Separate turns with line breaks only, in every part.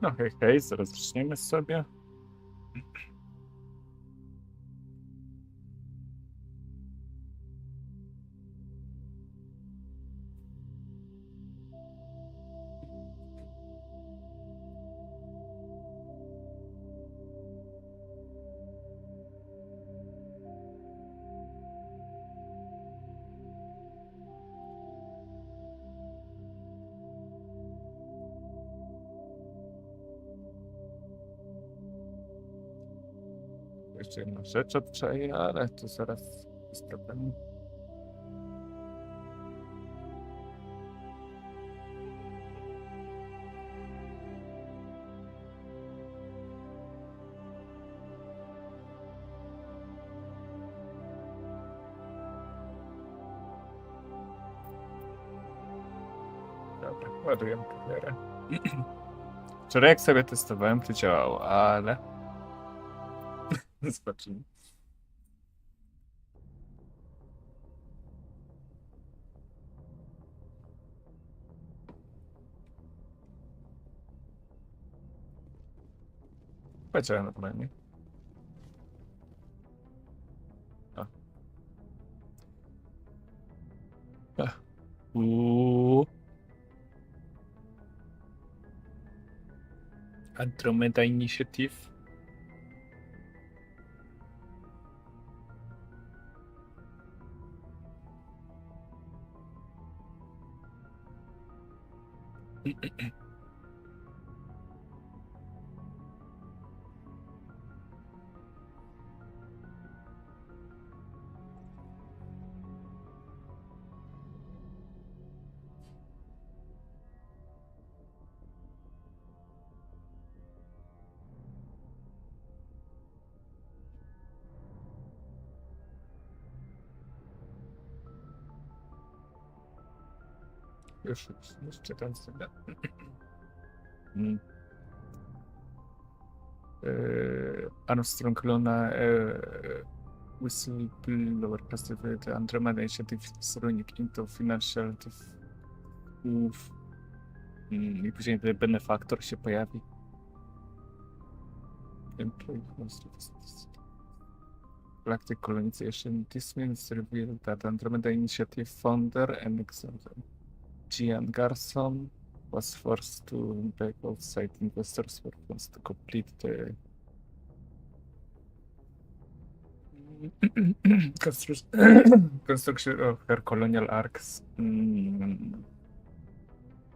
No hej, hej, zaraz zaczniemy sobie. Jeszcze jedna rzecz obczaję, ale to zaraz jest problem. Dobra, ładujemy kamerę. Wczoraj jak sobie testowałem, to działało, ale... Zobaczymy. Powiedziałem normalnie. O. Ach. Andromeda Initiative. Już czytam sobie. Armstrong Luna whistleblower passive the Andromeda Initiative is running into financial i później ten benefaktor się pojawi. Galactic colonization. This means reveal that Andromeda Initiative founder and example Gian Garson was forced to beg outside investors for funds to complete the construction of her colonial arcs.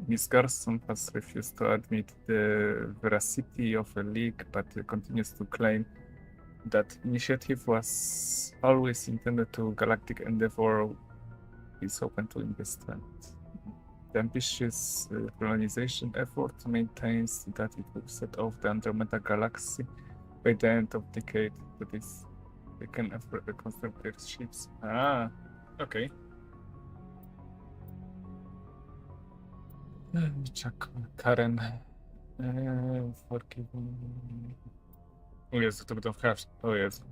Miss Garson has refused to admit the veracity of a leak, but continues to claim that initiative was always intended to galactic endeavor is open to investment. The ambitious colonization effort maintains that it will set off the Andromeda galaxy by the end of the decade. That is, they can construct their ships. Ah, okay. Chuck Karen. Forgive me. O Jezu, to będą w hash. O Jezu.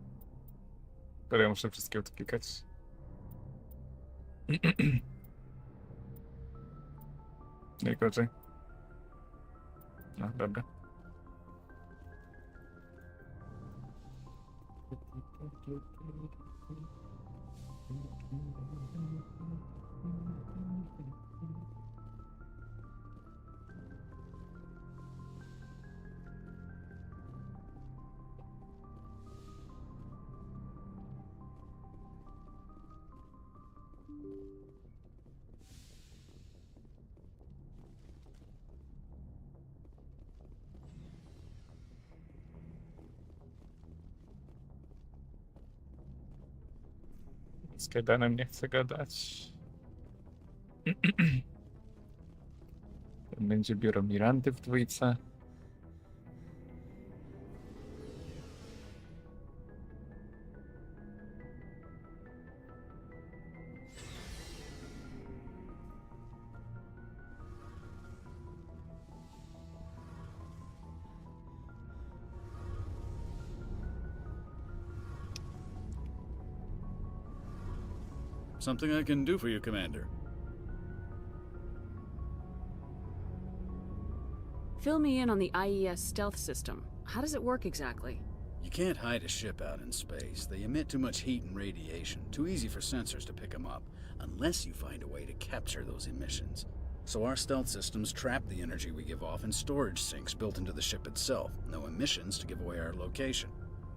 To ja muszę wszystkie odklikać. Najgorzej. No, dobra. Z Kajdanem nie chcę gadać. Będzie biuro Mirandy w dwójce.
Something I can do for you, Commander.
Fill me in on the IES stealth system. How does it work exactly?
You can't hide a ship out in space. They emit too much heat and radiation, too easy for sensors to pick them up, unless you find a way to capture those emissions. So our stealth systems trap the energy we give off in storage sinks built into the ship itself. No emissions to give away our location.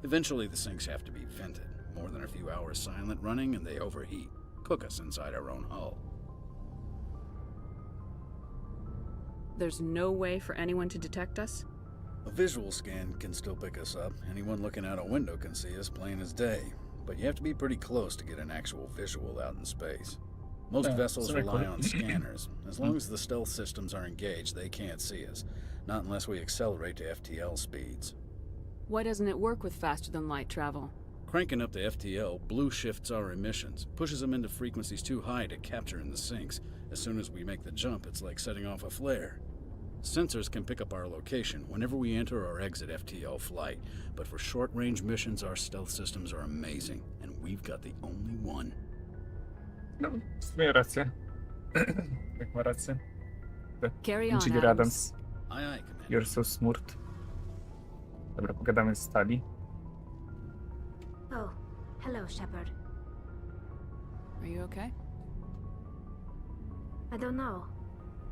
Eventually the sinks have to be vented. More than a few hours silent running and they overheat. Cook us inside our own hull.
There's no way for anyone to detect us?
A visual scan can still pick us up. Anyone looking out a window can see us plain as day. But you have to be pretty close to get an actual visual out in space. Most vessels rely on scanners. As long as the stealth systems are engaged, they can't see us. Not unless we accelerate to FTL speeds.
Why doesn't it work with faster-than-light travel?
Cranking up to FTL blue shifts our emissions, pushes them into frequencies too high to capture in the sinks. As soon as we make the jump, it's like setting off a flare. Sensors can pick up our location whenever we enter or exit FTL flight, but for short-range missions, our stealth systems are amazing, and we've got the only one.
No, w sumie rację. Jak ma rację.
Carry on,
Czyli
Adams.
Adams.
Aye, aye, Commander.
You're so smart. Dobra, pogadamy z Tali.
Oh, hello, Shepard.
Are you okay?
I don't know.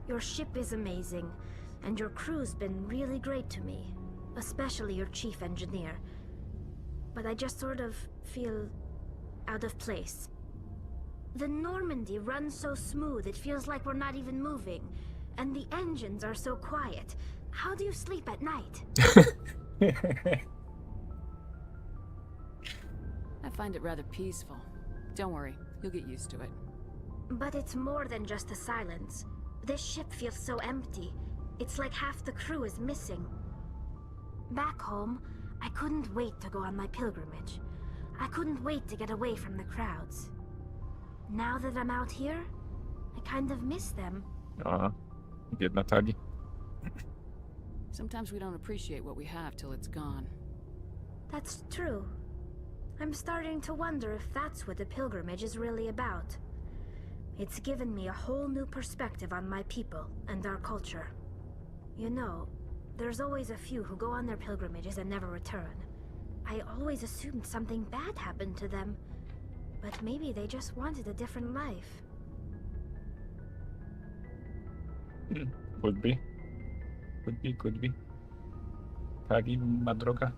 Your ship is amazing, and your crew's been really great to me, especially your chief engineer. But I just sort of feel out of place. The Normandy runs so smooth it feels like we're not even moving, and the engines are so quiet. How do you sleep at night?
I find it rather peaceful. Don't worry, you'll get used to it.
But it's more than just the silence. This ship feels so empty. It's like half the crew is missing. Back home, I couldn't wait to go on my pilgrimage. I couldn't wait to get away from the crowds. Now that I'm out here, I kind of miss them.
O, biedna Tali.
Sometimes we don't appreciate what we have till it's gone.
That's true. I'm starting to wonder if that's what the pilgrimage is really about. It's given me a whole new perspective on my people and our culture. You know, there's always a few who go on their pilgrimages and never return. I always assumed something bad happened to them, but maybe they just wanted a different life.
Could be. Could be. Tali ma droga.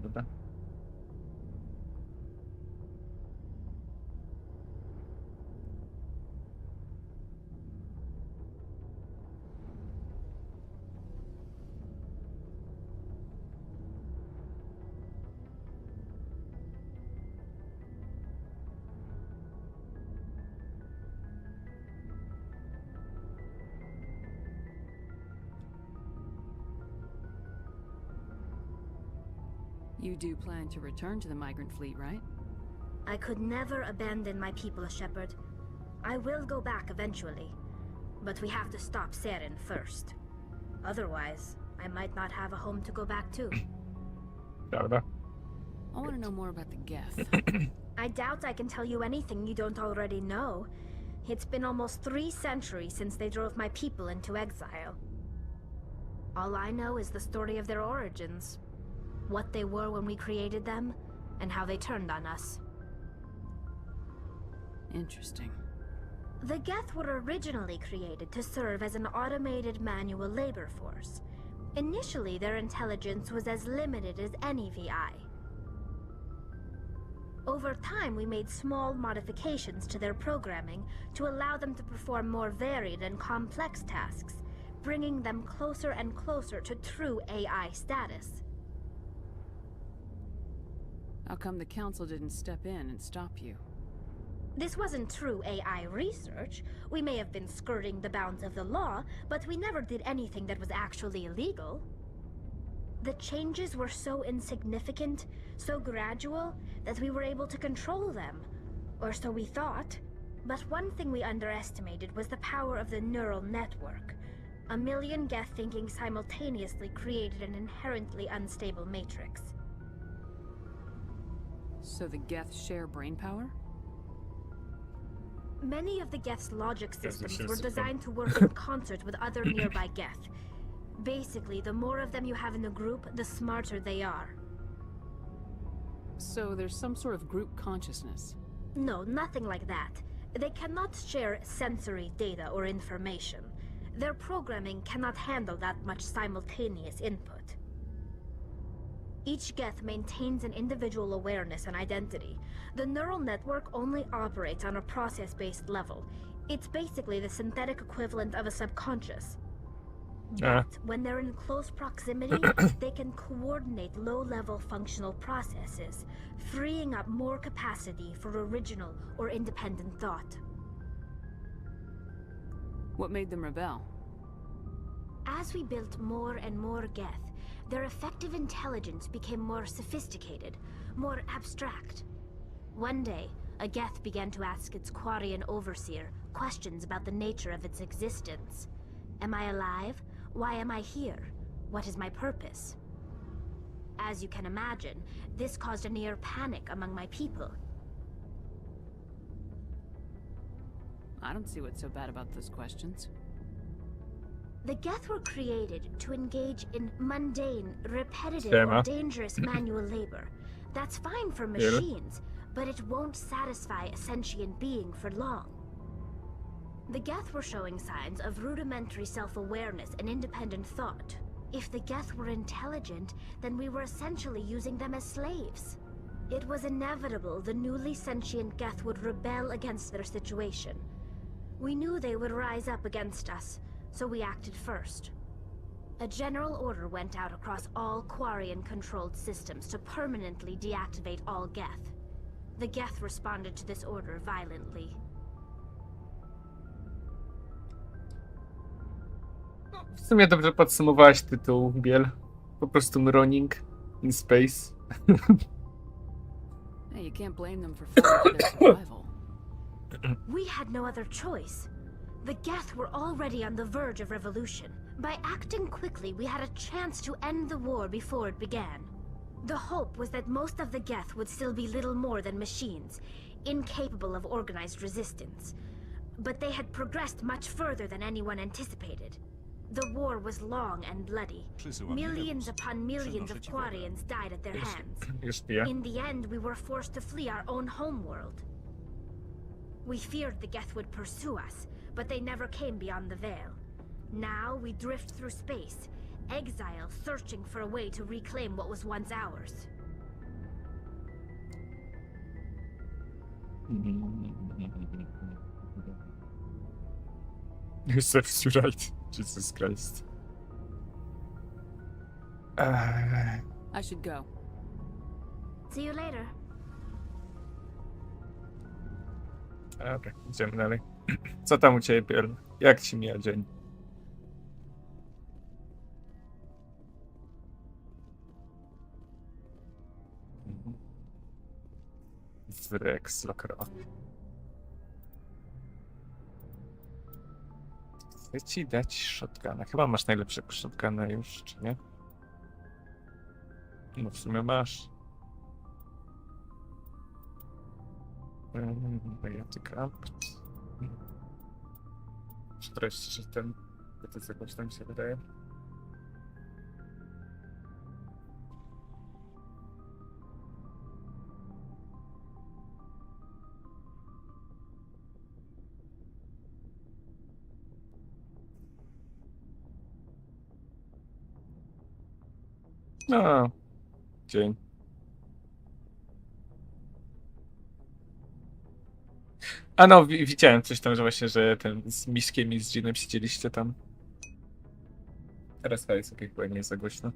Dobra.
You do plan to return to the migrant fleet, right?
I could never abandon my people, Shepard. I will go back eventually, but we have to stop Saren first. Otherwise, I might not have a home to go back to.
Prawda?
I want to know more about the Geth.
I doubt I can tell you anything you don't already know. It's been almost 3 centuries since they drove my people into exile. All I know is the story of their origins. What they were when we created them, and how they turned on us.
Interesting.
The Geth were originally created to serve as an automated manual labor force. Initially, their intelligence was as limited as any VI. Over time, we made small modifications to their programming to allow them to perform more varied and complex tasks, bringing them closer and closer to true AI status.
How come the Council didn't step in and stop you?
This wasn't true AI research. We may have been skirting the bounds of the law, but we never did anything that was actually illegal. The changes were so insignificant, so gradual, that we were able to control them. Or so we thought. But one thing we underestimated was the power of the neural network. A million Geth thinking simultaneously created an inherently unstable matrix.
So the Geth share brainpower?
Many of the Geth's logic systems
is
were
fun.
designed to work in concert with other nearby Geth. Basically, the more of them you have in a group, the smarter they are.
So there's some sort of group consciousness.
No, nothing like that. They cannot share sensory data or information. Their programming cannot handle that much simultaneous input. Each Geth maintains an individual awareness and identity. The neural network only operates on a process-based level. It's basically the synthetic equivalent of a subconscious.
Ah.
But when they're in close proximity, they can coordinate low-level functional processes, freeing up more capacity for original or independent thought.
What made them rebel?
As we built more and more Geth, their effective intelligence became more sophisticated, more abstract. One day, a Geth began to ask its Quarian overseer questions about the nature of its existence. Am I alive? Why am I here? What is my purpose? As you can imagine, this caused a near panic among my people.
I don't see what's so bad about those questions.
The Geth were created to engage in mundane, repetitive,
Same,
or
huh?
dangerous manual labor. That's fine for
Really?
machines, but it won't satisfy a sentient being for long. The Geth were showing signs of rudimentary self-awareness and independent thought. If the Geth were intelligent, then we were essentially using them as slaves. It was inevitable the newly sentient Geth would rebel against their situation. We knew they would rise up against us, so we acted first. A general order went out across all Quarian-controlled systems to permanently deactivate all Geth. The Geth responded to this order violently.
W sumie dobrze podsumowałaś tytuł, Biel. Po prostu running in space.
Hey, you can't blame them for fighting for their survival.
We had no other choice. The Geth were already on the verge of revolution. By acting quickly, we had a chance to end the war before it began. The hope was that most of the Geth would still be little more than machines, incapable of organized resistance. But they had progressed much further than anyone anticipated. The war was long and bloody. Millions upon millions of Quarians died at their hands.
Już piję.
In the end, we were forced to flee our own homeworld. We feared the Geth would pursue us, but they never came beyond the veil. Now we drift through space, exile searching for a way to reclaim what was once ours.
You're serves you right. Jesus Christ.
I should go.
See you later.
Dobra, idziemy dalej. Co tam u ciebie, Biel? Jak ci mija dzień? Wrex, lokro. Chcę ci dać shotguna. Chyba masz najlepszego shotguna już, czy nie? No w sumie masz. Biotic Apt. Treść, czy ten... To jest jakoś tam się wydaje. No, dzień. A no, widziałem coś tam, że właśnie, że ten z Miszkiem i z Jeanem siedzieliście tam. Teraz jest okej, chyba nie jest za głośno.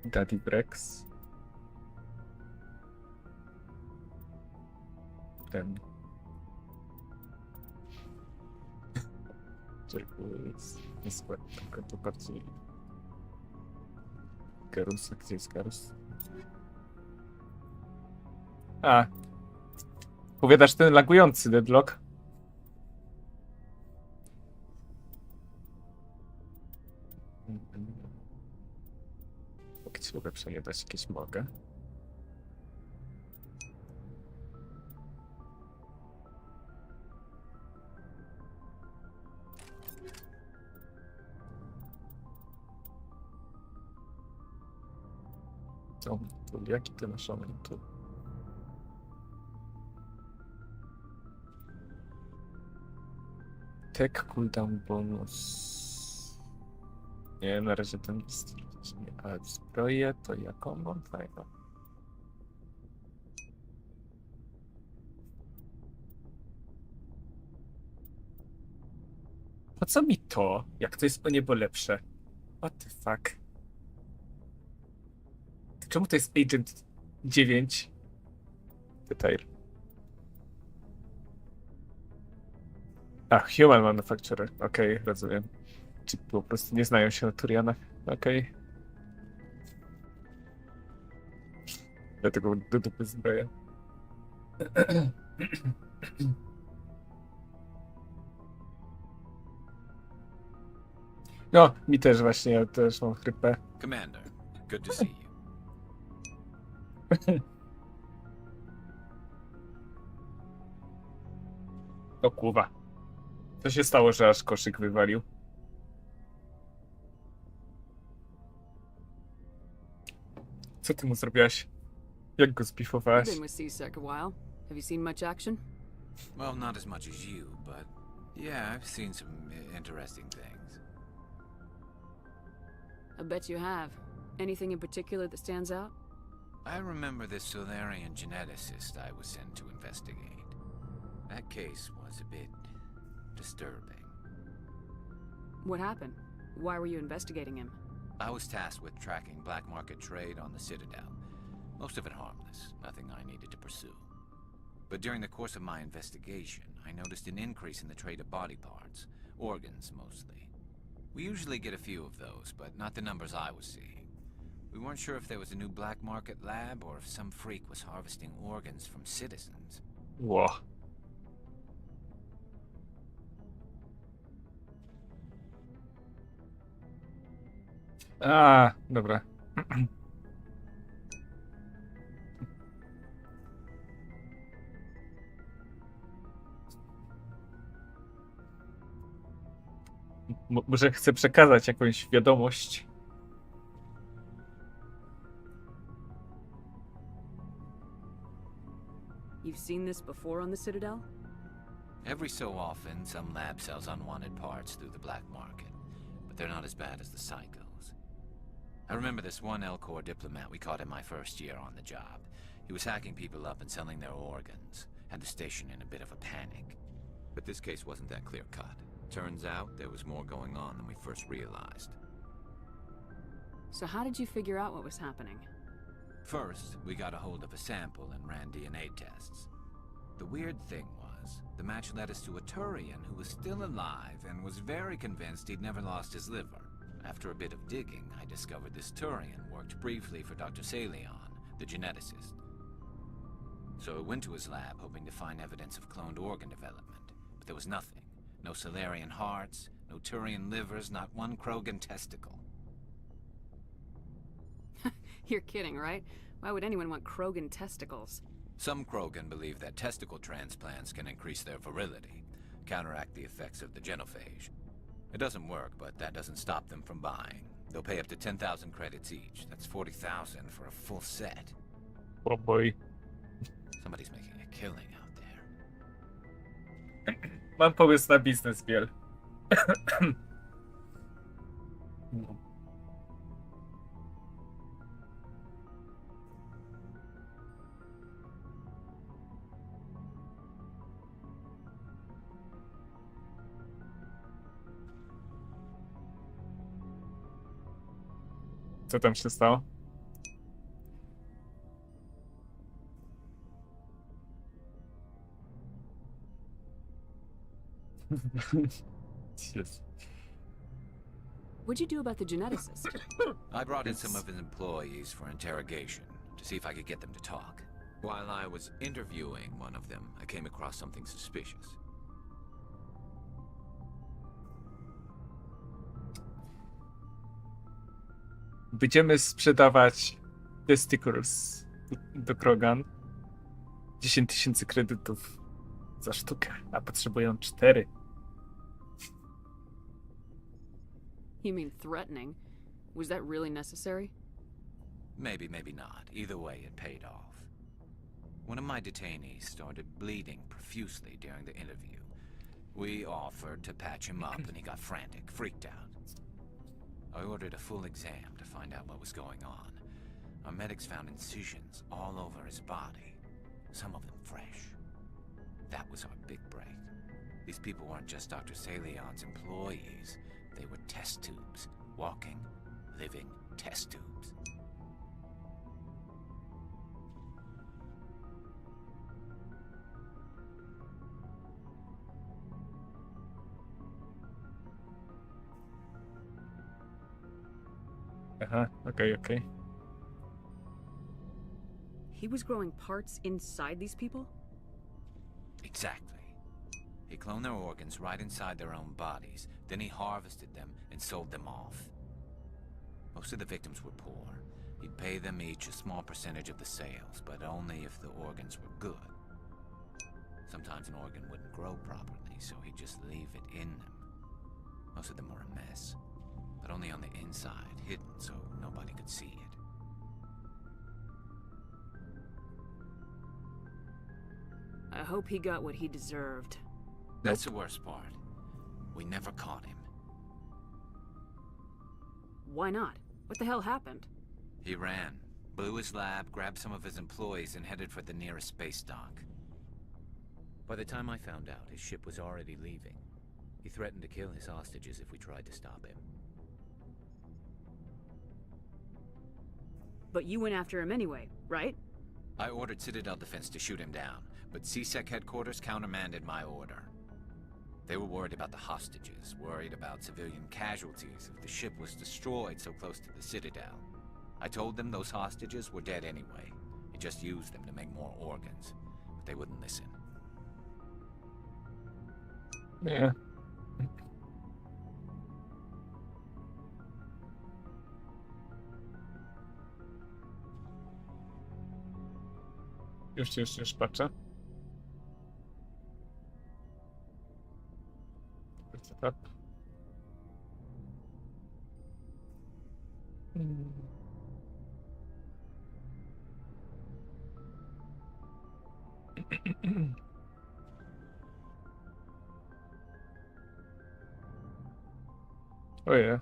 Daddy Brex. Ten. Nie skład, tylko to bardziej. Garus, gdzie jest Garus? A. Powiadasz ten lagujący deadlock? Gdzie mogę przejadać jakieś mogę? Co? Tu, jaki ty masz omen tu? Tech cooldown bonus. Nie, na razie ten jest. A zbroję to jaką mam fajną? Po co mi to? Jak to jest o niebo lepsze? What the fuck? Czemu to jest Agent 9? Detail. A, Human Manufacturer. Okej, rozumiem. Czy po prostu nie znają się na Turianach? Okej. Dlatego do dupy zbroję. No, mi też właśnie, ja też mam chrypę.
Commander, good to see you.
O kurwa. Co się stało, że aż koszyk wywalił? Co ty mu zrobiłaś? Jak go
You've
zbifowałaś?
been with C-Sec a while. Have you seen much action?
Well, not as much as you, but yeah, I've seen some interesting things.
I bet you have. Anything in particular that stands out?
I remember this Solarian geneticist I was sent to investigate. That case was a bit disturbing.
What happened? Why were you investigating him?
I was tasked with tracking black market trade on the Citadel. Most of it harmless, nothing I needed to pursue. But during the course of my investigation, I noticed an increase in the trade of body parts, organs mostly. We usually get a few of those, but not the numbers I was seeing. We weren't sure if there was a new black market lab or if some freak was harvesting organs from citizens.
Ło. A, dobra. Może chcę przekazać jakąś wiadomość.
You've seen this before on the Citadel?
Every so often, some lab sells unwanted parts through the black market, but they're not as bad as the psychos. I remember this one L-Corps diplomat we caught in my first year on the job. He was hacking people up and selling their organs, had the station in a bit of a panic. But this case wasn't that clear-cut. Turns out there was more going on than we first realized.
So how did you figure out what was happening?
First, we got a hold of a sample and ran DNA tests. The weird thing was, the match led us to a Turian who was still alive and was very convinced he'd never lost his liver. After a bit of digging, I discovered this Turian worked briefly for Dr. Salion, the geneticist. So I went to his lab hoping to find evidence of cloned organ development, but there was nothing. No Solarian hearts, no Turian livers, not one Krogan testicle.
You're kidding, right? Why would anyone want Krogan testicles?
Some Krogan believe that testicle transplants can increase their virility, counteract the effects of the genophage. It doesn't work, but that doesn't stop them from buying. They'll pay up to 10,000 credits each. That's 40,000 for a full set.
Oh boy.
Somebody's making a killing out
Mam pomysł na biznes, Biel. No. Co tam się stało? Jeez.
What'd you do about the geneticist?
I brought in some of his employees for interrogation to see if I could get them to talk. While I was interviewing one of them, I came across something suspicious.
Będziemy sprzedawać testicles do Krogan. 10 000 kredytów za sztukę, a potrzebują 4.
You mean threatening? Was that really necessary?
Maybe, maybe not. Either way, it paid off. One of my detainees started bleeding profusely during the interview. We offered to patch him up, and he got frantic, freaked out. I ordered a full exam to find out what was going on. Our medics found incisions all over his body, some of them fresh. That was our big break. These people weren't just Dr. Salion's employees. They were test tubes. Walking, living test tubes.
Okay.
He was growing parts inside these people?
Exactly. He cloned their organs right inside their own bodies. Then he harvested them and sold them off. Most of the victims were poor. He'd pay them each a small percentage of the sales, but only if the organs were good. Sometimes an organ wouldn't grow properly, so he'd just leave it in them. Most of them were a mess, but only on the inside, hidden so nobody could see it.
I hope he got what he deserved.
That's the worst part. We never caught him.
Why not? What the hell happened?
He ran, blew his lab, grabbed some of his employees, and headed for the nearest space dock. By the time I found out, his ship was already leaving. He threatened to kill his hostages if we tried to stop him.
But you went after him anyway, right?
I ordered Citadel Defense to shoot him down, but CSEC headquarters countermanded my order. They were worried about the hostages, worried about civilian casualties if the ship was destroyed so close to the Citadel. I told them those hostages were dead anyway. He just used them to make more organs, but they wouldn't listen.
Yeah. Już patrzę. Setup. Oh yeah.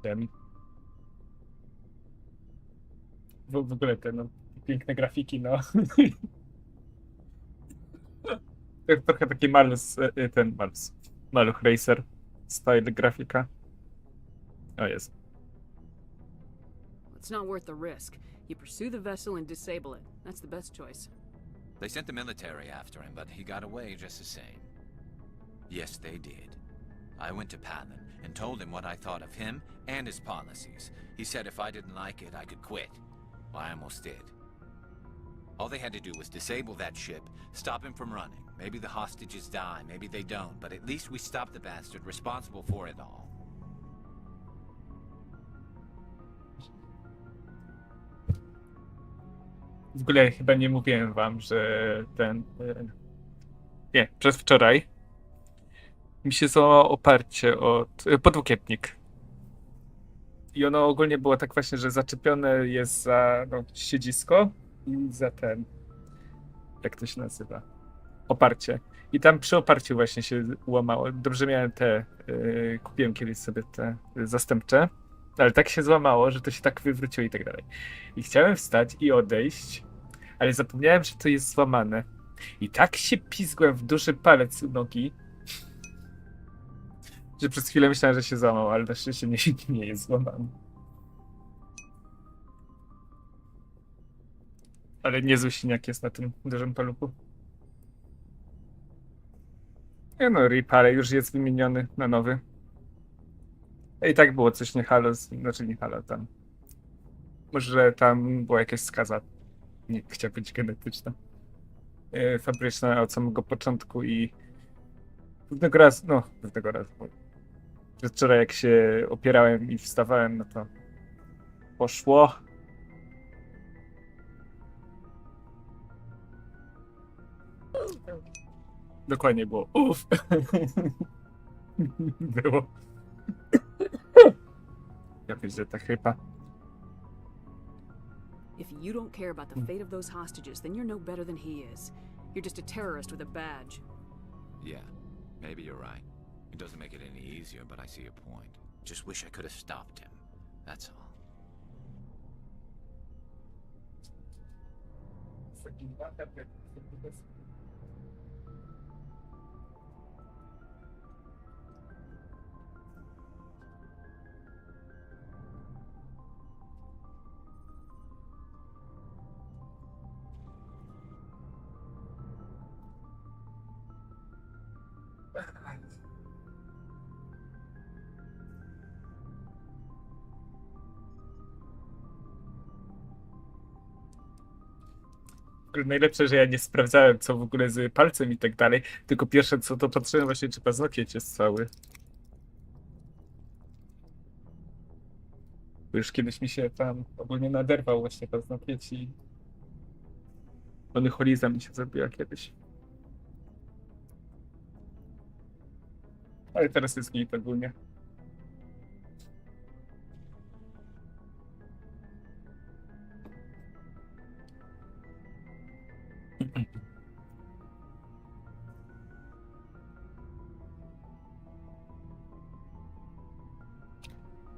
Ten. W ogóle te no, piękne grafiki, no. Trochę taki Maluch Racer style grafika. O jest.
It's not worth the risk. You pursue the vessel and disable it. That's the best choice.
They sent the military after him, but he got away just the same. Yes, they did. I went to Palin and told him what I thought of him and his policies. He said if I didn't like it, I could quit. Well, I almost did. All they had to do was disable that ship, stop him from running. Maybe the hostages die, maybe they don't, but at least we stopped the bastard responsible for it all.
W ogóle chyba nie mówiłem wam, że ten... Nie, przedwczoraj mi się złamało oparcie od... podłokietnik. I ono ogólnie było tak właśnie, że zaczepione jest za siedzisko i za ten... Jak to się nazywa? Oparcie. I tam przy oparciu właśnie się łamało. Dobrze miałem kupiłem kiedyś sobie te zastępcze, ale tak się złamało, że to się tak wywróciło i tak dalej. I chciałem wstać i odejść, ale zapomniałem, że to jest złamane. I tak się pizgłem w duży palec u nogi, że przez chwilę myślałem, że się złamał, ale na szczęście nie jest złamany. Ale niezły siniak jest na tym dużym paluchu. No, RIP, ale już jest wymieniony na nowy. I tak było coś nie halo, znaczy nie halo tam. Może tam była jakaś skaza, nie chciała być genetyczna, fabryczna od samego początku i pewnego razu, że wczoraj jak się opierałem i wstawałem, no to poszło. Dokładnie było. Uff. Było. Ja widzę ta chrypa.
If you don't care about the fate of those hostages, then you're no better than he is. You're just a terrorist with a badge.
Yeah, maybe you're right. It doesn't make it any easier, but I see your point. Just wish I could have stopped him. That's all.
Najlepsze, że ja nie sprawdzałem, co w ogóle z palcem i tak dalej, tylko pierwsze co to patrzyłem właśnie, czy paznokieć jest cały. Bo już kiedyś mi się tam ogólnie naderwał właśnie paznokieć i onycholiza mi się zrobiła kiedyś. Ale teraz jest git ogólnie.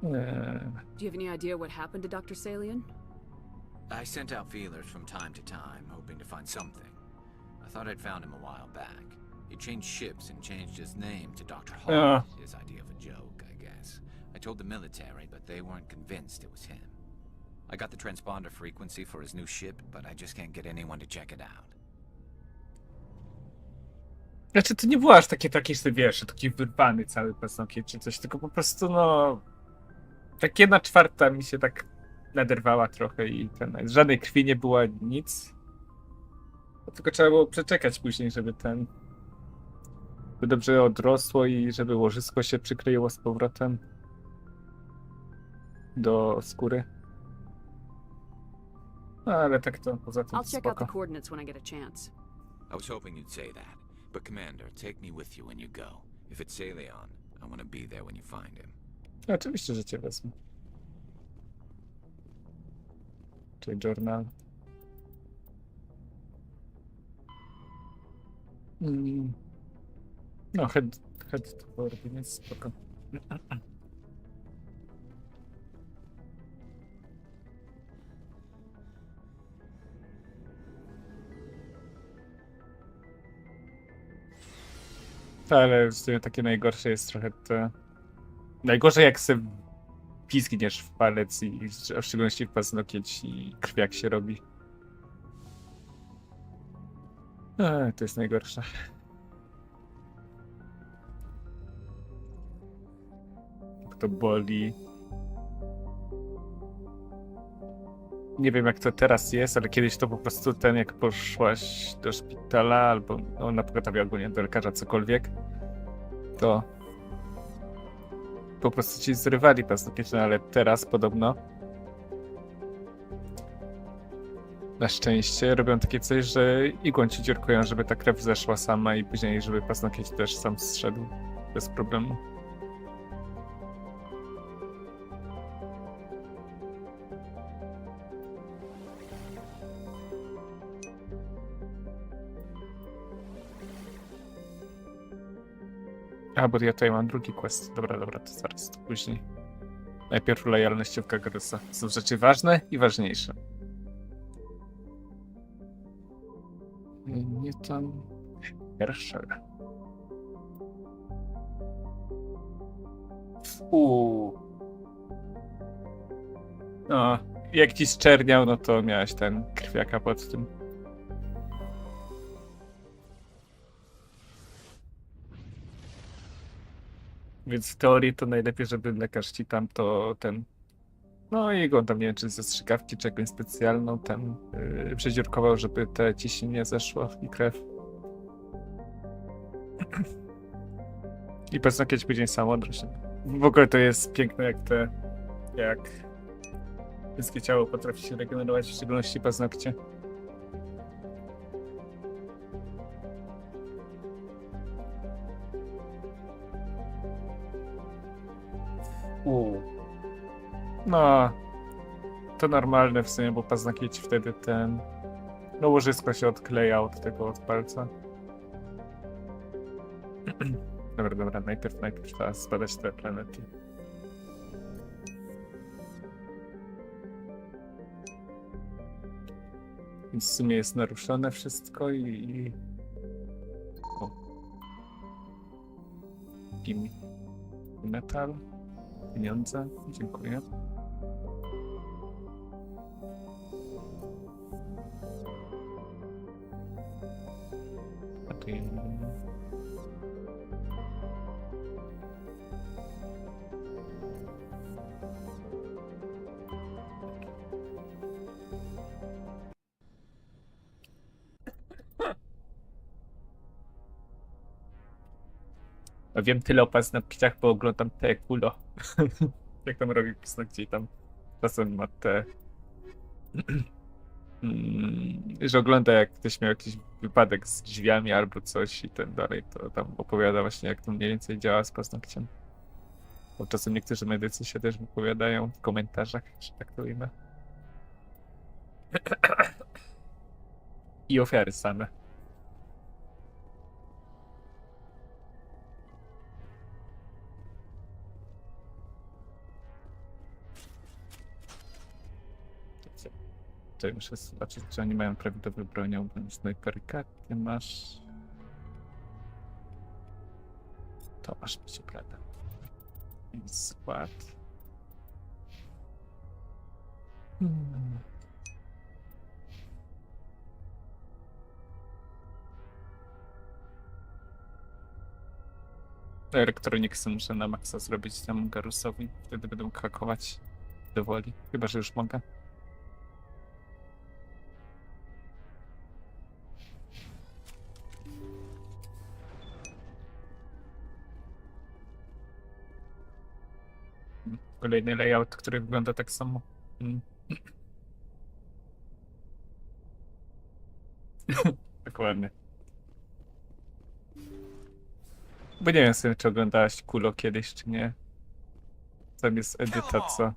Do you have any idea what happened to Dr. Salian?
I sent out feelers from time to time, hoping to find something. I thought I'd found him a while back. He changed ships and changed his name to Dr. Hall. His idea of a joke, I guess. I told the military, but they weren't convinced it was him. I got the transponder frequency for his new ship, but I just can't get anyone to check it out.
Znaczy, to nie było aż takie, że wiesz, taki wyrwany cały paznokieć czy coś, tylko po prostu, no... Tak 1/4 mi się tak naderwała trochę i żadnej krwi nie było, nic. Tylko trzeba było przeczekać później, żeby by dobrze odrosło i żeby łożysko się przykleiło z powrotem do skóry. No, ale tak to poza tym
I'll check out the
spoko.
coordinates when I get a chance.
I was hoping you'd say that, but Commander, take me with you when you go. If it's Salion, I want to be there when you find him.
Oczywiście, że cię wezmę. Czyli journal. No, head to coordinates, spoko. Ale w sumie takie najgorsze jest trochę to... Najgorzej jak se pizgniesz w palec i w szczególności w paznokieć i krwiak się robi. To jest najgorsze. To boli. Nie wiem jak to teraz jest, ale kiedyś to po prostu jak poszłaś do szpitala albo na pogotowie ogólnie do lekarza, cokolwiek, to po prostu ci zrywali paznokieć, ale teraz podobno Na szczęście robią takie coś, że igłą ci dziurkują, żeby ta krew zeszła sama i później, żeby paznokieć też sam zszedł bez problemu. A, bo ja tutaj mam drugi quest. Dobra, to zaraz, to później. Najpierw lojalnościówka Garusa. Są rzeczy ważne i ważniejsze. Nie tam... Herschel. No, jak ci zczerniał, no to miałeś ten krwiaka pod tym. Więc w teorii to najlepiej, żeby lekarz ci tam to ten... No i go tam, nie wiem, czy ze strzykawki, czy jakąś specjalną tam przedziurkował, żeby te ciśnienie zeszło i krew. I paznokieć później samo odrośnie. W ogóle to jest piękne, jak wszystkie ciało potrafi się regenerować, w szczególności paznokcie. No, to normalne w sumie, bo paznokieć wtedy ten... No łożysko się odkleja od tego, od palca. Dobra, najpierw trzeba zbadać te planety. Więc w sumie jest naruszone wszystko i... O. Metal. Pieniądze. Dziękuję. A tu... Wiem tyle o paznokciach, bo oglądam te kulo. Jak tam robi paznokcie i tam czasem ma te... że ogląda, jak ktoś miał jakiś wypadek z drzwiami albo coś i ten dalej, to tam opowiada właśnie, jak to mniej więcej działa z paznokciem. Bo czasem niektórzy medycy się też wypowiadają w komentarzach, że tak to ujmę. I ofiary same. Tutaj muszę zobaczyć, czy oni mają prawidłowy bronią, bo snajperkę ty masz. To masz być prawda. Skład. Elektroniksy muszę na maksa zrobić temu Garusowi. Wtedy będę mógł hakować do woli. Chyba, że już mogę. Kolejny layout, który wygląda tak samo. Dokładnie. Bo nie wiem sobie, czy oglądałaś Kulo kiedyś, czy nie. Tam jest edyta, co?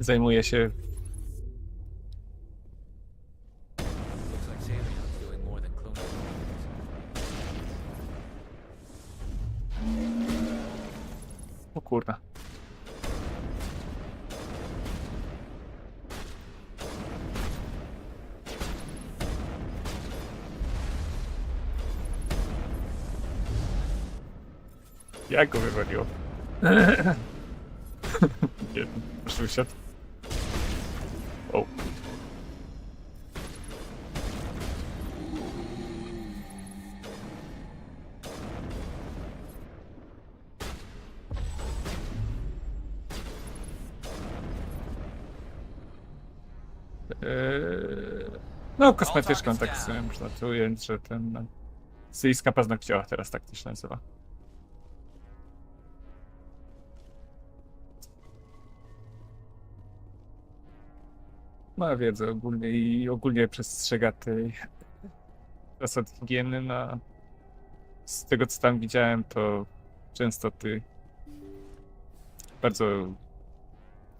Zajmuje się... O kurwa. Jak go wywaliło? Nie, aż wysiadł. O. No, kosmetyczką tak sobie można tu ująć, że ten... No, syjska paznokciowa teraz tak to się nazywa. ma wiedzę ogólnie i ogólnie przestrzega tej zasad higieny. No, z tego co tam widziałem, to często bardzo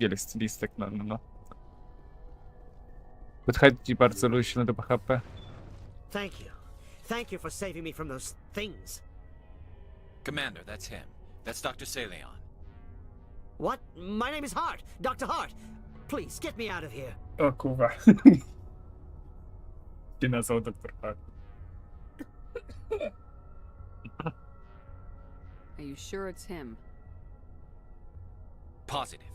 wiele stylistek, no. Podchodzi bardzo luźno do BHP.
Thank you. Thank you for saving me from those things.
Commander, that's him. That's Dr. Saleon.
What? My name is Hart. Dr. Hart. Please, get me out of here.
O kurwa. Się nazwał doktor Hart.
Are you sure it's him?
Positive.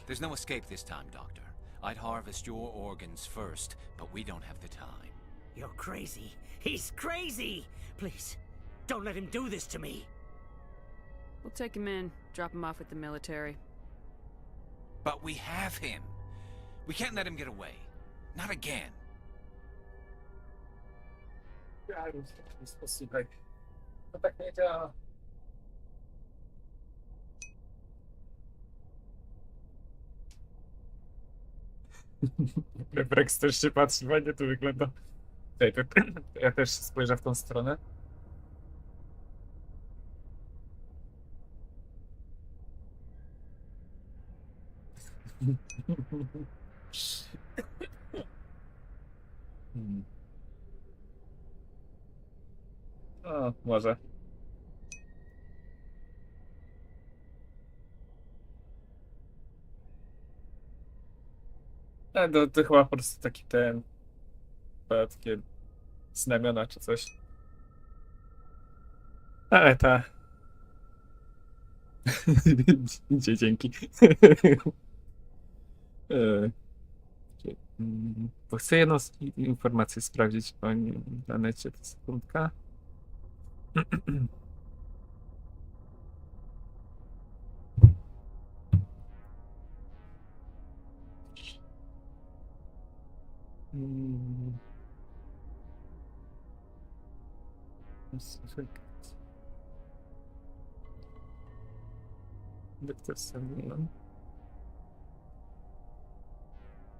There's no escape this time, Doctor. I'd harvest your organs first, but we don't have the time.
You're crazy. He's crazy. Please, don't let him do this to me.
We'll take him in, drop him off with the military.
But we have him. We can't let him get away. Not again.
Posłuchaj. To tak nie działa. Reflex też się patrzy, fajnie to wygląda. Ej, to ja też spojrzę w tą stronę. O, może. To chyba po prostu taki takie znamiona czy coś. Ale ta. Dzięki. Bo chcę jedną informację sprawdzić na necie, to sekundka. Doktor Samuel.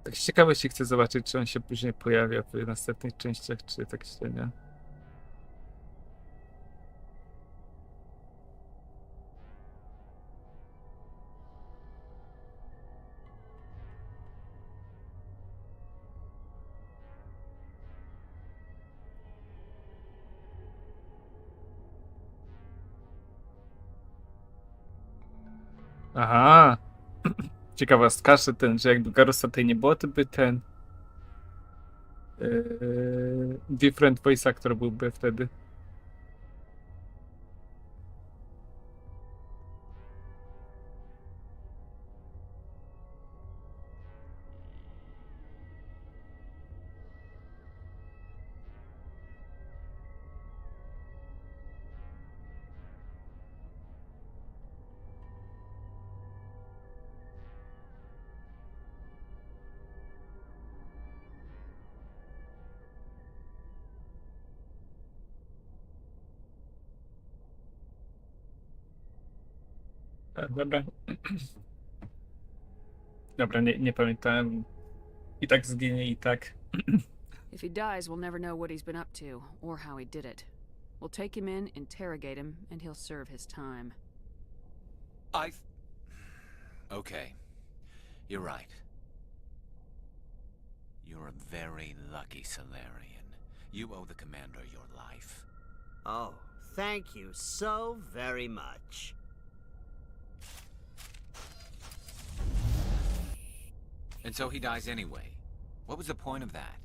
Tak z ciekawości chcę zobaczyć, czy on się później pojawia w następnych częściach, czy tak średnio. Aha. Ciekawostka, że że jakby Garusa tej nie było, to by ten different voice actor byłby wtedy. Dobra. Dobra, nie pamiętałem. I tak zginie, i tak.
If he dies, we'll never know what he's been up to, or how he did it. We'll take him in, interrogate him, and he'll serve his time.
Okay. You're right. You're a very lucky Solarian. You owe the commander your life.
Oh, thank you so very much.
And so he dies anyway. What was the point of that?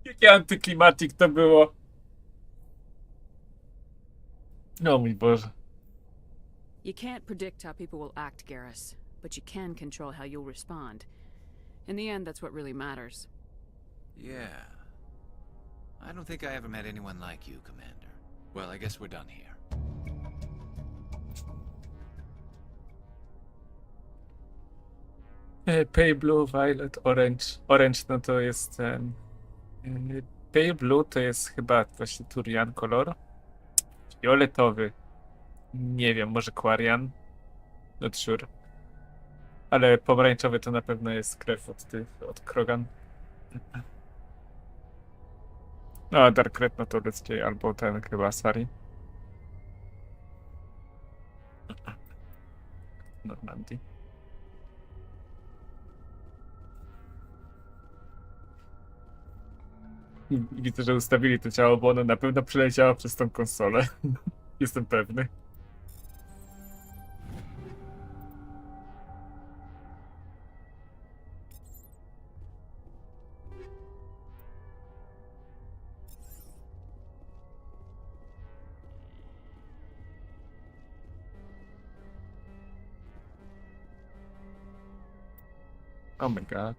Jaki antyklimatik to było. O mój Boże.
You can't predict how people will act, Garrus, but you can control how you'll respond. In the end, that's what really matters.
Yeah. I don't think I ever met anyone like you, Commander. Well, I guess we're done here.
Pale Blue, Violet, Orange. Orange no to jest ten... Pale Blue to jest chyba właśnie Turian kolor. Fioletowy. Nie wiem, może Quarian. Not sure. Ale pomarańczowy to na pewno jest krew od Krogan. No, Dark Red no to ludzkiej, albo ten chyba Sari. Normandii. I widzę, że ustawili to ciało, bo ono na pewno przeleciało przez tą konsolę. Jestem pewny. Oh my god.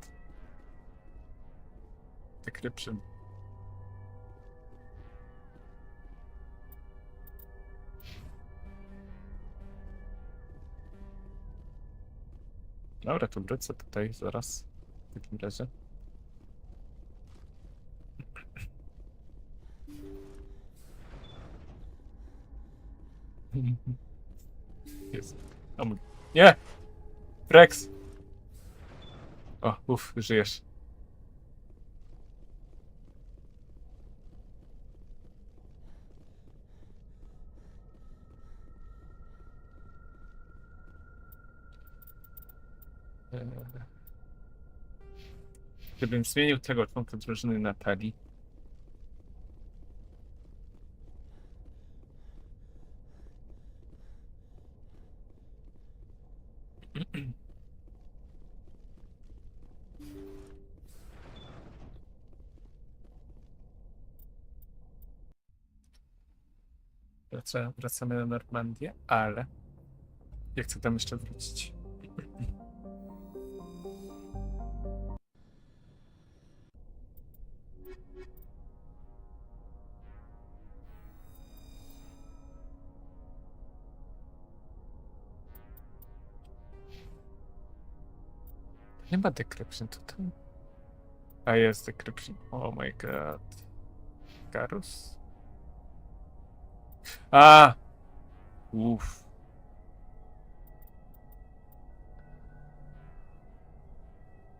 Decryption. Dobra, to wrócę tutaj zaraz. W takim razie. Jest. O mój... Nie! Rex! O, uff, żyjesz. Gdybym zmienił tego członka drużyny na Tali. Wracamy na Normandię, ale ja chcę tam jeszcze wrócić. Nie ma decryption tutaj. A jest decryption. Oh my god. Garus? A! Uff.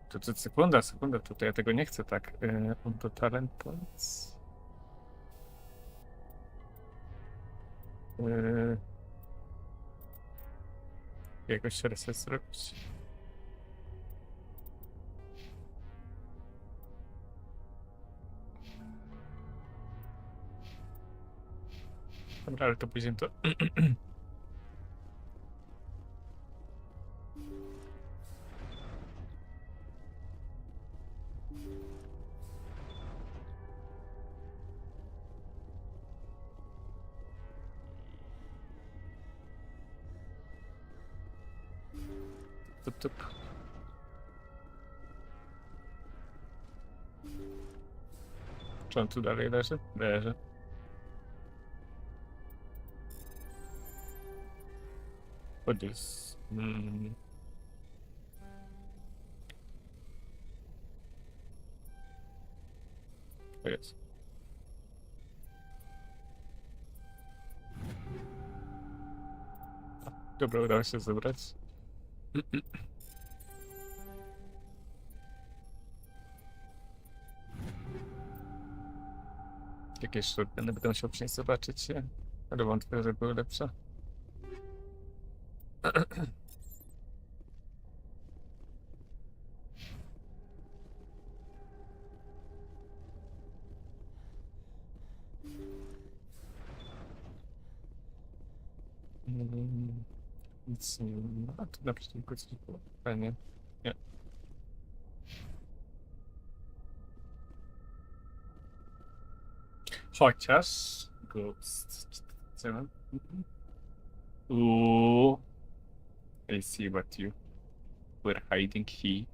To sekunda, tutaj ja tego nie chcę tak. On to talent points. Jakoś reset zrobić. Dobra, ale to później to... Tup. Czy on tu dalej leży? Leży. What is... To jest. Dobra, udało się zebrać. Jakieś shotguny będę musiał przynieść zobaczyć, ale wątpię, że były lepsze. Nic nie ma. A tu na przeciwko coś było. Fajnie. Nie. Chociaż... Ghost. Co mam? Ooh. I see what you were hiding here.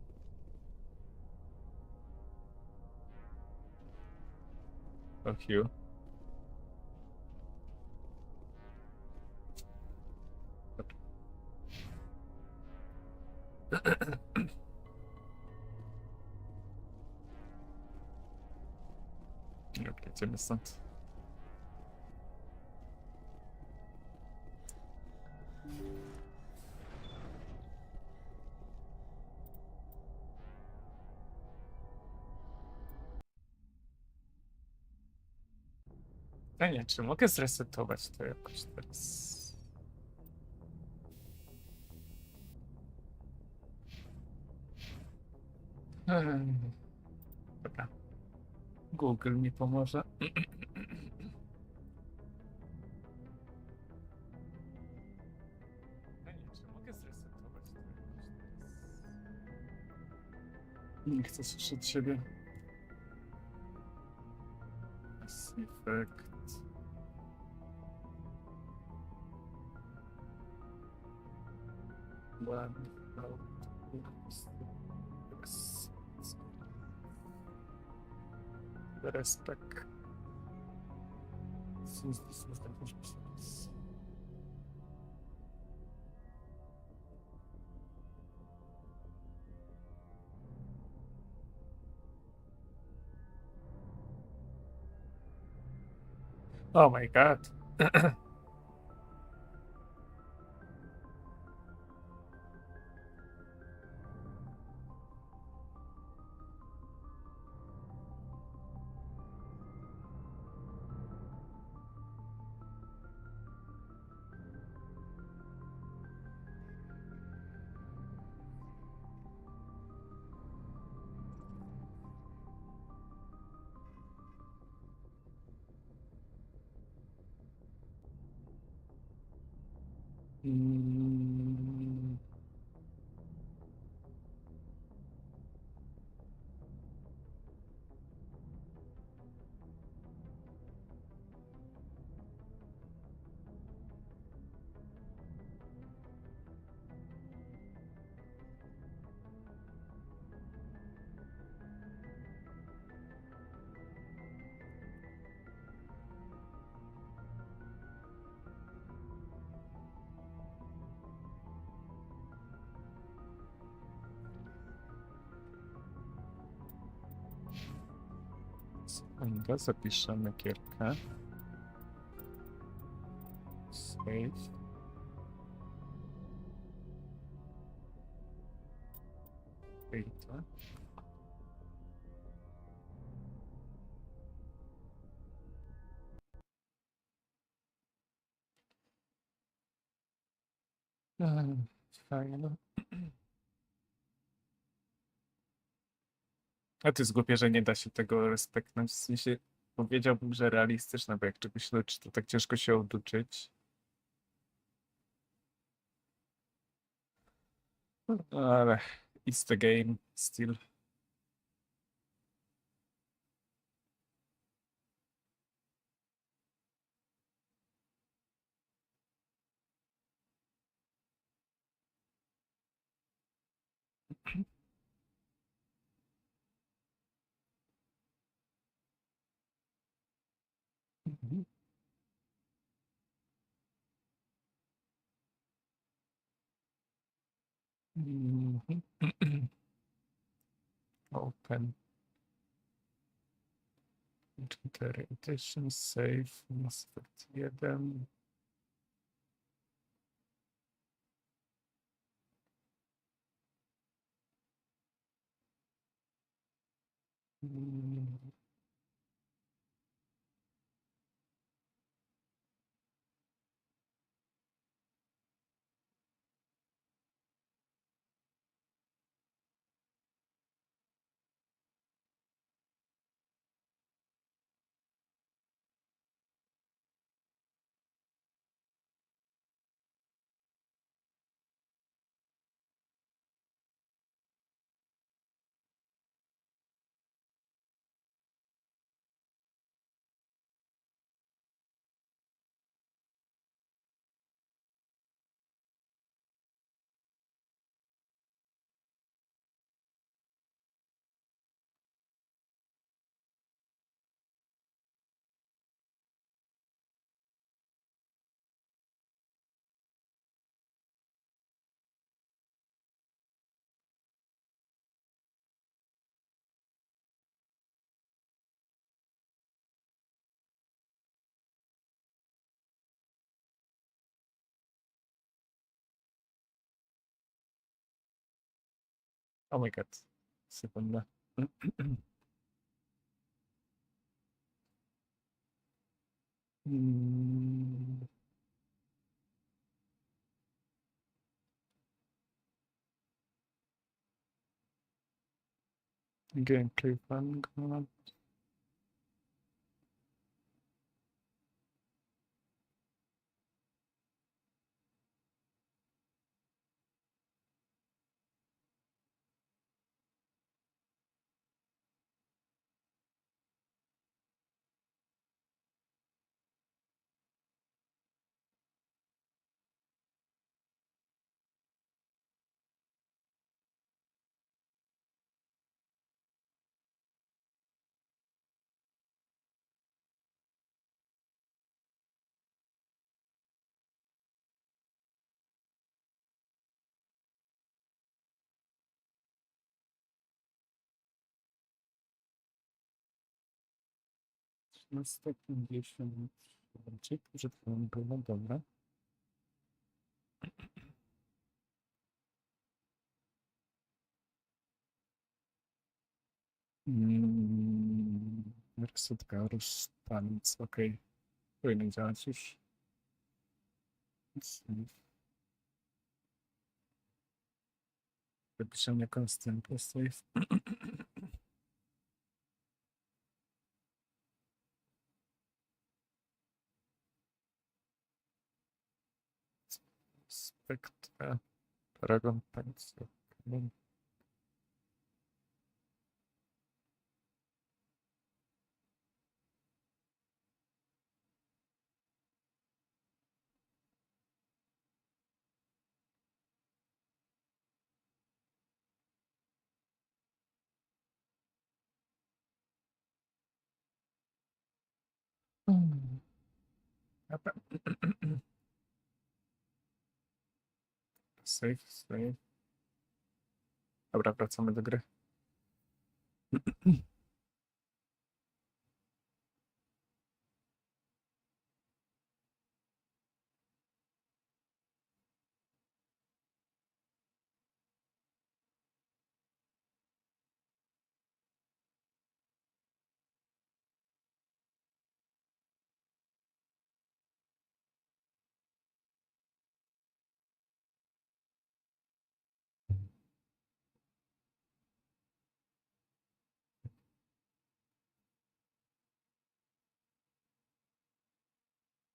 Fuck you. Dobra, idziemy stąd. A nie, czy mogę zresetować to jakoś teraz? Dobra. Google mi pomoże. A nie, czy mogę zresetować to jakoś teraz? Nie chcę słyszeć siebie. Mass Effect. One, respect. Since this was the first process. Oh my god. Mm. Sekunda, zapiszemy gierkę. Save. Data. Fajne. A to jest głupie, że nie da się tego respektnąć. W sensie powiedziałbym, że realistyczne, bo jak czegoś leczy, to tak ciężko się oduczyć. Ale it's the game still. Mhm. Mhm. Open. 4 edition, save, Mass Effect 1. Mm. Oh my god. Sekunda. Mm. Gameplay Vanguard. Na 150. Bardziej przed chwilą było dobra. Resetka, rozstanic, okej. Powinno działać już. Save. Wypiszę jako następny save. Spektra. Paragon Pencil. Dobra. Save, save. Dobra, wracamy do gry.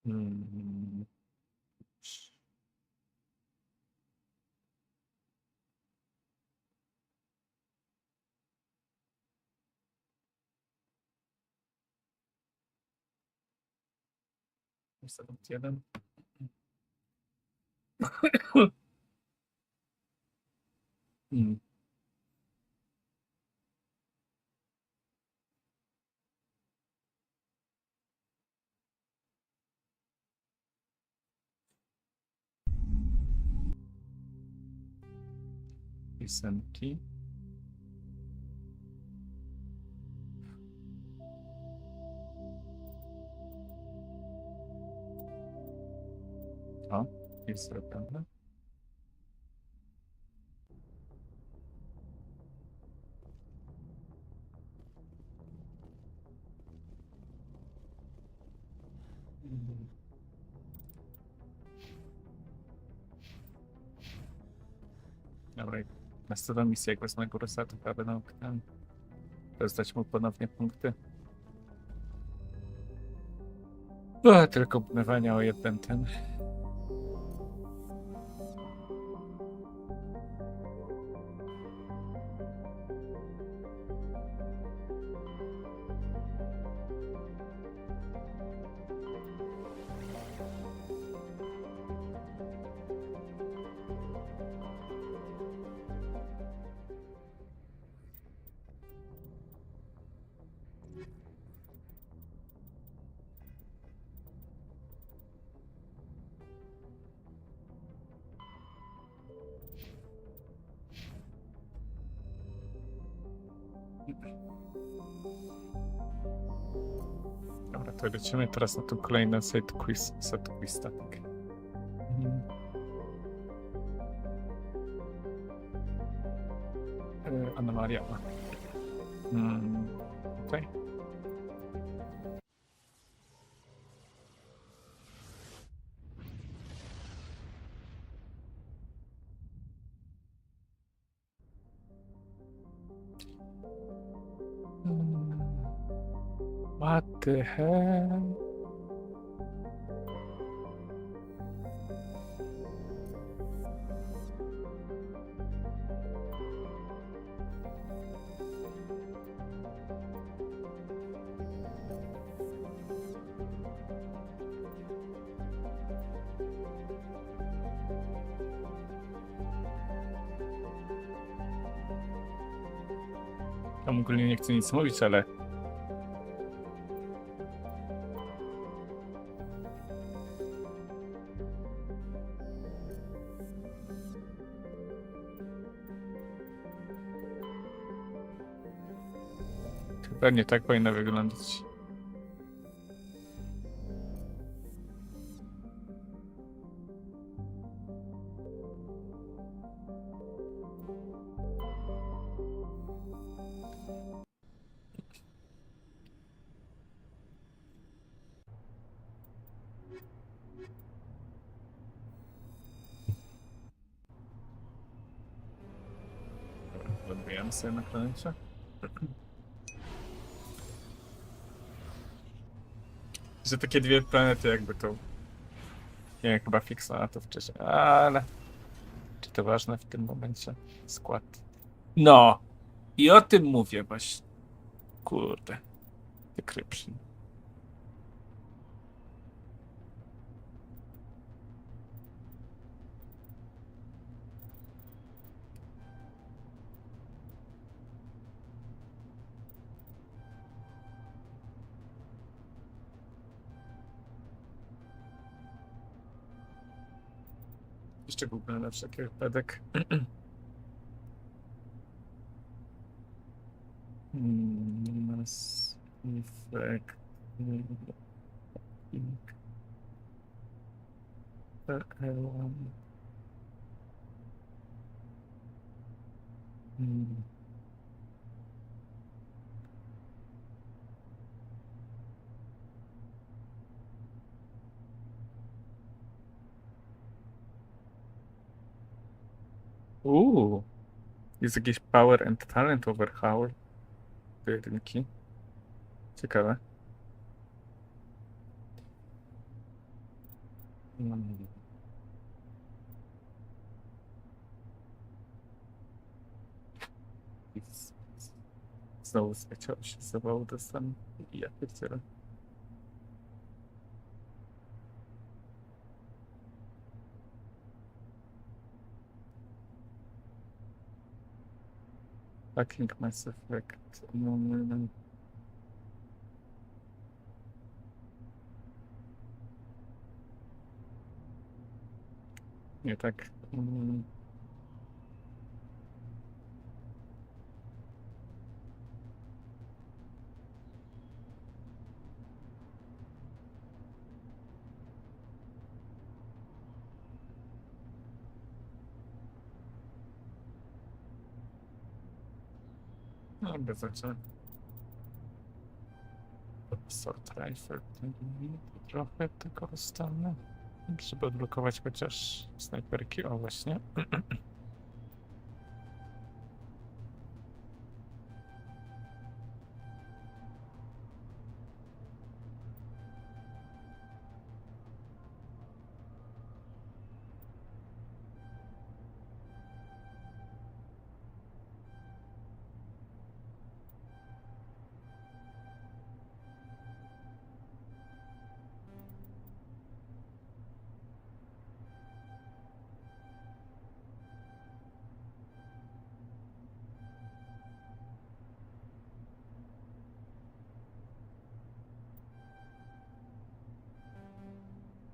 Mm. Sekund jeden. Mm. Piosenki. O, jest zrobione. Mm. Dobra, następna misja jak wezmę Gurusa, to prawie na oknem. Rozdać mu ponownie punkty. Tylko obmywania o jeden ten. Dobra, to lecimy teraz na tą kolejną set quiz statek. Anomalia. Tutaj. What the hell? Tam ogólnie nie chcę nic mówić, ale chyba nie tak powinno wyglądać. Lądujemy sobie na planecie. Że takie dwie planety jakby to... Nie wiem, chyba fiksowano to wcześniej, ale... Czy to ważne w tym momencie? Skład. No! I o tym mówię właśnie. Kurde. Decryption. Jeszcze Google na wszelki wypadek. Mass effect. PL1. Jest jakiś power and talent overhaul. Jedynki. Ciekawe. Znowu zleciał się zawał do stanu. Ja pierdzielę. Fucking Mass Effect. Nie tak. No, bez rzeczy. Sort rifle. Trochę tylko dostanę. Żeby odblokować chociaż snajperki. O, właśnie.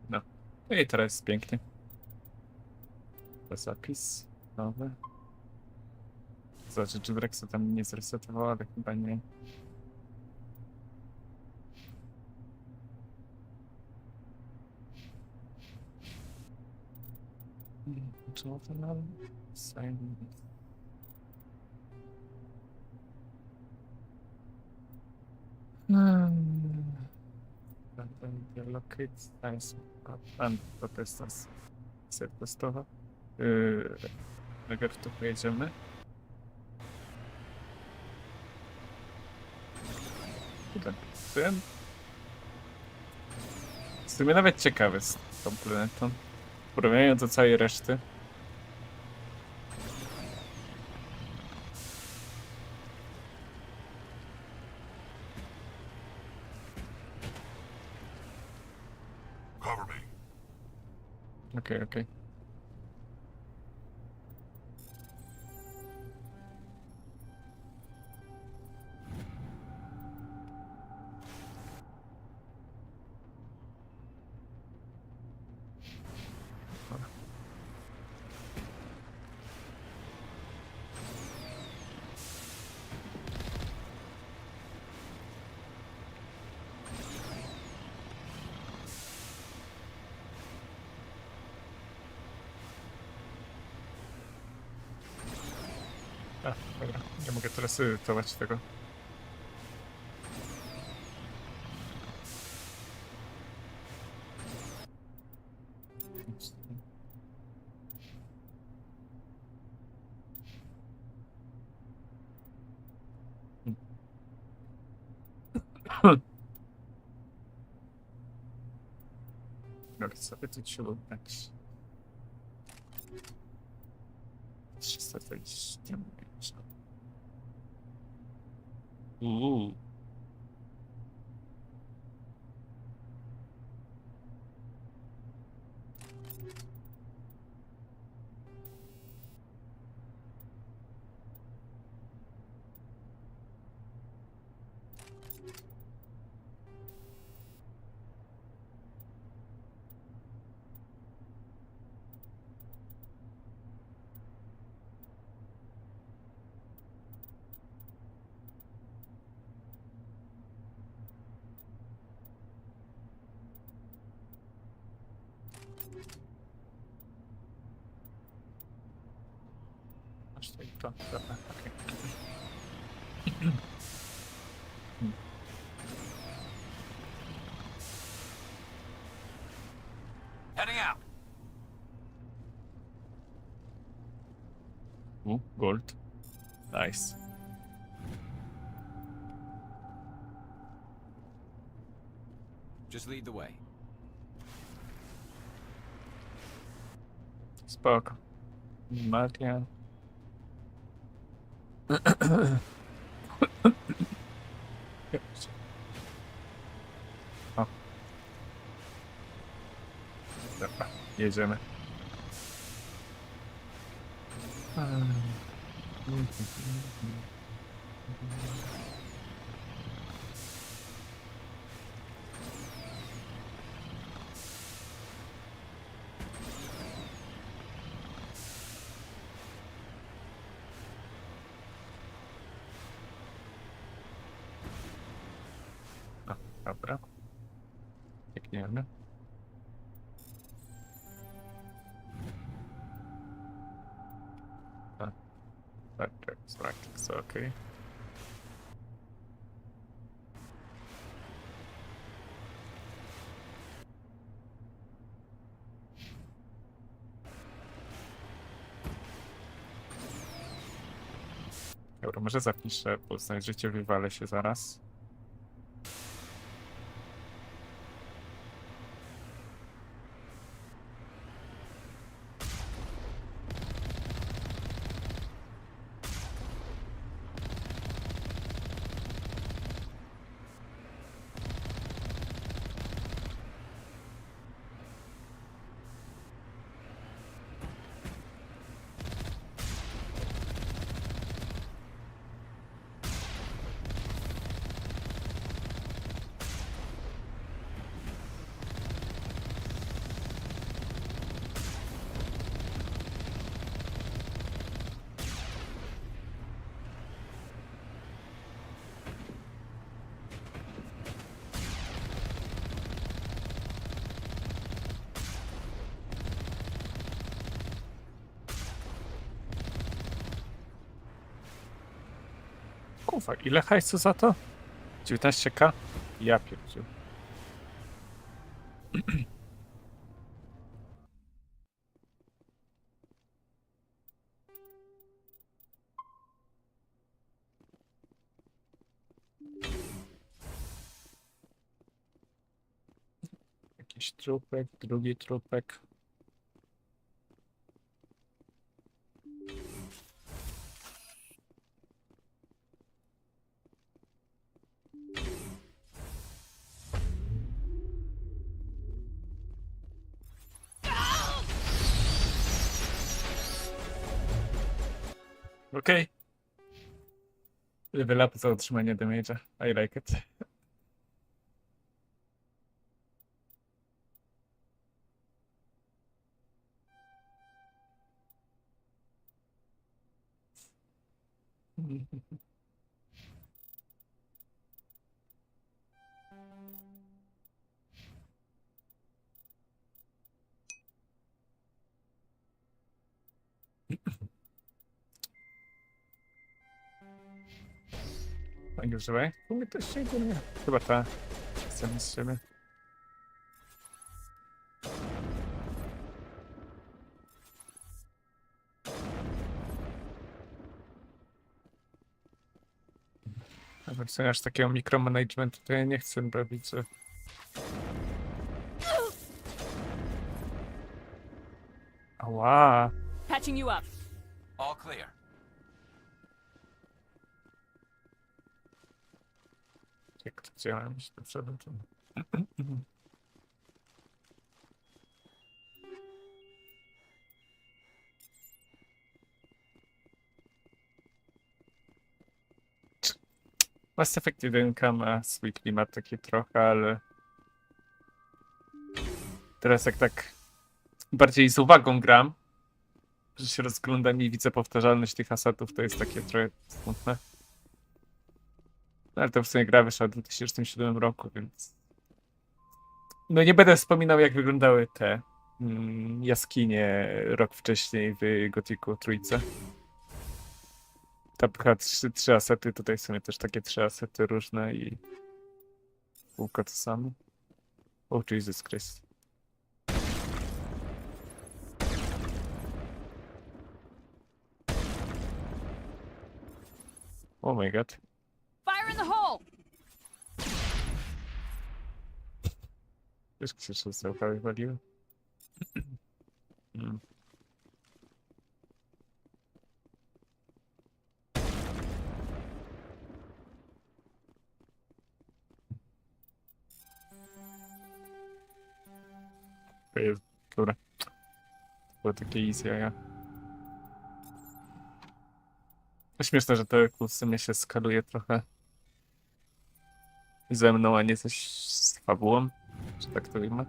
No. I teraz jest pięknie. Zapis nowy. Zobaczę, czy Brexa tam nie zresetował, ale chyba nie. Co to nam? Sign. Locate science and protesters. Set testowa. Najpierw tu pojedziemy. Tutaj. Ten... W sumie nawet ciekawy z tą planetą. W porównaniu do całej reszty.
Cover me.
Okej. A, dobra. Nie mogę teraz edytować tego. Mogę sobie tu ci dać. 320. Uuu. Masz tutaj to. Dobra, okej.
Heading out.
Gold. Nice.
Just lead the way.
Spoko. Magia. O. Dobra, jedziemy. O, dobra. Biegniemy. Tak, okej. Dobra, może zapiszę, bo znać życie wywalę się zaraz. Kurwa, ile hajsu za to? 19k? Ja pierdziu. Jakiś trupek, drugi trupek. Okej. Level up za utrzymanie damage'a. I like it. Fajnie używaj. U mnie to się nie. Chyba ta. Chcemy z siebie. Nawet w sumie aż takiego mikromanagementu to ja nie chcę robić, że... Ała!
Patching you up.
All clear.
Jak to działałem się do przodu, to... Mass Effect 1 ma swój klimat taki trochę, ale... Teraz jak tak bardziej z uwagą gram, że się rozglądam i widzę powtarzalność tych asetów, to jest takie trochę smutne. No, ale to w sumie gra wyszła w 2007 roku, więc... No nie będę wspominał, jak wyglądały te jaskinie rok wcześniej w Gothicu trójce. Tam chyba trzy asety, tutaj są też takie 3 asety różne i... Kółko to samo. Oh Jesus Christ. Oh my god.
Fire in the hole!
Wiesz, Krzysztof Sałka wywaliły? To jest... Dobra. To było takie easy, a ja... Śmieszne, że to w sumie się skaluje trochę ze mną, a nie coś z fabułą, że tak to ujmę.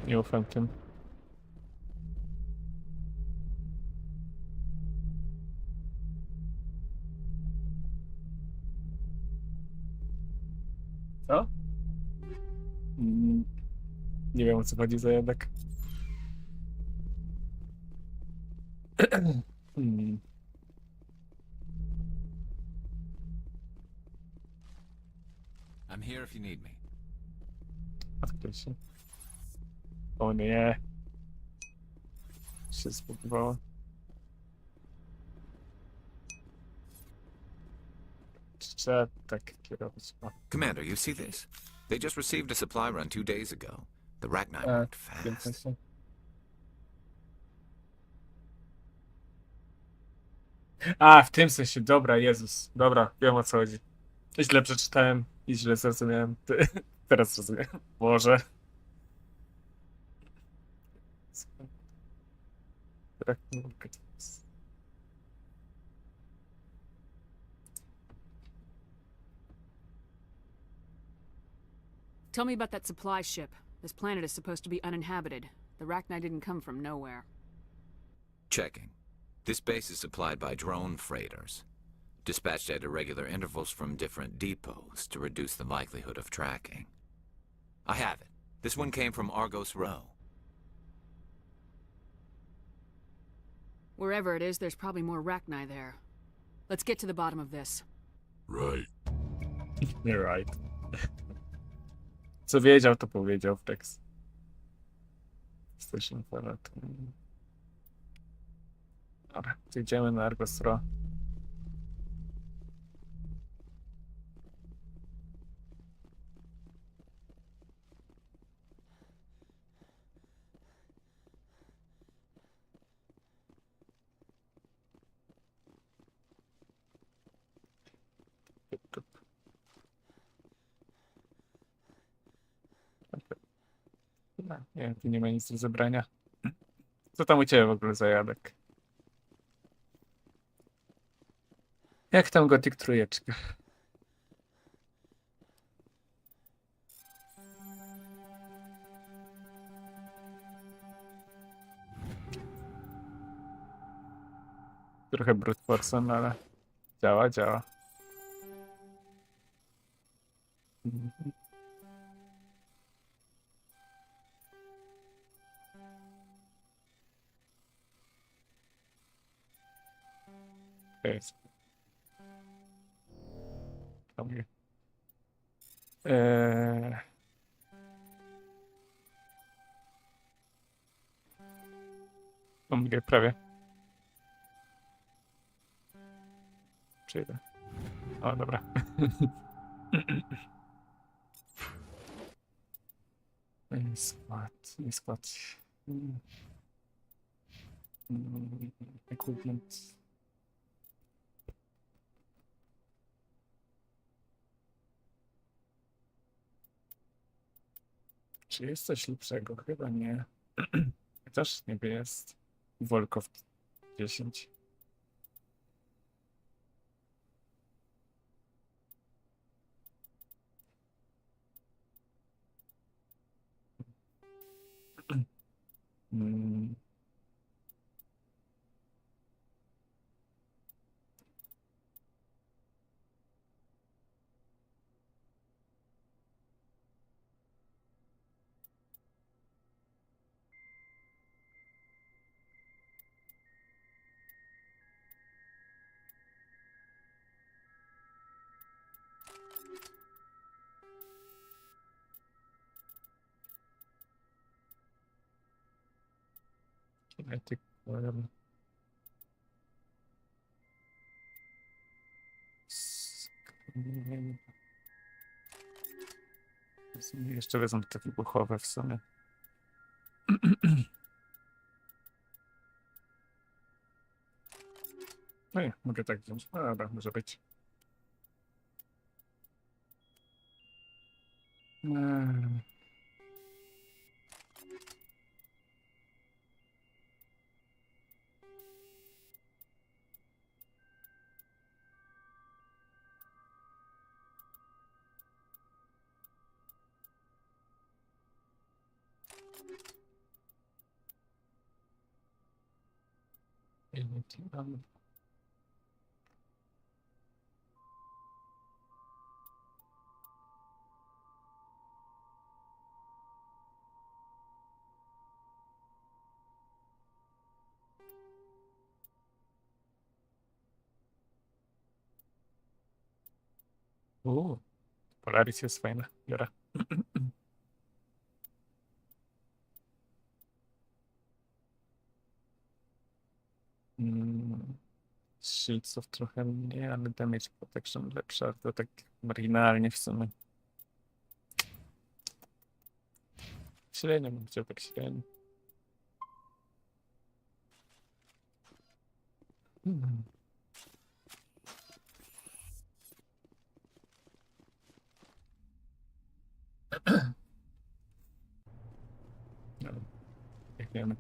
Nie ufam tym. Co? Nie wiem, o co chodzi za jadek.
I'm here if you need me.
Odkryj się. O nie. Się zbudowało. Trzeba tak kierować. O.
Commander, you see this? They just received a supply run 2 days ago. The Rachni worked fast.
A, w tym sensie, dobra, Jezus. Dobra, wiem o co chodzi. Źle przeczytałem i źle zrozumiałem. Teraz rozumiem. Boże.
Tell me about that supply ship. This planet is supposed to be uninhabited. The Rachni didn't come from nowhere.
Checking. This base is supplied by drone freighters, dispatched at irregular intervals from different depots to reduce the likelihood of tracking. I have it. This one came from Argos Row.
Wherever it is, there's probably more Rachni there. Let's get to the bottom of this.
Right.
You're right. Co wiedział, to powiedział Flex. Station Palette. Dobra, to idziemy na Argostro. Nie, tu nie ma nic do zebrania. Co tam u ciebie w ogóle za jadek? Jak tam Gothic trójeczka? Trochę brute force'em, ale działa, działa. Mhm. Jest. Dobrze. Eee... Omgę prawie. Przyjdę. O, dobra. Skład, nie skład. Equipment. Czy jest coś lepszego? Chyba nie. Chociaż niby jest. Volkov 10. Mm. Kinetic coil. Jeszcze wezmę te wybuchowe w sumie. No nie, mogę tak wziąć. No dobra, może być. Polaris jest fajne. Biorę. Shieldsów trochę mniej, ale damage protection lepsza. To tak marginalnie w sumie. Średnio bym chciał tak średnio. No, jak wiemy.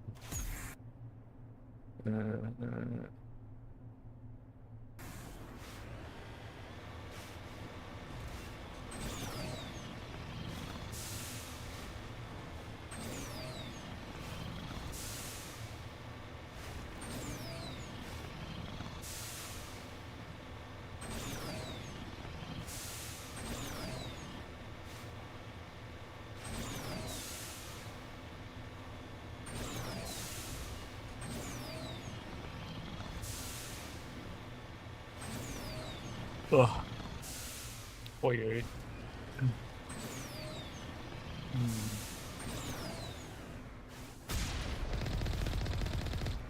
Ojej.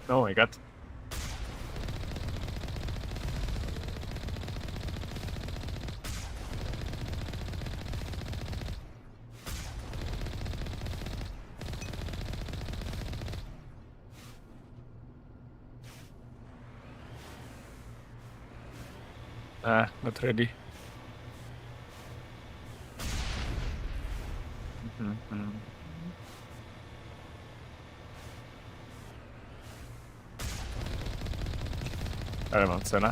Oh my god. Not ready. Ale mam cenę.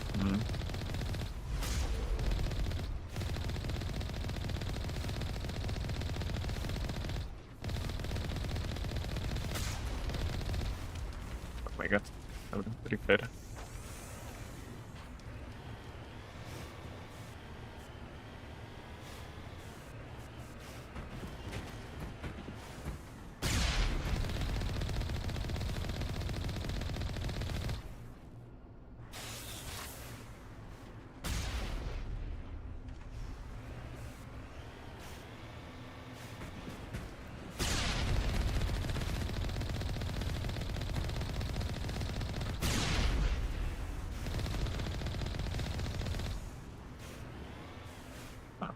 Oh my god. Dobra, repair.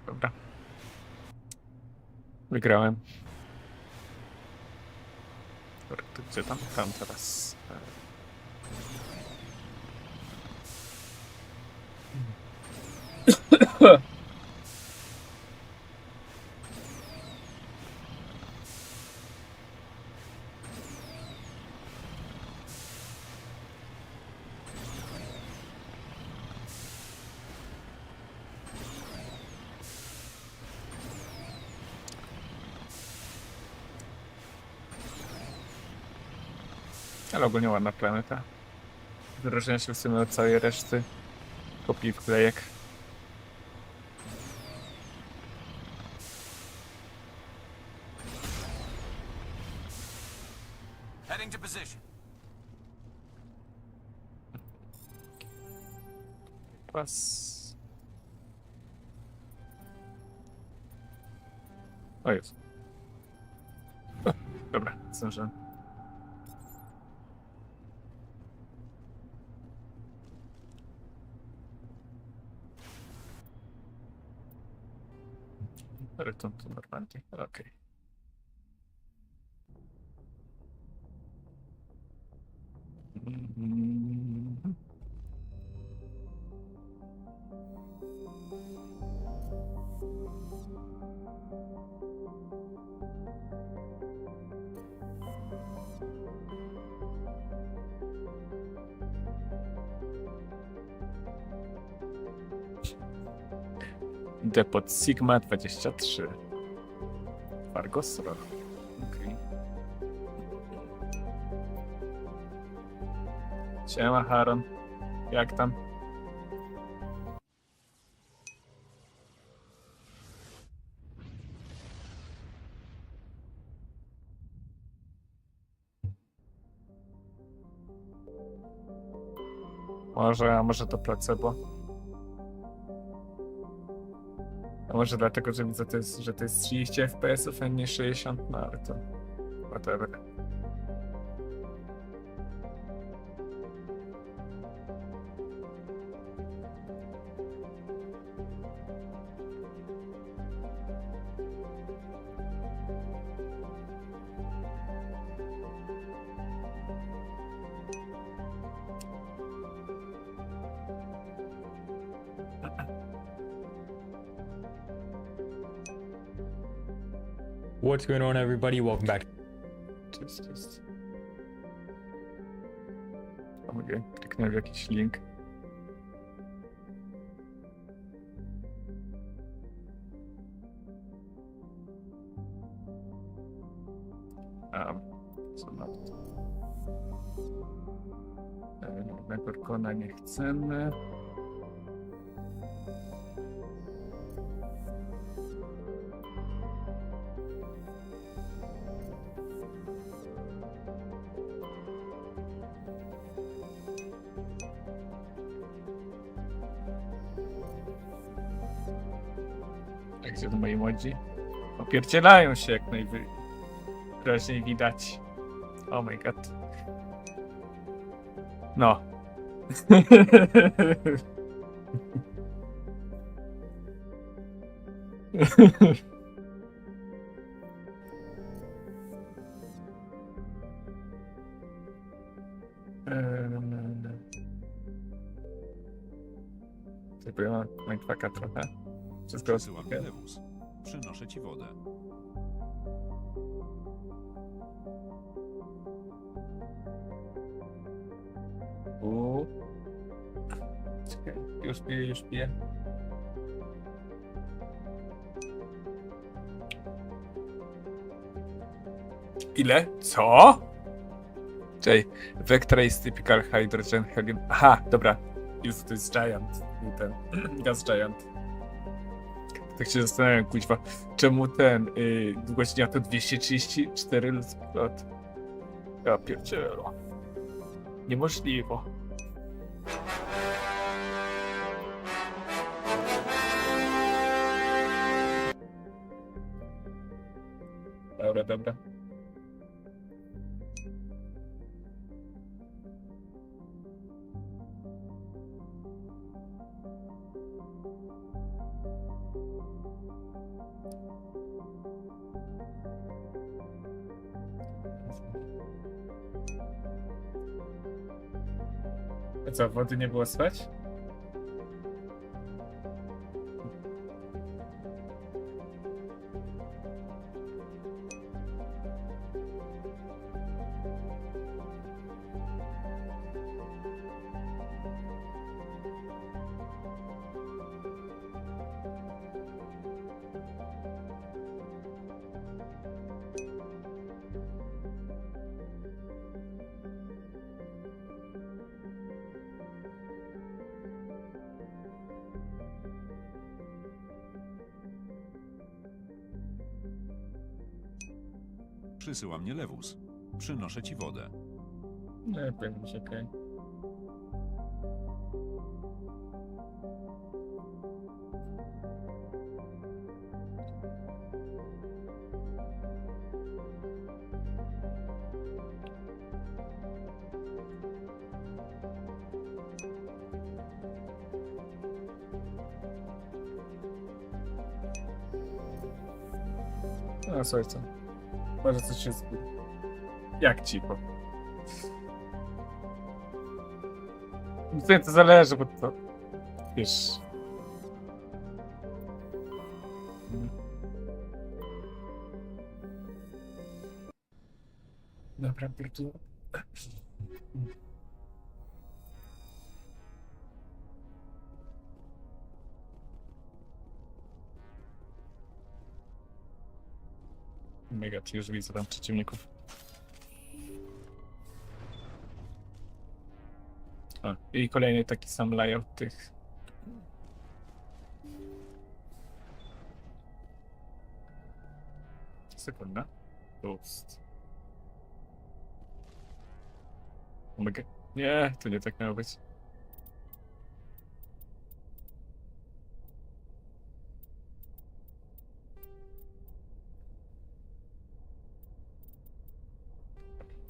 Dobra. Wygrałem. Dobra, to gdzie tam? Tam teraz. Ale ogólnie ładna planeta. Wyróżnia się w sumie od całej reszty kopii wklejek.
Heading to position.
Pas. O jest. Dobra, zdążyłem. Return to normality. Okej. Depot Sigma 23. Fargosro. Okej. Siema, Haron. Jak tam? Może to placebo? A może dlatego, że widzę, że to jest 30 FPS-ów, a nie 60, no ale to whatever.
What's going on, everybody? Welcome back.
Cześć. Mogę kliknąć w jakiś link. Co na to? Megorkona nie chcemy. A gdzie to moi młodzi? Opierdzielają się jak najwyraźniej widać. Oh my god. No. Zrobiłem mindfucka trochę. Wszystko
Przesyłam telewóz. Przynoszę ci wodę.
Czekaj, już piję. Ile? Co? Czekaj, Vectra is typical hydrogen helium. Aha, dobra. Jezu, to jest Giant. Ten Gas Giant. Tak się zastanawiam, kuźwa, czemu ten długość dnia to 234 ludzkich lat. Ja pierdzielę. Niemożliwe. Dobra. A co, wody nie było słychać?
Przysyła mnie lewus. Przynoszę ci wodę.
No, powiem się, okej. No, słuchaj co. Może coś się zgubi. Jak cicho? To zależy, bo to... Wiesz... Dobra, pierdolę. Mega, już widzę tam przeciwników. O, i kolejny taki sam layout tych. Sekunda. Boost. Omega. Nie, to nie tak miało być.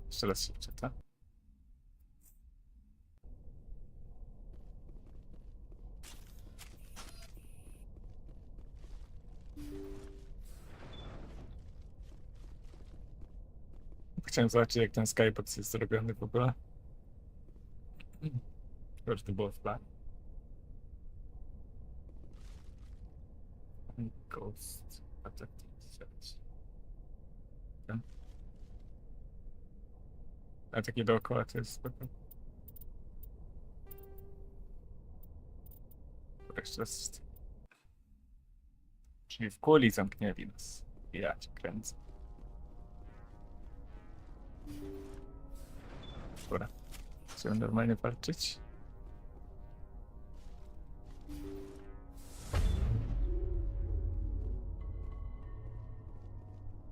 Jeszcze raz się wczyta. Chciałem zobaczyć, jak ten skybox jest zrobiony w ogóle. Chyba, że to było w planie. Ghost Attack. A takie dookoła to jest spoko. Jeszcze raz. Czyli w kuli zamknęli nas. Ja cię kręcę. Dobra. Chcemy normalnie walczyć.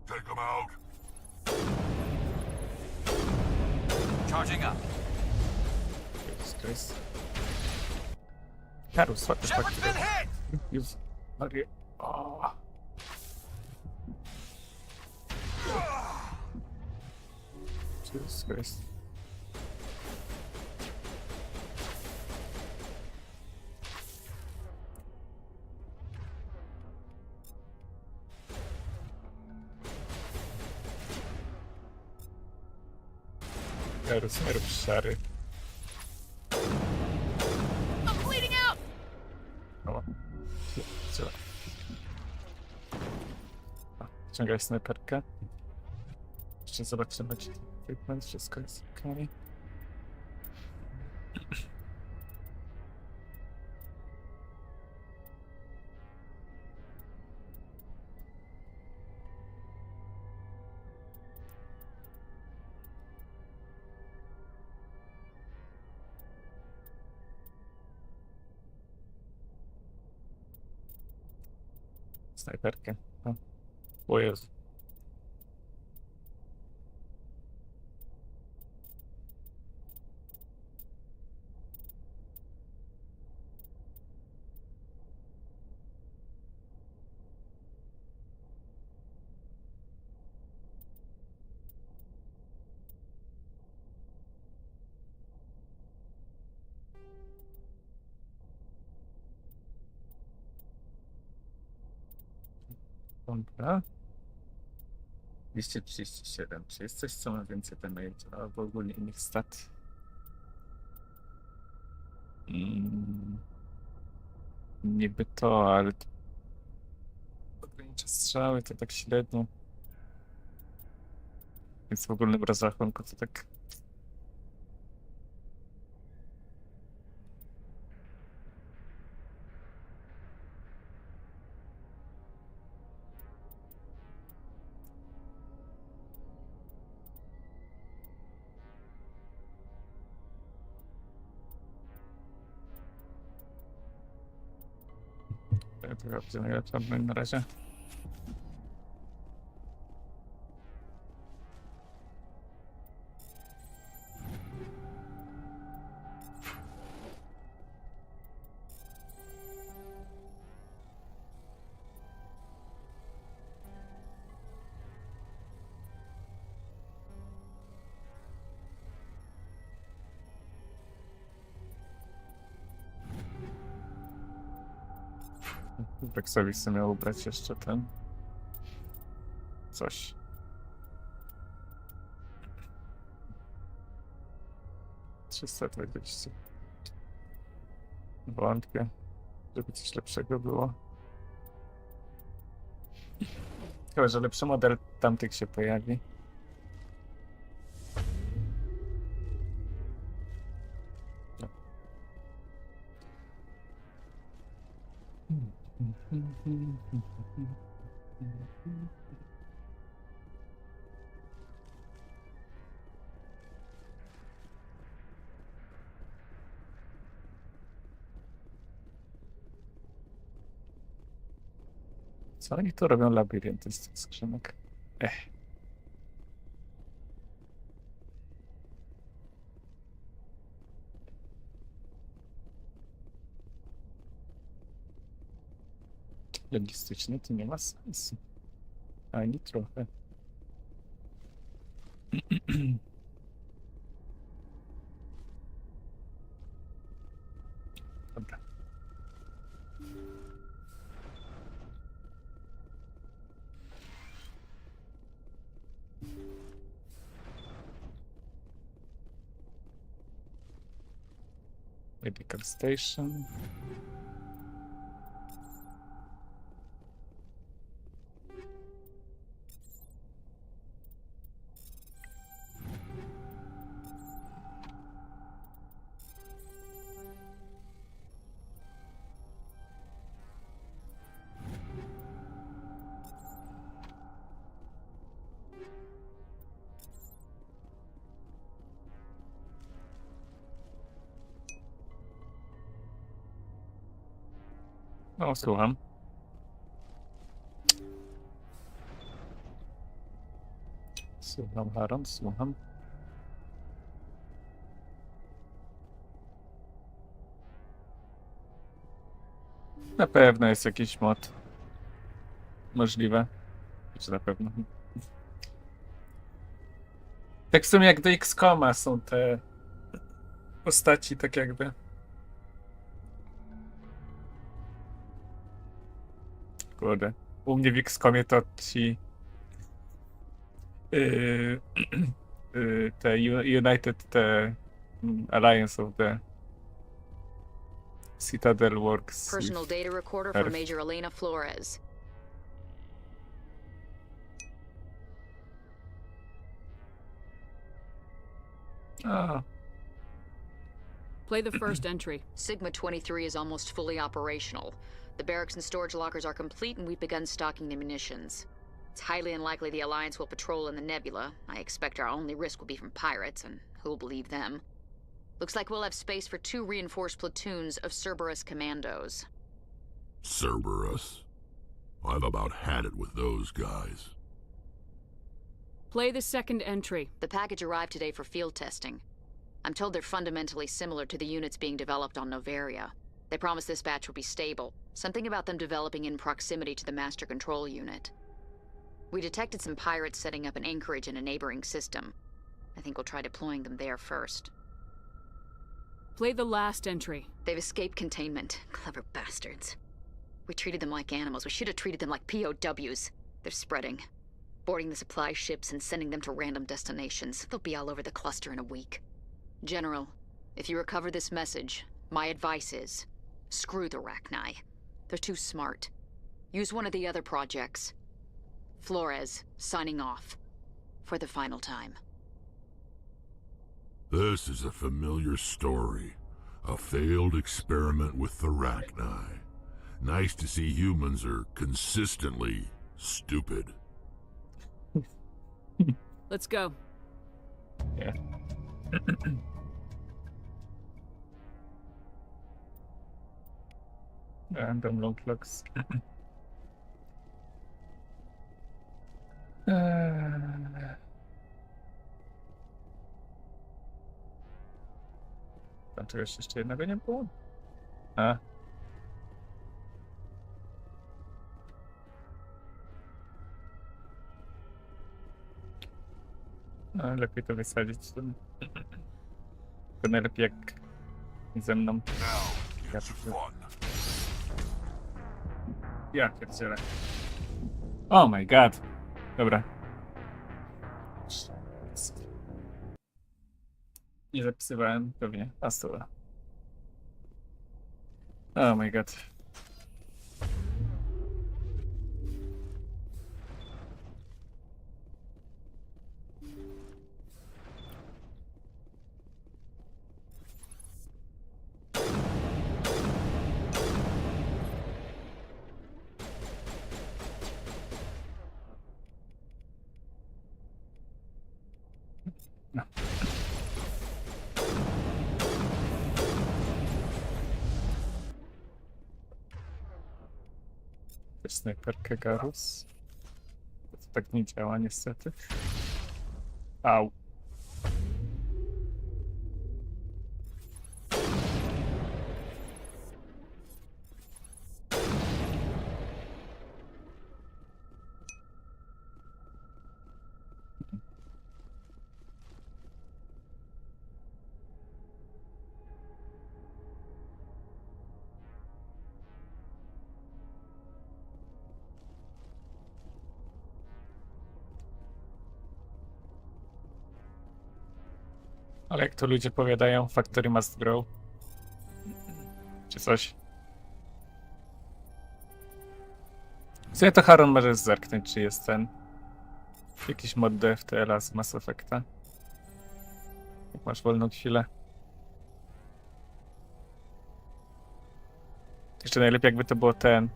Take them out.
Charging up.
Jest. Karus, chodź.
Shepard's been hit!
Już. Marie. O. Jesus Christ. Garus, nie rób siary. O, co? Ciągaj snajperkę. Jeszcze zobaczymy, czy treatment wszystko jest okej. Snajperkę. O Jezu. Dobra. 237. Czy jest coś, co ma więcej damage albo ogólnie innych stat? Niby to, ale ogranicza strzały, to tak średnio. Więc w ogólnym rozrachunku to tak... To będzie najlepsza broń na razie. Tak sobie chcę ubrać jeszcze ten... coś. $320. Wątpię, żeby coś lepszego było. Chyba, że lepszy model tamtych się pojawi. No. Co oni tu robią labirynty z tych skrzynek? Logistycznie to nie ma sensu. Ani trochę. Dobra. Medical station. No, słucham. Słucham, Haron, słucham. Na pewno jest jakiś mod. Możliwe. Czy na pewno. Tak w sumie jak do X-Koma są te postaci, tak jakby. Kurde. U mnie w X-Komie to ci te United, te Alliance of the Citadel Works.
Personal data recorder for Major Elena Flores.
Oh.
Play the first entry.
Sigma 23 is almost fully operational. The barracks and storage lockers are complete, and we've begun stocking the munitions. It's highly unlikely the Alliance will patrol in the nebula. I expect our only risk will be from pirates, and who'll believe them? Looks like we'll have space for 2 reinforced platoons of Cerberus commandos.
Cerberus? I've about had it with those guys.
Play the second entry.
The package arrived today for field testing. I'm told they're fundamentally similar to the units being developed on Noveria. They promise this batch will be stable. Something about them developing in proximity to the master control unit. We detected some pirates setting up an anchorage in a neighboring system. I think we'll try deploying them there first.
Play the last entry.
They've escaped containment. Clever bastards. We treated them like animals. We should have treated them like POWs. They're spreading. Boarding the supply ships and sending them to random destinations. They'll be all over the cluster in a week. General, if you recover this message, my advice is, screw the Rachni. They're too smart. Use one of the other projects. Flores, signing off. For the final time.
This is a familiar story. A failed experiment with the Rachni. Nice to see humans are consistently stupid.
Let's go.
Yeah. Random long looks. Tam czegoś jeszcze jednego nie było? A. No, lepiej to wysadzić. To najlepiej jak ze mną.
Now, get your fun.
Ja pierdzielę. Oh my god. Dobra. Nie zapisywałem, pewnie. A stoła. Oh my god. No. Też snajperkę Garus. To tak nie działa niestety. Au. Ale jak to ludzie powiadają, factory must grow. Czy coś. W sumie to Haron może zerknąć, czy jest ten jakiś mod DFTL z Mass Effecta. Jak masz wolną chwilę. Jeszcze najlepiej jakby to było ten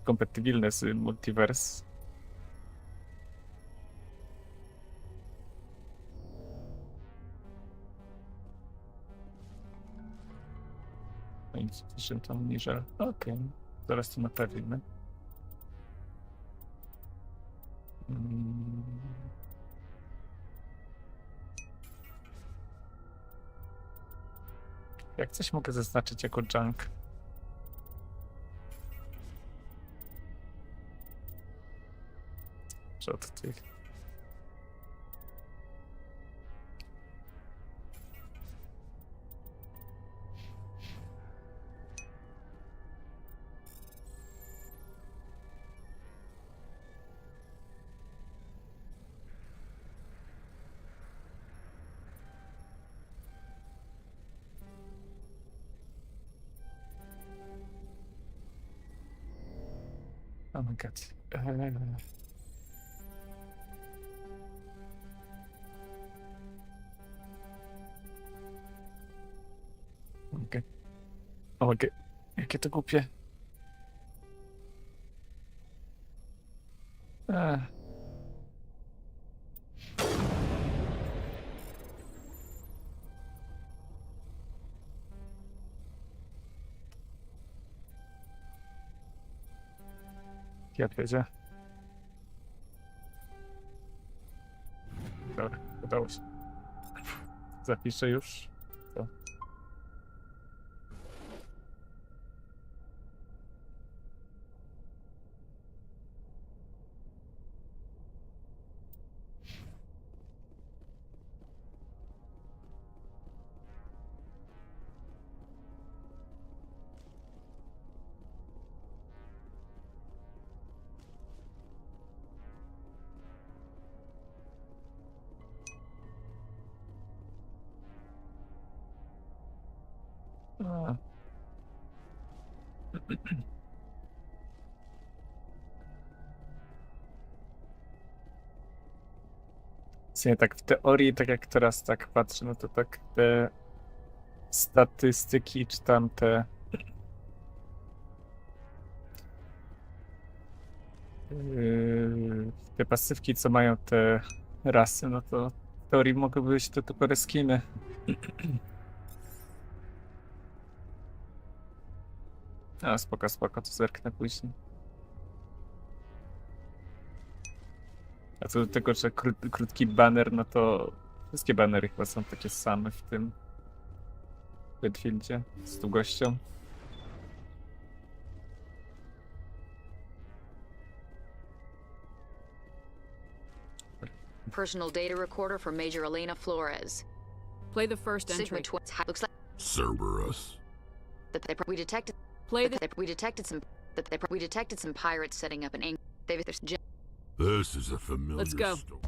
kompatybilne z Multiverse. Insufficient Omniżel. Okej, zaraz to naprawimy. Jak coś mogę zaznaczyć jako junk? Czy od tych? Oh my god. Okej. Okay. Jakie to głupie. Ja wiedzie. Dobra, udało się. Zapiszę już. To. A. W sumie tak w teorii, tak jak teraz tak patrzę, no to tak te statystyki, czy tam te pasywki, co mają te rasy, no to w teorii mogłyby być to tylko reskiny. A, spoko, spoko, to zerknę później. A co do tego, że krótki baner, no to wszystkie banery chyba są takie same w tym Redfieldzie z długością.
Personal data recorder for Major Elena Flores.
Play the first entry.
Sigma looks like
Cerberus.
we detected.
Play the.
We detected some pirates setting up an anchor. There's
This is a familiar
Let's go.
story.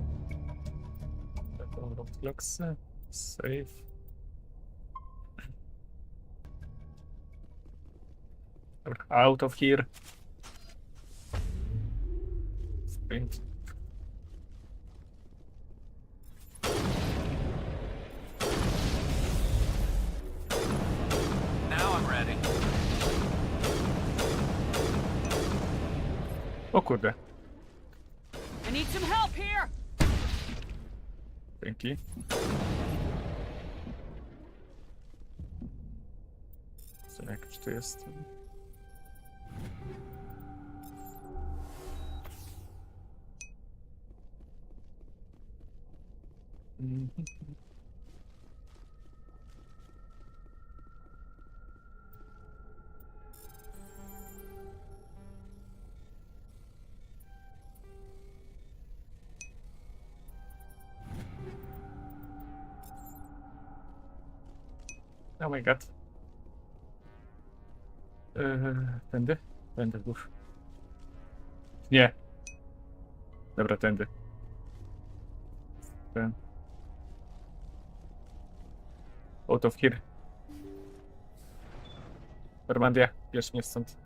Save. Out of here. Sprint.
Now I'm ready.
O kurde.
I need some help here.
Dzięki. Co, jak już tu jest? Oh my god. Tędy? Tędy, uff. Nie. Dobra, tędy. Ten. Out of here. Normandia, bierz mnie stąd.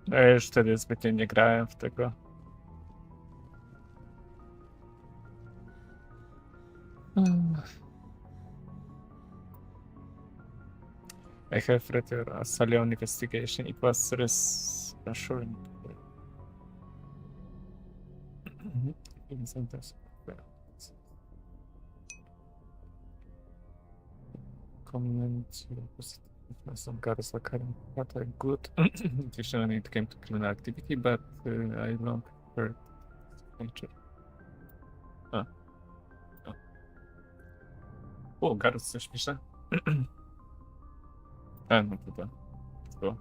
Ja już wtedy zbytnio nie grałem w tego. I have read your Salion investigation. It was reassuring. Comment your positiveness on Gar's current what are good. Additionally, it came to criminal activity, but I long heard nature. O, Garus coś pisze. A, no to.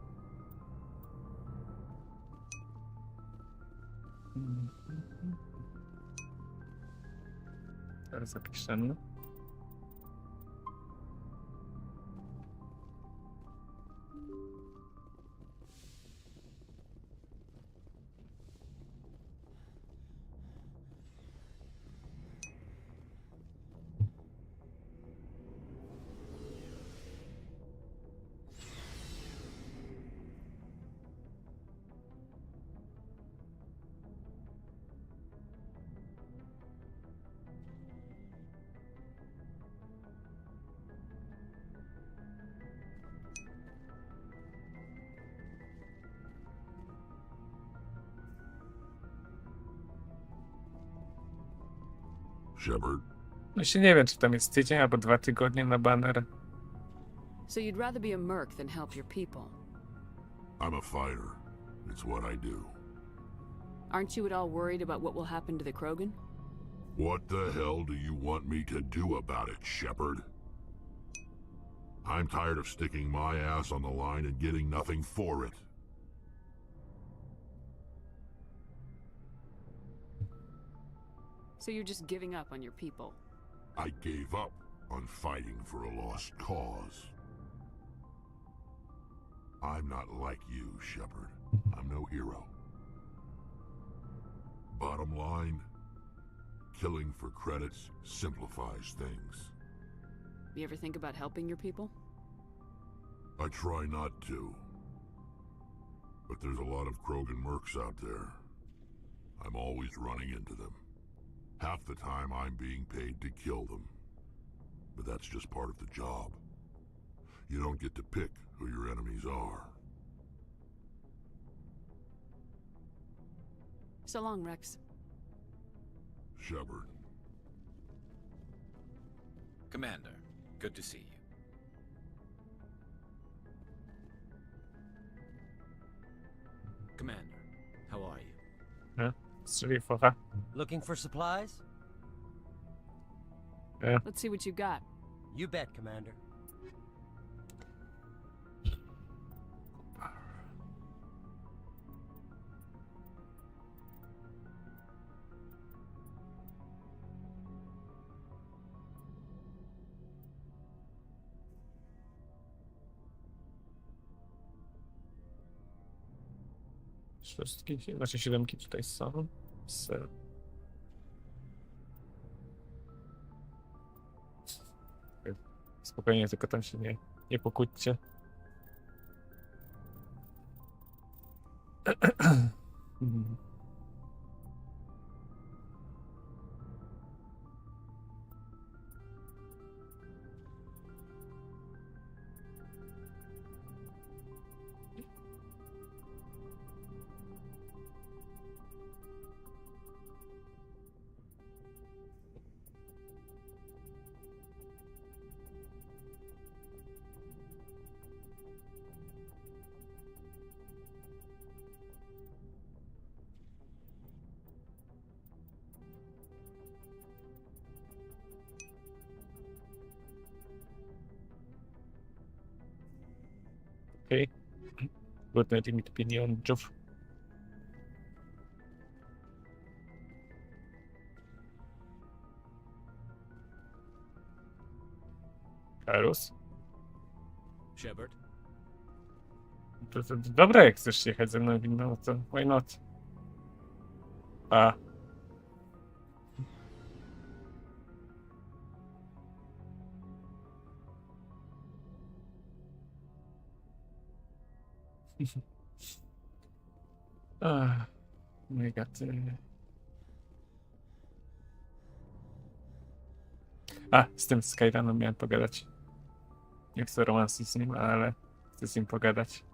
Teraz zapiszemy.
Shepard,
Właśnie nie wiem, czy tam jest tydzień albo 2 tygodnie na baner.
So you'd rather be a merc than help your people.
I'm a fighter. It's what I do.
Aren't you at all worried about what will happen to the Krogan?
What the hell do you want me to do about it, Shepard? I'm tired of sticking my ass on the line and getting nothing for it.
So you're just giving up on your people?
I gave up on fighting for a lost cause. I'm not like you, Shepard. I'm no hero. Bottom line, killing for credits simplifies things.
You ever think about helping your people?
I try not to. But there's a lot of Krogan mercs out there. I'm always running into them. Half the time I'm being paid to kill them. But that's just part of the job. You don't get to pick who your enemies are.
So long, Rex.
Shepard.
Commander, good to see you. Commander, how are you?
Strzeli focha.
Looking for supplies?
Let's see what you got.
You bet, Commander.
Szóstki, znaczy 7 tutaj są. Spokojnie, tylko tam się nie pokłóćcie. Okej. Górny limit pieniądzów. Karus?
Shepard?
To dobra, jak chcesz jechać ze mną winną, to why not? A. Mega ty. A, z tym Skyranem miałem pogadać. Nie chcę romansu z nim, ale chcę z nim pogadać.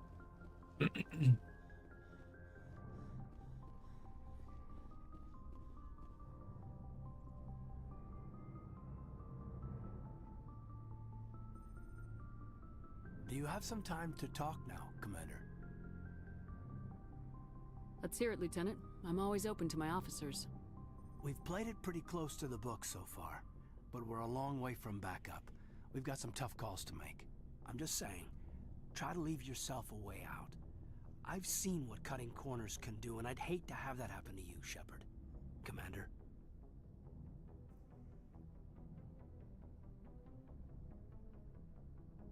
Do you have some time to talk now, Commander?
Let's hear it, Lieutenant. I'm always open to my officers.
We've played it pretty close to the book so far, but we're a long way from backup. We've got some tough calls to make. I'm just saying, try to leave yourself a way out. I've seen what cutting corners can do, and I'd hate to have that happen to you, Shepard. Commander.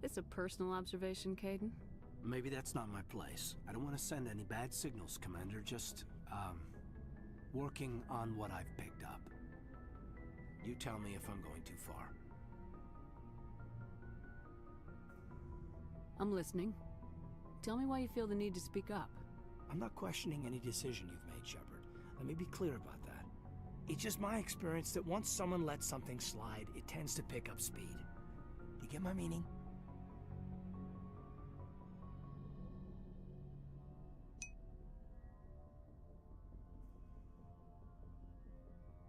It's a personal observation, Caden.
Maybe that's not my place. I don't want to send any bad signals, Commander. Just, working on what I've picked up. You tell me if I'm going too far.
I'm listening. Tell me why you feel the need to speak up.
I'm not questioning any decision you've made, Shepard. Let me be clear about that. It's just my experience that once someone lets something slide, it tends to pick up speed. Do you get my meaning?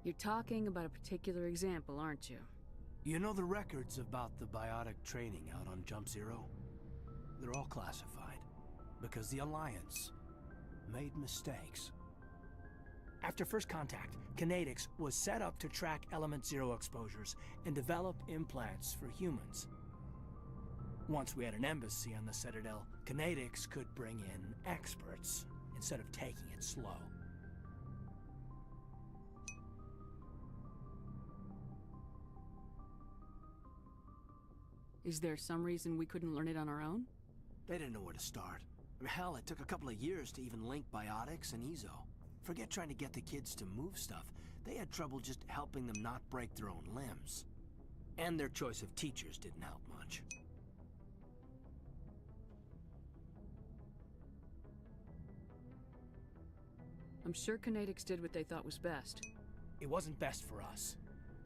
You're talking about a particular example, aren't you?
You know the records about the biotic training out on Jump Zero? They're all classified, because the Alliance made mistakes. After first contact, Kinetics was set up to track Element Zero exposures and develop implants for humans. Once we had an embassy on the Citadel, Kinetics could bring in experts instead of taking it slow.
Is there some reason we couldn't learn it on our own?
They didn't know where to start. Hell, it took a couple of years to even link biotics and EZO. Forget trying to get the kids to move stuff. They had trouble just helping them not break their own limbs. And their choice of teachers didn't help much.
I'm sure Kinetics did what they thought was best.
It wasn't best for us.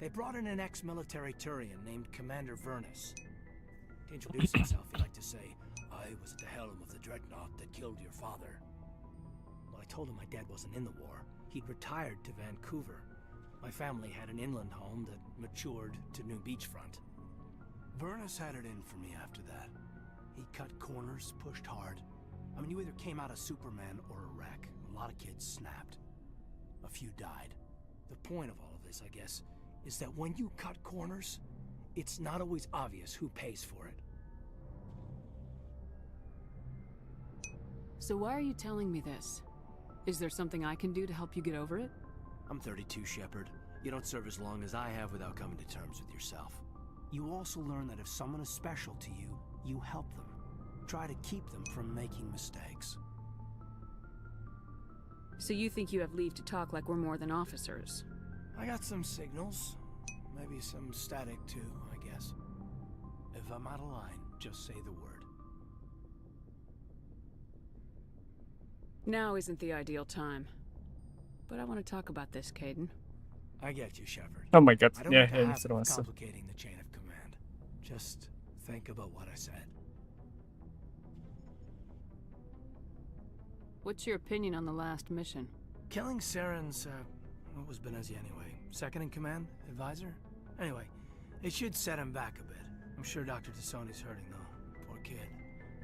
They brought in an ex-military Turian named Commander Vernus. To introduce himself, he liked to say, "I was at the helm of the dreadnought that killed your father." Well, I told him my dad wasn't in the war. He'd retired to Vancouver. My family had an inland home that matured to New Beachfront. Vernus had it in for me after that. He cut corners, pushed hard. I mean, you either came out a Superman or a wreck. A lot of kids snapped. A few died. The point of all of this, I guess, is that when you cut corners, it's not always obvious who pays for it.
So why are you telling me this? Is there something I can do to help you get over it?
I'm 32, Shepard. You don't serve as long as I have without coming to terms with yourself. You also learn that if someone is special to you, you help them. Try to keep them from making mistakes.
So you think you have leave to talk like we're more than officers?
I got some signals. Maybe some static too, I guess. If I'm out of line, just say the word.
Now isn't the ideal time. But I want to talk about this, Caden.
I get you, Shepard.
Oh my god,
I don't
yeah,
want to
yeah,
have
it's the one.
complicating the chain of command. Just think about what I said.
What's your opinion on the last mission?
Killing Saren's, what was Benezi anyway? Second in command? Advisor? Anyway, it should set him back a bit. I'm sure Dr. Tassoni's hurting, though. Poor kid.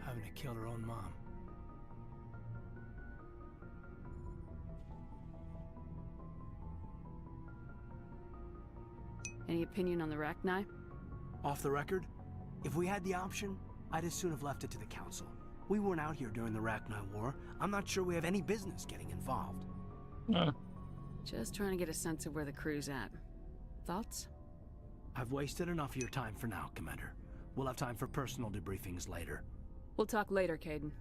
Having to kill her own mom.
Any opinion on the Rachni?
Off the record, if we had the option, I'd as soon have left it to the Council. We weren't out here during the Rachni War. I'm not sure we have any business getting involved.
Just trying to get a sense of where the crew's at. Thoughts?
I've wasted enough of your time for now, Commander. We'll have time for personal debriefings later.
We'll talk later, Caden.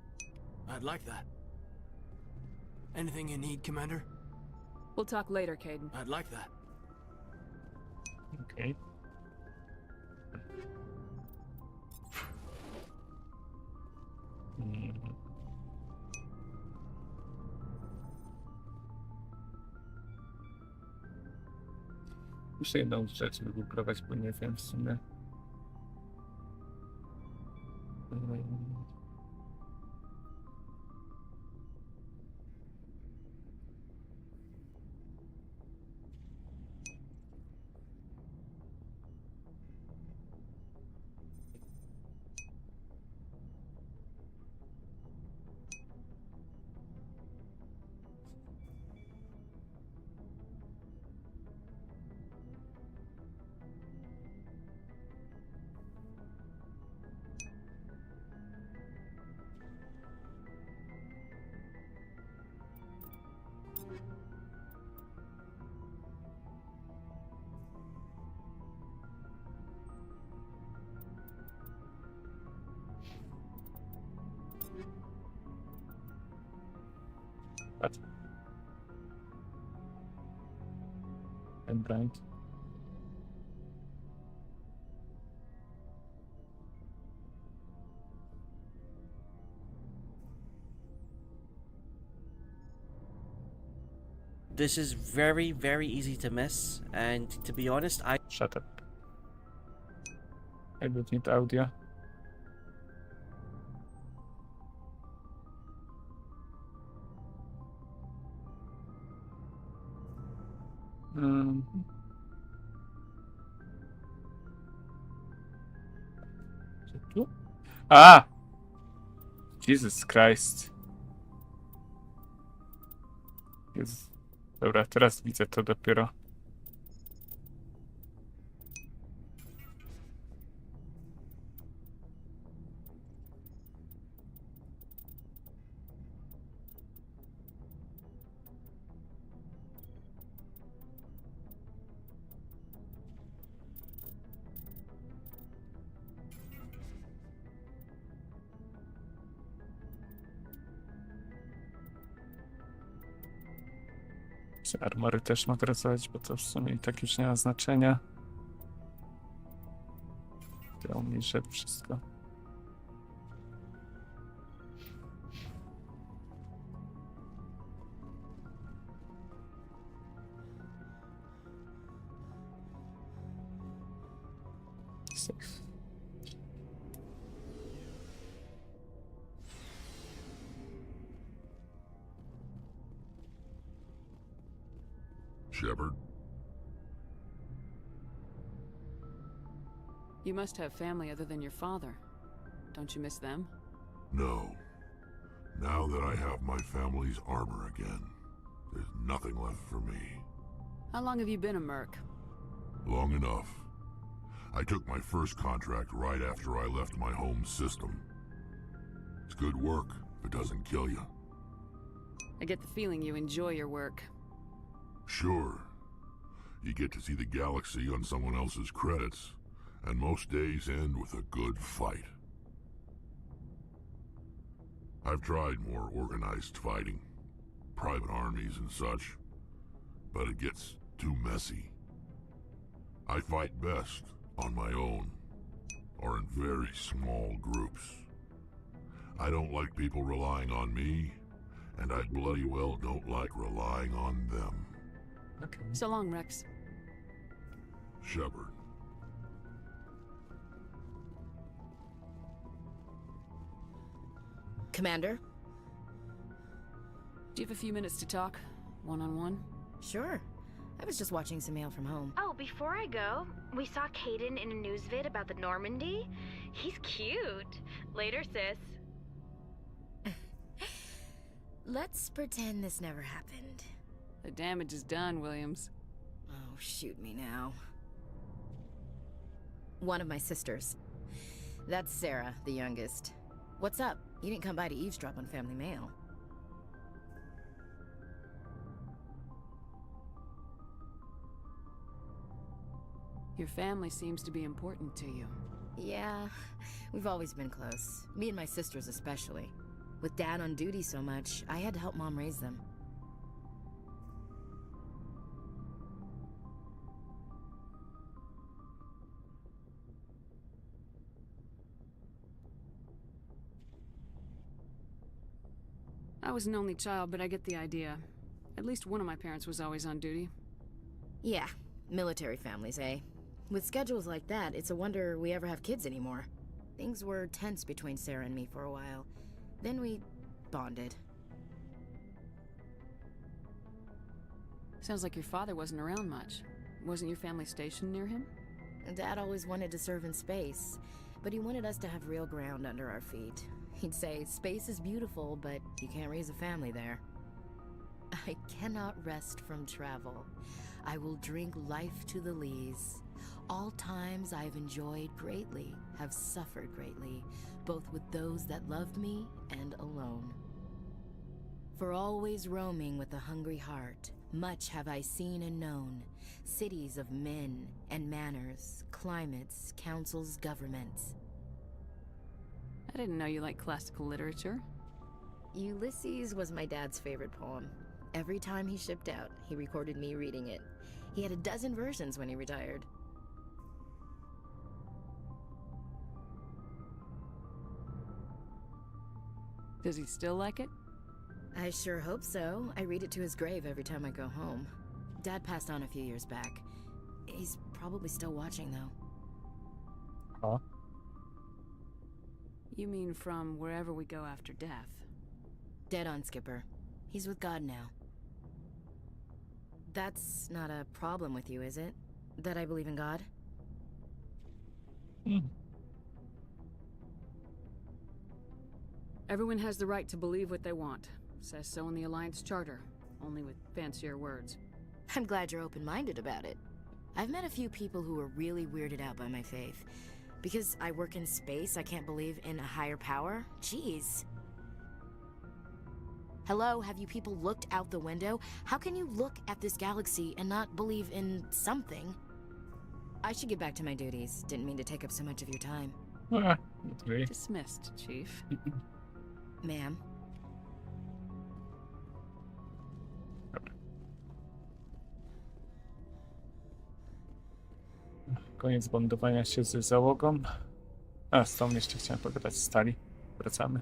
I'd like that. Anything you need, Commander?
We'll talk later, Caden.
I'd like that.
Okay. Muszę jedną rzecz wygooglować, bo nie wiem w sumie. I'm blind.
This is very, very easy to miss, and to be honest,
Shut up. I don't need audio. Ah! Jesus Christ. Jest. Dobra, teraz widzę to dopiero. Czy armory też mogę rysować, bo to w sumie i tak już nie ma znaczenia. To umniejszę wszystko. Safe.
Shepard?
You must have family other than your father. Don't you miss them?
No. Now that I have my family's armor again, there's nothing left for me.
How long have you been a merc?
Long enough. I took my first contract right after I left my home system. It's good work if it doesn't kill you.
I get the feeling you enjoy your work.
Sure. You get to see the galaxy on someone else's credits, and most days end with a good fight. I've tried more organized fighting, private armies and such, but it gets too messy. I fight best on my own, or in very small groups. I don't like people relying on me, and I bloody well don't like relying on them.
Okay. So long, Rex.
Shepard.
Commander?
Do you have a few minutes to talk? One-on-one?
Sure. I was just watching some mail from home.
Oh, before I go, we saw Caden in a news vid about the Normandy. He's cute. Later, sis.
Let's pretend this never happened.
The damage is done, Williams.
Oh, shoot me now. One of my sisters. That's Sarah, the youngest. What's up? You didn't come by to eavesdrop on family mail.
Your family seems to be important to you.
Yeah, we've always been close. Me and my sisters especially. With Dad on duty so much, I had to help Mom raise them.
I was an only child, but I get the idea. At least one of my parents was always on duty.
Yeah, military families, eh? With schedules like that, it's a wonder we ever have kids anymore. Things were tense between Sarah and me for a while. Then we bonded.
Sounds like your father wasn't around much. Wasn't your family stationed near him?
Dad always wanted to serve in space, but he wanted us to have real ground under our feet. He'd say, space is beautiful, but you can't raise a family there. I cannot rest from travel. I will drink life to the lees. All times I've enjoyed greatly, have suffered greatly, both with those that loved me and alone. For always roaming with a hungry heart, much have I seen and known, cities of men and manners, climates, councils, governments.
I didn't know you liked classical literature.
Ulysses was my dad's favorite poem. Every time he shipped out, he recorded me reading it. He had a dozen versions when he retired.
Does he still like it?
I sure hope so. I read it to his grave every time I go home. Dad passed on a few years back. He's probably still watching, though.
Huh?
You mean from wherever we go after death?
Dead on, Skipper. He's with God now. That's not a problem with you, is it? That I believe in God?
Everyone has the right to believe what they want. Says so in the Alliance Charter, only with fancier words.
I'm glad you're open-minded about it. I've met a few people who were really weirded out by my faith. Because I work in space, I can't believe in a higher power? Jeez. Hello, have you people looked out the window? How can you look at this galaxy and not believe in something? I should get back to my duties. Didn't mean to take up so much of your time.
Dismissed, Chief.
Ma'am.
Koniec bondowania się z załogą. A, z tą jeszcze chciałem pogadać z Stali. Wracamy.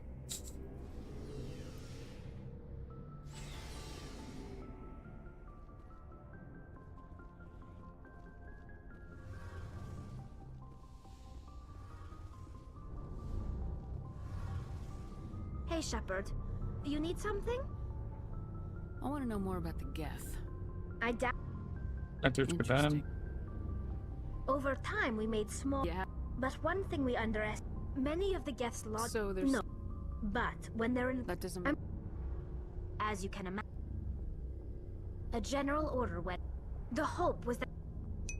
Hey, Shepard. You need something?
I want to know more about the Geth.
I doubt.
A tu już pytałem.
Over time, we made small.
Yeah.
But one thing we underestimated: many of the Geth's laws.
So there's
no. But when they're in.
That doesn't matter.
As you can imagine, a general order went. The hope was that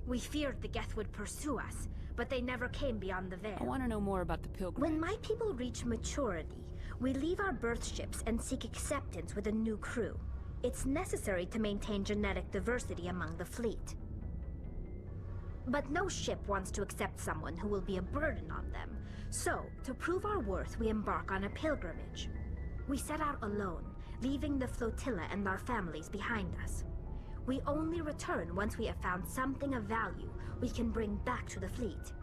we feared the Geth would pursue us, but they never came beyond the veil.
I want to know more about the pilgrimage.
When my people reach maturity, we leave our birth ships and seek acceptance with a new crew. It's necessary to maintain genetic diversity among the fleet. But no ship wants to accept someone who will be a burden on them. So, to prove our worth, we embark on a pilgrimage. We set out alone, leaving the flotilla and our families behind us. We only return once we have found something of value we can bring back to the fleet.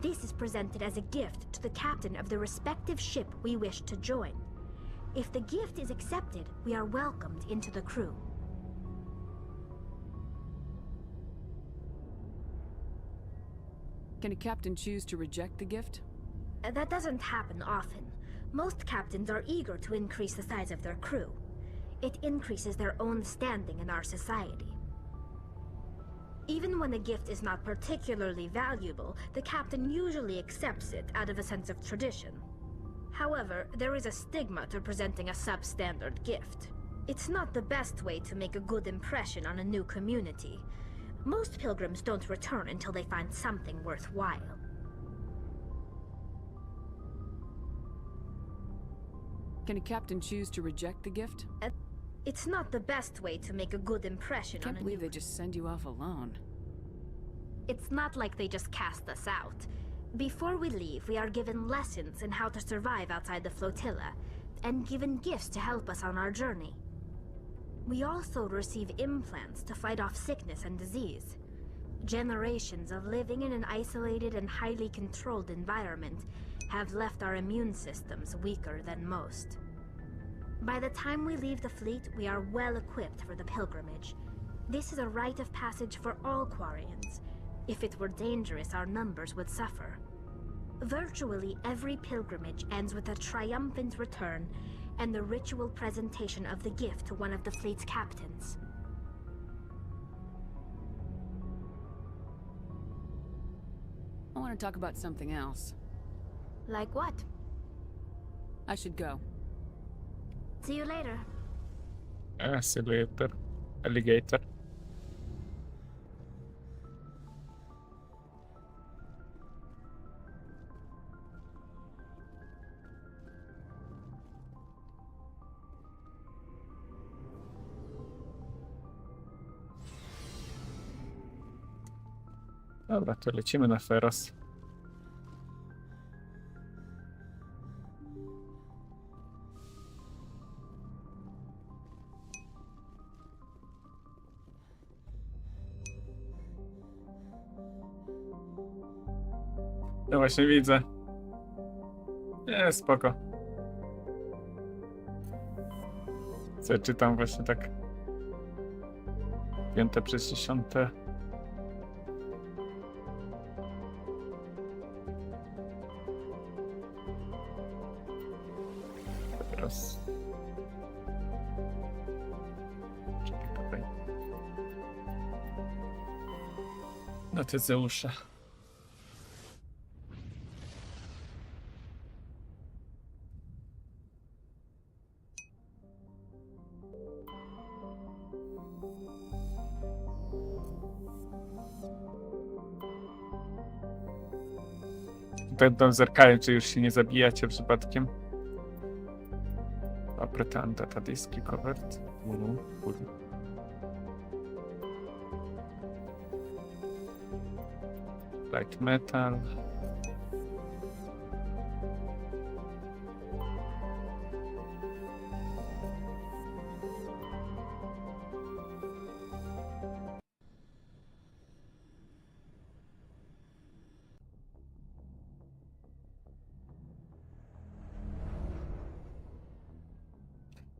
This is presented as a gift to the captain of the respective ship we wish to join. If the gift is accepted, we are welcomed into the crew.
Can a captain choose to reject the gift?
That doesn't happen often. Most captains are eager to increase the size of their crew. It increases their own standing in our society. Even when a gift is not particularly valuable, the captain usually accepts it out of a sense of tradition. However, there is a stigma to presenting a substandard gift. It's not the best way to make a good impression on a new community. Most pilgrims don't return until they find something worthwhile.
Can a captain choose to reject the gift?
It's not the best way to make a good impression on a new...
I can't believe they just send you off alone.
It's not like they just cast us out. Before we leave, we are given lessons in how to survive outside the flotilla, and given gifts to help us on our journey. We also receive implants to fight off sickness and disease. Generations of living in an isolated and highly controlled environment have left our immune systems weaker than most. By the time we leave the fleet, we are well equipped for the pilgrimage. This is a rite of passage for all Quarians. If it were dangerous, our numbers would suffer. Virtually every pilgrimage ends with a triumphant return and the ritual presentation of the gift to one of the fleet's captains.
I want to talk about something else.
Like what?
I should go.
See you later.
See you later, alligator. Dobra, to lecimy na Feros. No właśnie widzę. Nie, spoko. Co czytam właśnie tak. 5 przez 10. Teraz. Czekaj tutaj. No ty Zeusza. Będą zerkałem, czy już się nie zabijacie przypadkiem. Operatan data diski covered. Light metal.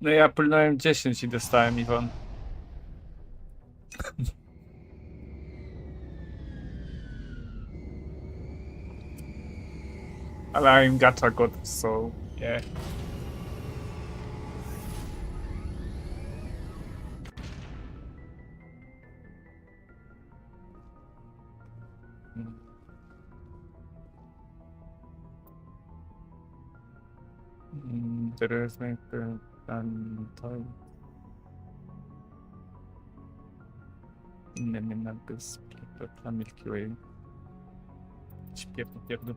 No ja pulnąłem 10 i dostałem Iwon. Ale I'm gacha god, so yeah. There is my toy. Innymi napis dla Milky Way. Śpiew, pierdol.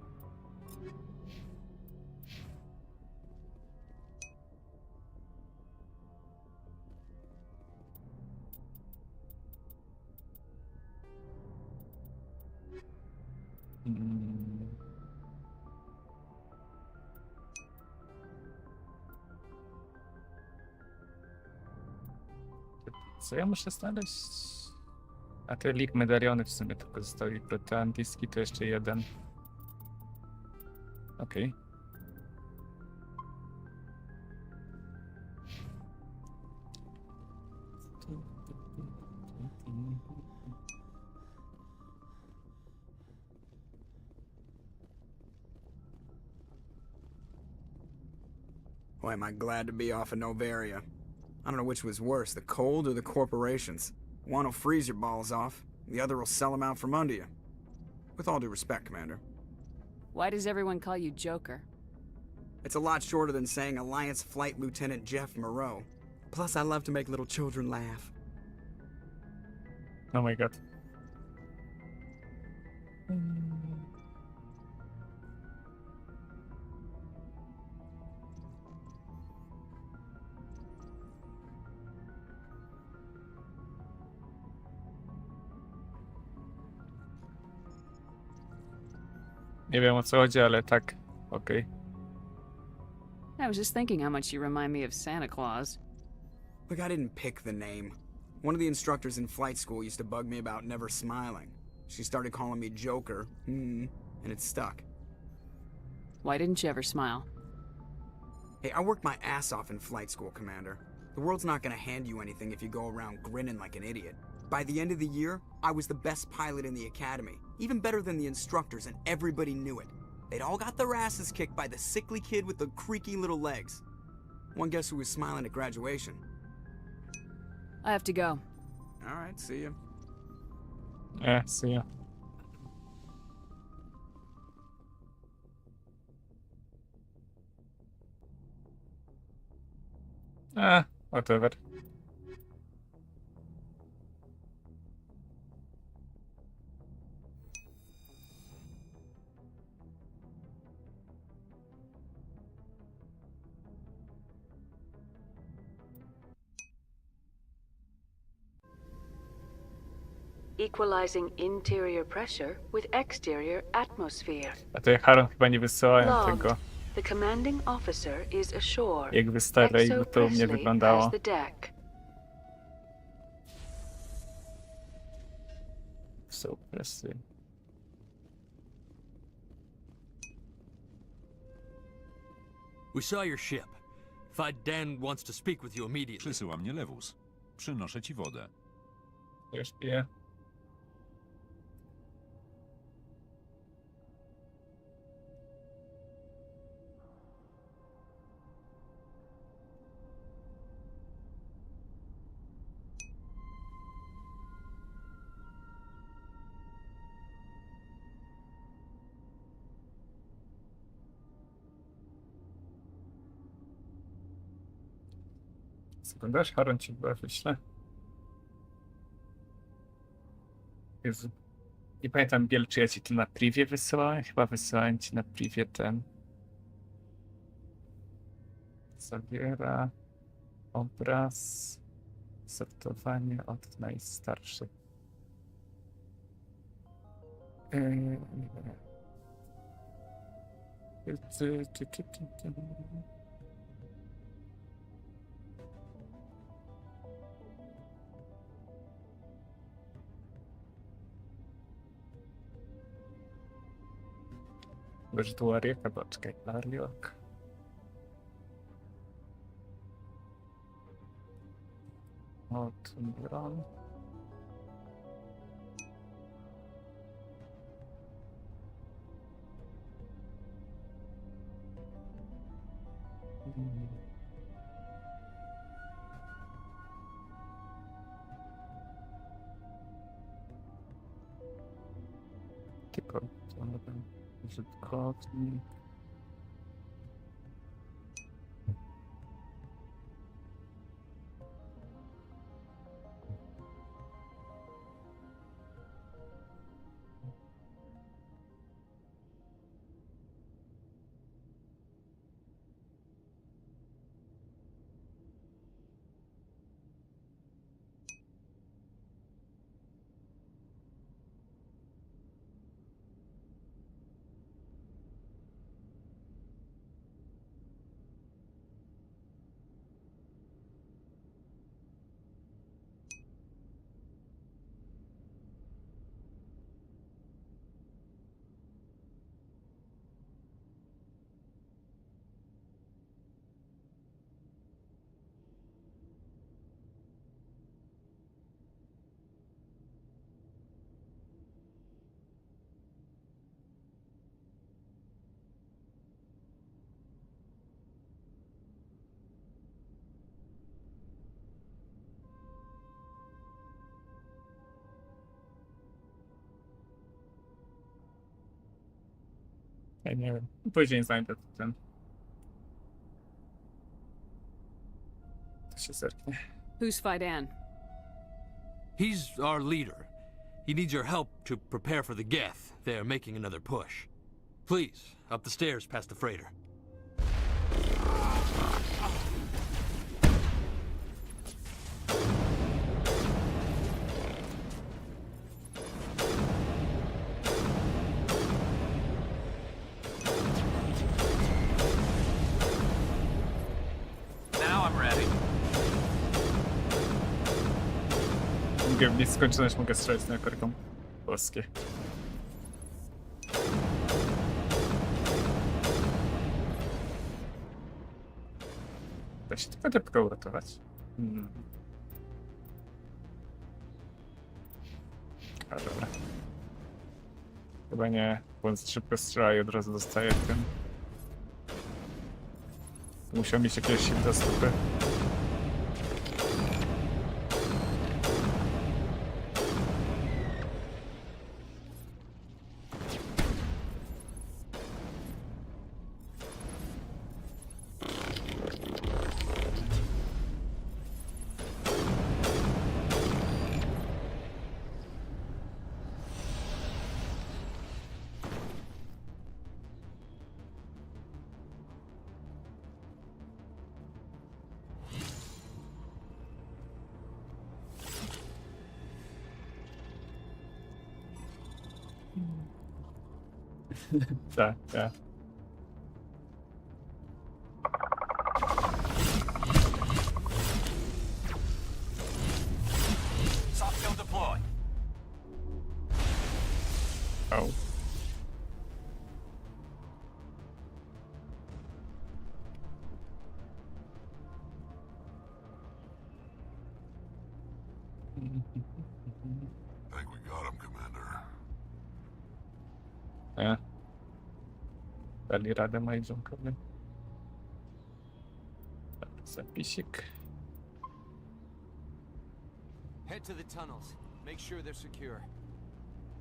Co ja muszę znaleźć? A te lik medaliony w sumie tylko zostały. Protean diski to jeszcze jeden. Okej.
Boy, am I glad to be off of Novaria. I don't know which was worse, the cold or the corporations. One will freeze your balls off, the other will sell them out from under you. With all due respect, Commander.
Why does everyone call you Joker?
It's a lot shorter than saying Alliance Flight Lieutenant Jeff Moreau. Plus, I love to make little children laugh.
Oh my god. Nie wiem o co chodzi, ale tak, okej.
I was just thinking how much you remind me of Santa Claus.
Look, I didn't pick the name. One of the instructors in flight school used to bug me about never smiling. She started calling me Joker, and it stuck.
Why didn't you ever smile?
Hey, I worked my ass off in flight school, Commander. The world's not gonna hand you anything if you go around grinning like an idiot. By the end of the year, I was the best pilot in the academy, even better than the instructors, and everybody knew it. They'd all got their asses kicked by the sickly kid with the creaky little legs. One guess who was smiling at graduation?
I have to go.
All right, see ya.
Yeah, see ya. Whatever.
Equalizing interior pressure with exterior atmosphere.
A to ja Haron chyba nie wysyłałem
Logged.
tego.
The commanding officer is ashore.
Jak wystarczy, jakby to u mnie wyglądało.
The deck.
So Presley.
We saw your ship. Dan wants to speak with you immediately.
Przysyła mnie lewus. Przynoszę ci wodę.
Już piję. Sekundarz, Haron ci chyba wyślę. Jezu. Nie pamiętam, Biel, czy ja ci to na privie wysyłałem? Chyba wysyłałem ci na privie ten. Zawiera obraz. Sortowanie od najstarszych. Wirtuaria, poczekaj, Ariok. Od Myron. Tylko ten użytkownik. Ja nie wiem. Później znajdę ten. To się zerknie.
Who's Fidan?
He's our leader. He needs your help to prepare for the Geth. They're making another push. Please, up the stairs past the freighter.
W nieskończoność mogę strzelać na korką polskie. Da się tylko tylko uratować. A dobra. Chyba nie, bo on szybko strzela i od razu dostaje w tym. Musiał mieć jakieś siły do stopy. Tak, tak.
Soft kill deploy.
Think we got him, Commander.
Dali radę moi ziomkowie. Zapisik.
Head to the tunnels. Make sure they're secure.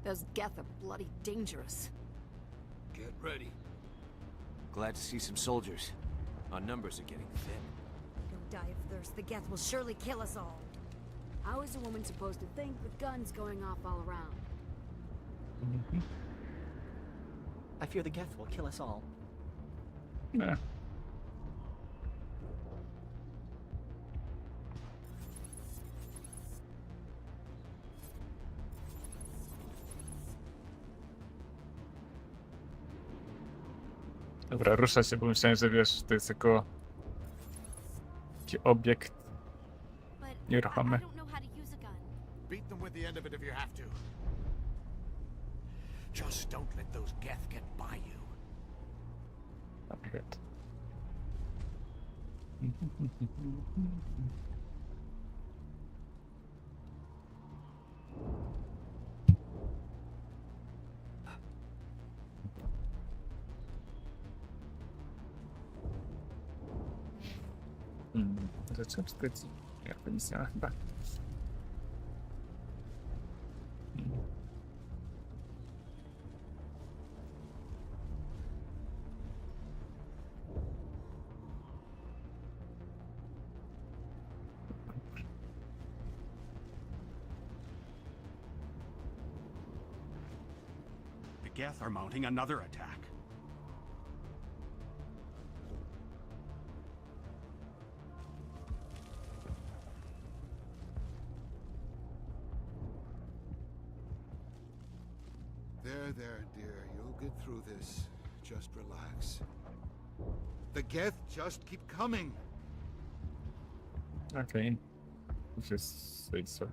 Those Geth are bloody dangerous.
Get ready. Glad to see some soldiers. Our numbers are getting thin.
Don't die of thirst. The Geth will surely kill us all.
How is a woman supposed to think with guns going off all around?
I fear the Geth will kill us all.
Nie. Dobra, rusza się, bo myślałem, że wiesz, to jest jako taki obiekt nieruchomy.
Beat them with the end of it if you have to. Just don't let those Geth get by you.
Good. Zacząłem czytać. Ja nic nie ma chyba.
The Geth are mounting another attack.
There, dear. You'll get through this. Just relax. The Geth just keep coming.
Okay. Just say so.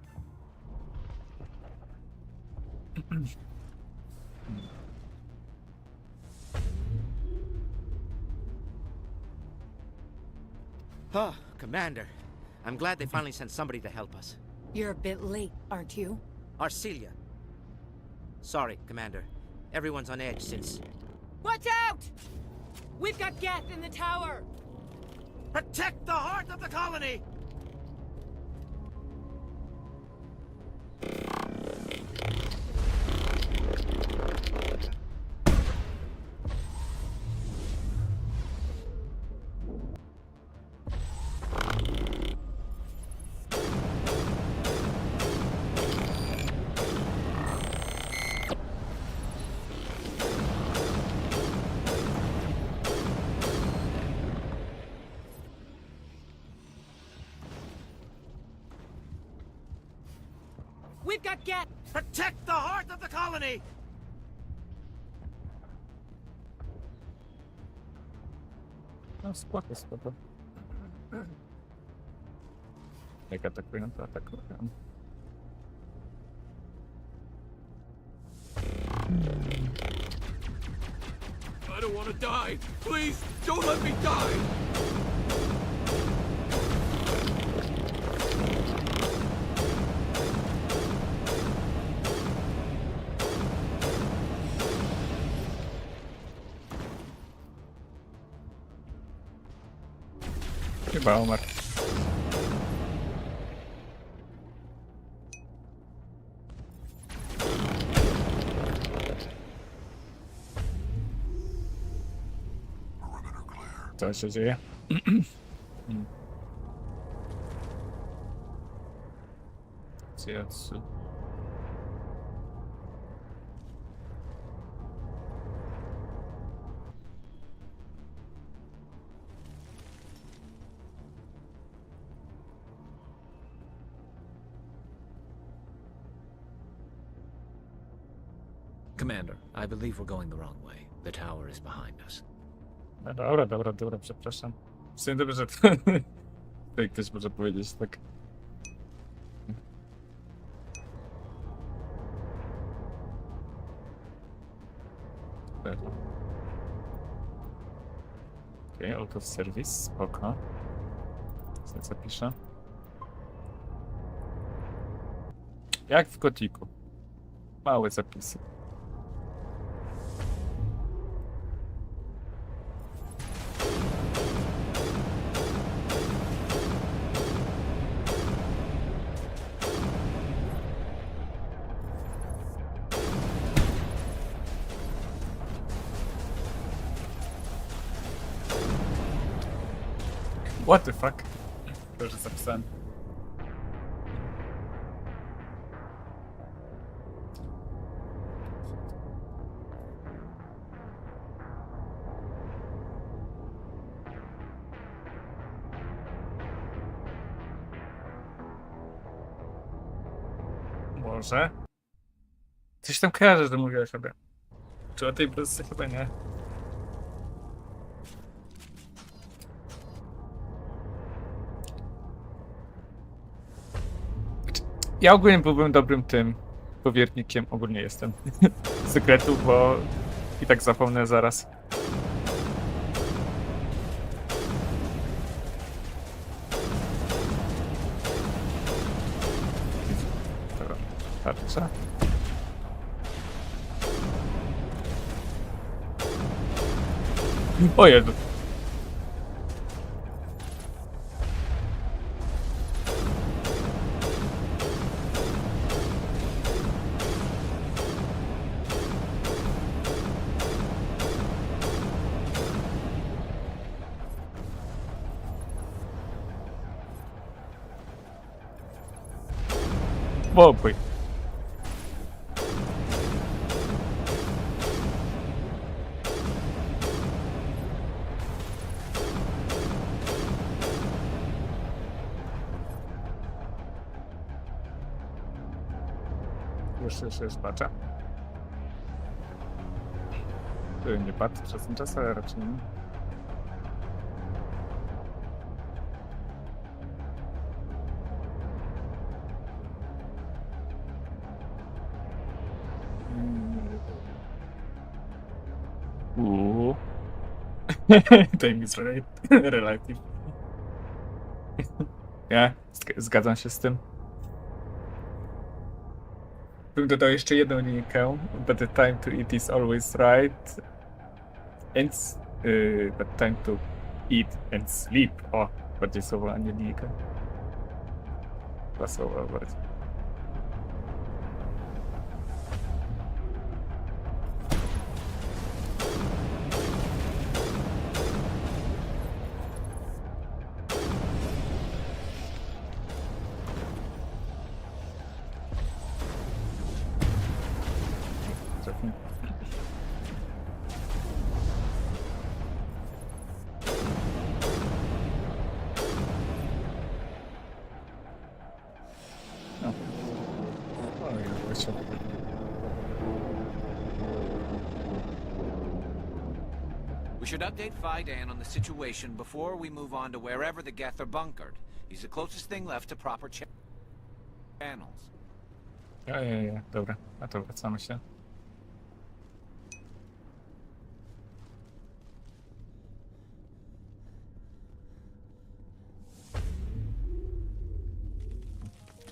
Oh, Commander. I'm glad they finally sent somebody to help us.
You're a bit late, aren't you?
Arcelia. Sorry, Commander. Everyone's on edge since...
Watch out! We've got Geth in the tower!
Protect the heart of the colony!
We've got Geth!
Protect the heart of the colony!
No spoko, spoko. Jak atakują, to atakują.
I don't want to die! Please, don't let me die!
Chyba umarł. Co się dzieje? Zjadł.
Commander, I believe we're going the wrong way. The tower is behind us.
No dobra, przepraszam. W sumie dobrze, że tutaj ktoś może powiedzieć tak. Okej, out of service, spoko. Co zapiszę? Jak w kotiku. Małe zapisy. What the fuck? To już zapisałem. Może? Coś tam kojarzę, że mówiłeś sobie. Czy o tej bluzce chyba nie? Ja ogólnie byłbym dobrym tym powiernikiem, ogólnie jestem sekretów, bo i tak zapomnę zaraz. Tarcza. O Jezu. Bobby. Już patrzę. Nie patrzę przez ten czas, ale raczej nie. Time is relative. Ja zgadzam się z tym. Bym dodał jeszcze jedną linijkę. But the time to eat is always right. But time to eat and sleep. O, bardziej słowo, a nie linijka. Dwa słowa bardziej.
We should update Fidan on the situation before we move on to wherever the Geth are bunkered. He's the closest thing left to proper channels.
Ja. Dobra. A to wracamy się.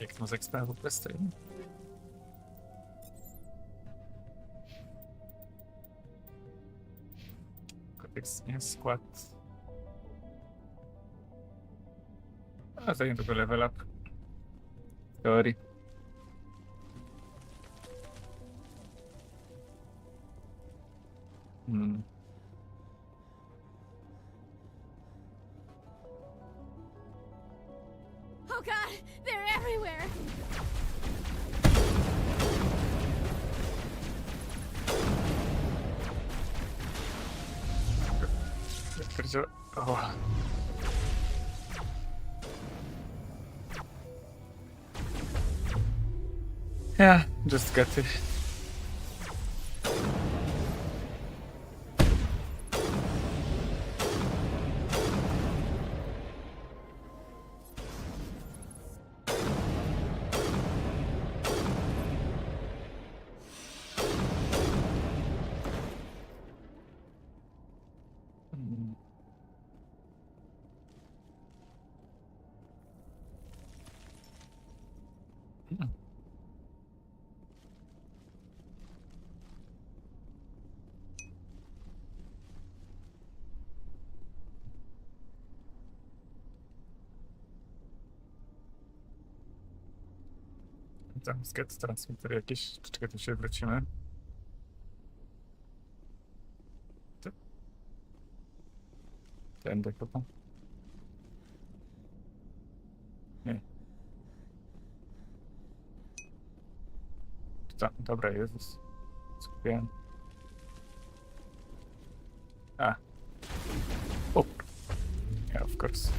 Jak to z ekspertem w ogóle stoi? Kodeks nie skład. A to nie tylko level up. W teorii.
Oh god, they're everywhere!
Oh. Yeah, just get it. Tam zgadz transmitter jakieś, czy czego tu się wrócimy? Tędy chyba. Nie. Dobra, Jezus. Skupiłem. A. O. Yeah, of course.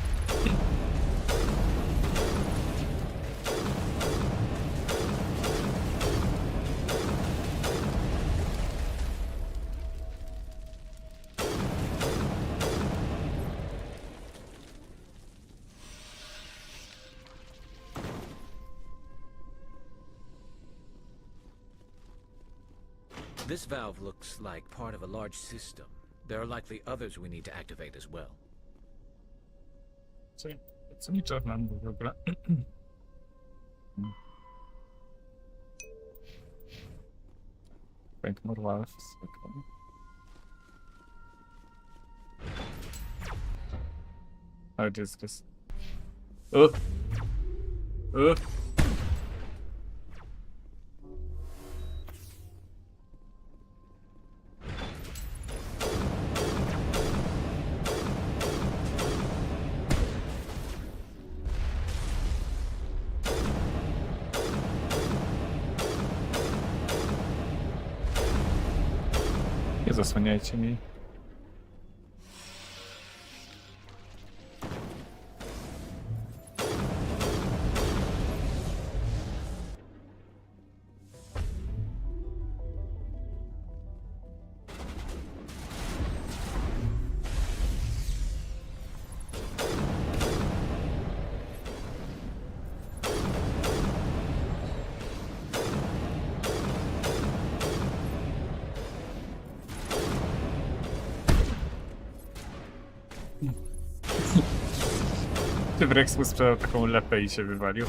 This valve looks like part of a large system. There are likely others we need to activate as well.
Co mi czarna mówi w ogóle? Find more valves. Okay. Oh, Jesus. Nie zasłaniajcie mi. Ty Rex mu sprzedał taką lepę i się wywalił.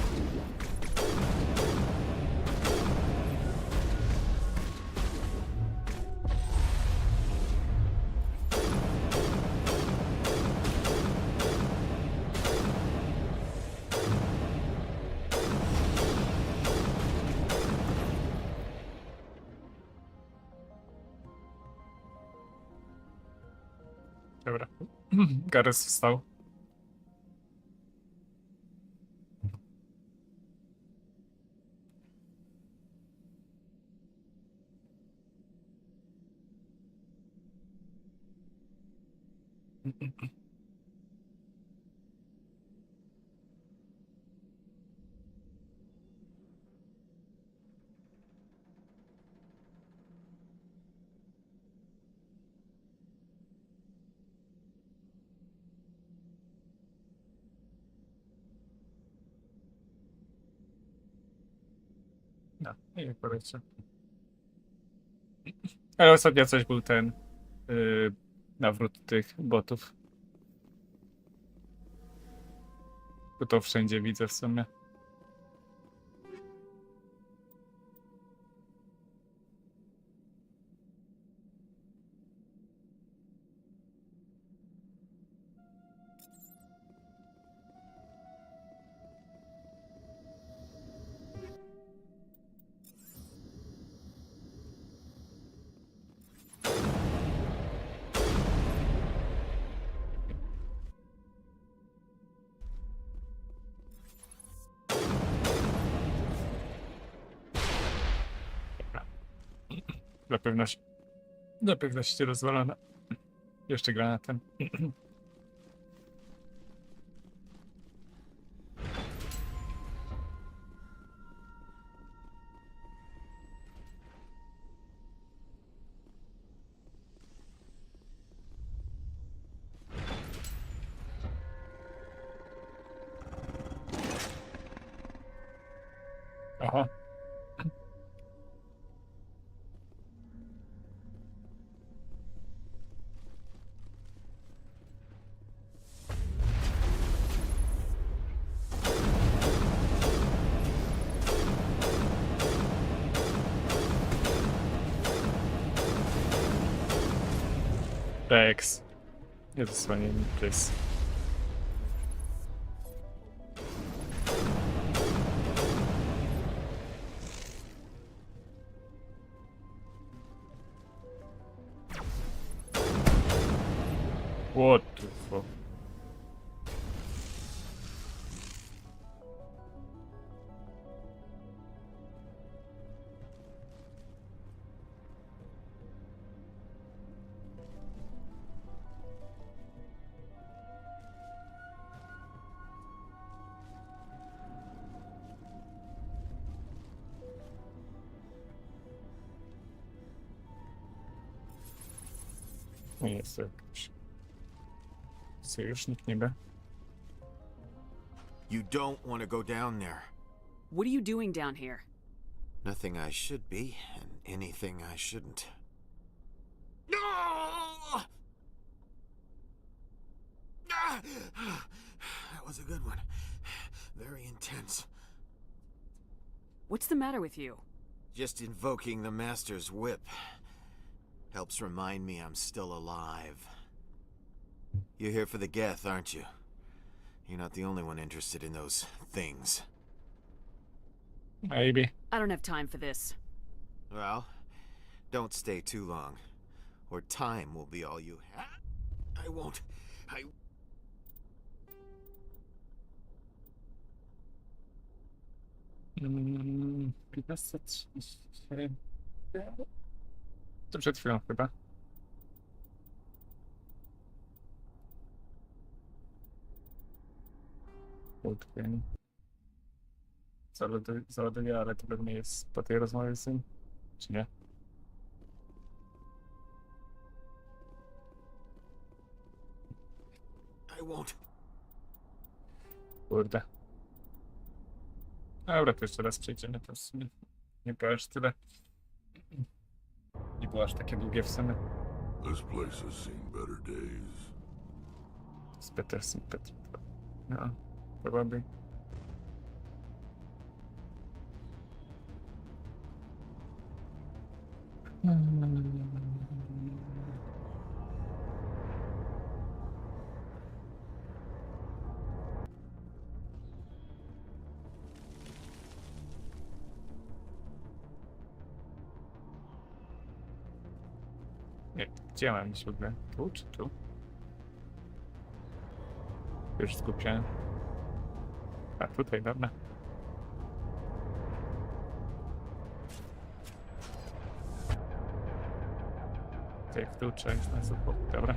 Dobra. Gareth wstał. No, nie powiedzcie. Ale ostatnio coś był ten nawrót tych botów. Bo to wszędzie widzę w sumie. Dla pewności rozwalona. Jeszcze granatem. Aha. Rex. Nie zasłaniaj mi, please. What the fuck? Nie jest to jakiś sojusznik niby.
You don't want to go down there.
What are you doing down here?
Nothing I should be, and anything I shouldn't. That was a good one. Very intense.
What's the matter with you?
Just invoking the Master's whip helps remind me I'm still alive. You're here for the Geth, aren't you? You're not the only one interested in those things.
Maybe.
I don't have time for this.
Well, don't stay too long, or time will be all you have. I won't.
Mm, 1537. To przed chwilą chyba. Płótkień. Załaduję, ale to pewnie jest po tej rozmowie z nim, czy nie?
I won't.
Kurde. Dobra, to jeszcze raz przejdziemy, to w sumie nie było aż tyle. Nie było aż takie długie w sumie.
This place has seen better days.
It's better, better. No, probably. Nie, gdzie mam iść w ogóle? Tu czy tu? Już skupiałem. A tutaj, dobra. Tutaj w dół trzeba iść na zupo, dobra.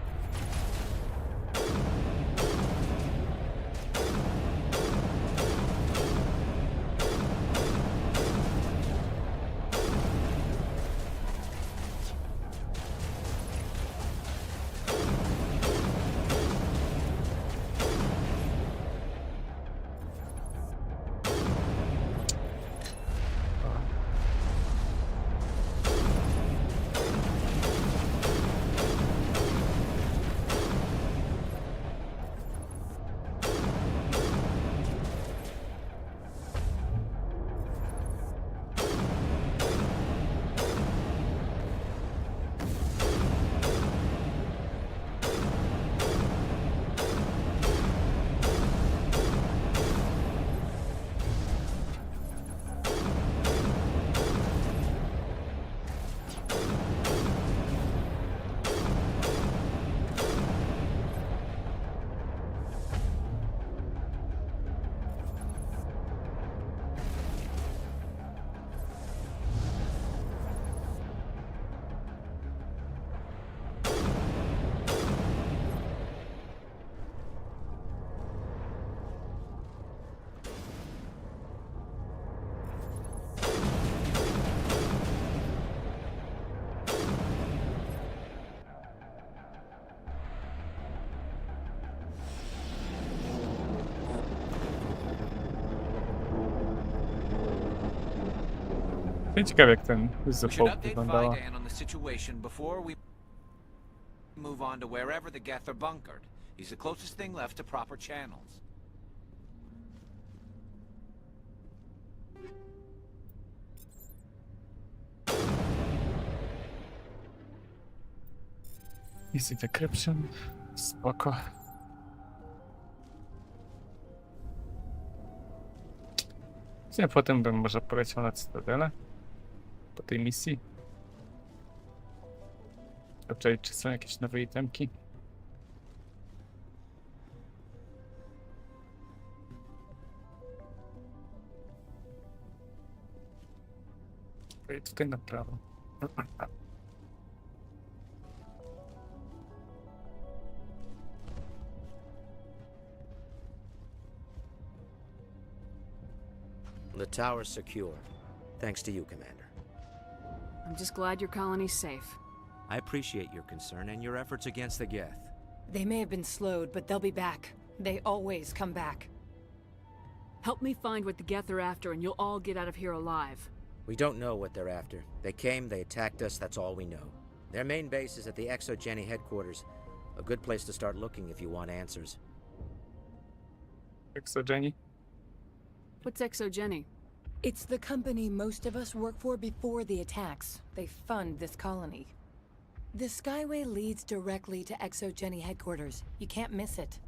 Ciekawe jak ten zupeł wyglądała.
on the situation before we move on to wherever the Geth are bunkered. He's the closest thing left to proper channels.
Easy decryption. Spoko. Ja potem bym może poleciał na Cytadelę. Po tej misji. Zobaczyć, czy są jakieś nowe itemki. Okej, tutaj na prawo.
The tower's secure. Thanks to you, Commander.
I'm just glad your colony's safe.
I appreciate your concern and your efforts against the Geth.
They may have been slowed, but they'll be back. They always come back.
Help me find what the Geth are after, and you'll all get out of here alive.
We don't know what they're after. They came, they attacked us, that's all we know. Their main base is at the Exogeny headquarters. A good place to start looking if you want answers.
Exogeny?
What's Exogeny?
It's the company most of us work for before the attacks. They fund this colony. The Skyway leads directly to Exogeny headquarters. You can't miss it.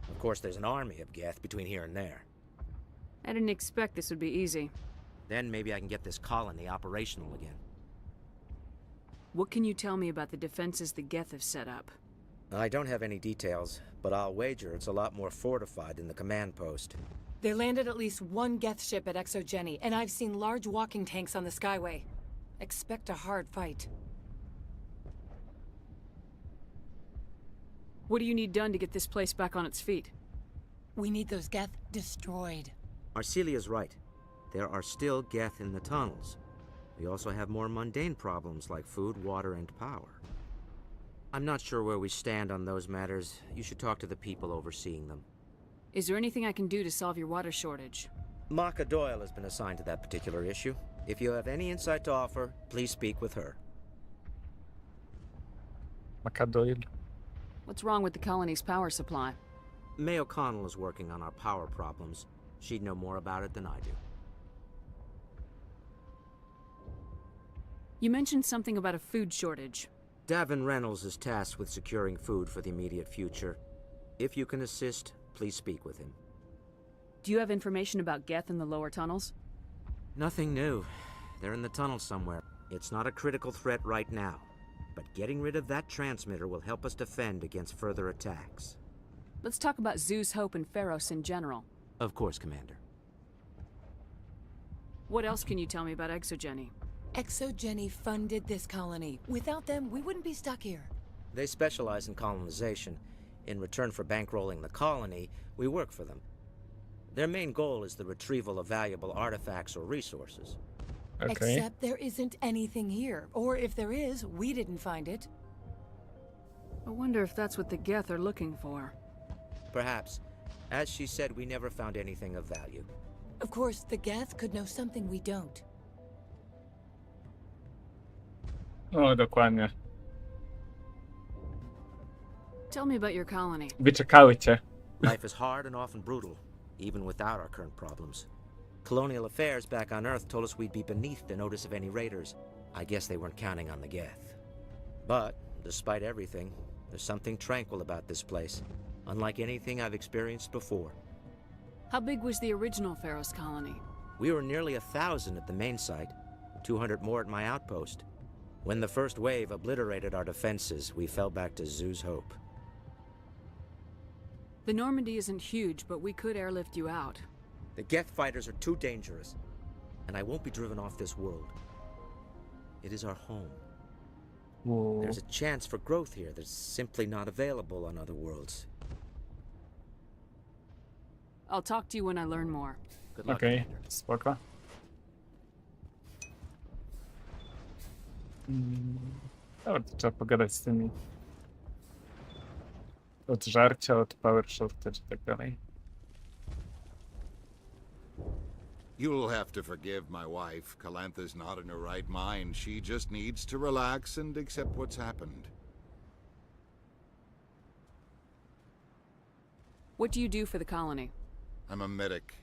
Of course, there's an army of Geth between here and there.
I didn't expect this would be easy.
Then maybe I can get this colony operational again.
What can you tell me about the defenses the Geth have set up?
I don't have any details, but I'll wager it's a lot more fortified than the command post.
They landed at least one Geth ship at Exogeny, and I've seen large walking tanks on the Skyway. Expect a hard fight.
What do you need done to get this place back on its feet?
We need those Geth destroyed.
Arcelia's right. There are still Geth in the tunnels. We also have more mundane problems like food, water, and power. I'm not sure where we stand on those matters. You should talk to the people overseeing them.
Is there anything I can do to solve your water shortage?
Maka Doyle has been assigned to that particular issue. If you have any insight to offer, please speak with her.
Maka Doyle.
What's wrong with the colony's power supply?
May O'Connell is working on our power problems. She'd know more about it than I do.
You mentioned something about a food shortage.
Davin Reynolds is tasked with securing food for the immediate future. If you can assist, please speak with him.
Do you have information about Geth in the lower tunnels?
Nothing new. They're in the tunnel somewhere. It's not a critical threat right now, but getting rid of that transmitter will help us defend against further attacks.
Let's talk about Zeus, Hope, and Pharos in general.
Of course, Commander.
What else can you tell me about Exogeny?
Exogeny funded this colony. Without them, we wouldn't be stuck here.
They specialize in colonization. In return for bankrolling the colony, we work for them. Their main goal is the retrieval of valuable artifacts or resources.
Okay.
Except there isn't anything here. Or if there is, we didn't find it.
I wonder if that's what the Geth are looking for.
Perhaps. As she said, we never found anything of value.
Of course, the Geth could know something we don't.
No, dokładnie.
Tell me about your colony.
Wyczekały cię.
Life is hard and often brutal, even without our current problems. Colonial affairs back on Earth told us we'd be beneath the notice of any raiders. I guess they weren't counting on the Geth. But, despite everything, there's something tranquil about this place, unlike anything I've experienced before.
How big was the original Pharos colony?
We were nearly 1,000 at the main site, 200 more at my outpost. When the first wave obliterated our defenses, we fell back to Zeus' Hope.
The Normandy isn't huge, but we could airlift you out.
The Geth fighters are too dangerous, and I won't be driven off this world. It is our home.
Whoa.
There's a chance for growth here that's simply not available on other worlds.
I'll talk to you when I learn more.
Good luck,
Okej,
Commander.
spoko. Dobra, to trzeba pogadać z tymi. Od żarcia, od power shortage i tak dalej.
You'll have to forgive my wife. Calantha's not in her right mind. She just needs to relax and accept what's happened.
What do you do for the colony?
I'm a medic.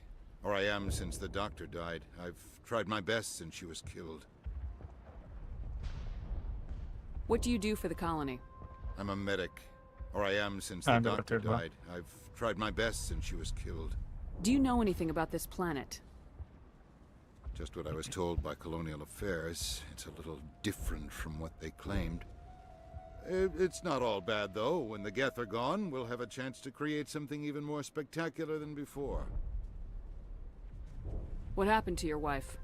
Or I am since the doctor died. I've tried my best since she was killed.
What do you do for the colony?
I'm a medic. Or I am since the doctor died. I've tried my best since she was killed.
Do you know anything about this planet?
Just what I was told by Colonial Affairs. It's a little different from what they claimed. It's not all bad, though. When the Geth are gone, we'll have a chance to create something even more spectacular than before.
What happened to your wife?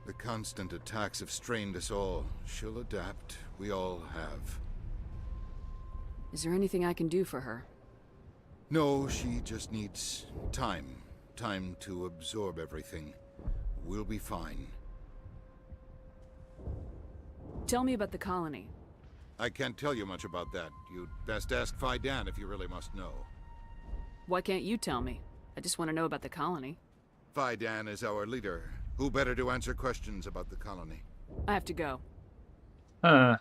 The constant attacks have strained us all. She'll adapt. We all have.
Is there anything I can do for her?
No, she just needs time. Time to absorb everything. We'll be fine.
Tell me about the colony.
I can't tell you much about that. You'd best ask Fidan if you really must know.
Why can't you tell me? I just want to know about the colony.
Fidan is our leader. Who better to answer questions about the colony?
I have to go.
Hello,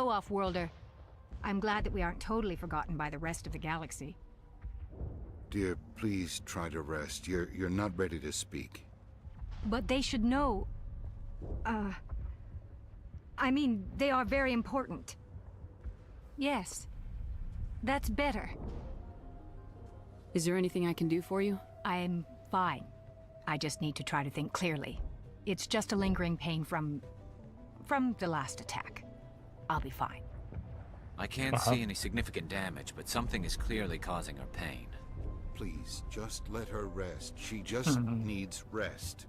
Off-Worlder. I'm glad that we aren't totally forgotten by the rest of the galaxy.
Dear, please try to rest. You're not ready to speak.
But they should know... I mean, they are very important. Yes. That's better.
Is there anything I can do for you?
I'm fine. I just need to try to think clearly. It's just a lingering pain from the last attack. I'll be fine.
I can't see any significant damage, but something is clearly causing her pain.
Please, just let her rest. She just needs rest.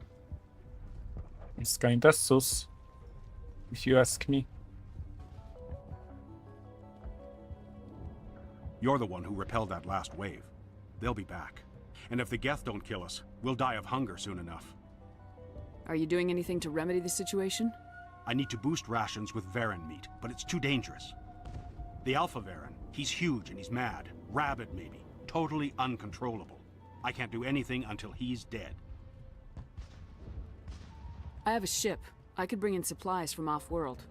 It's kinda sus, if you ask me.
You're the one who repelled that last wave. They'll be back. And if the Geth don't kill us, we'll die of hunger soon enough.
Are you doing anything to remedy the situation?
I need to boost rations with Varen meat, but it's too dangerous. The Alpha Varen, he's huge and he's mad. Rabid, maybe. Totally uncontrollable. I can't do anything until he's dead.
I have a ship. I could bring in supplies from off-world.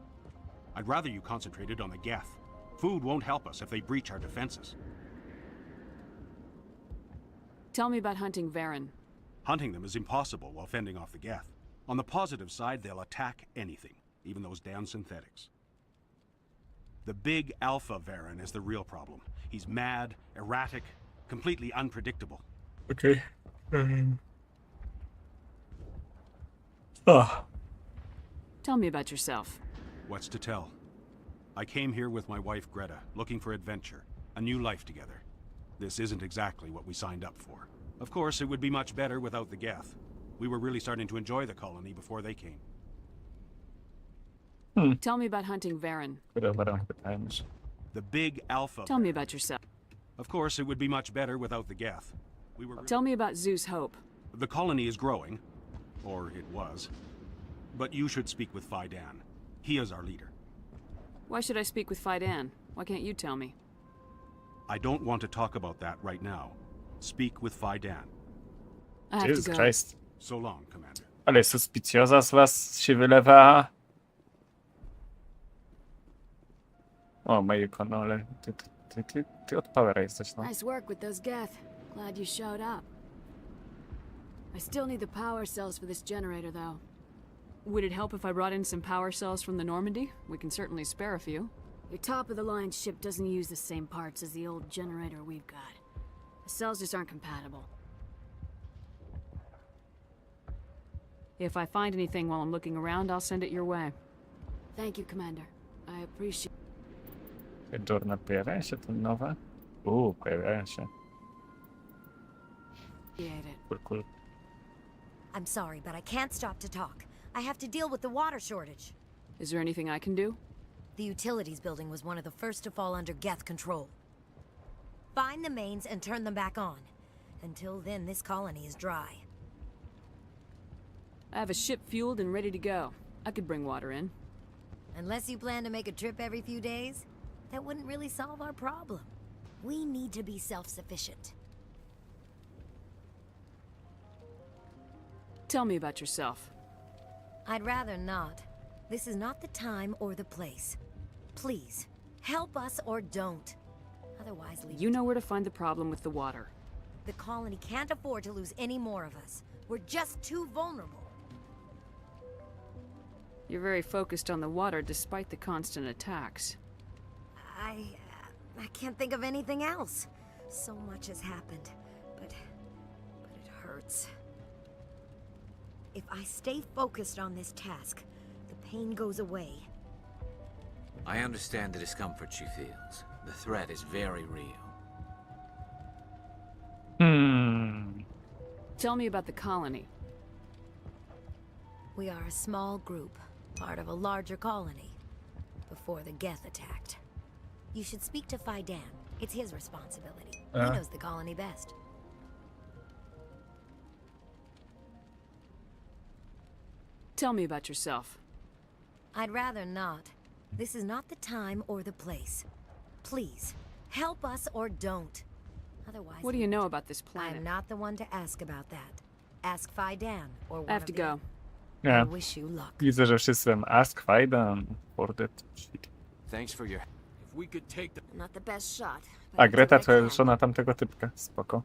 I'd rather you concentrated on the Geth. Food won't help us if they breach our defenses.
Tell me about hunting Varen.
Hunting them is impossible while fending off the Geth. On the positive side, they'll attack anything, even those damn synthetics. The big Alpha Varen is the real problem. He's mad, erratic, completely unpredictable.
Okay.
Tell me about yourself.
What's to tell? I came here with my wife Greta, looking for adventure, a new life together. This isn't exactly what we signed up for. Of course, it would be much better without the Geth. We were really starting to enjoy the colony before they came.
Tell me about hunting Varen.
The big Alpha.
Tell me about yourself.
Of course, it would be much better without the Geth. We were.
Tell me about Zeus Hope.
The colony is growing, or it was. But you should speak with Fidan. He is our leader.
Why should I speak with Fidan? Why can't you tell me?
I don't want to talk about that right now. Speak with Fidan.
Jesus Christ.
So long, Commander.
Ale suspicjoza z was się wylewa. O, Majko, no ale ty od Powera jesteś, no.
Nice work with those Geth. Glad you showed up. I still need the power cells for this generator, though. Would it help if I brought in some power cells from the Normandy? We can certainly spare a few. Your top-of-the-line ship doesn't use the same parts as the old generator we've got. The cells just aren't compatible. If I find anything while I'm looking around, I'll send it your way. Thank you, Commander. I appreciate...
Durne pojawiają się te nowe? Pojawiają się. Cool.
I'm sorry, but I can't stop to talk. I have to deal with the water shortage.
Is there anything I can do?
The utilities building was one of the first to fall under Geth control. Find the mains and turn them back on. Until then, this colony is dry.
I have a ship fueled and ready to go. I could bring water in.
Unless you plan to make a trip every few days, that wouldn't really solve our problem. We need to be self-sufficient.
Tell me about yourself.
I'd rather not. This is not the time or the place. Please, help us or don't. Otherwise, leave.
You know where to find the problem with the water.
The colony can't afford to lose any more of us. We're just too vulnerable.
You're very focused on the water despite the constant attacks.
I can't think of anything else. So much has happened, but it hurts. If I stay focused on this task, the pain goes away.
I understand the discomfort she feels. The threat is very real.
Tell me about the colony.
We are a small group, part of a larger colony, before the Geth attacked. You should speak to Fidan. It's his responsibility. He knows the colony best.
Tell me about yourself.
I'd rather not. This is not the time or the place. Please, help us or don't. Otherwise...
What do you know about this planet?
I'm not the one to ask about that. Ask Fidan or one
I have to go.
I wish you luck.
Widzę, że wszyscy ask Fidan for that shit.
Thanks for your... If we could take the...
Not the best shot.
A Greta to jest żona tamtego typka. Spoko.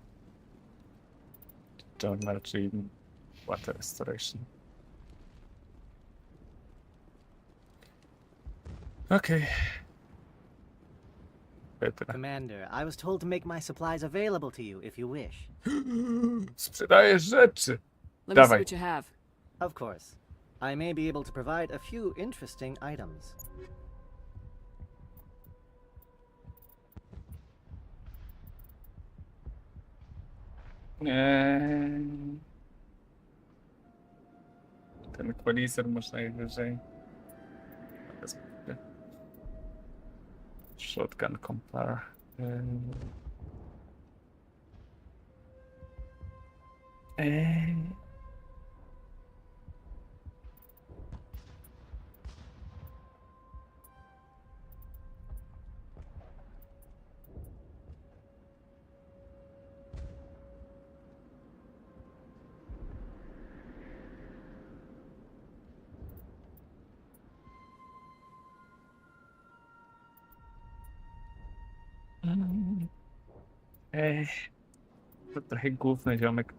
Journal, czyli water restoration. Okay.
Commander, I was told to make my supplies available to you if you wish.
Sprzedajesz rzeczy.
Let me see what you have.
Of course. I may be able to provide a few interesting items.
Ten equalizer może najwyżej. Shotgun compare. To trochę główny ziomek.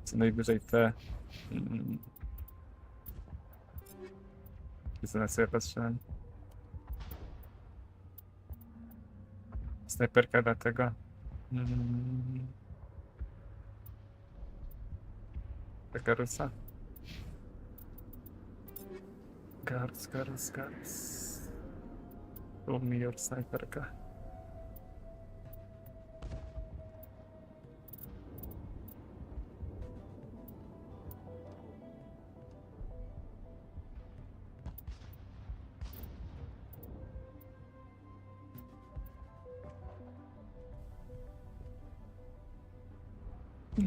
Co najwyżej te... Co na sobie patrzyłem. Snajperka dla tego. Taka rusa. Guards. Show me your snajperka.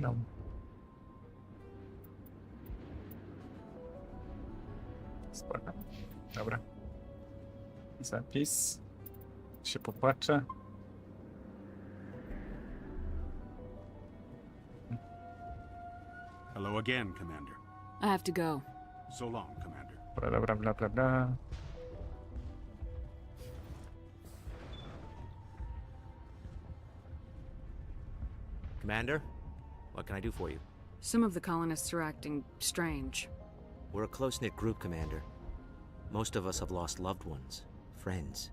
No. Spoko. Dobra. Zapis. Się popłaczę.
Hello again, Commander.
I have to go.
So long, Commander.
Dobra, bla bla bla.
Commander, what can I do for you?
Some of the colonists are acting strange.
We're a close-knit group, Commander. Most of us have lost loved ones, friends.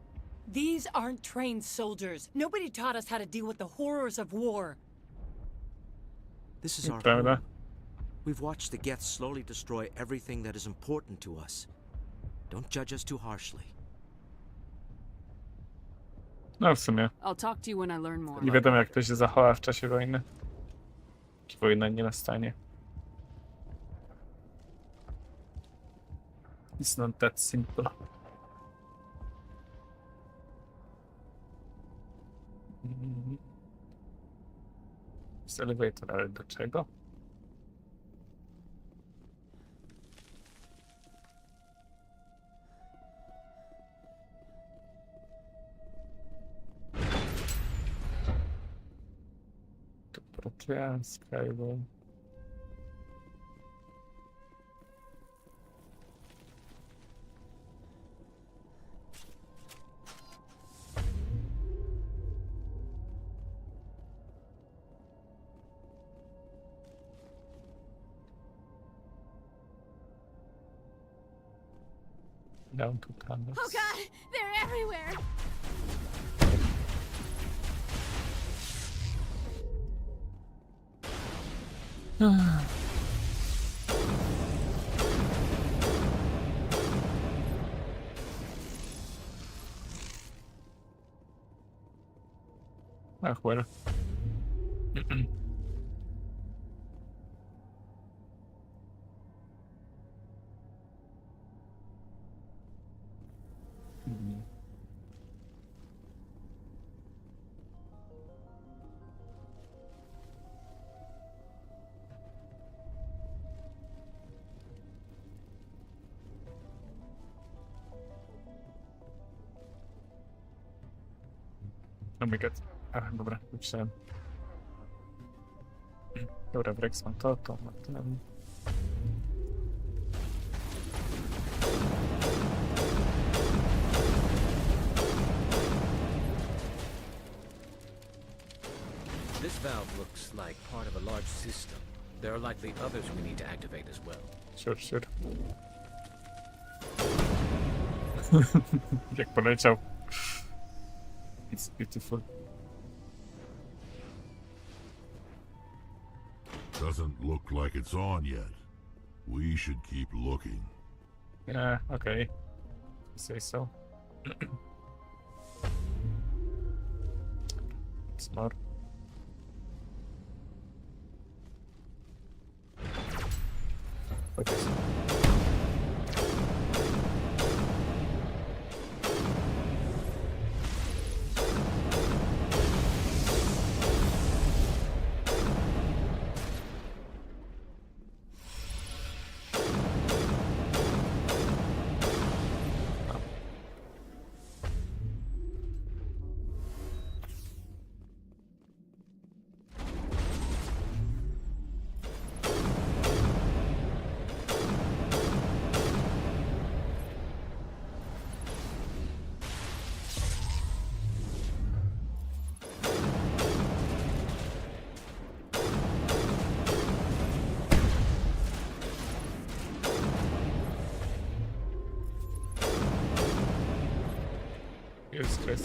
These aren't trained soldiers. Nobody taught us how to deal with the horrors of war.
This is our home. We've watched the Geth slowly destroy everything that is important to us. Don't judge us too harshly.
No w sumie.
I'll talk to you when I learn more.
Nie wiadomo jak to się zachowa w czasie wojny. Jeśli wojna nie nastanie. It's not that simple. Z elevator, ale do czego? To Skyway. Down to tunnels.
Oh god, they're everywhere.
Ach, well. Oh my god. Dobra, myślałem. Dobra, Brex ma to ma ten.
This valve looks like part of a large system. There are likely others we need to activate as well.
Sure. Jak poleciał. It's beautiful.
Doesn't look like it's on yet. We should keep looking.
Yeah, okay. You say so. Smart. Okay. Jest stres.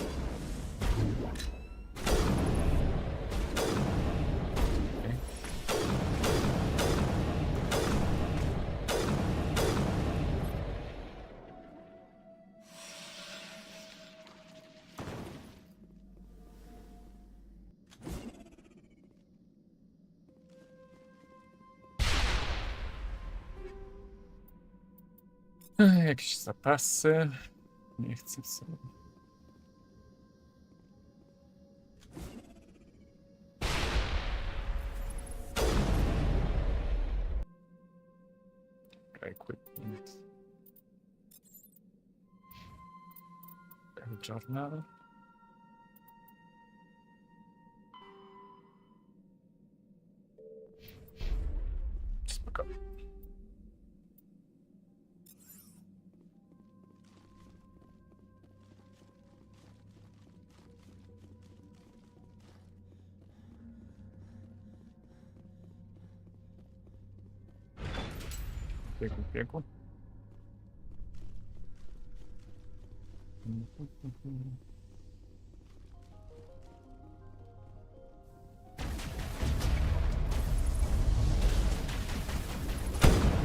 Okay. Jakieś zapasy. Nie chcę sobie. Equipment. Journal. Spoko. Biegu.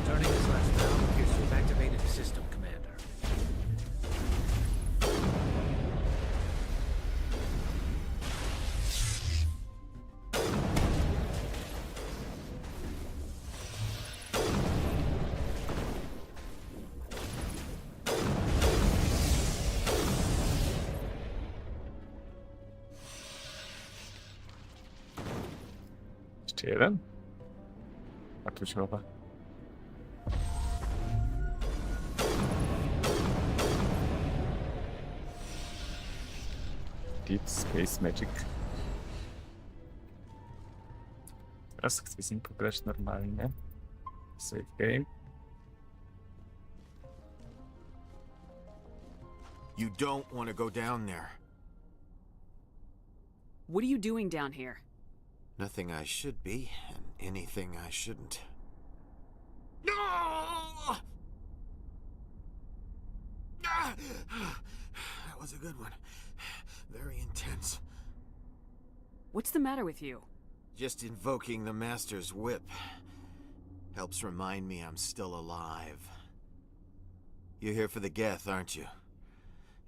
Turning this last valve appears to have activated the system, Commander.
Jeszcze jeden? A tu środa. Deep Space Magic. Teraz chcę z nim pograć normalnie. Save game.
You don't want to go down there.
What are you doing down here?
Nothing I should be, and anything I shouldn't. No! That was a good one. Very intense.
What's the matter with you?
Just invoking the Master's whip helps remind me I'm still alive. You're here for the Geth, aren't you?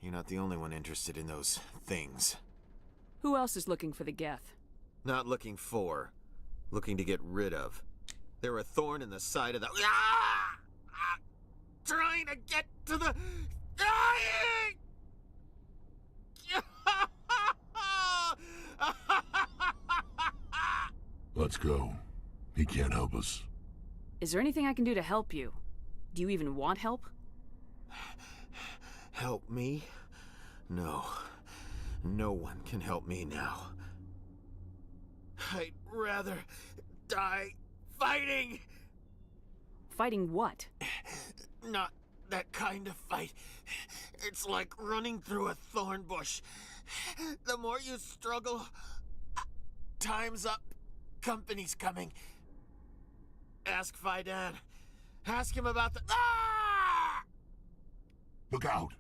You're not the only one interested in those things.
Who else is looking for the Geth?
Not looking for, looking to get rid of. They're a thorn in the side of the... Trying to get to the...
Let's go. He can't help us.
Is there anything I can do to help you? Do you even want help?
Help me? No. No one can help me now. I'd rather die fighting!
Fighting what?
Not that kind of fight. It's like running through a thorn bush. The more you struggle, time's up. Company's coming. Ask Fidan. Ask him about the... Ah!
Look out!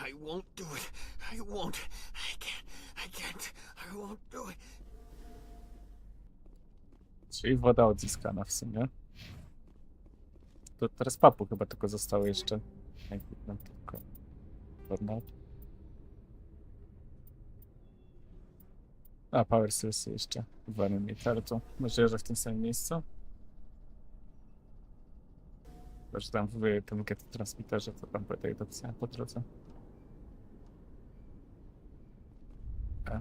I won't do it. I won't. I can't. I won't do it.
Czyli woda odzyskana w sumie. To teraz papu chyba tylko zostało jeszcze. Nam tylko woda. A, power source jeszcze. W ale to może, że w tym samym miejscu? Że tam w tym get transmitterze, to tam będę dopisałem po drodze. A.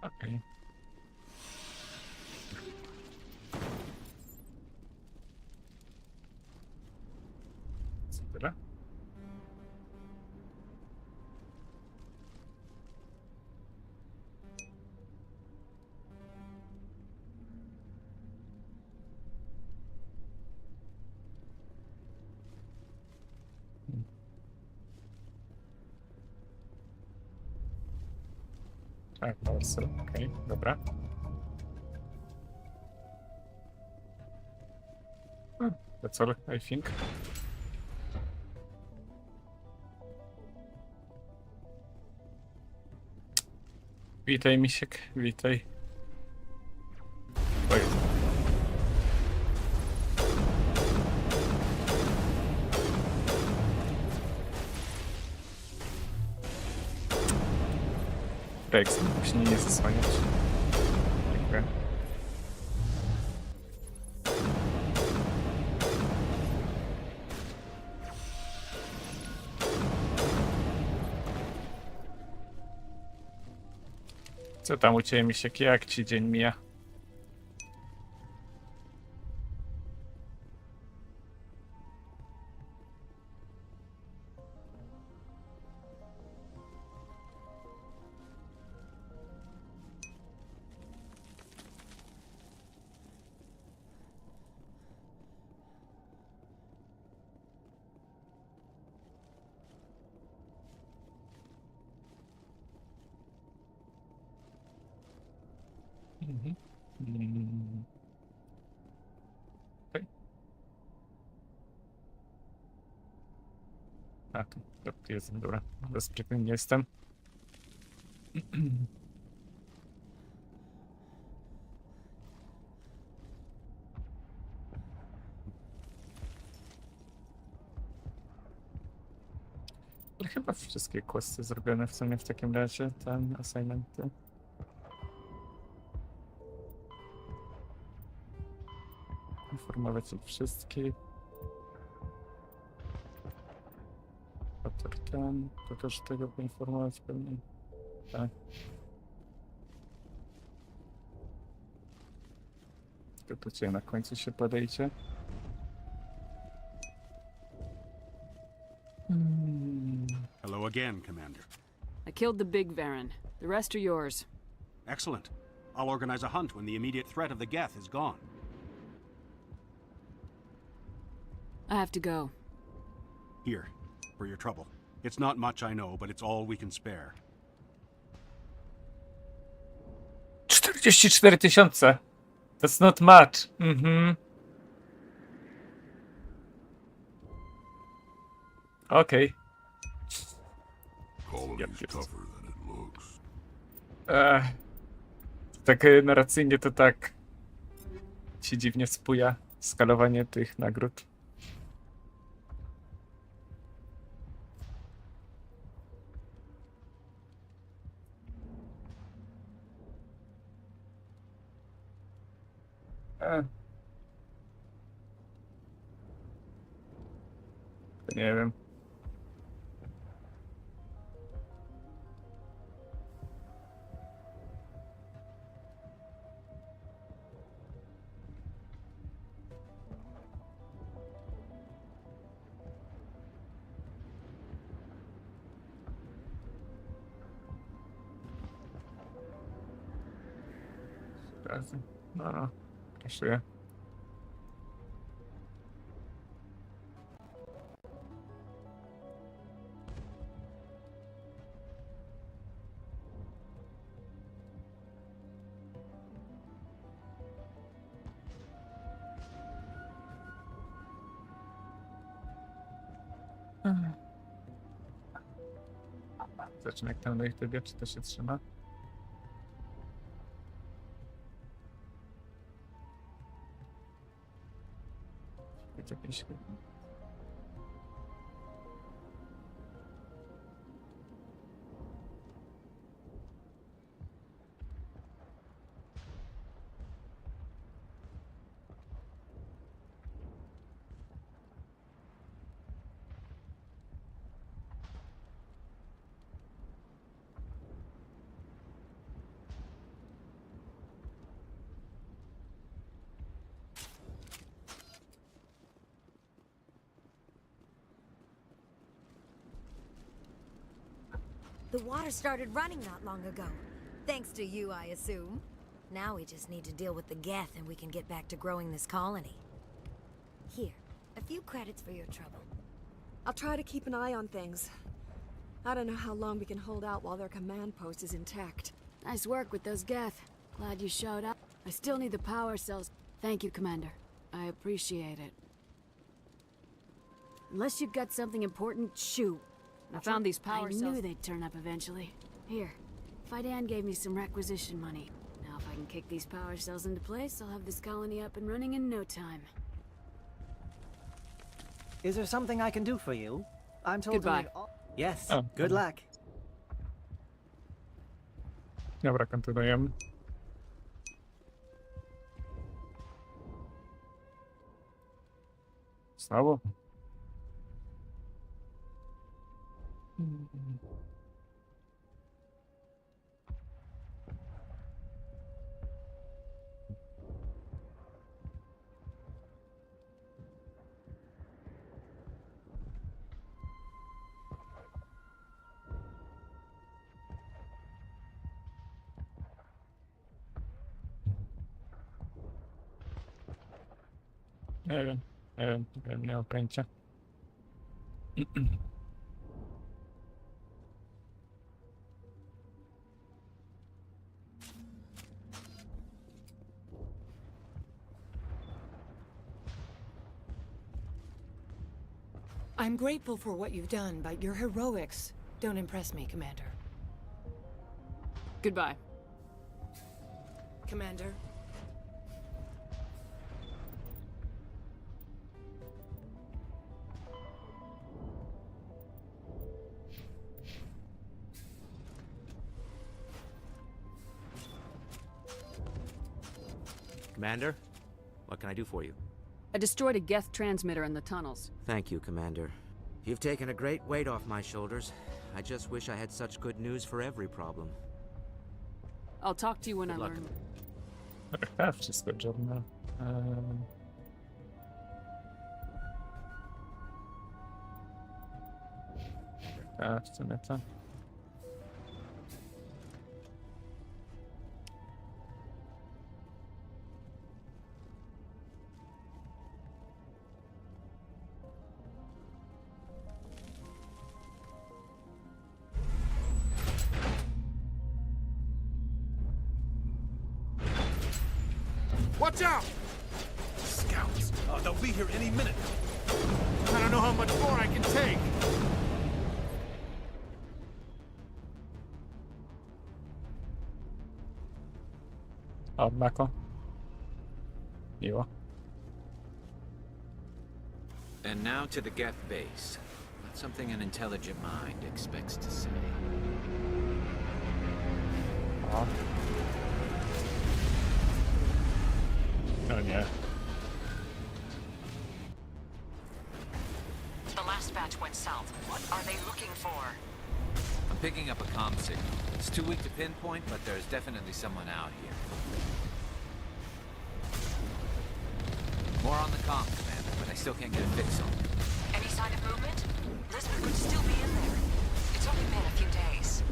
Okej. Co tyle? Tak, okej, dobra. That's all, I think. Witaj, misiek, witaj. Oj. Rex, musi nie zasłaniać. Dziękuję. Co tam u ciebie, misiek? Jak ci dzień mija? Okay. A, tu jest, dobra. Bezprytny nie jestem. Chyba wszystkie questy zrobione w sumie w takim razie, ten assignmenty. Informować o wszystkich. Autor ten, to też tego poinformować pewnie. Tak. To cię na końcu się podejdzie.
Hello again, Commander.
I killed the big Varen. The rest are yours.
Excellent. I'll organize a hunt when the immediate threat of the Geth is gone.
I have to go.
Here, for your trouble. It's not much, I know, but it's all we can spare.
44,000. That's not much. Okay.
Colony's tougher than it looks.
Tak narracyjnie to tak się dziwnie spuja skalowanie tych nagród. Nie wiem. No, proszę. Zacznę jak tam do ich trybie, czy to się trzyma? Jakieś...
The water started running not long ago. Thanks to you, I assume. Now we just need to deal with the Geth and we can get back to growing this colony. Here, a few credits for your trouble.
I'll try to keep an eye on things. I don't know how long we can hold out while their command post is intact.
Nice work with those Geth. Glad you showed up. I still need the power cells. Thank you, Commander. I appreciate it. Unless you've got something important, shoot. I found these power cells. I knew they'd turn up eventually. Here, Fidan gave me some requisition money. Now if I can kick these power cells into place, I'll have this colony up and running in no time.
Is there something I can do for you? I'm told
Goodbye.
to make Yes,
Oh,
good luck.
Dobra, kontynuujemy. Znowu? Nie wiem, nie mam pojęcia.
I'm grateful for what you've done, but your heroics don't impress me, Commander.
Goodbye.
Commander.
Commander, what can I do for you?
I destroyed a Geth transmitter in the tunnels.
Thank you, Commander. You've taken a great weight off my shoulders. I just wish I had such good news for every problem.
I'll talk to you when I
luck.
learn.
Dobra, wszystko żadne. A, w sumie to.
Watch out! Scouts. Oh, they'll be here any minute. I don't know how much more I can take.
Hardbacko. Miło.
And now to the Geth base. That's something an intelligent mind expects to say.
O. No nie.
The last batch went south. What are they looking for?
I'm picking up a comm signal. It's too weak to pinpoint, but there's definitely someone out here. More on the comm, Commander, but I still can't get a fix on it.
Any sign of movement? Lisbon could still be in there. It's only been a few days.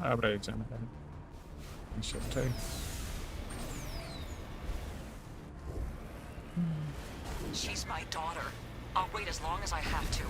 Dobra, jedziemy dalej. Szybciej.
She's my daughter. I'll wait as long as I have to.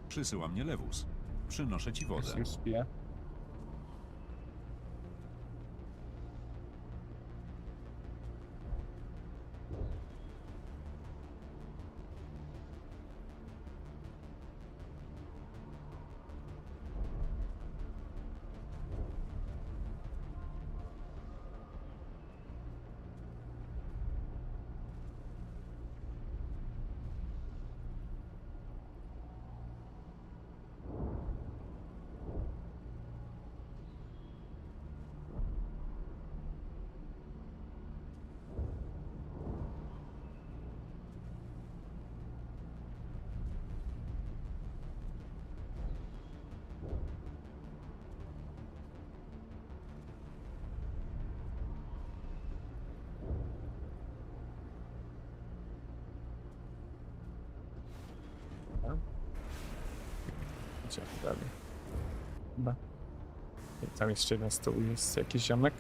Przysyła mnie lewus. Przynoszę ci wodę.
Już piję. idzie dalej. Chyba. I tam jeszcze jeden stół jest jakiś ziomek.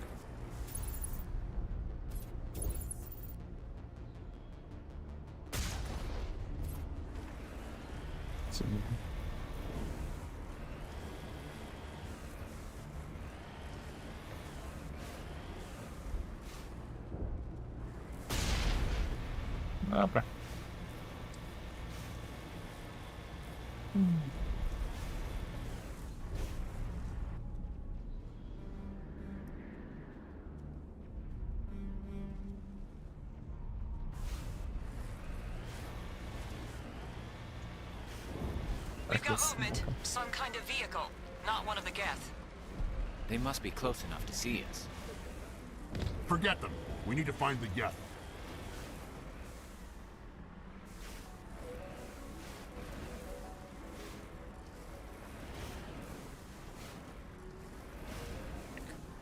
Dobra.
We've got movement. Some kind of vehicle. Not one of the Geth.
They must be close enough to see us.
Forget them. We need to find the Geth.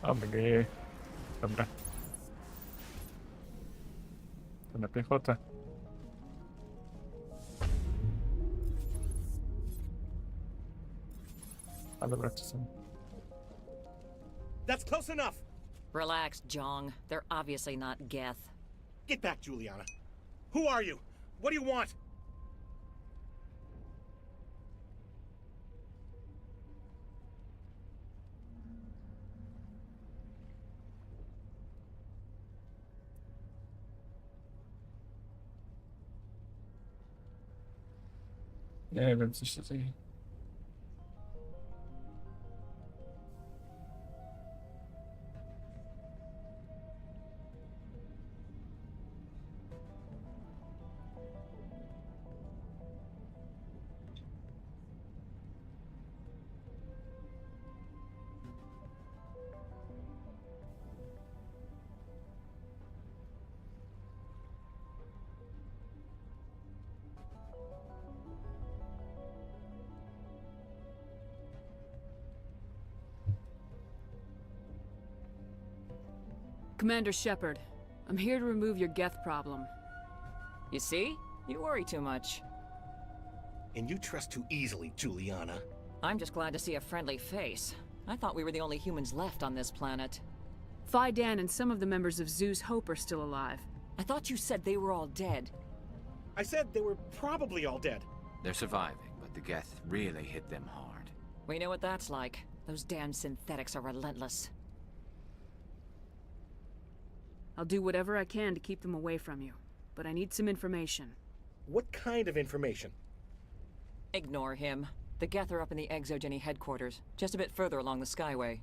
Obie. Dobra. To na piechotę. A dobra, czy są?
That's close enough!
Relax, Jong. They're obviously not Geth.
Get back, Juliana. Who are you? What do you want?
Nie wiem, coś tutaj.
Commander Shepard, I'm here to remove your Geth problem.
You see? You worry too much.
And you trust too easily, Juliana.
I'm just glad to see a friendly face. I thought we were the only humans left on this planet.
Phi Dan and some of the members of Zoo's Hope are still alive.
I thought you said they were all dead.
I said they were probably all dead.
They're surviving, but the Geth really hit them hard.
We know what that's like. Those damn synthetics are relentless.
I'll do whatever I can to keep them away from you, but I need some information.
What kind of information?
Ignore him. The Geth are up in the Exogeny headquarters, just a bit further along the Skyway.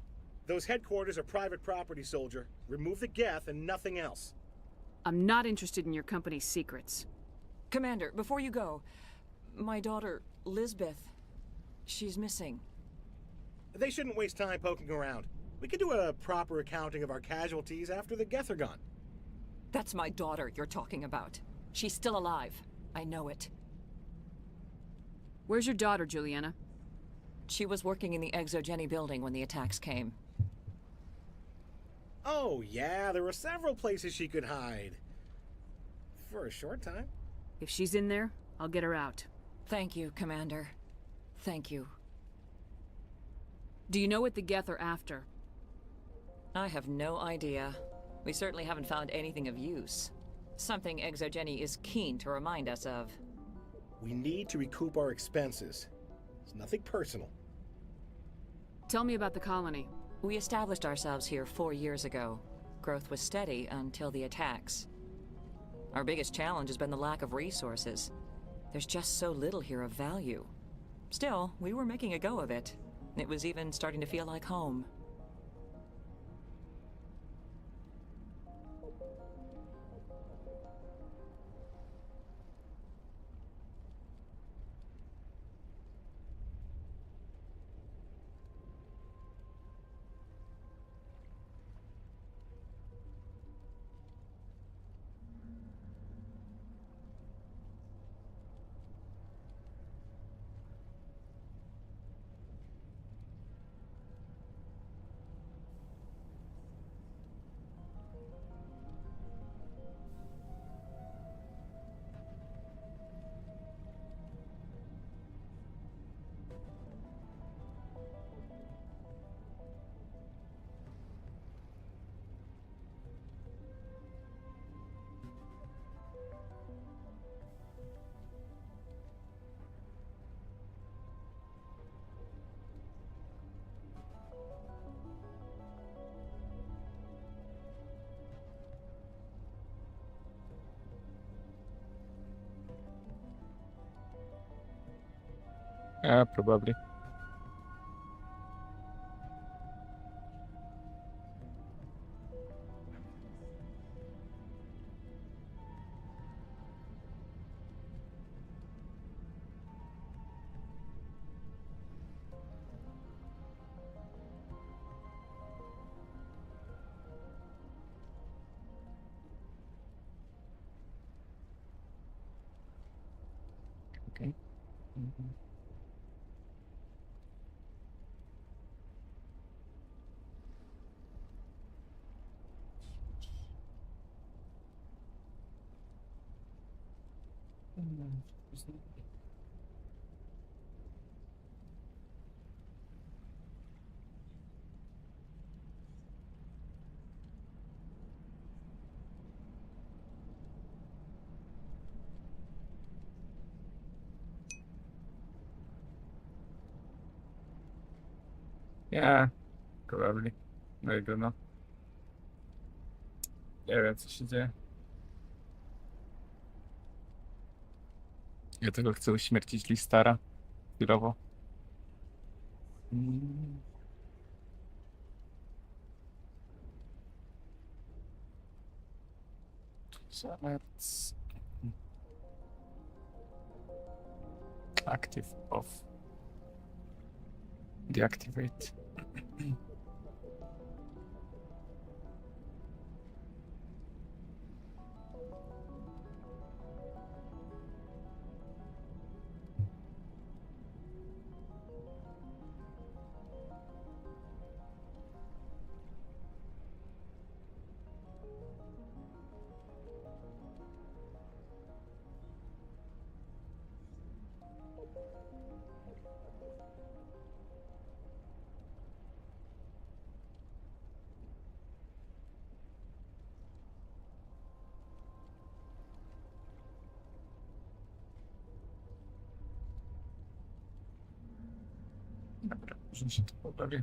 Those headquarters are private property, soldier. Remove the Geth and nothing else.
I'm not interested in your company's secrets.
Commander, before you go, my daughter, Lisbeth, she's missing.
They shouldn't waste time poking around. We could do a proper accounting of our casualties after the Geth are gone.
That's my daughter you're talking about. She's still alive. I know it.
Where's your daughter, Juliana?
She was working in the Exogeny building when the attacks came.
Oh, yeah, there were several places she could hide. For a short time.
If she's in there, I'll get her out.
Thank you, Commander. Thank you.
Do you know what the Geth are after?
I have no idea. We certainly haven't found anything of use. Something Exogeny is keen to remind us of.
We need to recoup our expenses. It's nothing personal.
Tell me about the colony.
We established ourselves here 4 years ago. Growth was steady until the attacks. Our biggest challenge has been the lack of resources. There's just so little here of value. Still, we were making a go of it. It was even starting to feel like home.
Yeah, probably. Okay. Mhm. Yeah, probably. I don't know. Nie wiem, co się dzieje. Ja tego chcę uśmiercić Listara. Chwilowo. Mm. So let's active off. Deactivate. Dobra, może się to poprawi.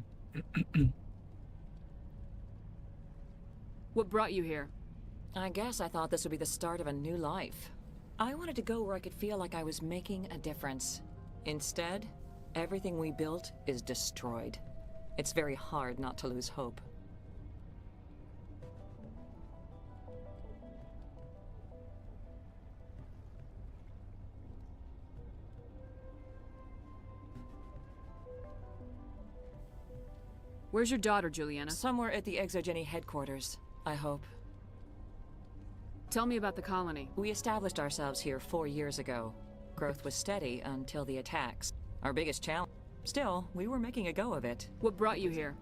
What brought you here?
I guess I thought this would be the start of a new life. I wanted to go where I could feel like I was making a difference. Instead, everything we built is destroyed. It's very hard not to lose hope.
Where's your daughter, Juliana?
Somewhere at the Exogeny headquarters, I hope.
Tell me about the colony.
We established ourselves here 4 years ago. Growth was steady until the attacks. Our biggest challenge. Still, we were making a go of it.
What brought you here?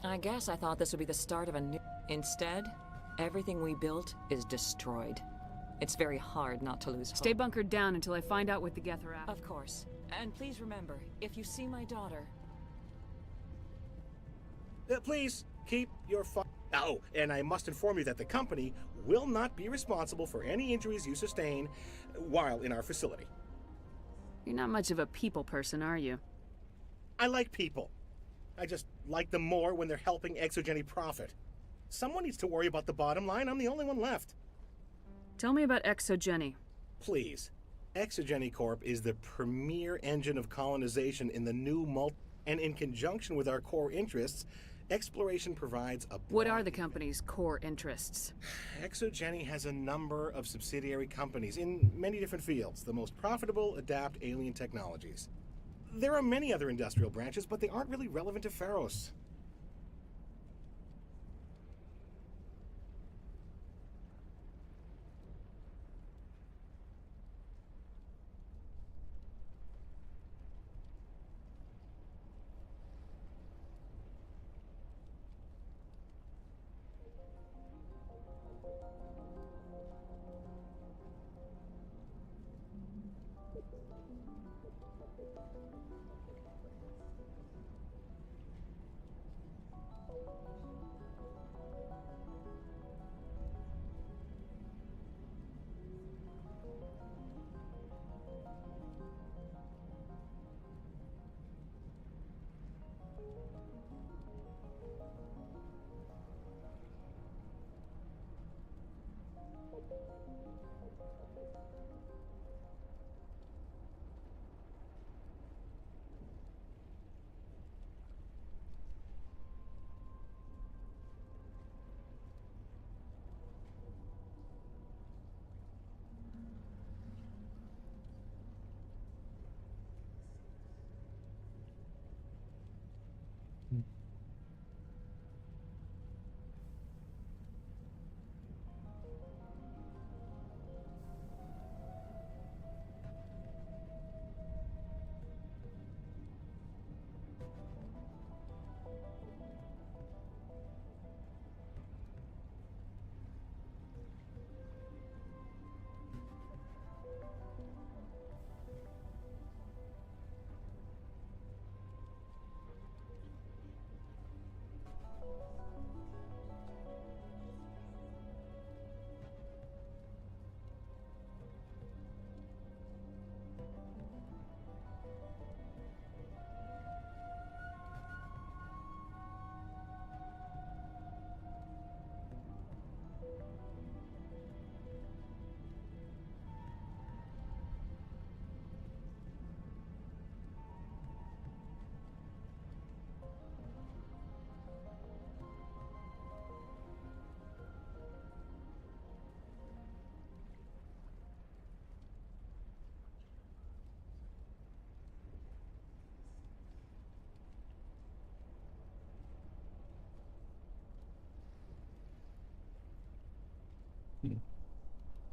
I guess I thought this would be the start of a new... Instead, everything we built is destroyed. It's very hard not to lose hope.
Stay bunkered down until I find out what the Geth are after.
Of course. And please remember, if you see my daughter...
Please, keep your Oh, and I must inform you that the company will not be responsible for any injuries you sustain while in our facility.
You're not much of a people person, are you?
I like people. I just like them more when they're helping Exogeny profit. Someone needs to worry about the bottom line. I'm the only one left.
Tell me about Exogeny.
Please. Exogeny Corp is the premier engine of colonization in the new and in conjunction with our core interests, exploration provides a...
What are the company's core interests?
Exogeny has a number of subsidiary companies in many different fields. The most profitable adapt alien technologies. There are many other industrial branches, but they aren't really relevant to Pharos.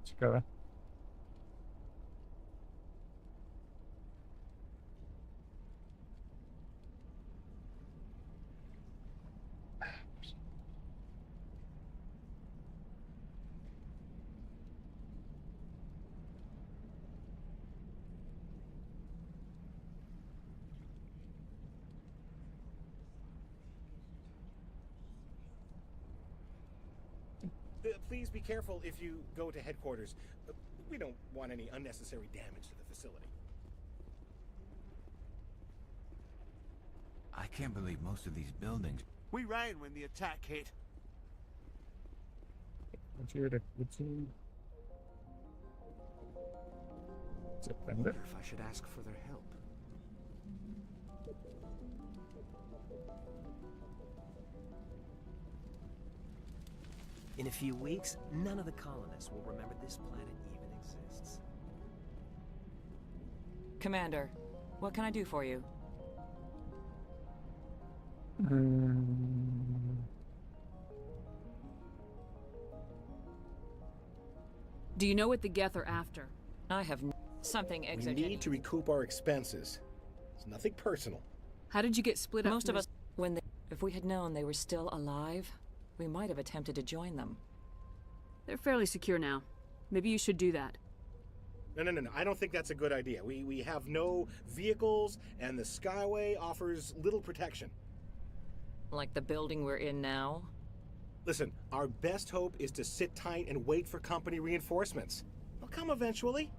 Ciekawe.
Please be careful if you go to headquarters. We don't want any unnecessary damage to the facility.
I can't believe most of these buildings...
We ran when the attack hit.
I wonder
if I should ask for their help.
In a few weeks, none of the colonists will remember this planet even exists.
Commander, what can I do for you?
Do you know what the Geth are after?
I have something
We
exogenous.
need to recoup our expenses. It's nothing personal.
How did you get split up?
Most
from
of
this-
us, if we had known they were still alive, we might have attempted to join them.
They're fairly secure now. Maybe you should do that.
No. I don't think that's a good idea. We have no vehicles, and the Skyway offers little protection.
Like the building we're in now?
Listen, our best hope is to sit tight and wait for company reinforcements. They'll come eventually.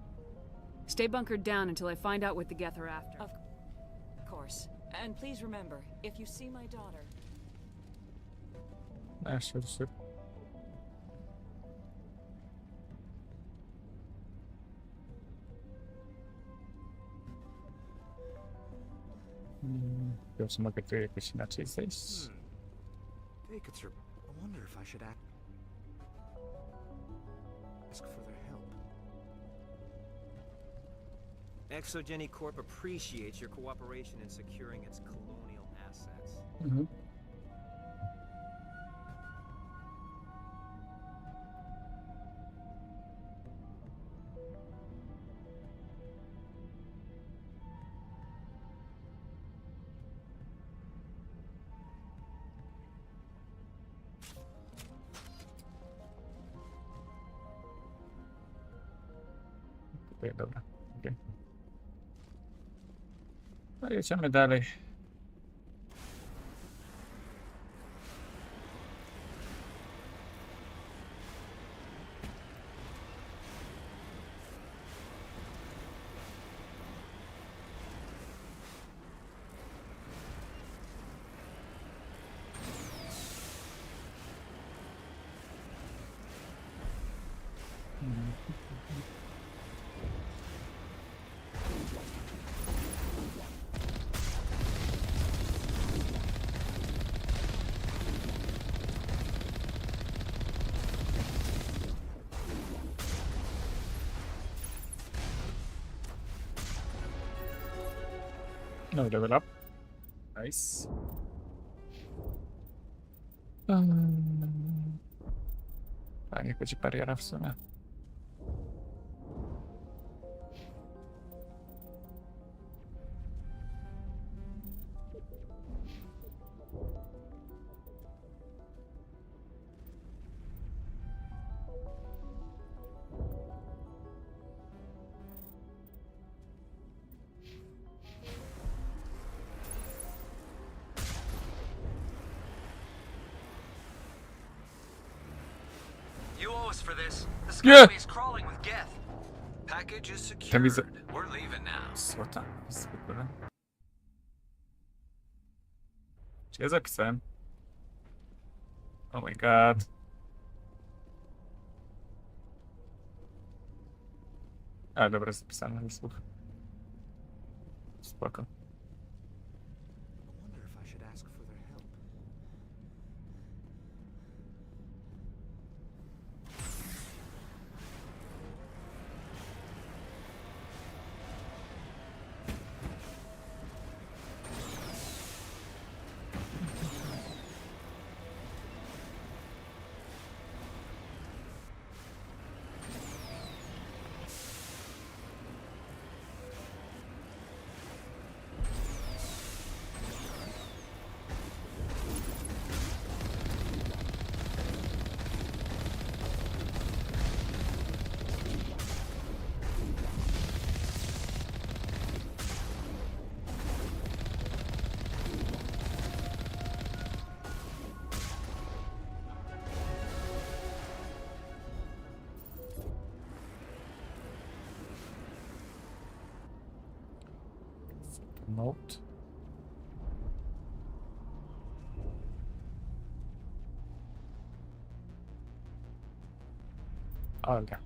Stay bunkered down until I find out what the Geth are after.
Of course. And please remember, if you see my daughter...
Sure. Już mogę tu jakoś inaczej zejść.
Take it, sir. I wonder if I should ask for their help.
Exogeny Corp appreciates your cooperation in securing its colonial assets.
Dobra. Okay. No jedziemy dalej. No, level up. Nice. A niech będzie bariera w sumie.
You owe us for this. The
Yeah.
Skyway's crawling with Geth. Package is
Tam
secured.
widzę.
We're leaving now.
Co tam jest w ogóle? Czy ja zapisałem? Oh my god. A, dobra, zapisałem na słuch. Spoko.
I wonder if I should ask for their help.
Note. Okay.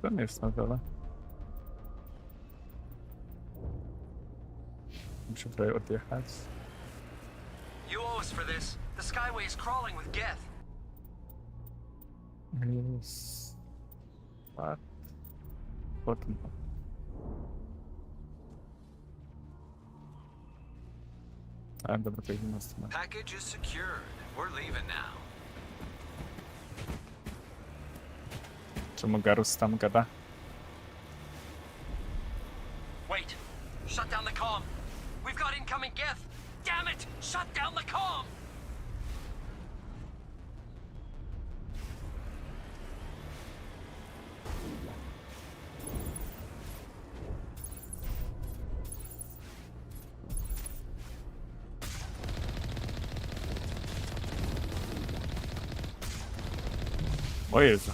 To nie jest na dole. Muszę tutaj odjechać.
You owe us for this. The Skyway is crawling with Geth.
Yes. What? Potem. A, dobra, to idziemy na stronę.
Package is secured. We're leaving now.
Czemu Garus tam gada?
Wait. Shut down the comm. We've got incoming Geth. Damn it! Shut down the comm!
O Jezu.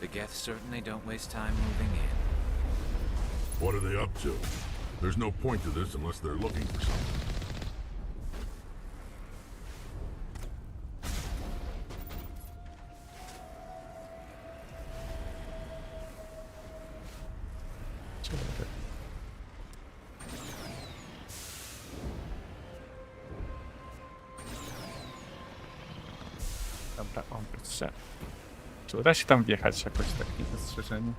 The Geth certainly don't waste time moving in.
What are they up to? There's no point to this unless they're looking for something.
Dobra, on patrzę. Czy uda się tam wjechać jakoś takie zastrzeżenie?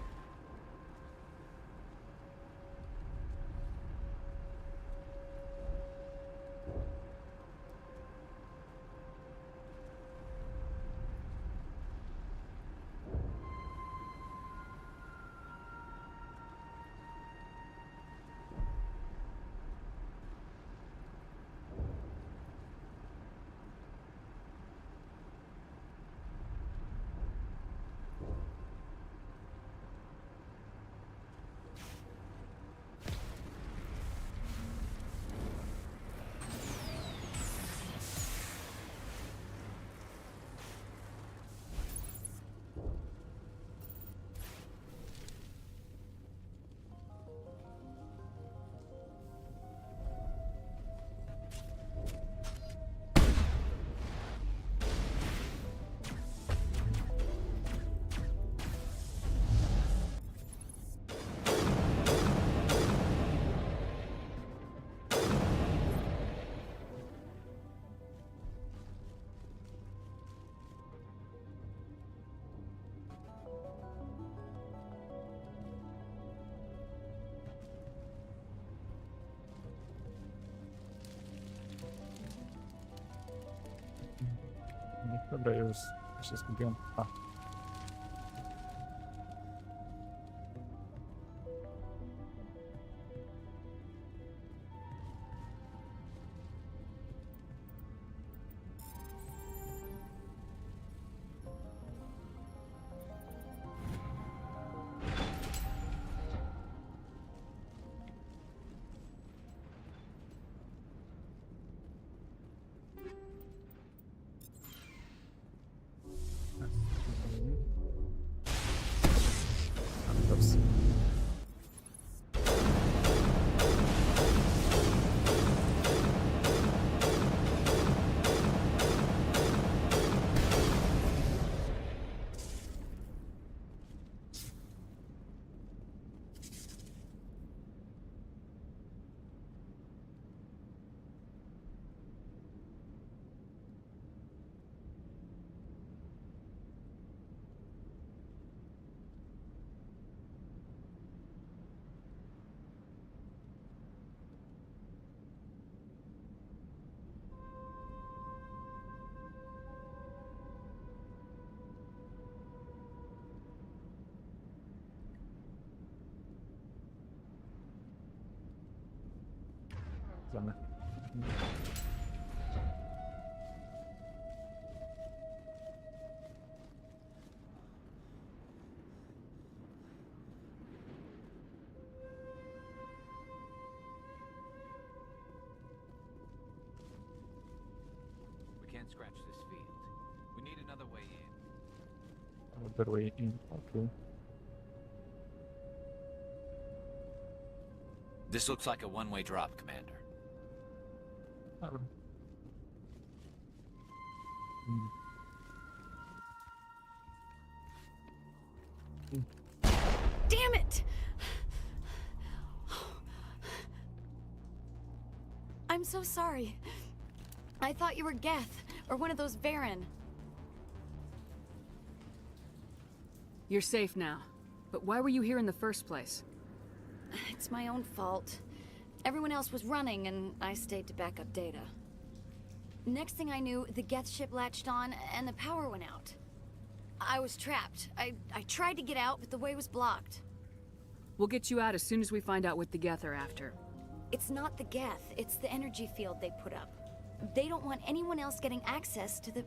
Dobra, już się zgubiłem. A. sprawdzone.
We can't scratch this field. We need another way in.
Other way in. Okay.
This looks like a one-way drop, Commander.
Damn it! I'm so sorry. I thought you were Geth, or one of those Varen.
You're safe now. But why were you here in the first place?
It's my own fault. Everyone else was running, and I stayed to back up data. Next thing I knew, the Geth ship latched on, and the power went out. I was trapped. I tried to get out, but the way was blocked.
We'll get you out as soon as we find out what the Geth are after.
It's not the Geth, it's the energy field they put up. They don't want anyone else getting access to the...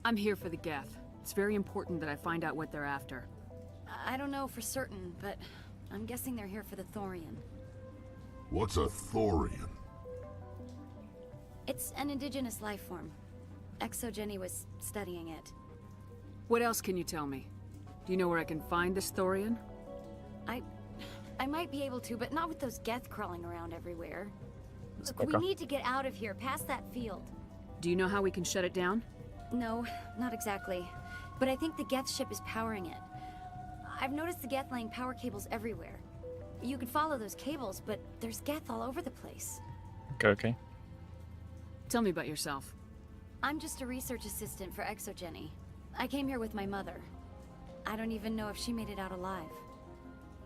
I'm here for the Geth. It's very important that I find out what they're after.
I don't know for certain, but I'm guessing they're here for the Thorian.
What's a Thorian?
It's an indigenous life form. Exogeny was studying it.
What else can you tell me? Do you know where I can find this Thorian?
I might be able to, but not with those Geth crawling around everywhere. Look, we
Okay.
need to get out of here, past that field.
Do you know how we can shut it down?
No, not exactly. But I think the Geth ship is powering it. I've noticed the Geth laying power cables everywhere. You could follow those cables, but there's Geth all over the place.
Okay.
Tell me about yourself.
I'm just a research assistant for Exogeny. I came here with my mother. I don't even know if she made it out alive.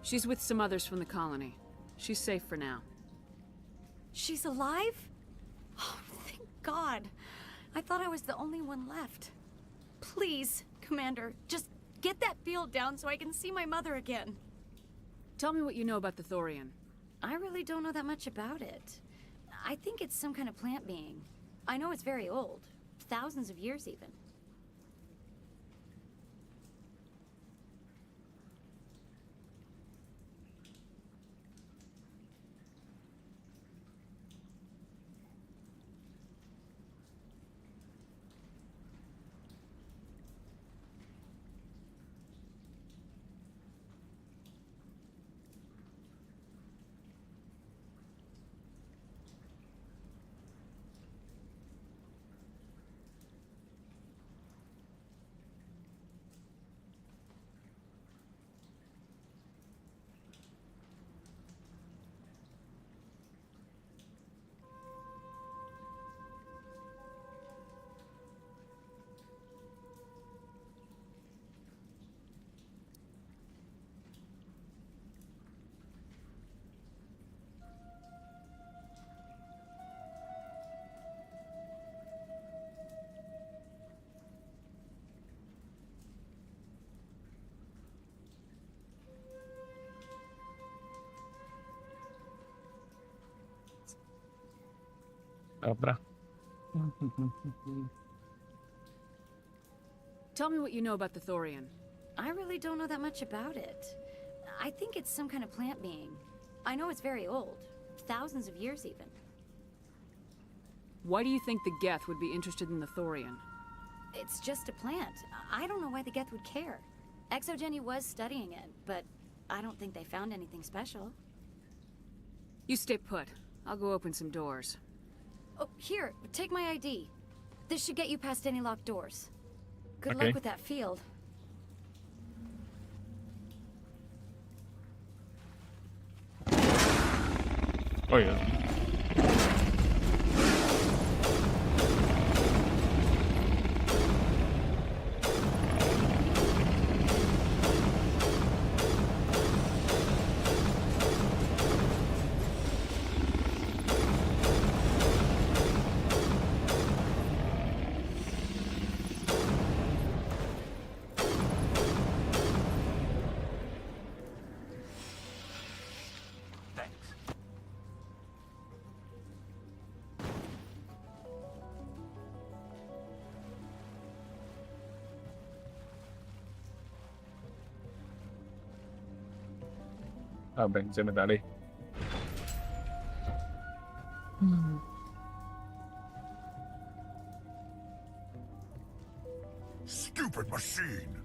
She's with some others from the colony. She's safe for now.
She's alive? Oh, thank God. I thought I was the only one left. Please, Commander, just get that field down so I can see my mother again.
Tell me what you know about the Thorian.
I really don't know that much about it. I think it's some kind of plant being. I know it's very old. Thousands of years, even.
Dobra.
Tell me what you know about the Thorian.
I really don't know that much about it. I think it's some kind of plant being. I know it's very old. Thousands of years, even.
Why do you think the Geth would be interested in the Thorian?
It's just a plant. I don't know why the Geth would care. Exogeny was studying it, but I don't think they found anything special.
You stay put. I'll go open some doors.
Oh, here, take my ID. This should get you past any locked doors. Good
Okay.
luck with that field.
Oh yeah. będziemy dalej.
Stupid machine!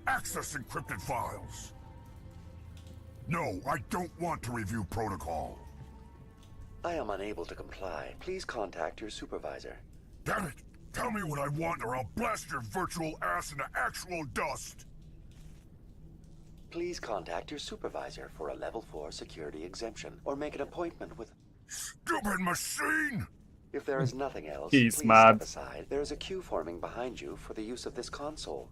Access encrypted files! No, I don't want to review protocol.
I am unable to comply. Please contact your supervisor.
Damn it! Tell me what I want or I'll blast your virtual ass into actual dust!
Please contact your supervisor for a level 4 security exemption, or make an appointment with...
Stupid machine!
If there is nothing else,
He's
please
mad.
step aside. There is a queue forming behind you for the use of this console.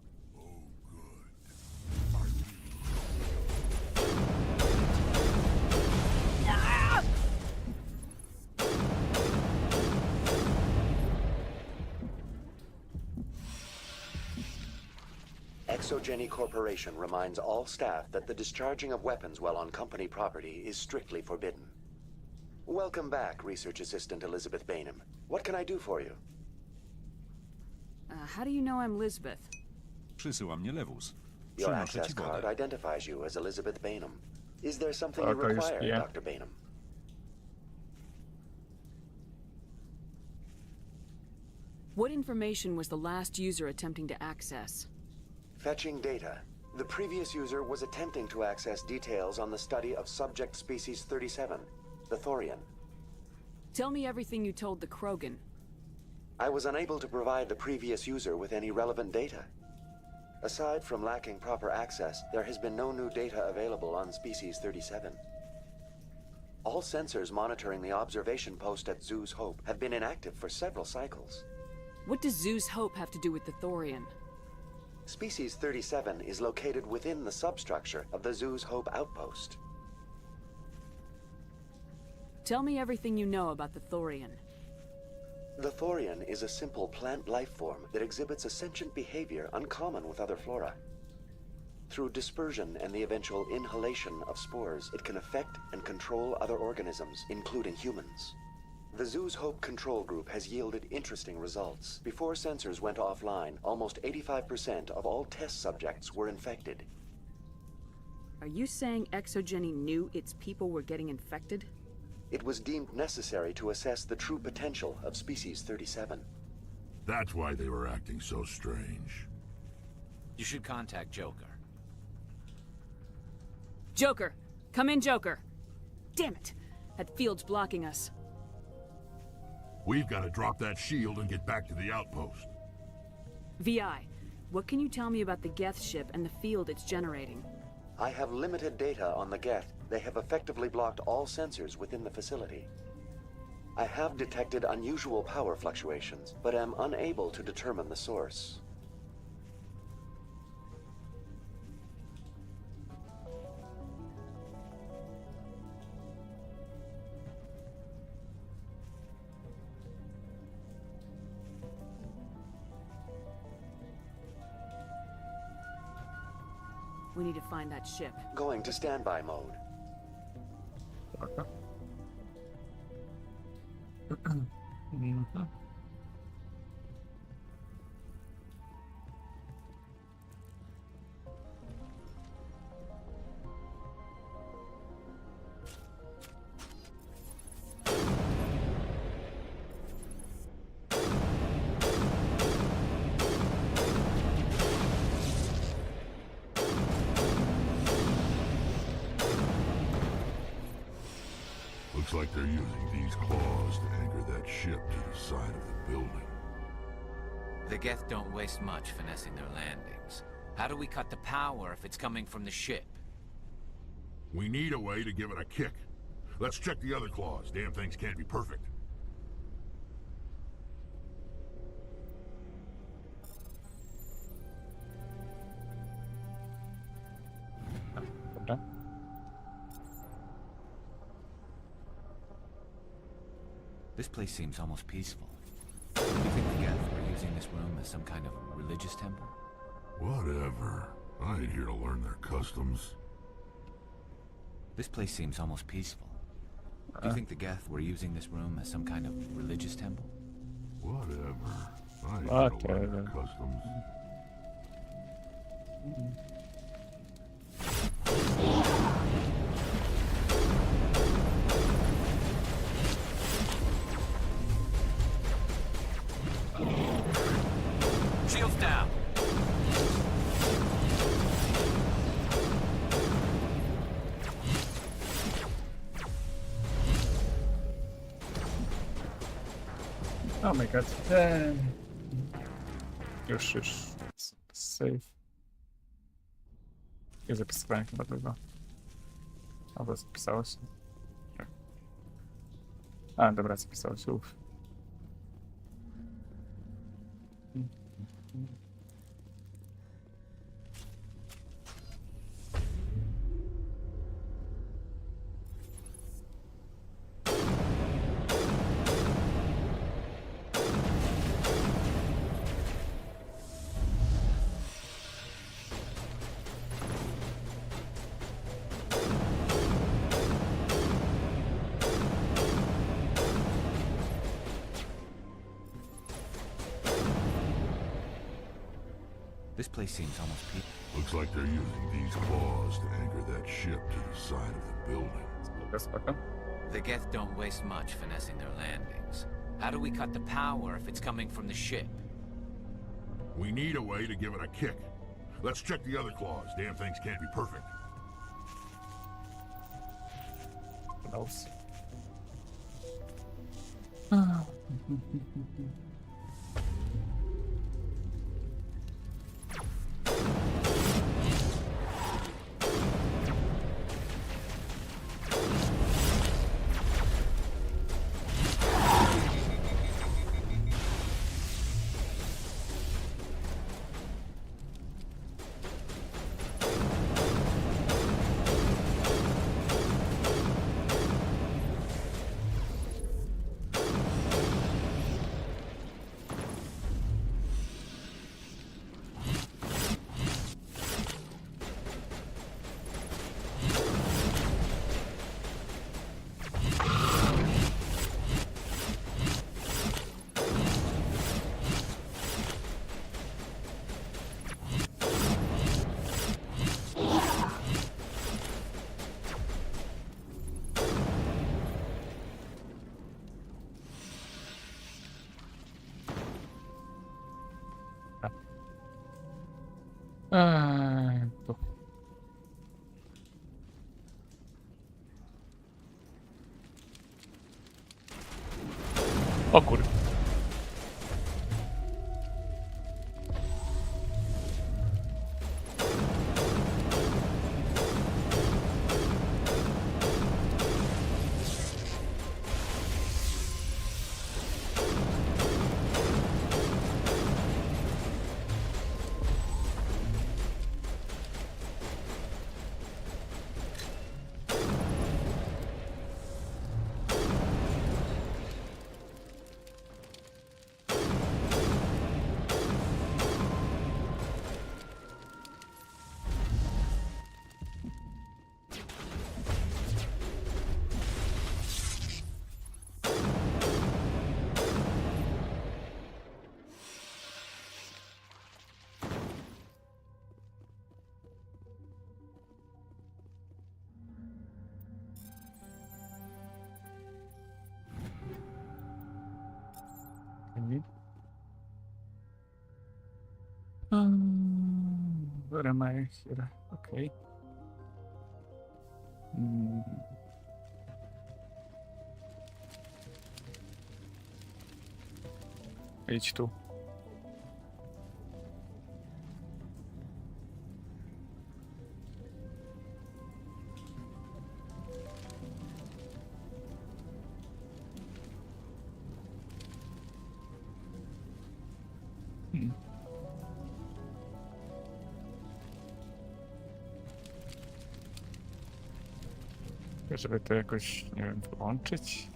Exogeny Corporation reminds all staff that the discharging of weapons while on company property is strictly forbidden. Welcome back, Research Assistant Elizabeth Bainham. What can I do for you?
How do you know I'm Lisbeth?
Przysyła mnie lewus.
Your
Przynoszę
access
ci
card
wodę.
identifies you as Elizabeth Bainham. Is there something you
Okay, już
require,
piję.
Dr. Bainham?
What information was the last user attempting to access?
Fetching data. The previous user was attempting to access details on the study of subject species 37, the Thorian.
Tell me everything you told the Krogan.
I was unable to provide the previous user with any relevant data. Aside from lacking proper access, there has been no new data available on species 37. All sensors monitoring the observation post at Zeus Hope have been inactive for several cycles.
What does Zeus Hope have to do with the Thorian?
Species 37 is located within the substructure of the Zeus Hope outpost.
Tell me everything you know about the Thorian.
The Thorian is a simple plant life form that exhibits a sentient behavior uncommon with other flora. Through dispersion and the eventual inhalation of spores, it can affect and control other organisms, including humans. The Zeus Hope control group has yielded interesting results. Before sensors went offline, almost 85% of all test subjects were infected.
Are you saying Exogeny knew its people were getting infected?
It was deemed necessary to assess the true potential of species 37.
That's why they were acting so strange.
You should contact Joker.
Joker! Come in, Joker! Damn it! That field's blocking us.
We've got to drop that shield and get back to the outpost.
VI, what can you tell me about the Geth ship and the field it's generating?
I have limited data on the Geth. They have effectively blocked all sensors within the facility. I have detected unusual power fluctuations, but am unable to determine the source.
We need to find that ship.
Going to standby mode.
Okay. Mhm.
Looks like they're using these claws to anchor that ship to the side of the building.
The Geth don't waste much finessing their landings. How do we cut the power if it's coming from the ship?
We need a way to give it a kick. Let's check the other claws. Damn things can't be perfect.
Dobra.
This place seems almost peaceful. Do you think the Geth were using this room as some kind of religious temple?
Whatever. I ain't here to learn their customs.
This place seems almost peaceful. Do you think the Geth were using this room as some kind of religious temple?
Whatever. I ain't here to learn their customs.
Oh my god. Już. Save. Nie zapisywałem chyba tego. Albo zapisało się. A, dobra, zapisało się. Uff.
This place seems almost peaceful.
Looks like they're using these claws to anchor that ship to the side of the building.
The Geth don't waste much finessing their landings. How do we cut the power if it's coming from the ship?
We need a way to give it a kick. Let's check the other claws. Damn things can't be perfect.
What else? Tu. O kur... What am I here? Okay. Idź tu. Żeby to jakoś, nie wiem, włączyć.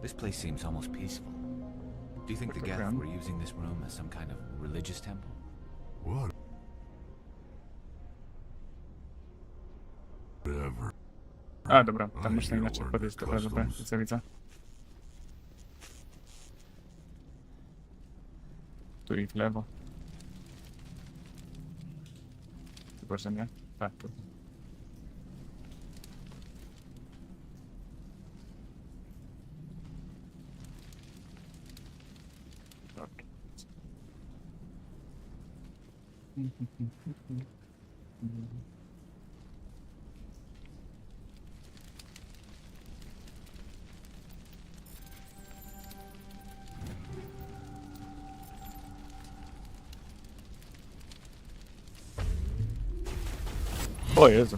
This place seems almost peaceful. Do you think the Geth were using this room as some kind of religious temple?
What?
A, dobra, tam można inaczej podejść, dobra, widzę. Tu i w lewo. Chyba, że nie? Tak, tu. O Jezu.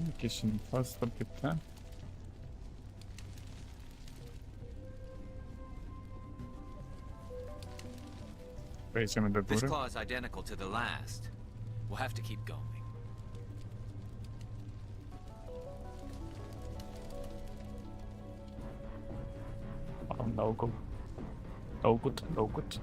Jakieś info zdobyte? Wejdziemy do
This
góry.
claw is identical to the last. We'll have to keep going.
Oh, no good. No good, no good.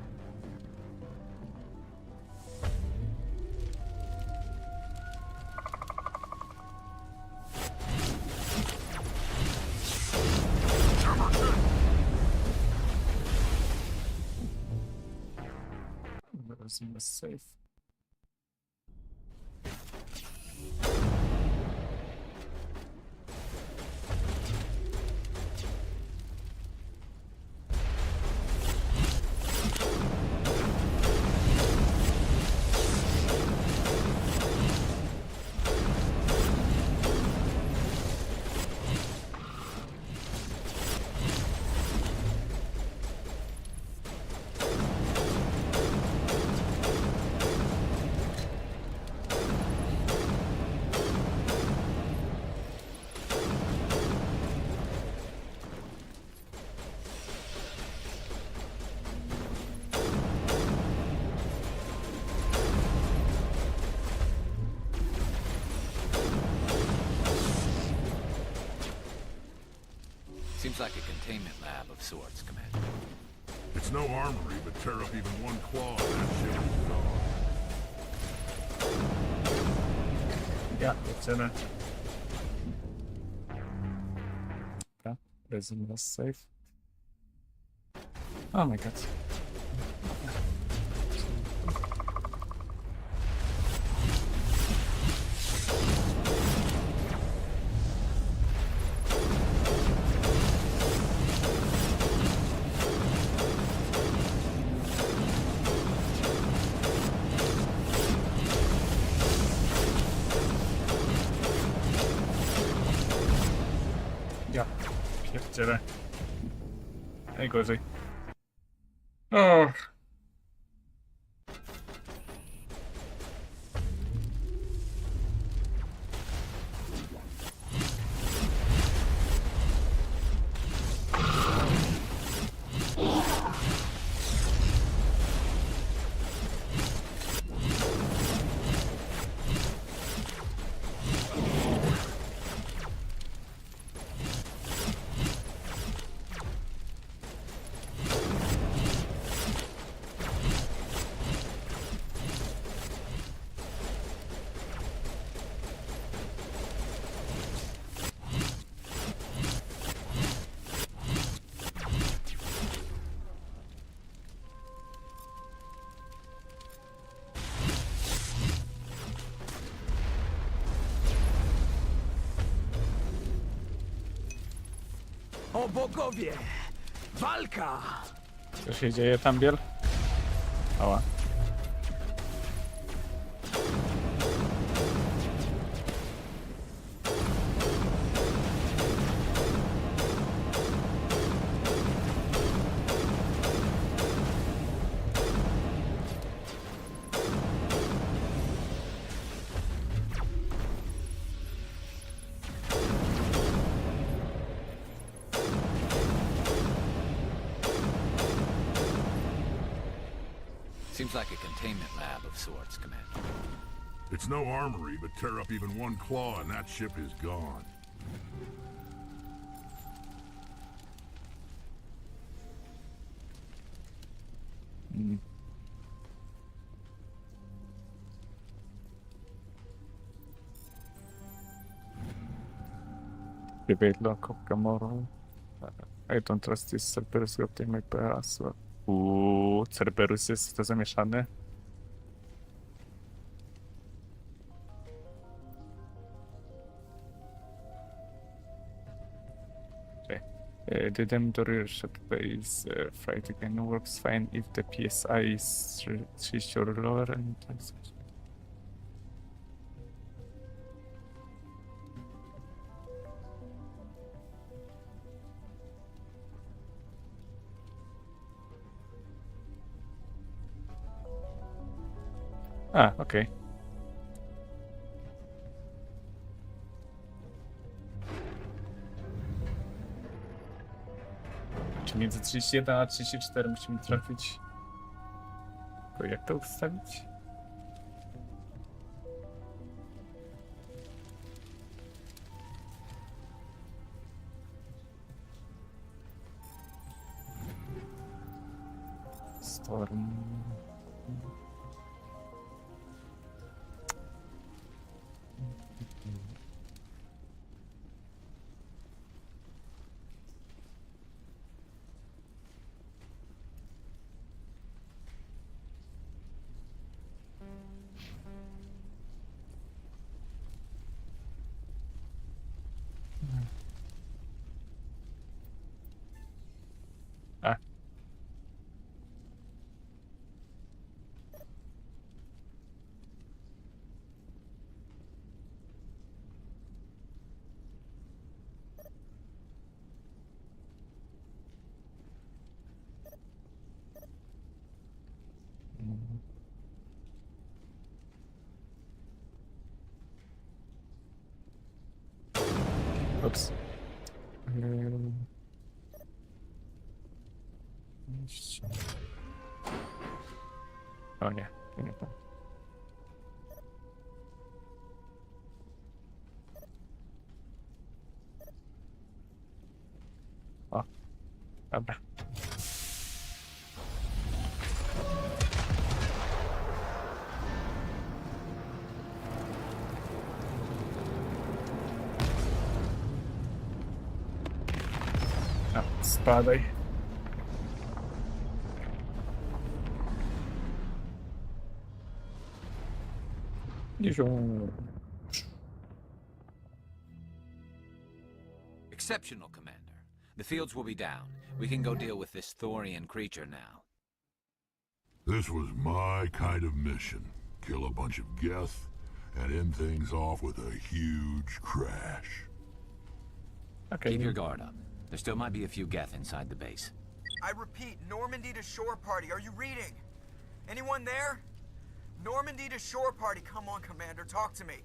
Wezmę safe.
Seems like a containment lab of sorts, Commander.
It's no armory, but tear up even one claw and that ship is gone.
Ja, jedziemy. Dobra, wezmę safe. Oh my god. Ja, pierdzielę. Najgorzej. O.
O bogowie! Walka!
Co się dzieje tam, Biel? Ała.
Seems like a containment lab of sorts, Commander.
It's no armory, but tear up even one claw and that ship is gone.
Debate lock of Gamora. I don't trust this Cerberus to obtain my password. Cerberus jest w to zamieszany. The Demdor shut base fight again works fine if the PSI is 3 or lower and okej. Czy między 31 a 34 musimy trafić? Tylko jak to ustawić? Storm. Ups. O nie, to nie to. O, dobra. Spadaj.
Exceptional, Commander. The fields will be down. We can go deal with this Thorian creature now.
This was my kind of mission. Kill a bunch of Geth and end things off with a huge crash.
Okay.
Keep your guard up. There still might be a few Geth inside the base.
I repeat, Normandy to shore party. Are you reading? Anyone there? Normandy to shore party. Come on, Commander. Talk to me.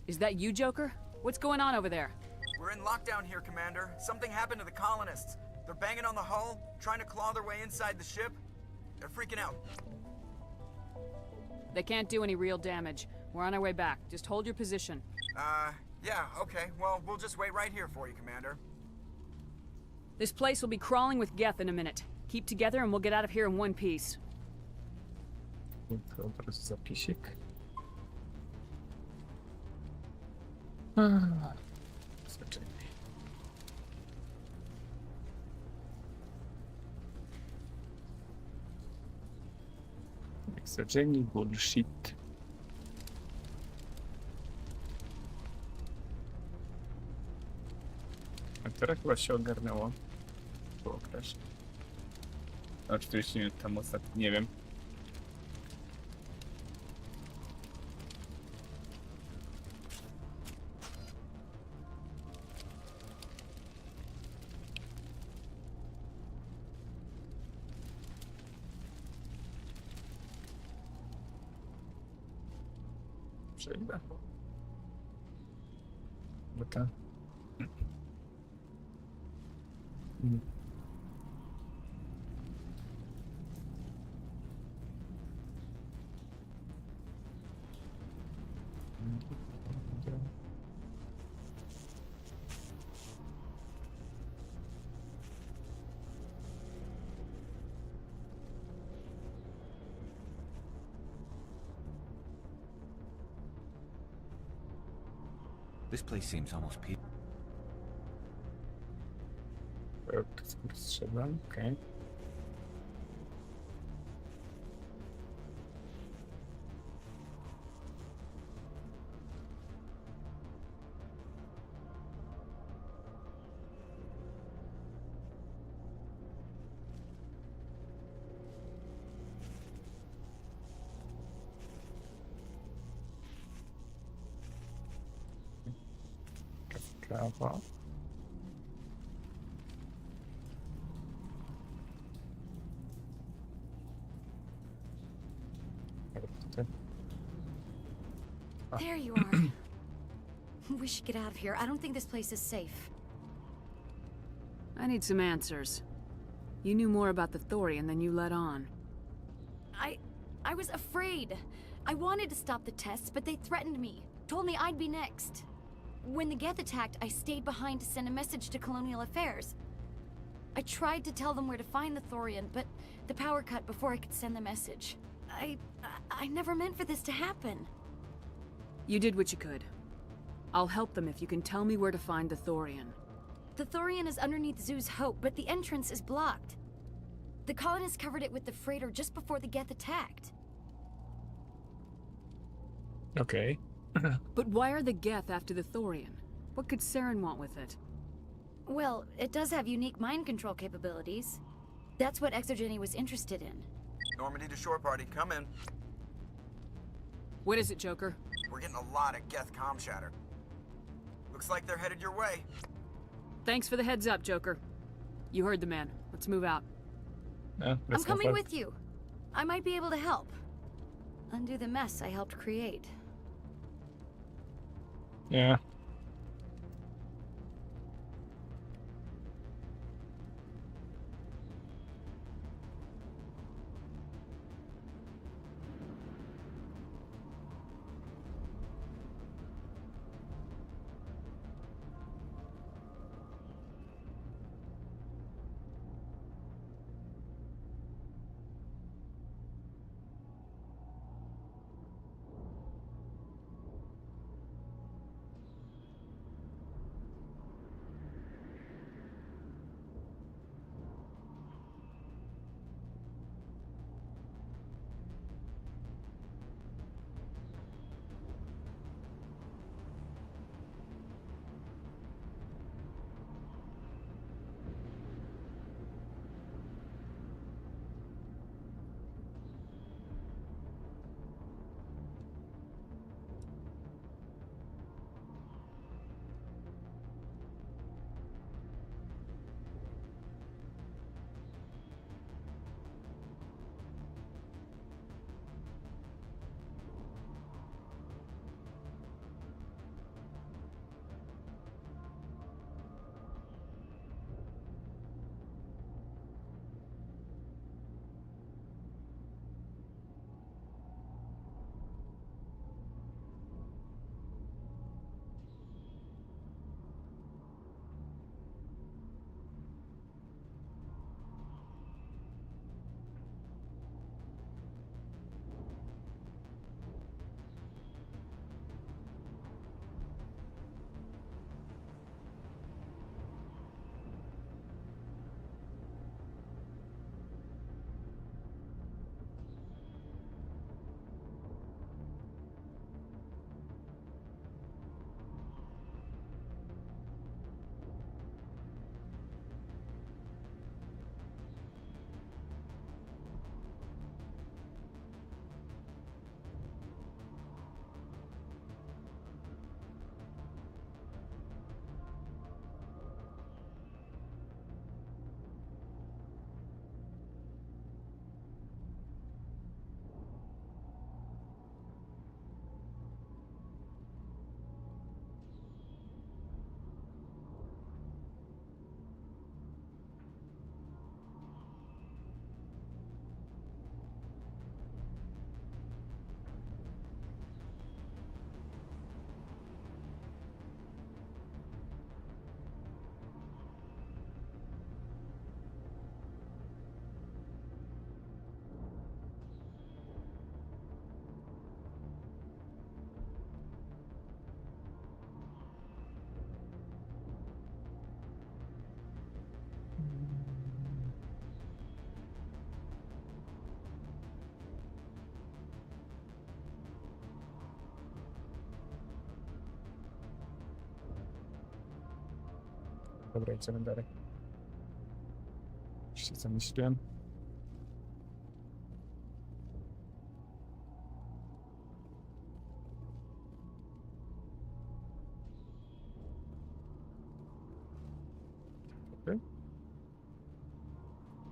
Is that you, Joker? What's going on over there?
We're in lockdown here, Commander. Something happened to the colonists. They're banging on the hull, trying to claw their way inside the ship. They're freaking out.
They can't do any real damage. We're on our way back. Just hold your position.
Yeah, okay. Well, we'll just wait right here for you, Commander.
This place will be crawling with Geth in a minute. Keep together and we'll get out of here in one piece.
Zapisik. Zadzieni bullshit. A teraz chyba się ogarnęło. Było crash. No 40 minut temu ostatnio, nie wiem. Przejdę. Bo to...
This place seems almost peaceful.
Strzelam, okej. Prawo.
There you are. We should get out of here. I don't think this place is safe.
I need some answers. You knew more about the Thorian than you let on.
I was afraid. I wanted to stop the tests, but they threatened me. Told me I'd be next. When the Geth attacked, I stayed behind to send a message to Colonial Affairs. I tried to tell them where to find the Thorian, but the power cut before I could send the message. I never meant for this to happen.
You did what you could. I'll help them if you can tell me where to find the Thorian.
The Thorian is underneath Zoo's Hope, but the entrance is blocked. The colonists covered it with the freighter just before the Geth attacked.
Okay.
But why are the Geth after the Thorian? What could Saren want with it?
Well, it does have unique mind control capabilities. That's what Exogeny was interested in.
Normandy to shore party, come in.
What is it, Joker?
We're getting a lot of Geth comm chatter. Looks like they're headed your way.
Thanks for the heads up, Joker. You heard the man. Let's move out.
I'm coming with you. I might be able to help. Undo the mess I helped create.
Yeah. Dobra, idziemy dalej. Już się zamyśliłem. Okay.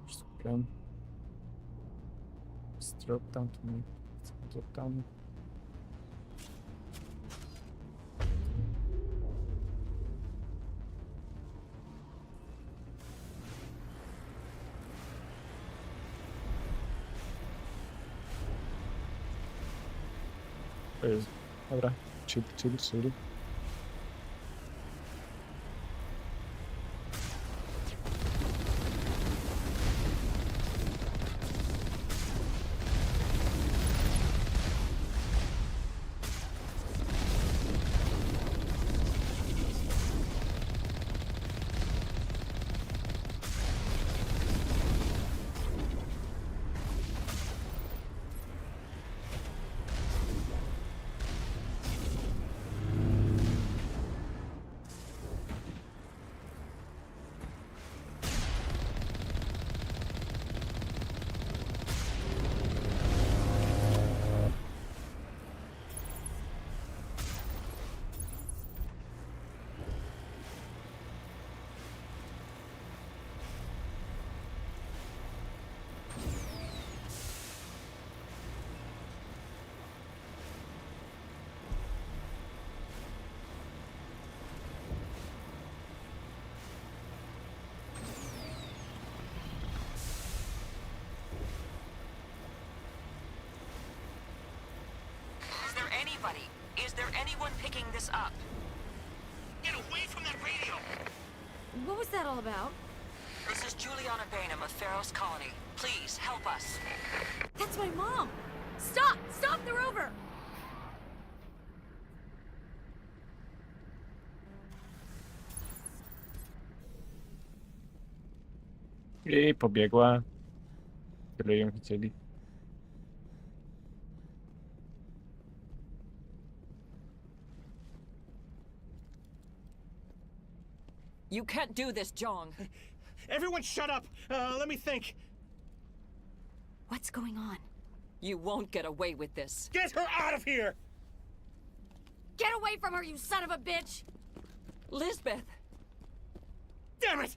Skupiam. Drop down to me. Drop down. O Jezu. Dobra, chill.
Anybody? Is there anyone picking this up?
Get away from that radio!
What was that all about?
This is Juliana Bainham of Pharaoh's Colony. Please, help us.
That's my mom! Stop! Stop! They're over!
I pobiegła. Tyle ją widzieli.
You can't do this, Jong.
Everyone shut up! Let me think.
What's going on?
You won't get away with this.
Get her out of here!
Get away from her, you son of a bitch!
Lisbeth!
Damn it!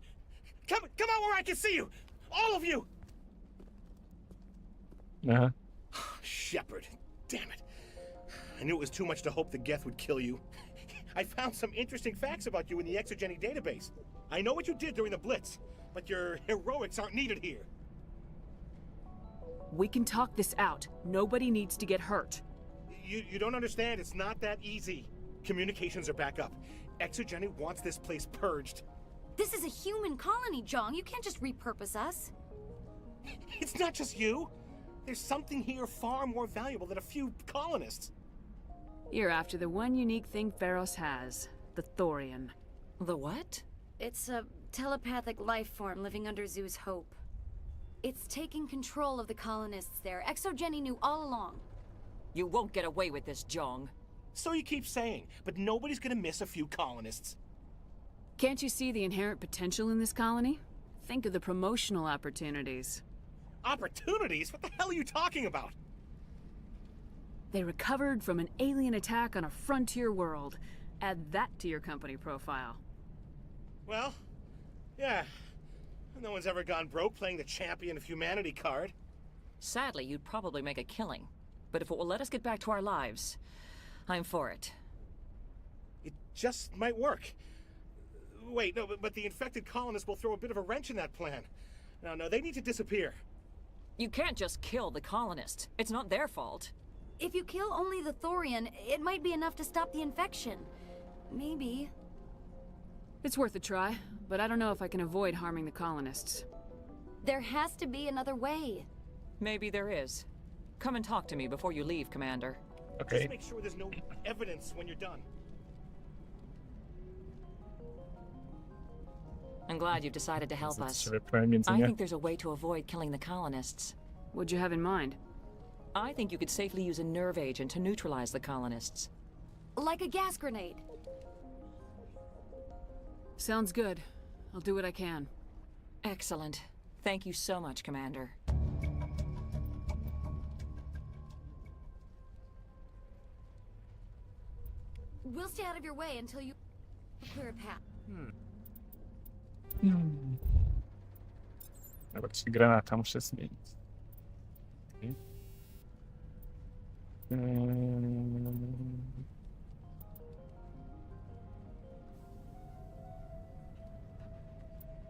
Come out where I can see you! All of you!
Uh-huh.
Shepard, damn it. I knew it was too much to hope the Geth would kill you. I found some interesting facts about you in the exogeny database. I know what you did during the Blitz, but your heroics aren't needed here.
We can talk this out. Nobody needs to get hurt.
You don't understand. It's not that easy. Communications are back up. Exogeny wants this place purged.
This is a human colony, Jong. You can't just repurpose us.
It's not just you. There's something here far more valuable than a few colonists.
You're after the one unique thing Pharos has. The Thorian.
The what?
It's a telepathic life form living under Zoo's hope. It's taking control of the colonists there. Exogeny knew all along.
You won't get away with this, Jong.
So you keep saying, but nobody's gonna miss a few colonists.
Can't you see the inherent potential in this colony? Think of the promotional opportunities.
Opportunities? What the hell are you talking about?
They recovered from an alien attack on a frontier world. Add that to your company profile.
Well, yeah. No one's ever gone broke playing the champion of humanity card.
Sadly, you'd probably make a killing. But if it will let us get back to our lives, I'm for it.
It just might work. Wait, no, but the infected colonists will throw a bit of a wrench in that plan. No, they need to disappear.
You can't just kill the colonists. It's not their fault.
If you kill only the Thorian, it might be enough to stop the infection. Maybe.
It's worth a try, but I don't know if I can avoid harming the colonists.
There has to be another way.
Maybe there is. Come and talk to me before you leave, Commander.
Okay.
Just make sure there's no evidence when you're done.
I'm glad you've decided to help us. I think there's a way to avoid killing the colonists.
What'd you have in mind?
I think you could safely use a nerve agent to neutralize the colonists.
Like a gas grenade.
Sounds good. I'll do what I can.
Excellent. Thank you so much, Commander.
We'll stay out of your way until you clear a path.
Dobra, czyli granata muszę zmienić. Okay.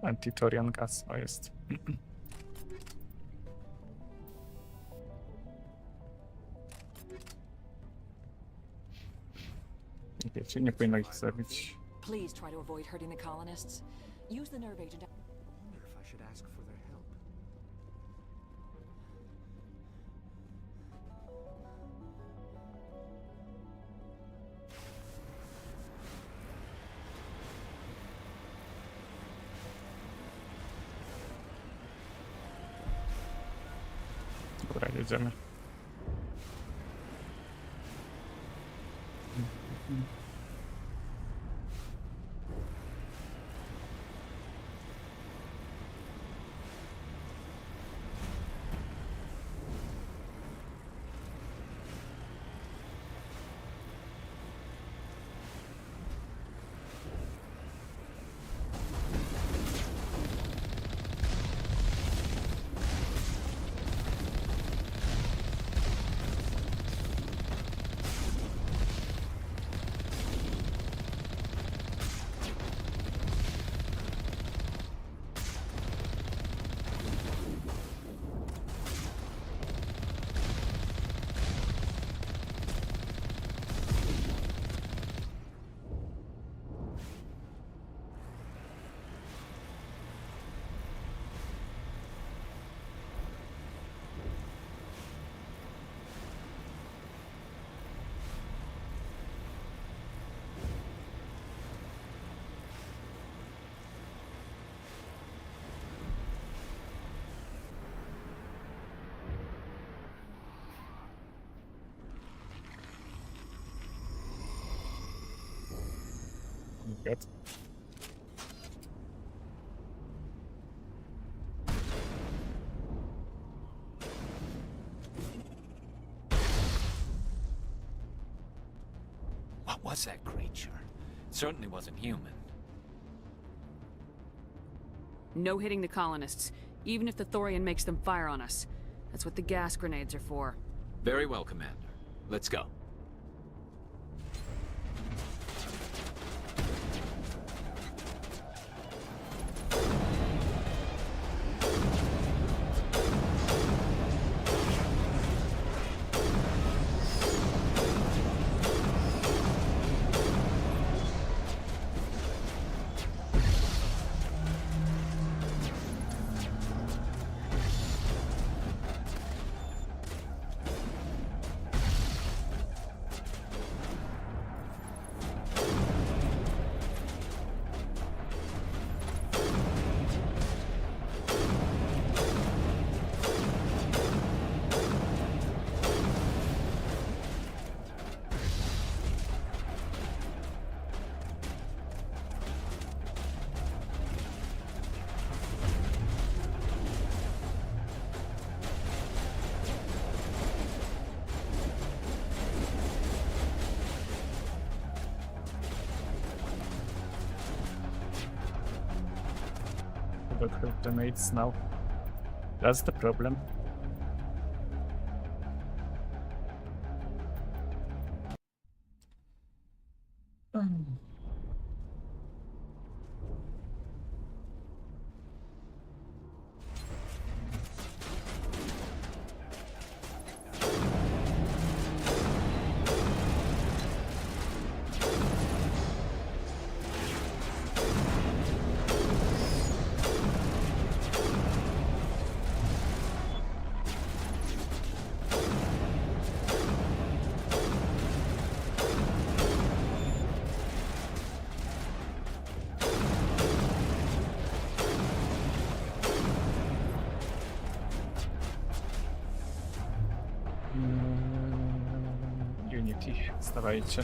Antitorian gas, o jest. Wiecie, nie powinno ich zabić.
Please try to avoid hurting the colonists. Use the nerve agent.
I wonder if I should ask for their help.
Dobra, jedziemy. Good.
What was that creature? It certainly wasn't human.
No hitting the colonists, even if the Thorian makes them fire on us. That's what the gas grenades are for.
Very well, Commander. Let's go.
Don't have grenades now. That's the problem. Unity, wstawajcie.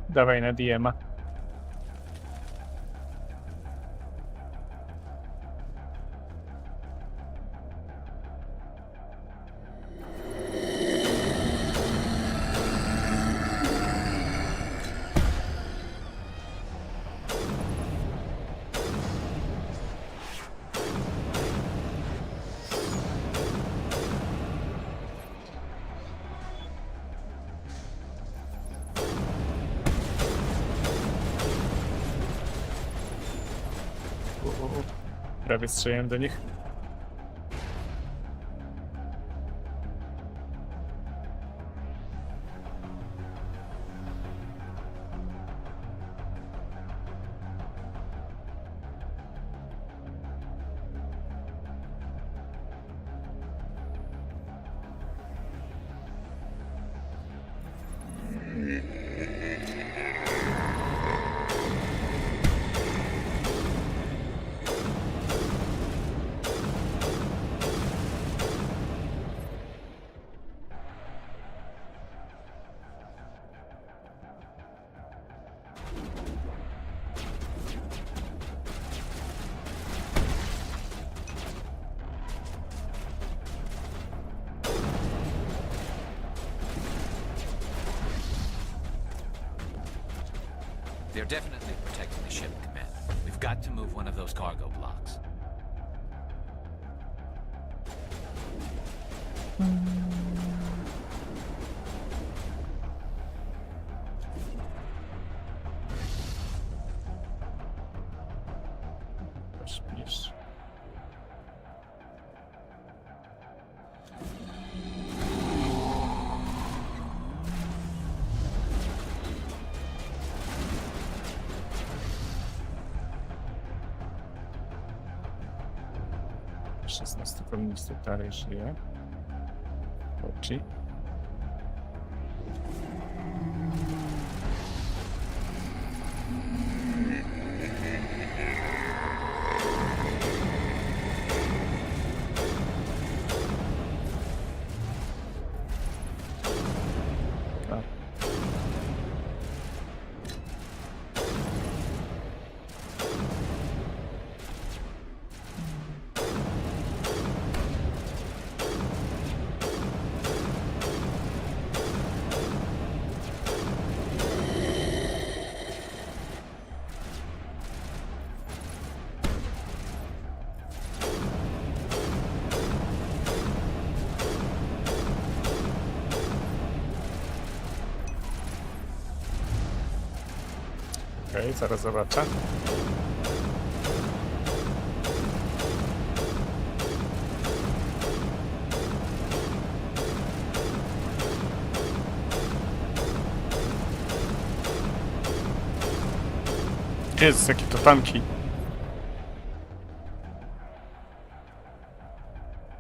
Dawaj na DM-a. Prawie strzeliłem do nich.
They're definitely protecting the ship, Commander. We've got to move one of those cargo blocks.
Śpisz. Komunistów dalej żyje. Oczy. Okej, zaraz zobaczę. Jezus, jakie to tanki.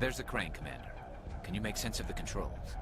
There's the crane, Commander. Can you make sense of the controls?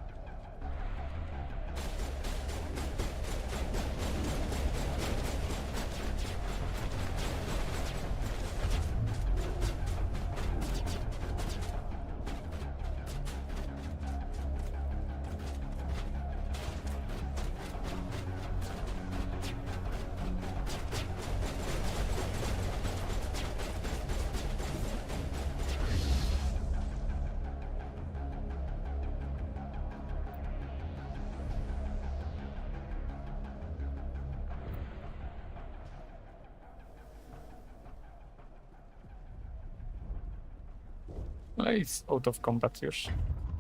No i out of combat już.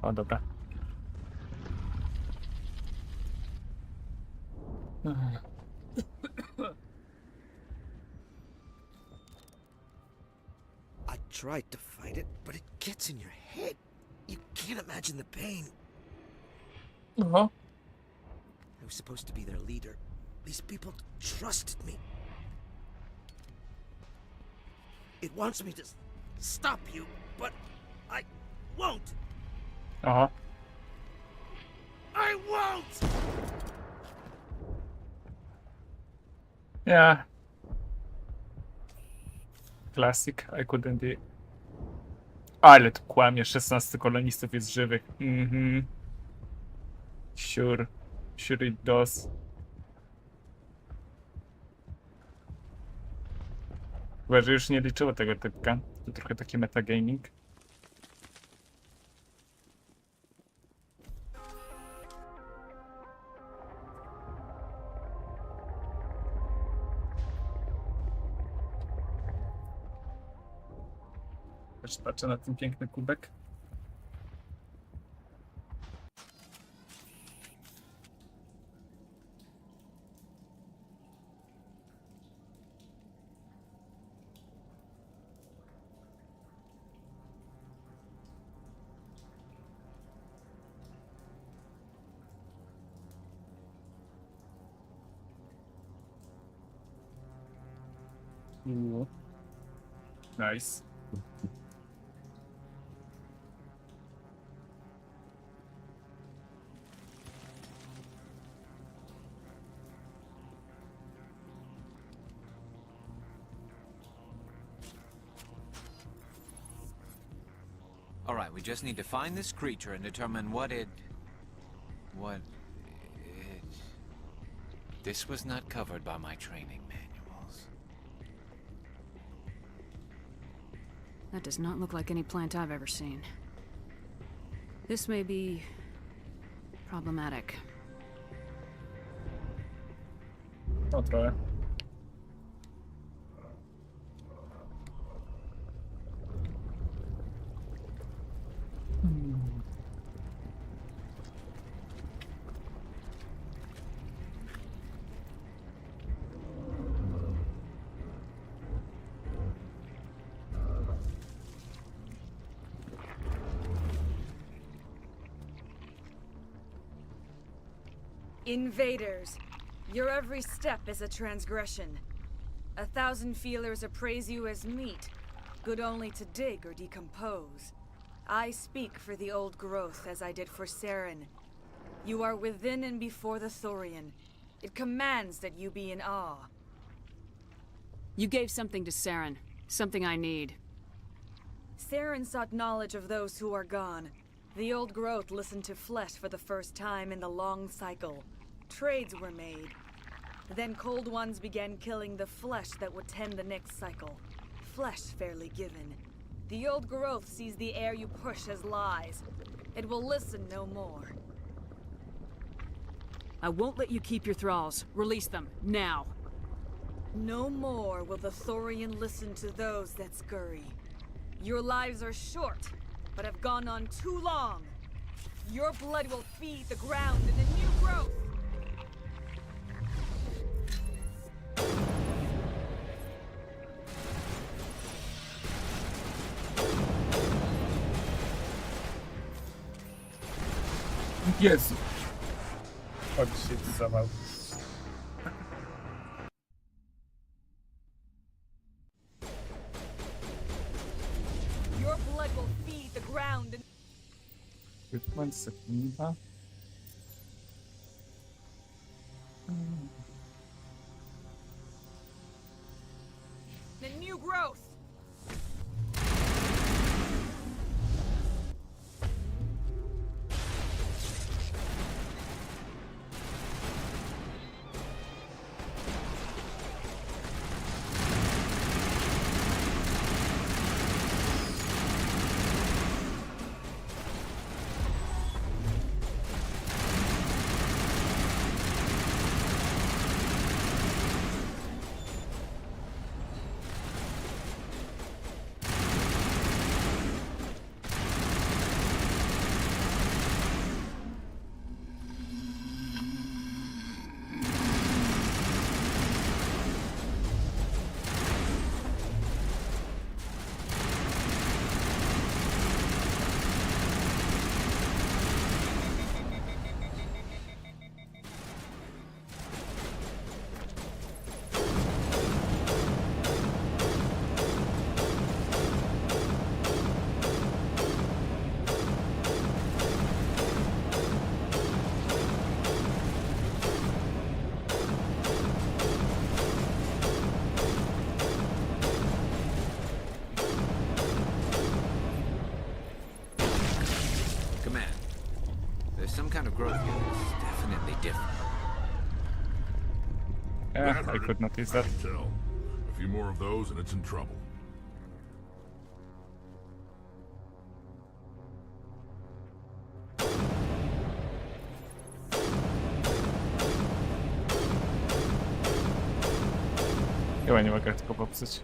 O, dobra.
I tried to fight it, but it gets in your head. You can't imagine the pain.
Uh-huh.
I was supposed to be their leader. These people trusted me. It wants me to stop you, but I won't.
Aha.
I won't!
Yeah. Classic. I couldn't be. Ale tu kłamie. 16 kolonistów jest żywych. Sure. Sure it does. Chyba, że już nie liczyło tego typka. To trochę taki metagaming. Też patrzę na ten piękny kubek. Nice.
All right, we just need to find this creature and determine what it... This was not covered by my training manuals.
That does not look like any plant I've ever seen. This may be problematic.
No trochę.
Invaders, your every step is a transgression. 1,000 feelers appraise you as meat, good only to dig or decompose. I speak for the old growth as I did for Saren. You are within and before the Thorian. It commands that you be in awe.
You gave something to Saren. Something I need.
Saren sought knowledge of those who are gone. The old growth listened to flesh for the first time in the long cycle. Trades were made. Then Cold Ones began killing the flesh that would tend the next cycle. Flesh fairly given. The old growth sees the air you push as lies. It will listen no more.
I won't let you keep your thralls. Release them, now.
No more will the Thorian listen to those that scurry. Your lives are short, but have gone on too long. Your blood will feed the ground in the new growth.
Jezu. Chodź się zawał.
Your blood will feed the ground and...
One sekunda.
The new growth.
Command. There's some kind of growth here that's definitely different.
Yeah, I could notice that.
Tell. A few more of those and it's in trouble.
Chyba nie mogę tylko popsuć.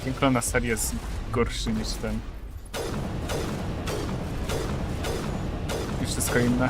Ten klon na serii jest gorszy niż ten. I wszystko inne.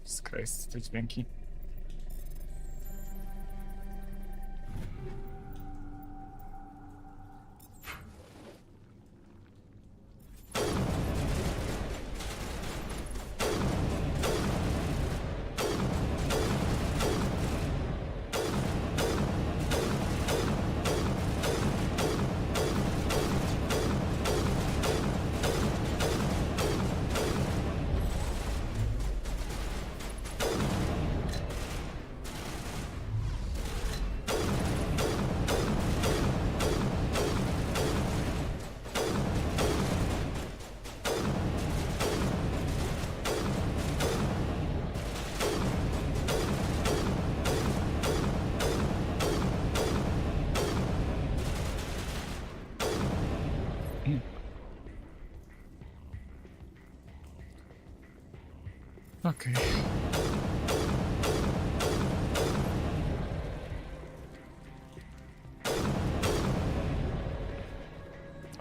Jesus Christ, te dźwięki. Okej.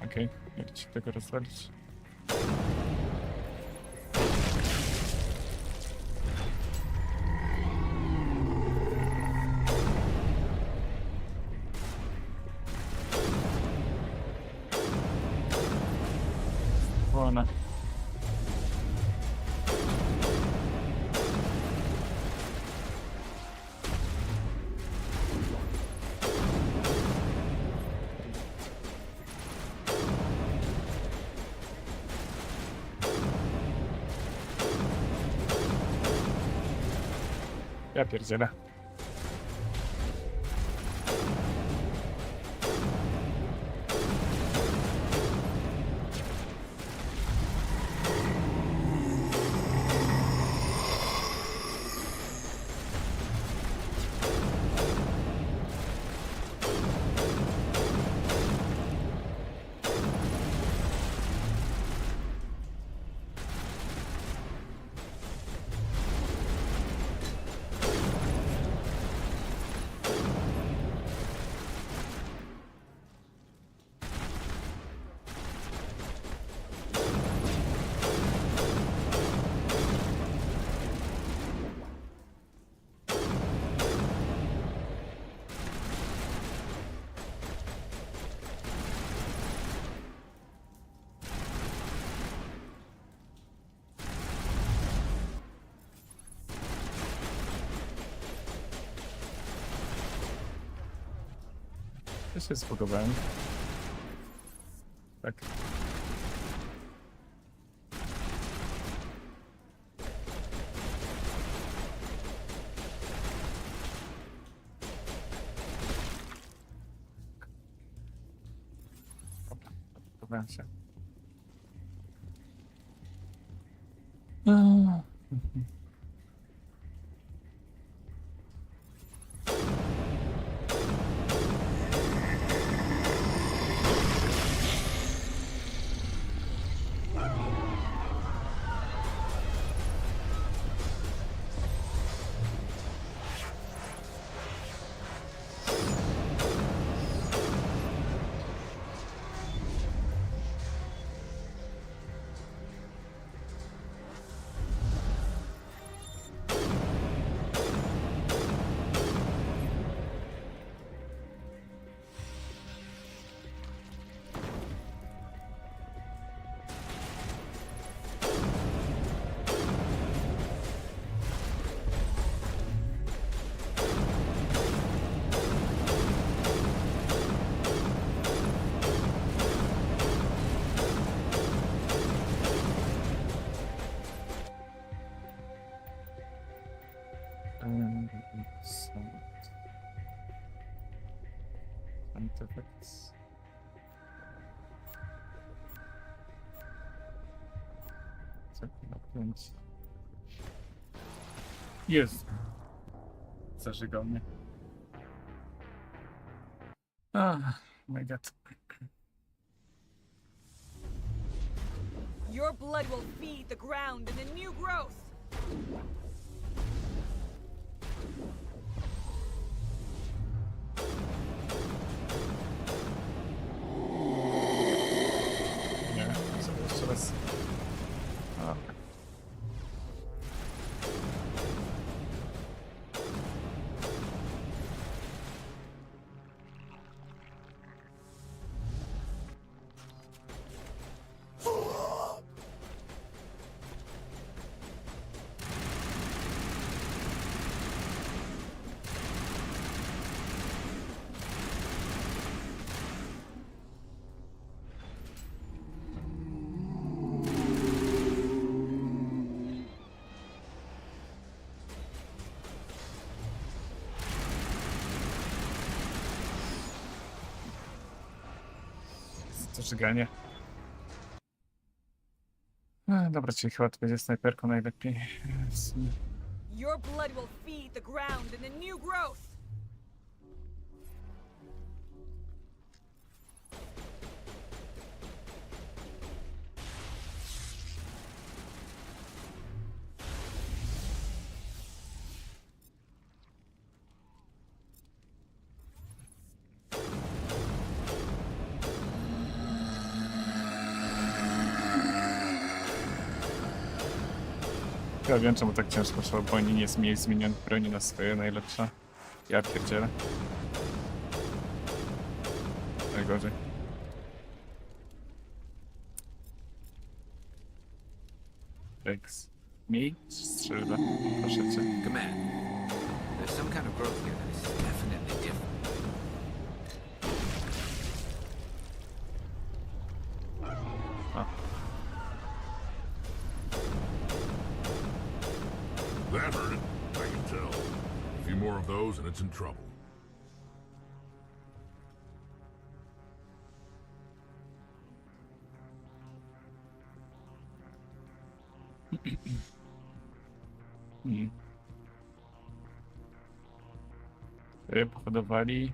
Okej, jak ci tego rozwalić? Ona. Ja pierdzielę. Ja się zbugowałem. Tak. Zbugowałem się. Artifacts. Na 5. Jest. Zażygał mnie. My god.
Your blood will feed the ground and the new growth.
Nie, sobie jeszcze raz. To żyganie. Dobra, czyli chyba to będzie snajperką najlepiej. W sumie.
Your blood will feed the ground and the new growth.
Ja wiem, czemu tak ciężko szło, bo oni nie mieli zmienionych broni na swoje najlepsze. Ja pierdzielę. Najgorzej. Rex. Mi? Strzelba. Proszę cię.
Command, there's some kind of growth here that is definitely different.
That hurt it, I can tell. A few more of those and it's in trouble.
Pohodowali.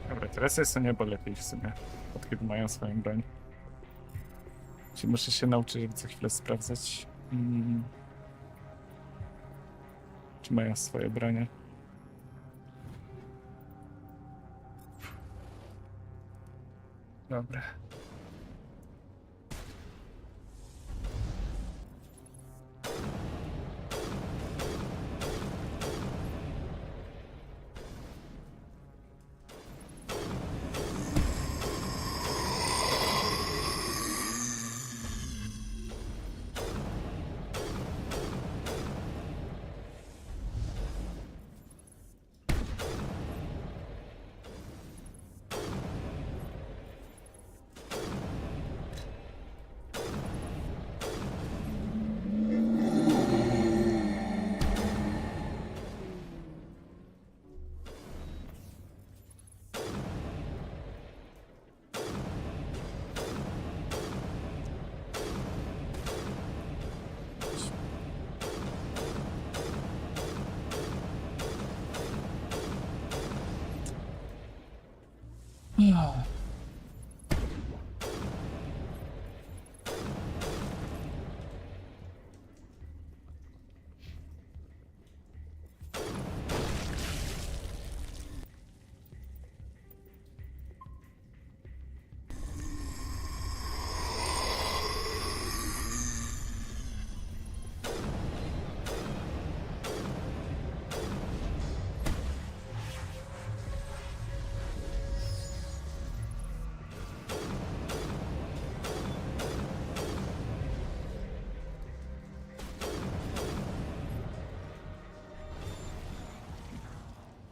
Dobra, teraz jest to niebo lepiej w sumie, od kiedy mają swoją broń. Czyli muszę się nauczyć, żeby co chwilę sprawdzać, czy mają swoje bronie. Dobra.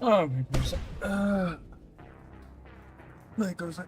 O mój Boże. Najgorzej.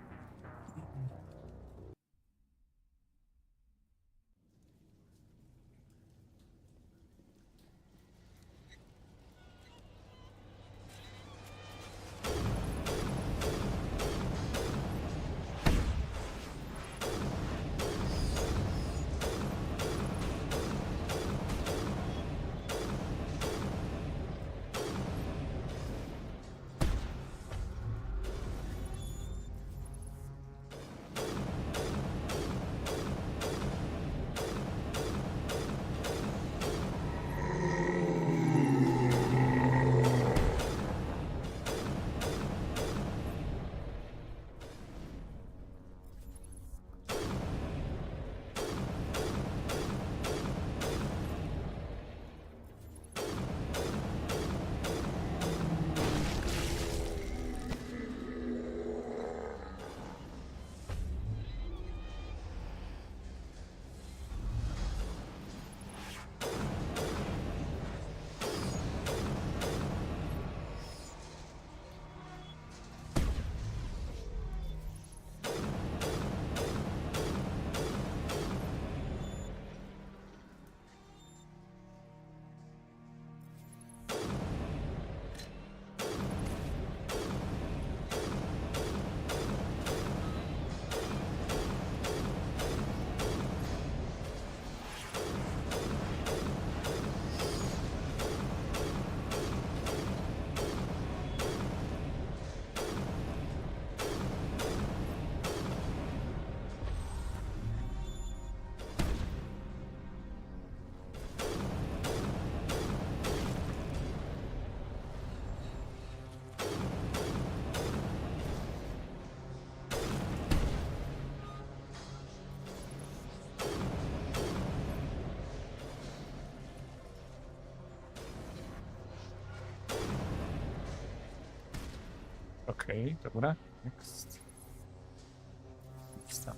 Okej, dobra. Next. Wstał.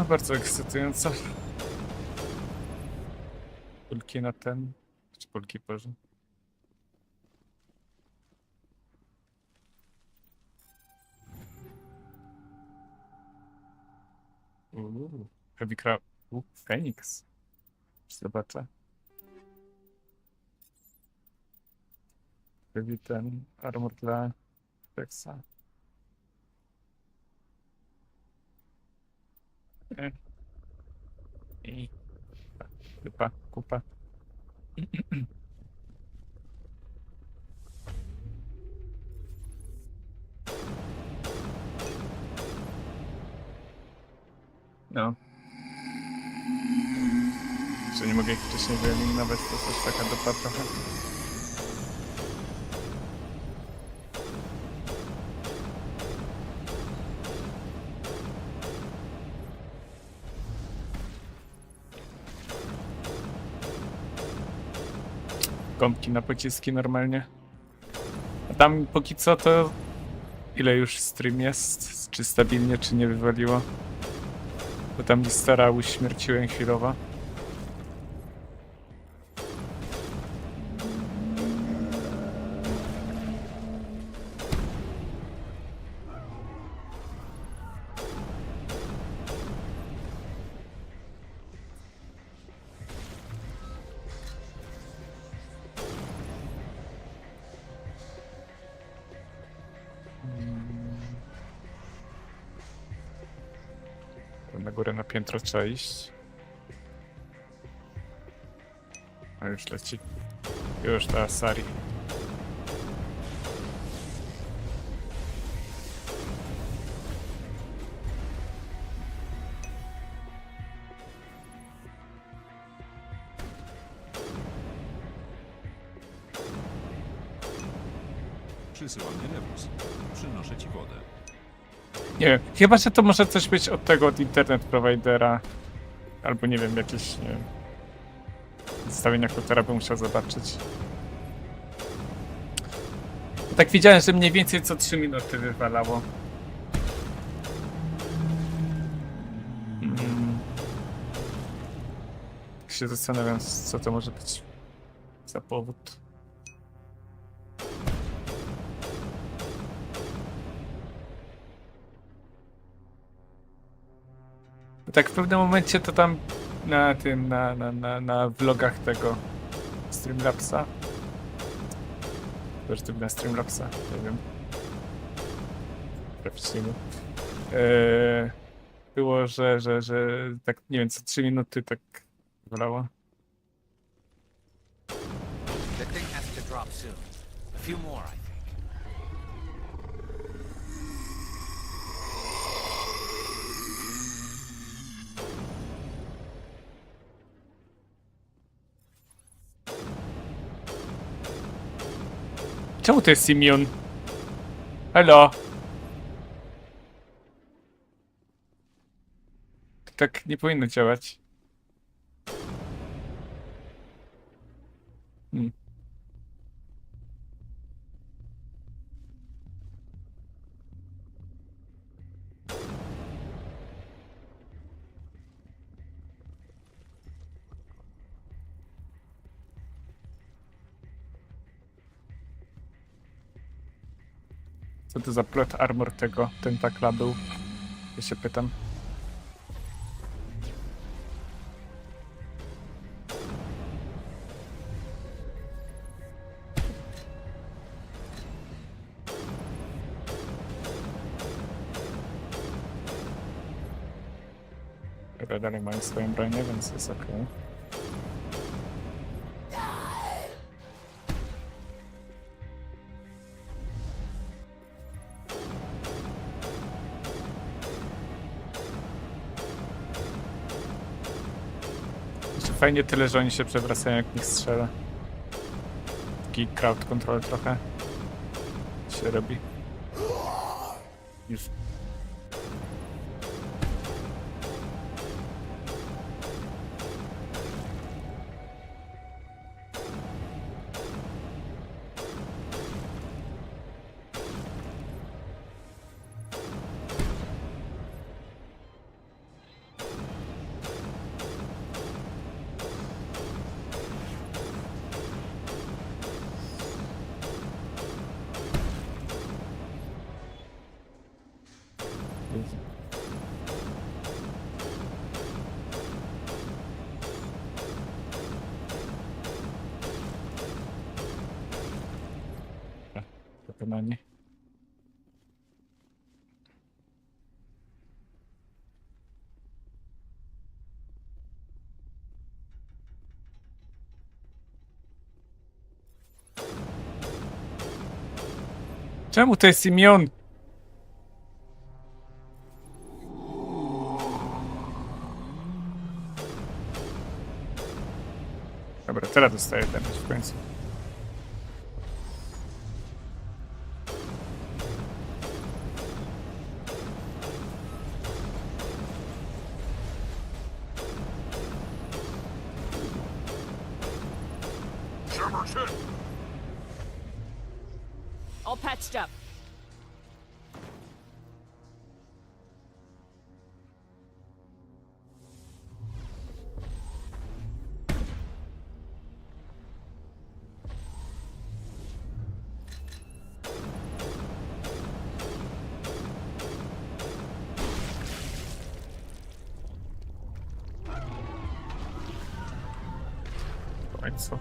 Bardzo ekscytująca. Kulki na ten, czy kulki Boże. Heavy crab. Phoenix. Zobaczę. Heavy ten armor dla Texa. I kupa. No. Że nie mogę ich wcześniej wyeliminować, to coś taka dopa trochę. Gąbki na pociski normalnie. A tam póki co to... Ile już stream jest? Czy stabilnie, czy nie wywaliło? Bo tam Listera uśmierciłem chwilowo. Na górę na piętro trzeba iść. A już leci. Już ta Sari.
Przysyła mnie lewus. Przynoszę ci wodę.
Nie wiem, chyba że to może coś być od tego, od internet providera. Albo nie wiem, jakieś, nie wiem, zestawienia komputera bym musiał zobaczyć. Tak widziałem, że mniej więcej co 3 minuty wywalało. Tak się zastanawiam, co to może być za powód. Tak w pewnym momencie to tam na tym, na vlogach tego Streamlabsa. Też tym na Streamlabsa, nie wiem. Sprawdźmy. Było, że tak, nie wiem, co 3 minuty tak wolało.
The thing has to drop soon. A few more, I think.
Czemu to jest Simeon? Halo? To tak nie powinno działać. Co to za plot armor tego tentakla był? Ja się pytam. Dobra, dalej mają swoją bronię, więc jest okej. Fajnie tyle, że oni się przewracają, jak nich strzela. Taki crowd control trochę się robi. Już. Wykonanie. Czemu to jest Simeon? Dobra, teraz dostaję damage w końcu.
All patched up.
końcu.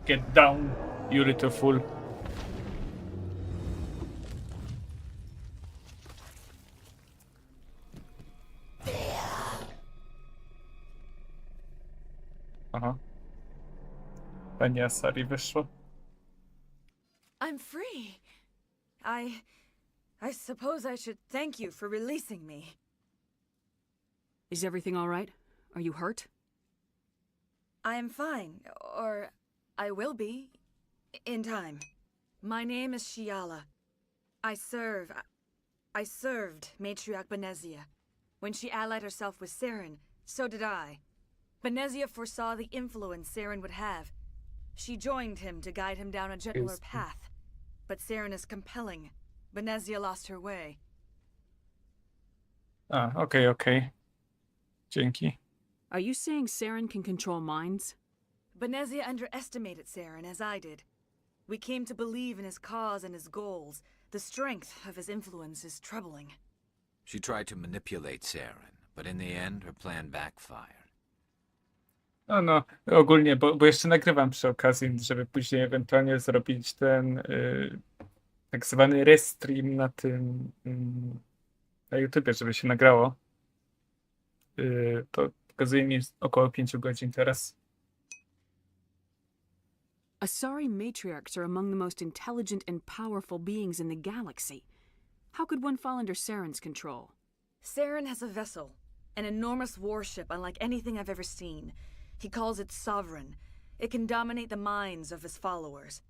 Get down, beautiful. Aha. Pani Asari wyszło.
I'm free. I suppose I should thank you for releasing me.
Is everything all right? Are you hurt?
I am fine, or I will be, in time. My name is Shiala. I served Matriarch Benezia. When she allied herself with Saren, so did I. Benezia foresaw the influence Saren would have. She joined him to guide him down a gentler path. But Saren is compelling. Benezia lost her way.
Okej. Dzięki.
Are you saying Saren can control minds?
Benezia underestimated Saren, as I did. We came to believe in his cause and his goals. The strength of his influence is troubling.
She tried to manipulate Saren, but in the end, her plan backfired.
No, ogólnie, bo jeszcze nagrywam przy okazji, żeby później ewentualnie zrobić ten tak zwany restream na tym na YouTubie, żeby się nagrało. To pokazuje mi około 5 godzin teraz.
Asari matriarchs are among the most intelligent and powerful beings in the galaxy. How could one fall under Saren's control?
Saren has a vessel, an enormous warship unlike anything I've ever seen. He calls it Sovereign. It can dominate the minds of his followers.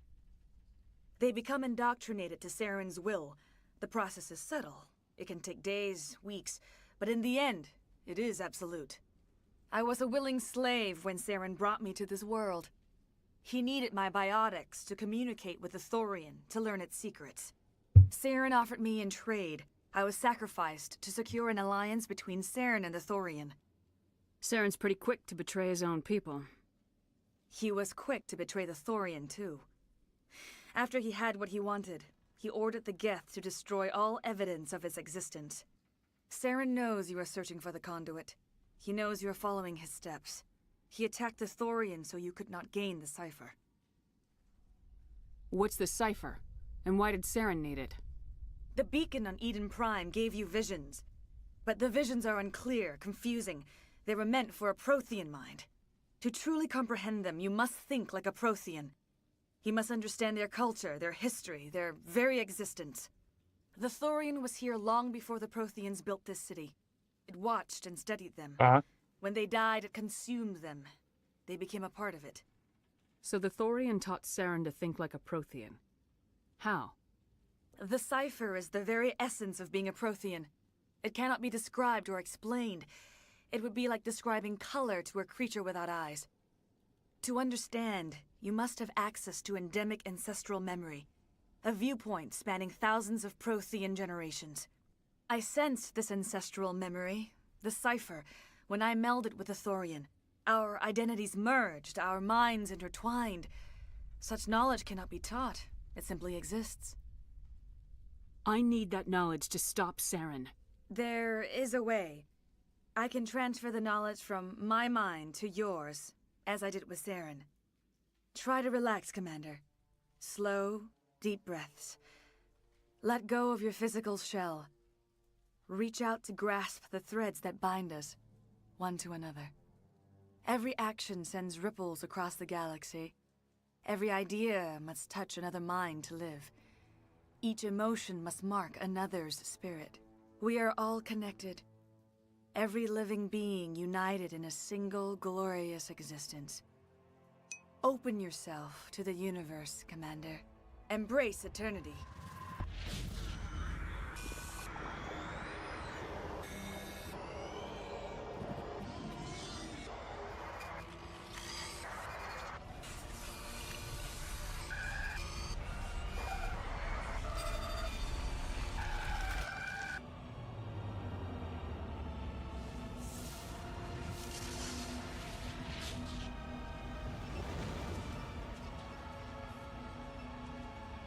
They become indoctrinated to Saren's will. The process is subtle. It can take days, weeks, but in the end, it is absolute. I was a willing slave when Saren brought me to this world. He needed my biotics to communicate with the Thorian, to learn its secrets. Saren offered me in trade. I was sacrificed to secure an alliance between Saren and the Thorian.
Saren's pretty quick to betray his own people.
He was quick to betray the Thorian, too. After he had what he wanted, he ordered the Geth to destroy all evidence of its existence. Saren knows you are searching for the conduit. He knows you are following his steps. He attacked the Thorian so you could not gain the cipher.
What's the cipher? And why did Saren need it?
The beacon on Eden Prime gave you visions. But the visions are unclear, confusing. They were meant for a Prothean mind. To truly comprehend them, you must think like a Prothean. You must understand their culture, their history, their very existence. The Thorian was here long before the Protheans built this city. It watched and studied them. When they died, it consumed them. They became a part of it.
So the Thorian taught Saren to think like a Prothean. How?
The cipher is the very essence of being a Prothean. It cannot be described or explained. It would be like describing color to a creature without eyes. To understand, you must have access to endemic ancestral memory, a viewpoint spanning thousands of Prothean generations. I sensed this ancestral memory, the cipher, when I melded with the Thorian. Our identities merged, our minds intertwined. Such knowledge cannot be taught. It simply exists.
I need that knowledge to stop Saren.
There is a way. I can transfer the knowledge from my mind to yours, as I did with Saren. Try to relax, Commander. Slow, deep breaths. Let go of your physical shell. Reach out to grasp the threads that bind us, one to another. Every action sends ripples across the galaxy. Every idea must touch another mind to live. Each emotion must mark another's spirit. We are all connected. Every living being united in a single glorious existence. Open yourself to the universe, Commander. Embrace eternity.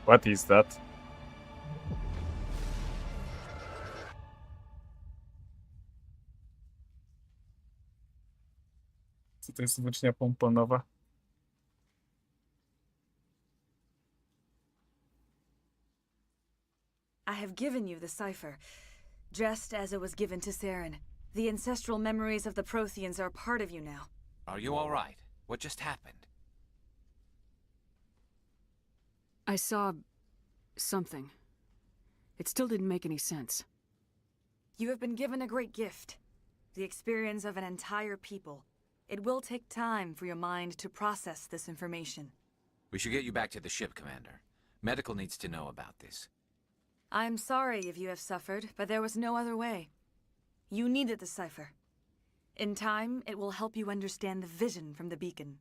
What is that? Co to jest włócznia pomponowa?
I have given you the cipher, just as it was given to Saren. The ancestral memories of the Protheans are part of you now.
Are you all right? What just happened?
I saw something. It still didn't make any sense.
You have been given a great gift. The experience of an entire people. It will take time for your mind to process this information.
We should get you back to the ship, Commander. Medical needs to know about this.
I'm sorry if you have suffered, but there was no other way. You needed the cipher. In time, it will help you understand the vision from the beacon.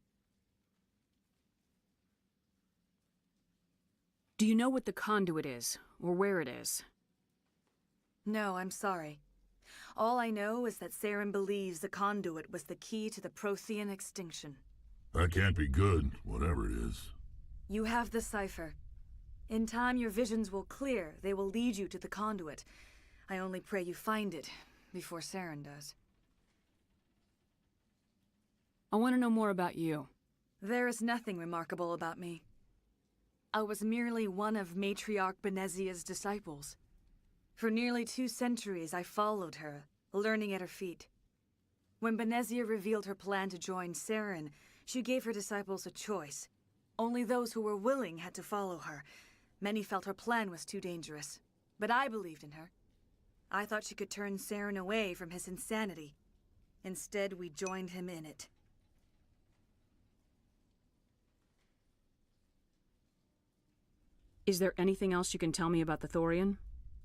Do you know what the conduit is, or where it is?
No, I'm sorry. All I know is that Saren believes the conduit was the key to the Prothean extinction.
That can't be good, whatever it is.
You have the cipher. In time, your visions will clear. They will lead you to the conduit. I only pray you find it before Saren does.
I want to know more about you.
There is nothing remarkable about me. I was merely one of Matriarch Benezia's disciples. For nearly 2 centuries, I followed her, learning at her feet. When Benezia revealed her plan to join Saren, she gave her disciples a choice. Only those who were willing had to follow her. Many felt her plan was too dangerous, but I believed in her. I thought she could turn Saren away from his insanity. Instead, we joined him in it.
Is there anything else you can tell me about the Thorian?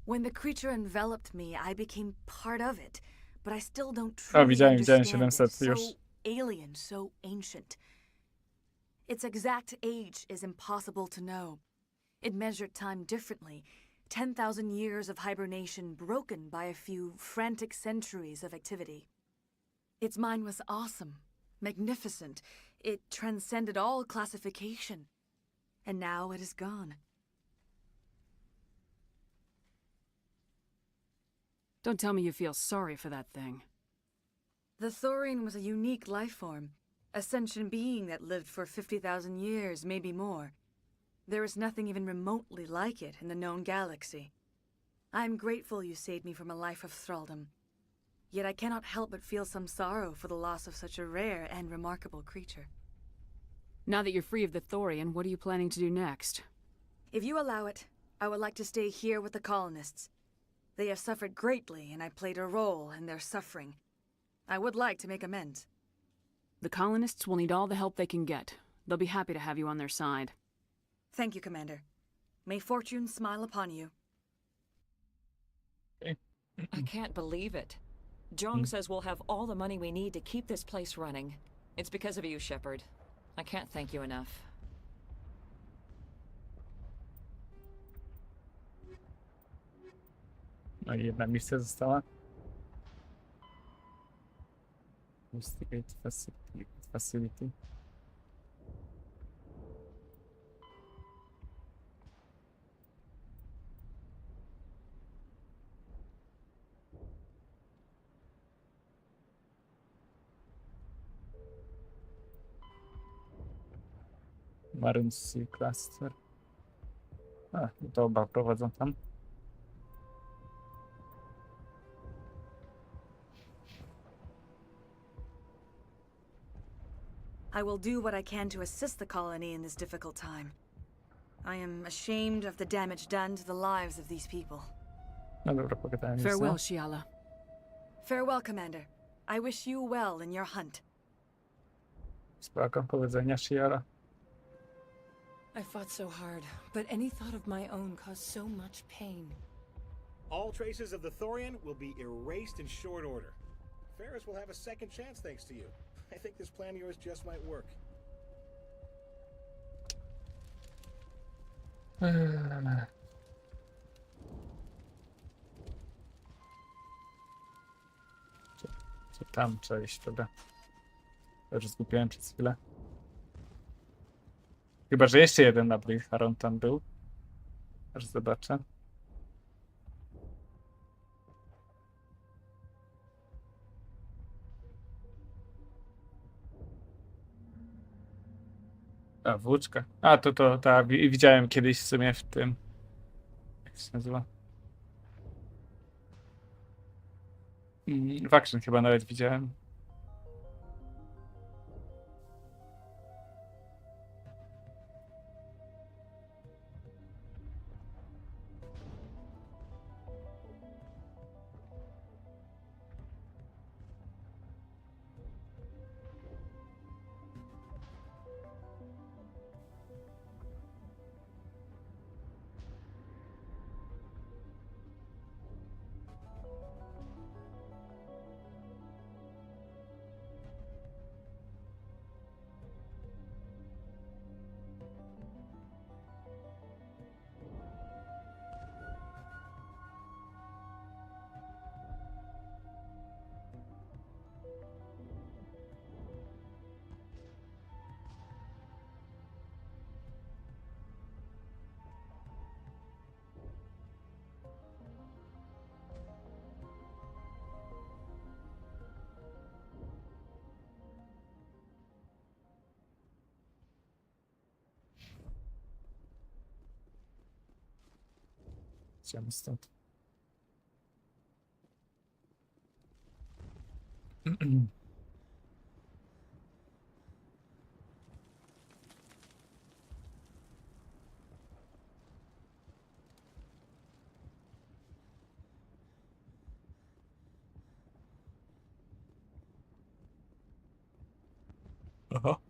When the creature enveloped me, I became part of it, but I still don't
A,
truly
widziałem
understand
700
it.
już.
So alien, so ancient. Its exact age is impossible to know. It measured time differently. 10,000 years of hibernation broken by a few frantic centuries of activity. Its mind was awesome, magnificent. It transcended all classification. And now it is gone.
Don't tell me you feel sorry for that thing.
The Thorian was a unique life form. A sentient being that lived for 50,000 years, maybe more. There is nothing even remotely like it in the known galaxy. I am grateful you saved me from a life of thraldom. Yet I cannot help but feel some sorrow for the loss of such a rare and remarkable creature.
Now that you're free of the Thorian, what are you planning to do next?
If you allow it, I would like to stay here with the colonists. They have suffered greatly, and I played a role in their suffering. I would like to make amends.
The colonists will need all the help they can get. They'll be happy to have you on their side.
Thank you, Commander. May fortune smile upon you.
I can't believe it. Jong says we'll have all the money we need to keep this place running. It's because of you, Shepard. I can't thank you enough.
No i jedna misja została. Investigate facility. Myron Sea Cluster. A, to oba prowadzą tam.
I will do what I can to assist the colony in this difficult time. I am ashamed of the damage done to the lives of these people.
No dobra, pogadałem
Farewell, Shiala.
Farewell, Commander. I wish you well in your hunt.
Spoko, powodzenia, Shiara.
I fought so hard, but any thought of my own caused so much pain.
All traces of the Thorian will be erased in short order. Ferris will have a second chance thanks to you. I think this plan of yours just might work.
Co tam trzeba iść, dobra. Już zgubiłem przez chwilę. Chyba, że jeszcze jeden upgrade Haron tam był. Aż zobaczę. A, włóczka. A, to ta, widziałem kiedyś w sumie w tym. Jak się nazywa? W Action chyba nawet widziałem. Idziemy stąd. Aha.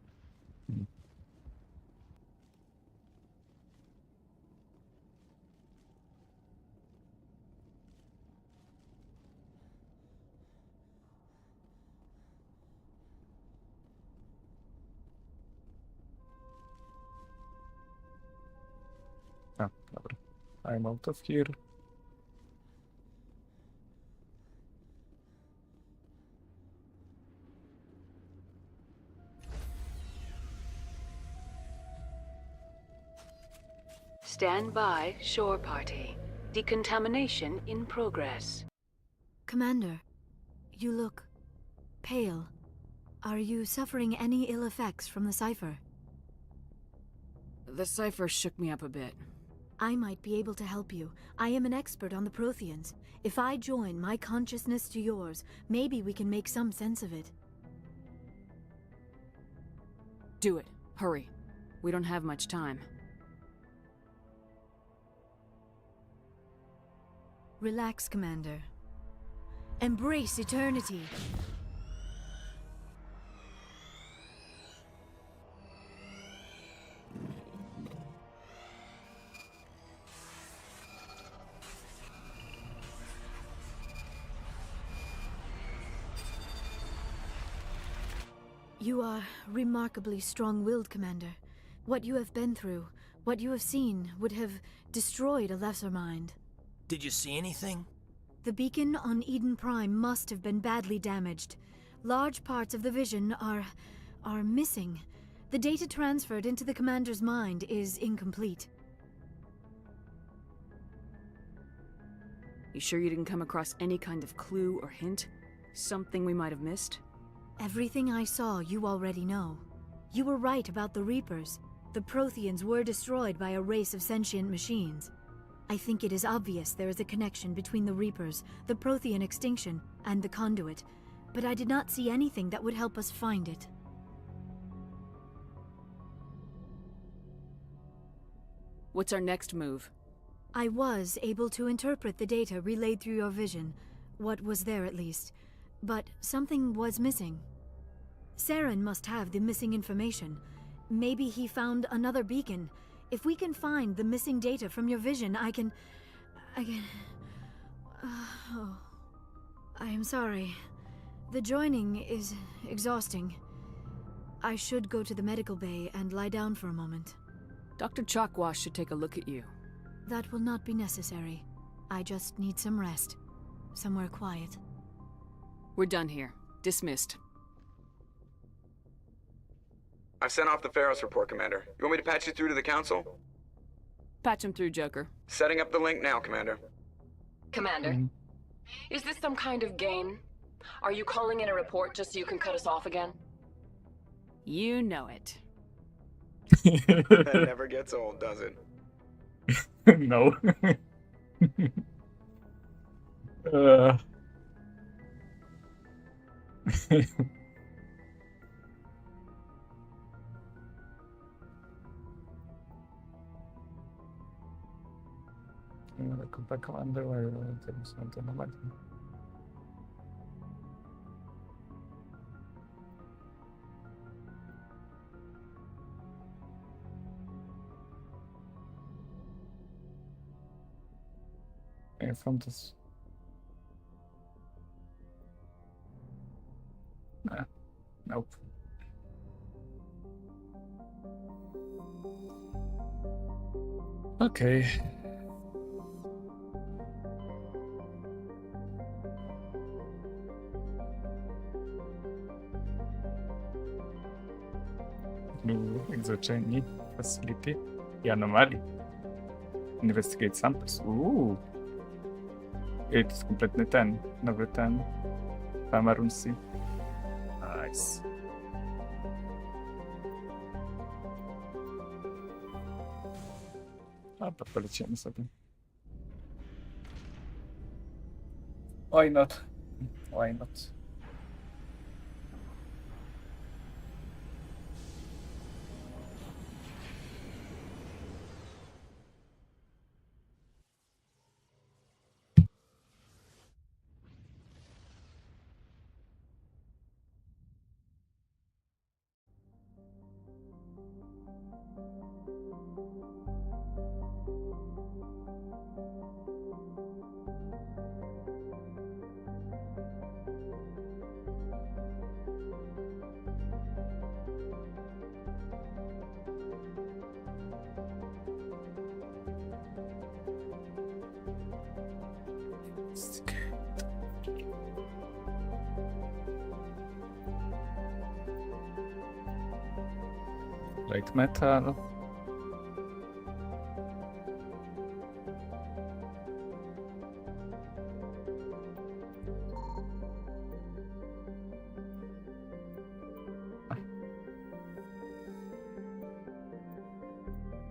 A, dobra. I'm out of here.
Stand by, shore party. Decontamination in progress.
Commander, you look pale. Are you suffering any ill effects from the cipher?
The cipher shook me up a bit.
I might be able to help you. I am an expert on the Protheans. If I join my consciousness to yours, maybe we can make some sense of it.
Do it. Hurry. We don't have much time.
Relax, Commander. Embrace eternity. You are remarkably strong-willed, Commander. What you have been through, what you have seen, would have destroyed a lesser mind.
Did you see anything?
The beacon on Eden Prime must have been badly damaged. Large parts of the vision are missing. The data transferred into the Commander's mind is incomplete.
You sure you didn't come across any kind of clue or hint? Something we might have missed?
Everything I saw, you already know. You were right about the Reapers. The Protheans were destroyed by a race of sentient machines. I think it is obvious there is a connection between the Reapers, the Prothean extinction, and the Conduit, but I did not see anything that would help us find it.
What's our next move?
I was able to interpret the data relayed through your vision, what was there at least, but something was missing. Saren must have the missing information. Maybe he found another beacon. If we can find the missing data from your vision, I can... oh. I am sorry. The joining is exhausting. I should go to the medical bay and lie down for a moment.
Dr. Chalkwash should take a look at you.
That will not be necessary. I just need some rest. Somewhere quiet.
We're done here. Dismissed.
I've sent off the Pharos report, Commander. You want me to patch you through to the Council?
Patch him through, Joker.
Setting up the link now, Commander.
Commander, is this some kind of game? Are you calling in a report just so you can cut us off again?
You know it.
That never gets old, does it?
No. Kupa Commander, tenemos un tono mal. From this. Nope. Okay. New exogeny facility i anomalii. Investigate samples. I to jest kompletny ten, nowy ten. Myron. Nice. A, polecimy sobie. Why not? Why not? Light metal.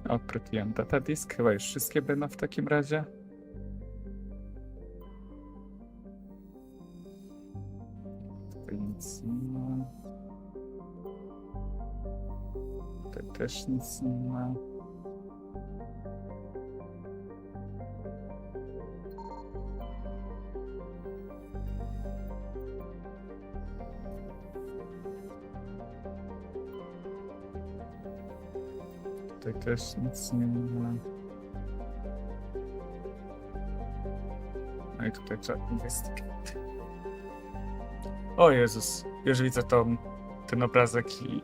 Odprytiłem datadisk. Chyba już wszystkie będą w takim razie. Tutaj nic nie ma. Tutaj też nic nie ma. Tutaj też nic nie ma. No i tutaj trzeba investigate. O Jezus, już widzę ten obrazek i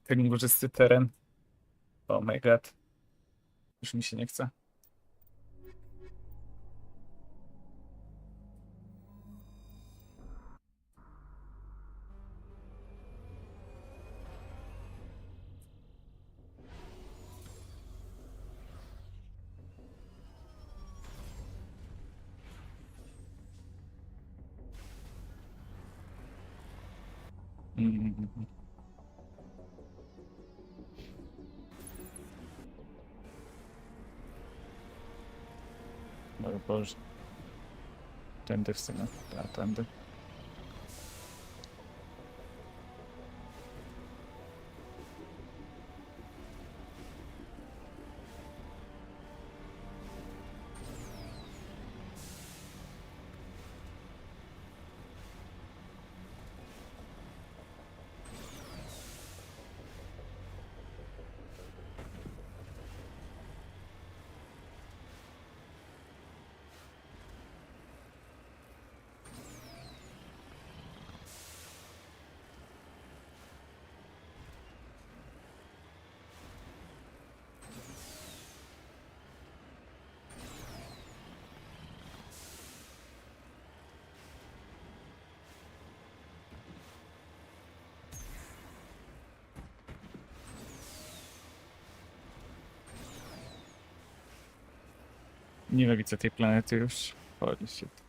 ten górzysty teren. Oh my god. Już mi się nie chce. O Boże. Tędy w sumie. Tak, tędy. Nienawidzę tej planety już. Holy shit.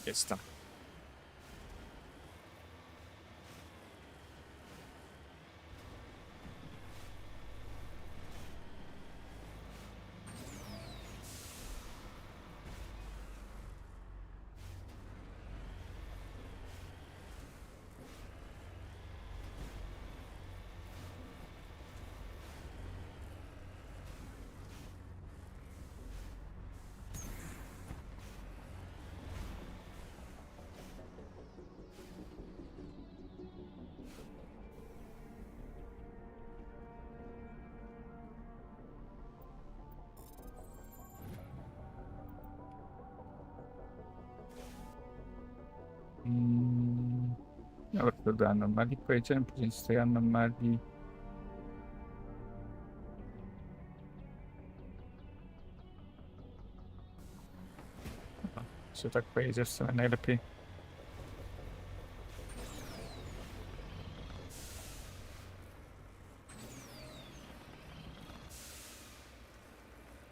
Jest tam. Dobra, do anomalii pojedziemy, później z tej anomalii. Czy tak pojedzie w sumie najlepiej?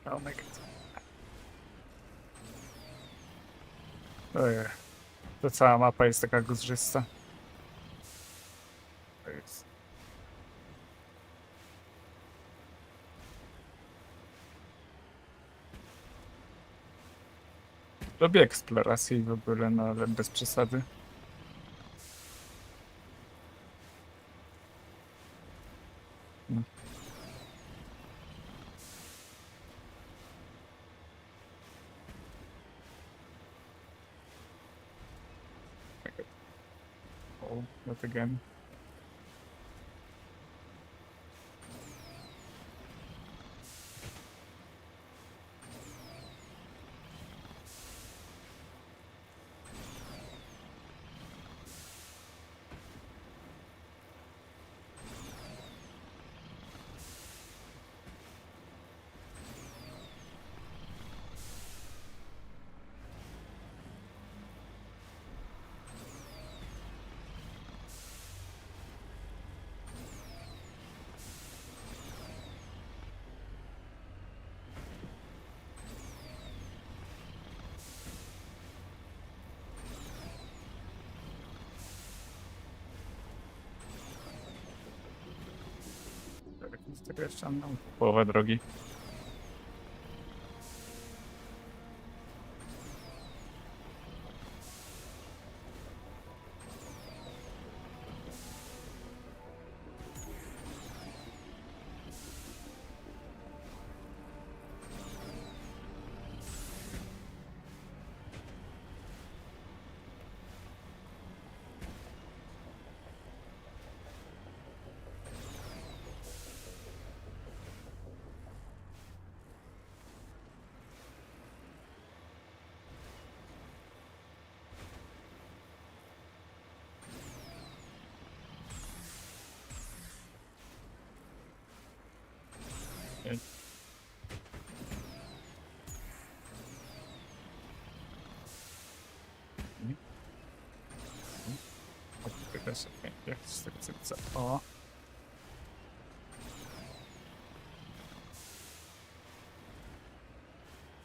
Oh my god. Ojej. To cała mapa jest taka guzżysta. To jest. Lubię eksplorację w ogóle, no ale bez przesady. No. Oh, not again. Z tego jeszcze mam połowę drogi. Okay. O.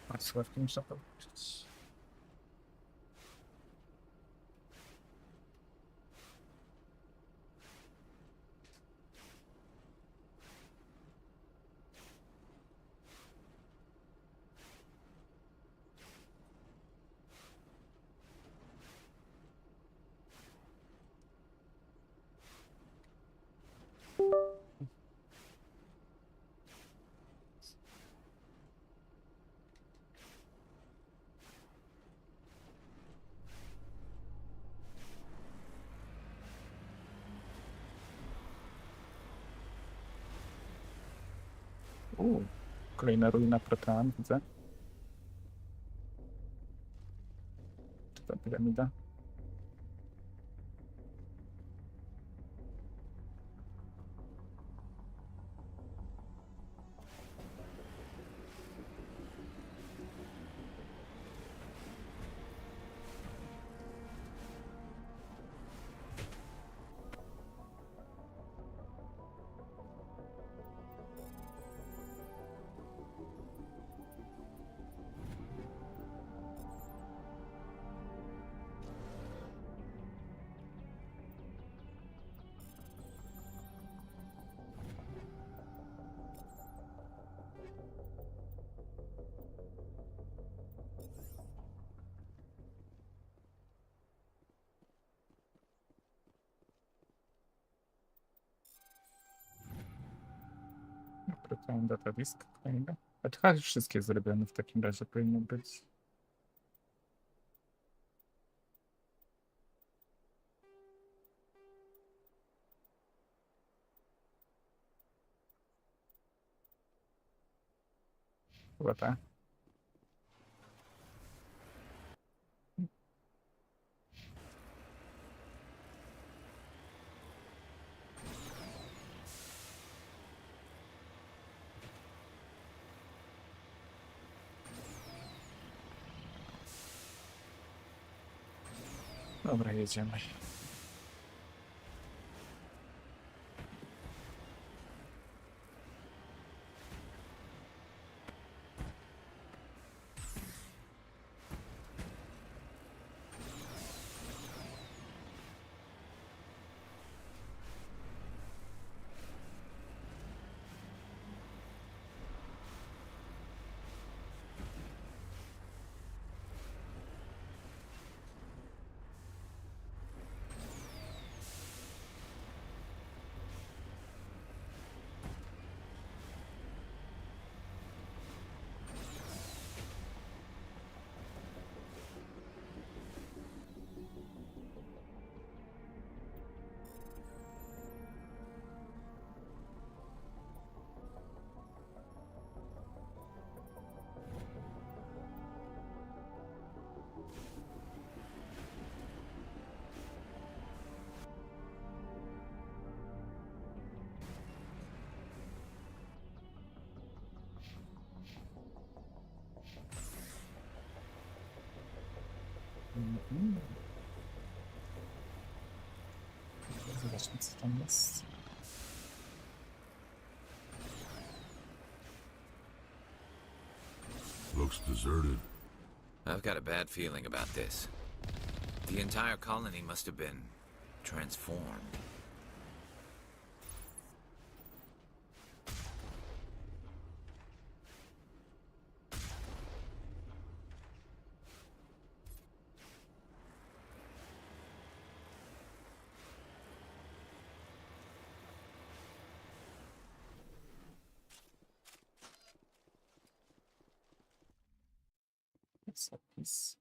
A sławki muszę powiedzieć. Kolejna ruina protean, widzę. Czy to piramida? Protean data disk kolejna. A to chyba wszystkie zrobione w takim razie powinny być. Chyba tak. Dobra, jedziemy. Zobaczmy, co tam jest.
Looks deserted.
I've got a bad feeling about this. The entire colony must have been transformed.
Zapis.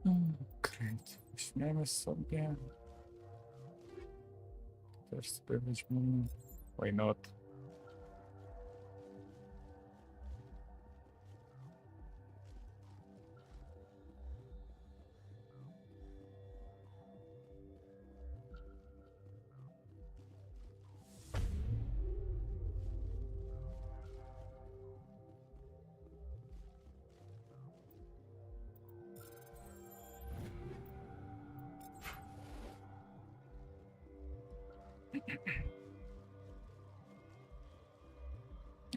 Okej, weźmiemy sobie. Też sobie weźmiemy. Why not?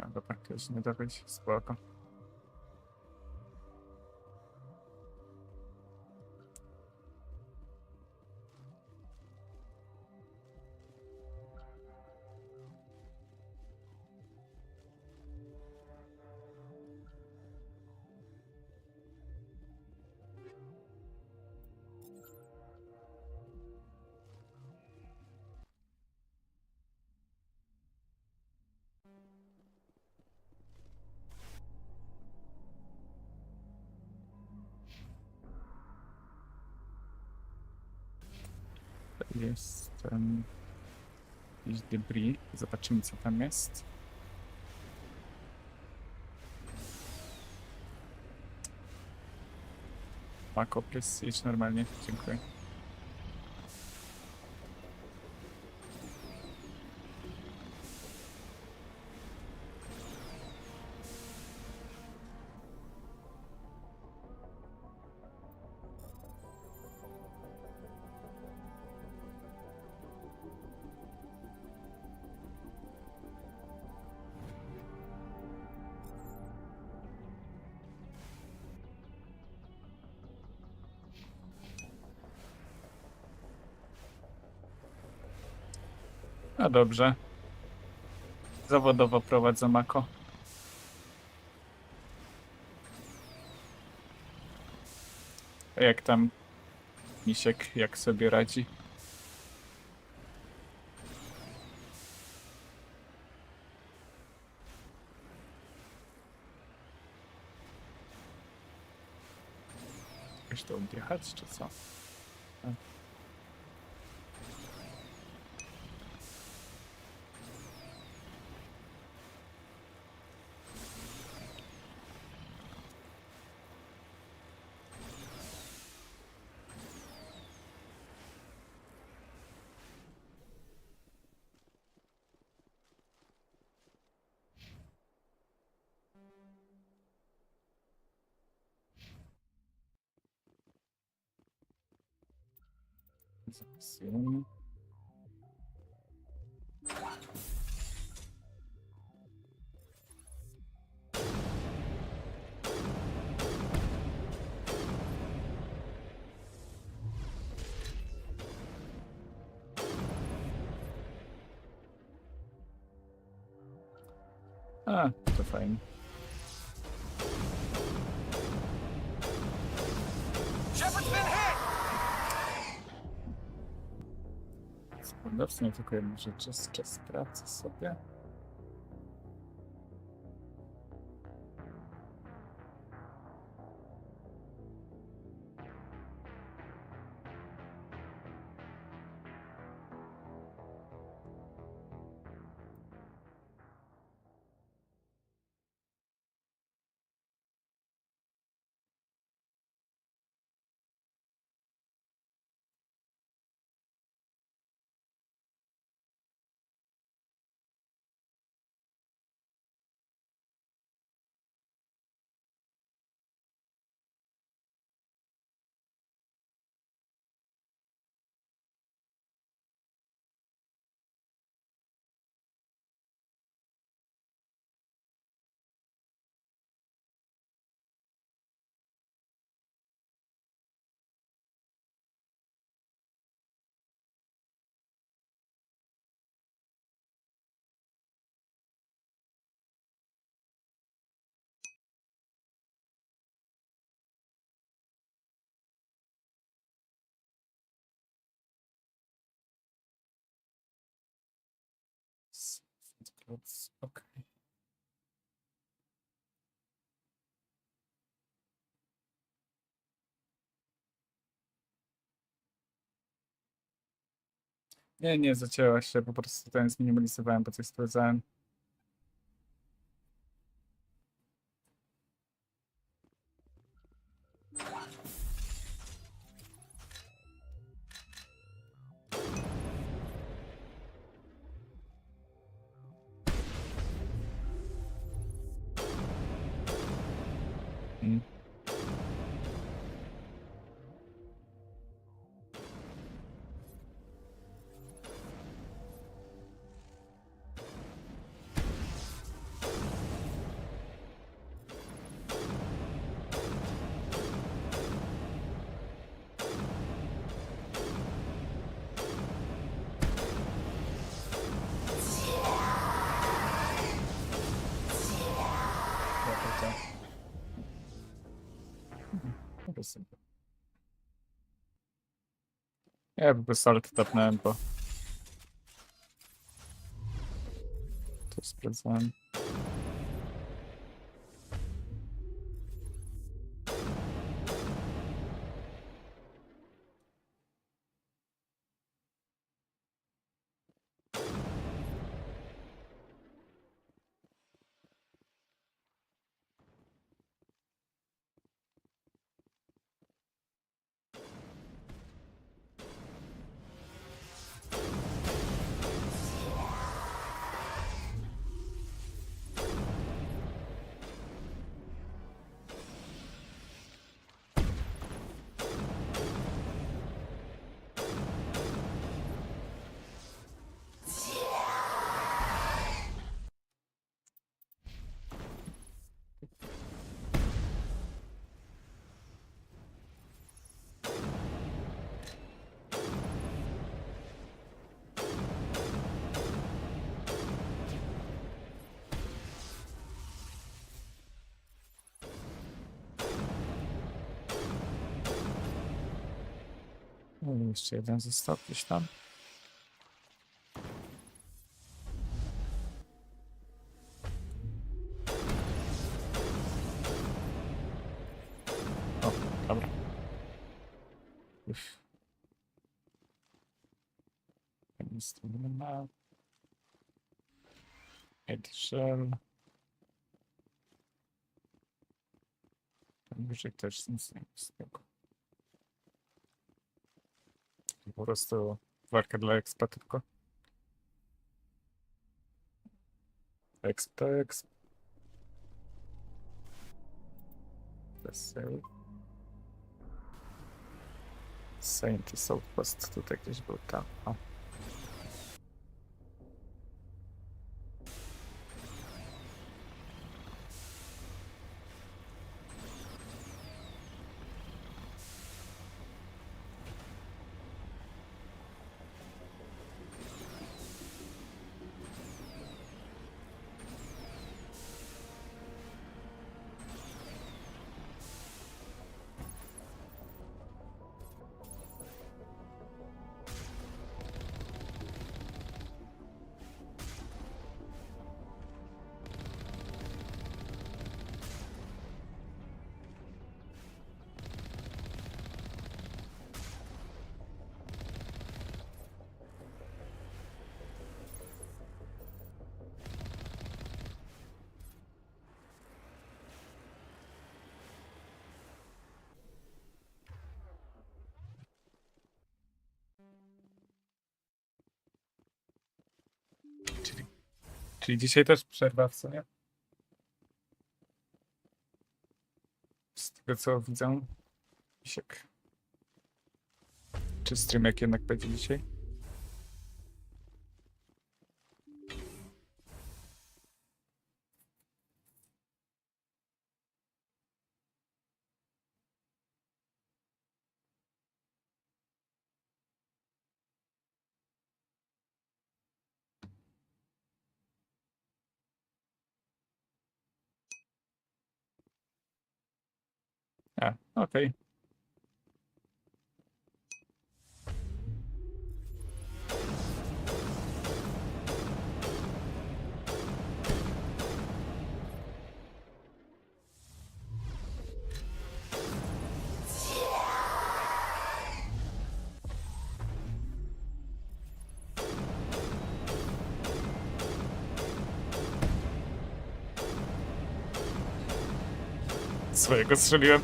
A dobra, to już nie da być, spoko. Jest jakiś debris. Zobaczymy, co tam jest. Mako, please, idź normalnie. Dziękuję. No dobrze. Zawodowo prowadzę Mako. A jak tam Misiek, jak sobie radzi? Jakoś to odjechać, czy co? A. Zapisujemy. A, to fajnie.
Shepard's been hit!
Obecnie tylko jedną rzecz, jest czas pracy sobie. Okay. Nie, zacięła się, po prostu ten zminimalizowałem, bo coś sprawdzałem. Ja po prostu alt tapnąłem, bo to sprawdzałem. No, jeszcze jeden został gdzieś tam. O, dobra. Już. Nic tu nie ma. Eggshell. Tam wyżej też nic nie jest z tego. Po prostu walka dla expa tylko. Exp to exp. Bez save. Scientist Outpost tutaj gdzieś był tam. O. Czyli dzisiaj też przerwa w sumie? Z tego co widzę, Misiek. Czy streamek jednak będzie dzisiaj? A, okej. Swojego strzeliłem.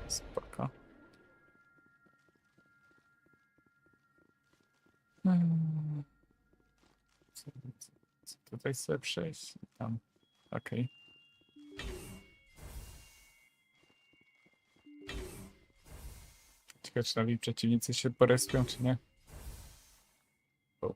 Spoko. Co tutaj sobie przejść? Tam. Okej. Ciekawe, czy nowi przeciwnicy się porespią, czy nie? O.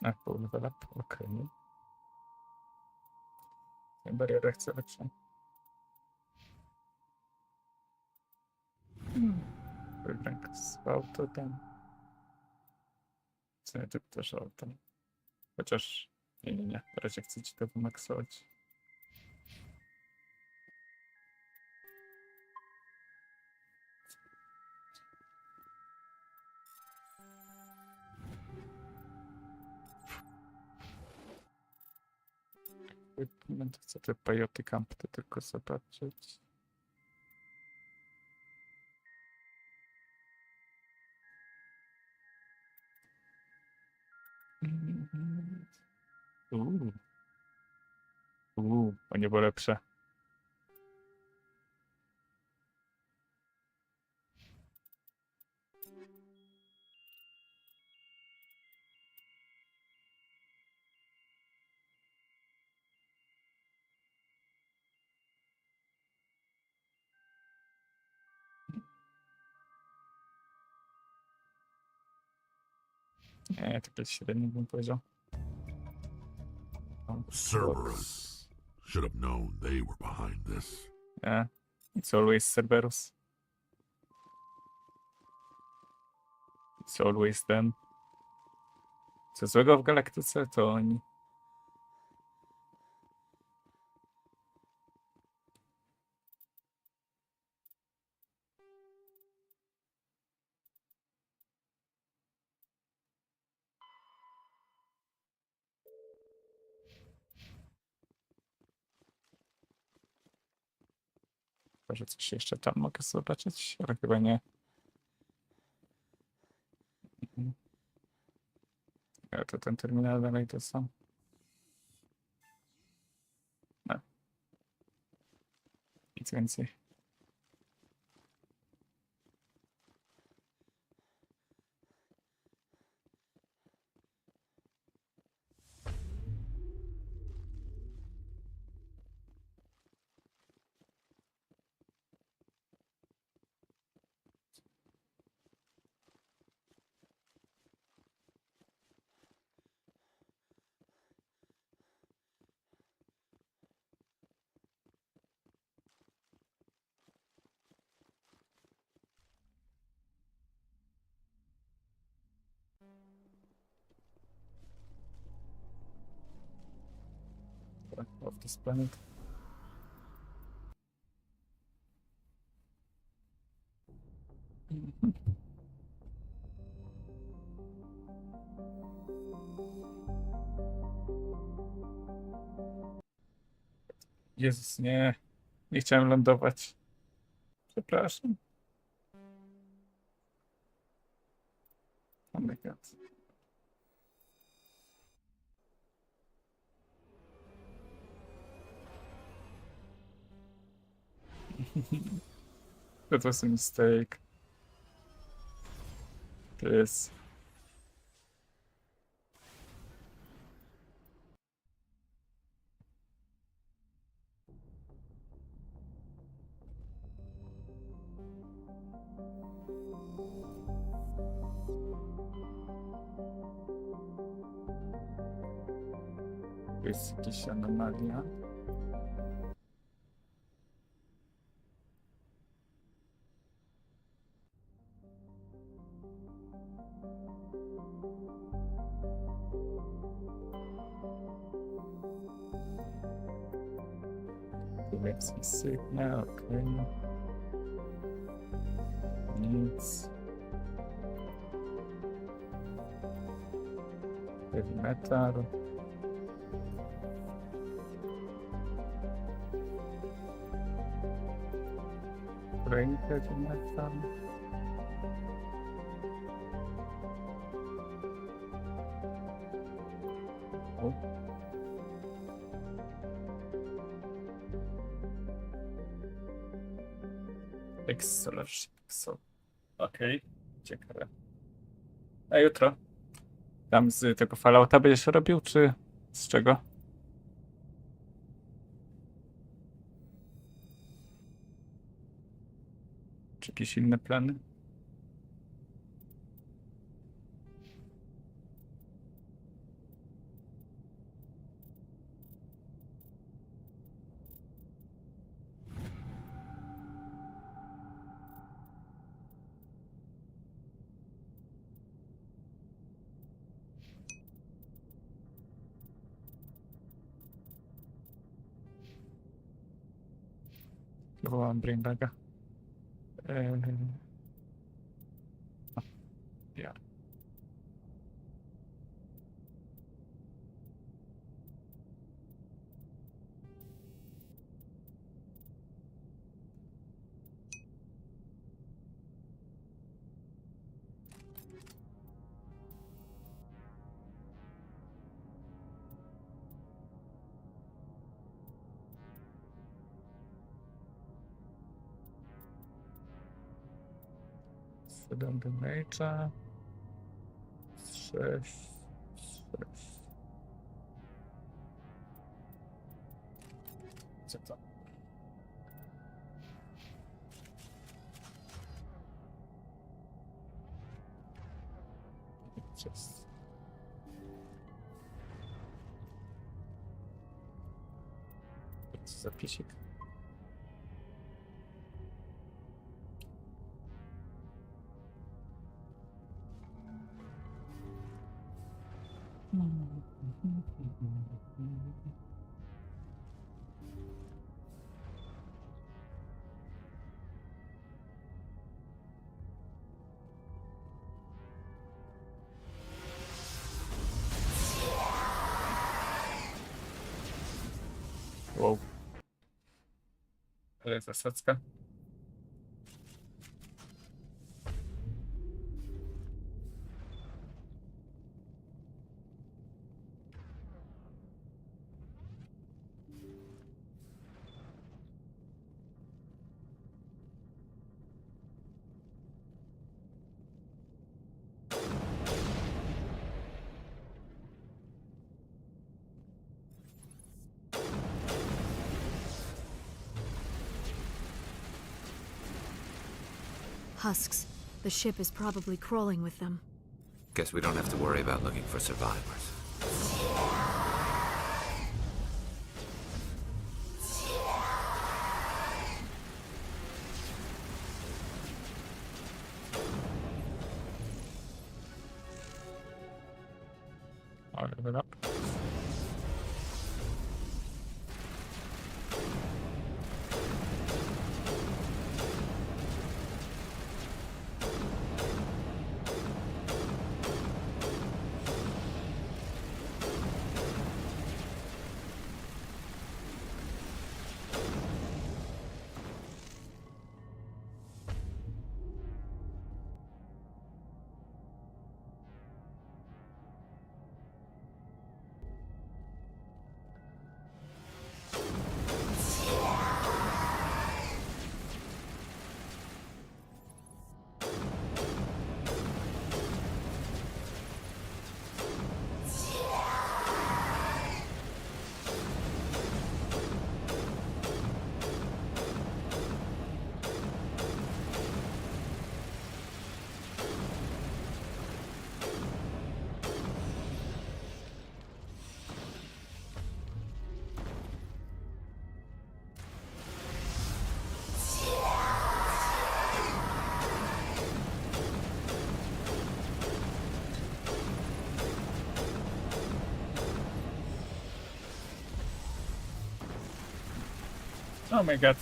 A, full level up, okej. Barierę chcę lepszą. Wybrank z auto tam. Co nie, typ też auto. Chociaż... Nie. Na razie chcę ci to wymaksować. Chcę te peyote camp to tylko zobaczyć. O niebo lepsze. Nie, takie średnie bym powiedział.
Cerberus. Should have known they were behind this.
Yeah, it's always Cerberus. It's always them. Co złego w galaktyce, to oni. Może coś jeszcze tam mogę zobaczyć, ale chyba nie. Ale to ten terminal dalej to są. No. Nic więcej. Of this planet. Jezus, nie. Nie chciałem lądować. Przepraszam. Oh my god. That was a mistake. Please. To jest jakaś anomalia. Lekcji sygnał, okej. Nic. Heavy metal. Kolejny heavy metal. O. Excellent. Okej, ciekawe. A jutro? Tam z tego Fallouta będziesz robił, czy z czego? Czy jakieś inne plany? Wywołałem brainlaga. Ja. Siedem damage'a. 6. Co to? Just... Co za pisik? Wow. Ale zasadzka.
Husks. The ship is probably crawling with them.
Guess we don't have to worry about looking for survivors.
I'll level up. Oh my god.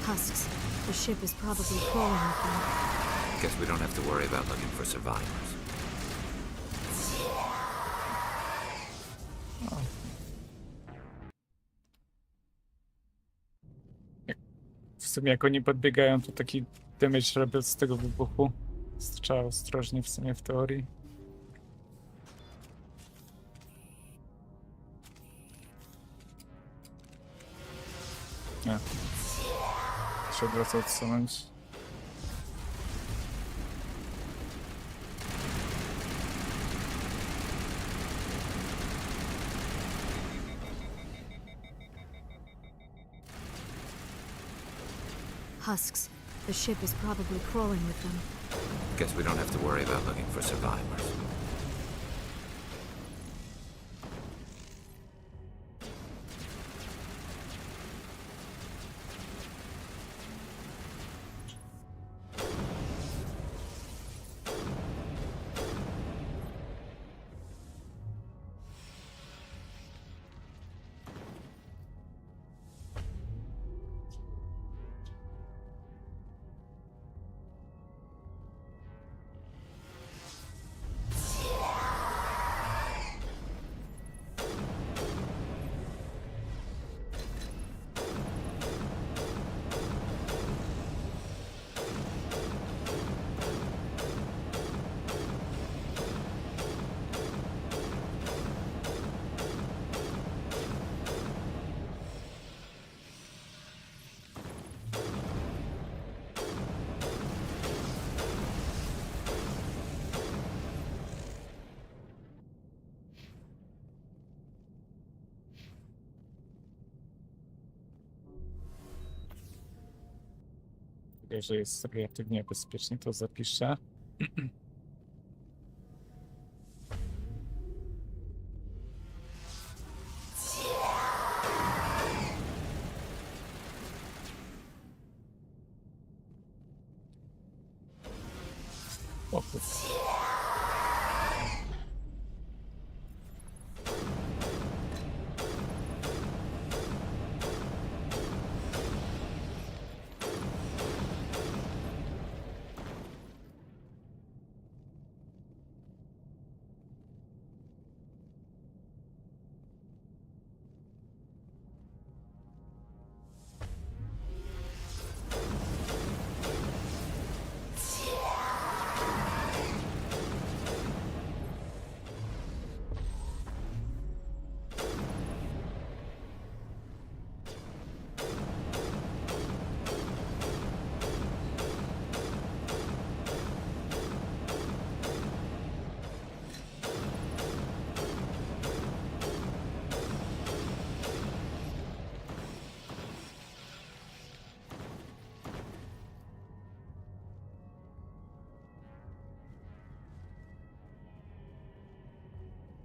Husks. The ship is probably crawling with them.
Guess we don't have to worry about looking for survivors.
W sumie jak oni podbiegają, to taki damage robią z tego wybuchu. Trzeba ostrożnie w sumie w teorii. Nie. Trzeba od razu odsunąć.
Husks. The ship is probably crawling with them.
Guess we don't have to worry about looking for survivors. Że jest relatywnie bezpiecznie, to zapiszę.
Focus.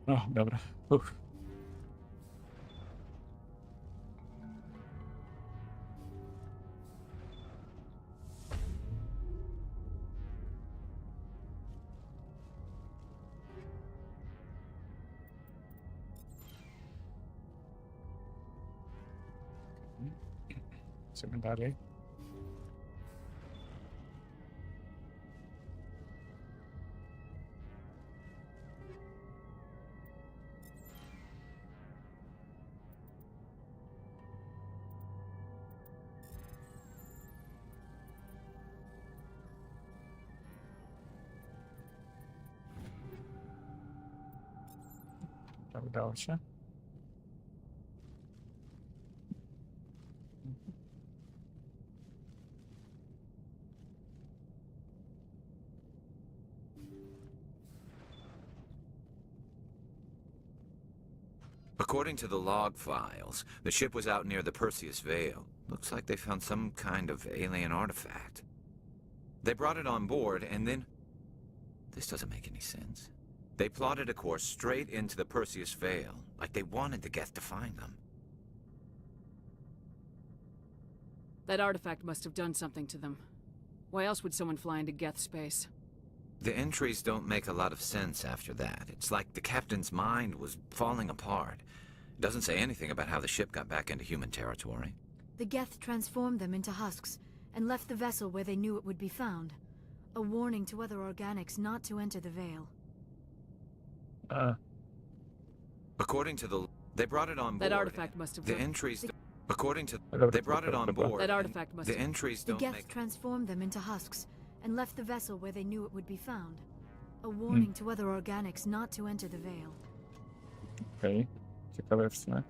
O, dobra. Idziemy dalej. Udało się.
According to the log files, the ship was out near the Perseus Vale. Looks like they found some kind of alien artifact. They brought it on board, and then... This doesn't make any sense. They plotted a course straight into the Perseus Vale, like they wanted the Geth to find them.
That artifact must have done something to them. Why else would someone fly into Geth space?
The entries don't make a lot of sense after that. It's like the captain's mind was falling apart. It doesn't say anything about how the ship got back into human territory.
The Geth transformed them into husks and left the vessel where they knew it would be found. A warning to other organics not to enter the Vale.
According to the... They brought it on board.
That artifact must have
The
done...
entries... According to... They brought it on board.
That artifact must
The
have...
entries
The
don't
Geth
make...
transformed them into husks and left the vessel where they knew it would be found. A warning to other organics not to enter the Vale.
Okej. Ciekawe w sumie.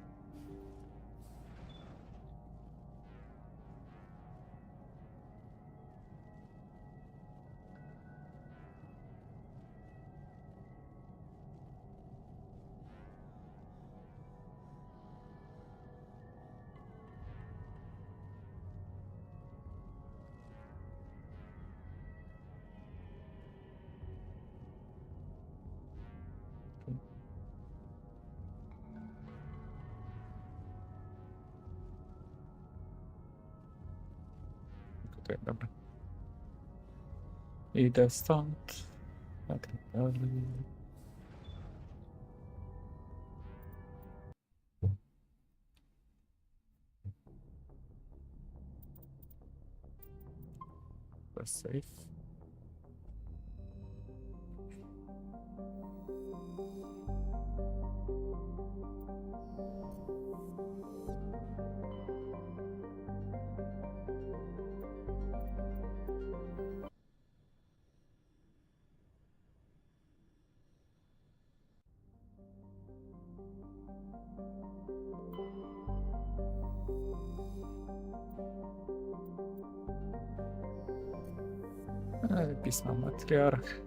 Tutaj, dobra. Idę stąd. Tak dalej. Press save. Pisma matriarch.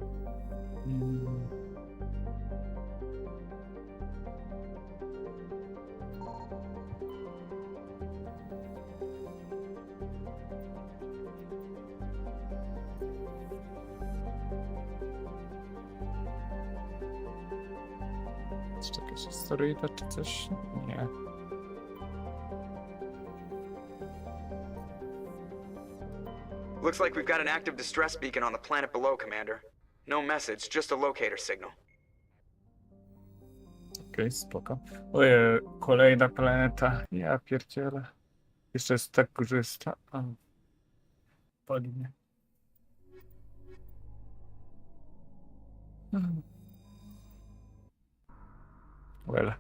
Jeszcze jakaś historyjka czy coś? Nie.
Looks like we've got an active distress beacon on the planet below, Commander. No message, just a locator signal.
Okej, spoko. Ojej, kolejna planeta. Ja pierdzielę. Jeszcze jest tak górzysta. A, pali mnie. Well.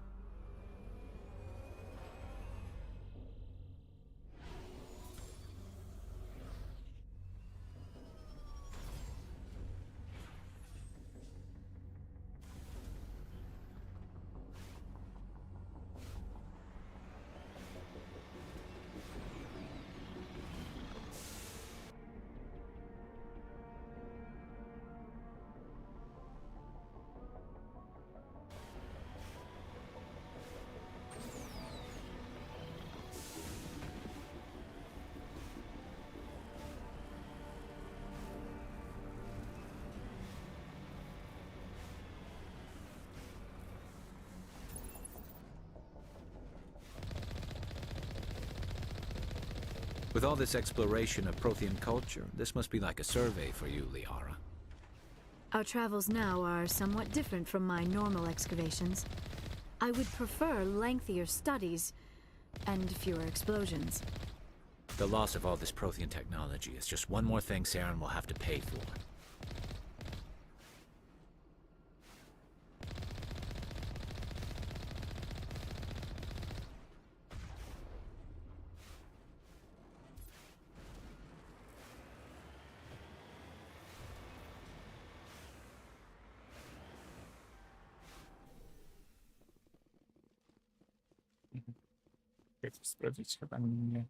With all this exploration of Prothean culture, this must be like a survey for you, Liara.
Our travels now are somewhat different from my normal excavations. I would prefer lengthier studies and fewer explosions.
The loss of all this Prothean technology is just one more thing Saren will have to pay for.
Jak to sprawdzić? Chyba nie.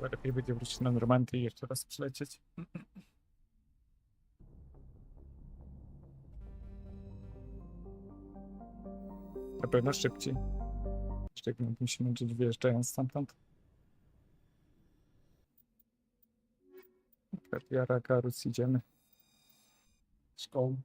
Chyba lepiej będzie wrócić na Normandię i jeszcze raz przylecieć. Na pewno szybciej. Szczególnie musimy męczyć wyjeżdżając stamtąd. Jara, Garus, idziemy. Szkołą.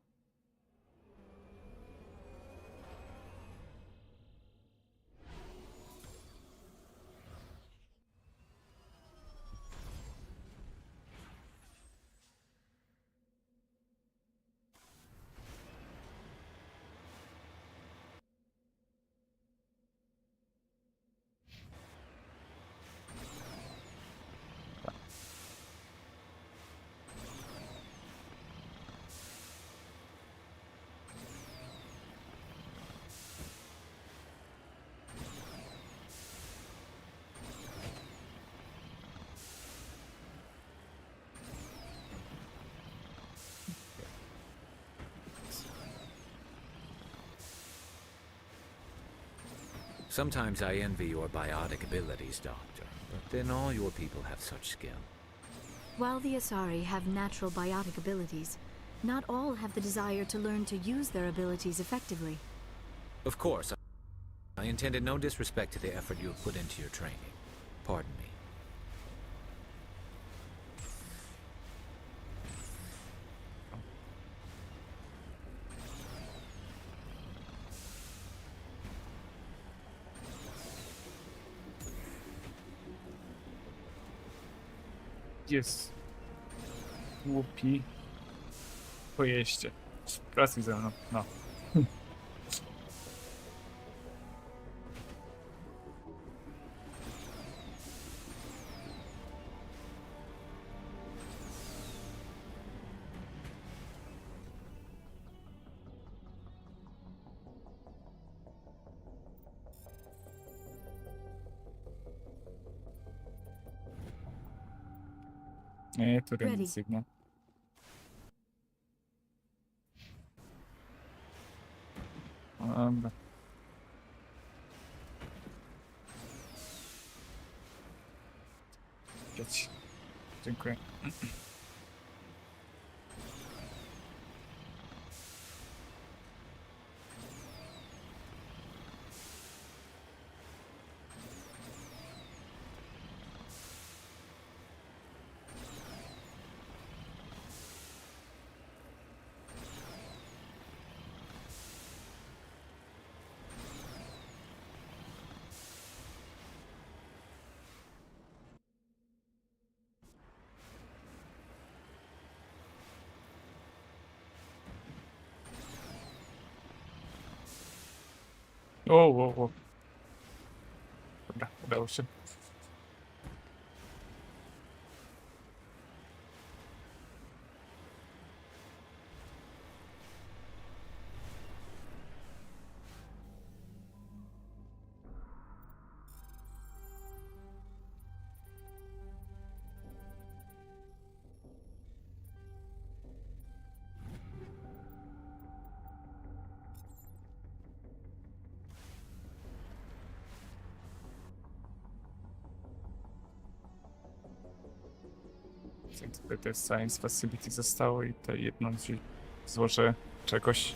Sometimes I envy your biotic abilities, Doctor, but then all your people have such skill.
While the Asari have natural biotic abilities, not all have the desire to learn to use their abilities effectively.
Of course, I intended no disrespect to the effort you have put into your training. Pardon me.
Jest głupi po jeździe. Pracuj ze mną, no. Nie, to
Ready.
sygnał. Dobra. Jedź. Dziękuję. O. Dobra, udało się. Tutaj to jest Science Facility zostało i to jedno drzwi złożę czegoś.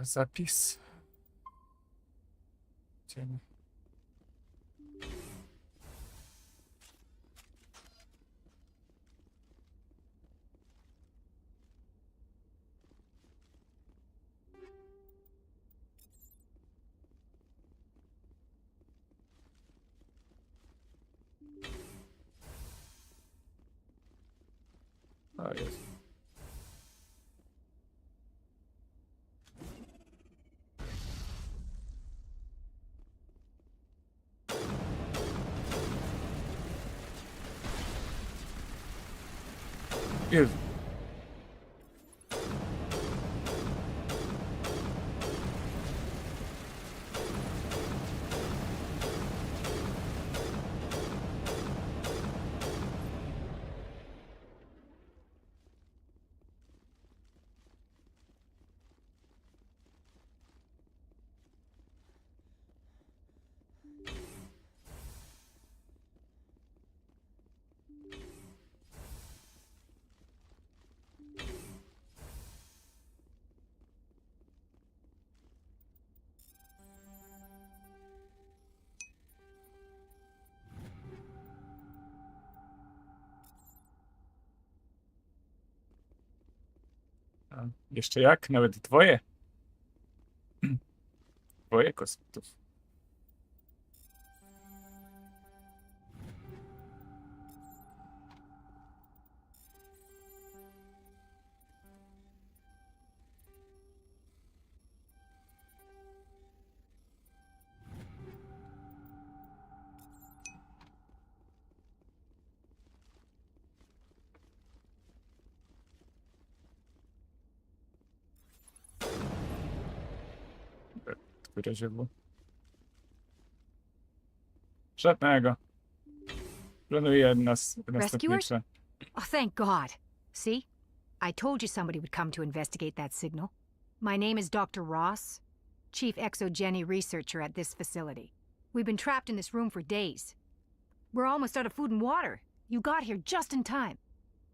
Zapis. Idziemy. Jezu. Jezu. A, jeszcze jak? Nawet dwoje. Dwoje kosmitów. Które źródło? Żadnego. Planuję następnicze.
Oh, thank God. See? I told you somebody would come to investigate that signal. My name is Dr. Ross, Chief Exogeny Researcher at this facility. We've been trapped in this room for days. We're almost out of food and water. You got here just in time.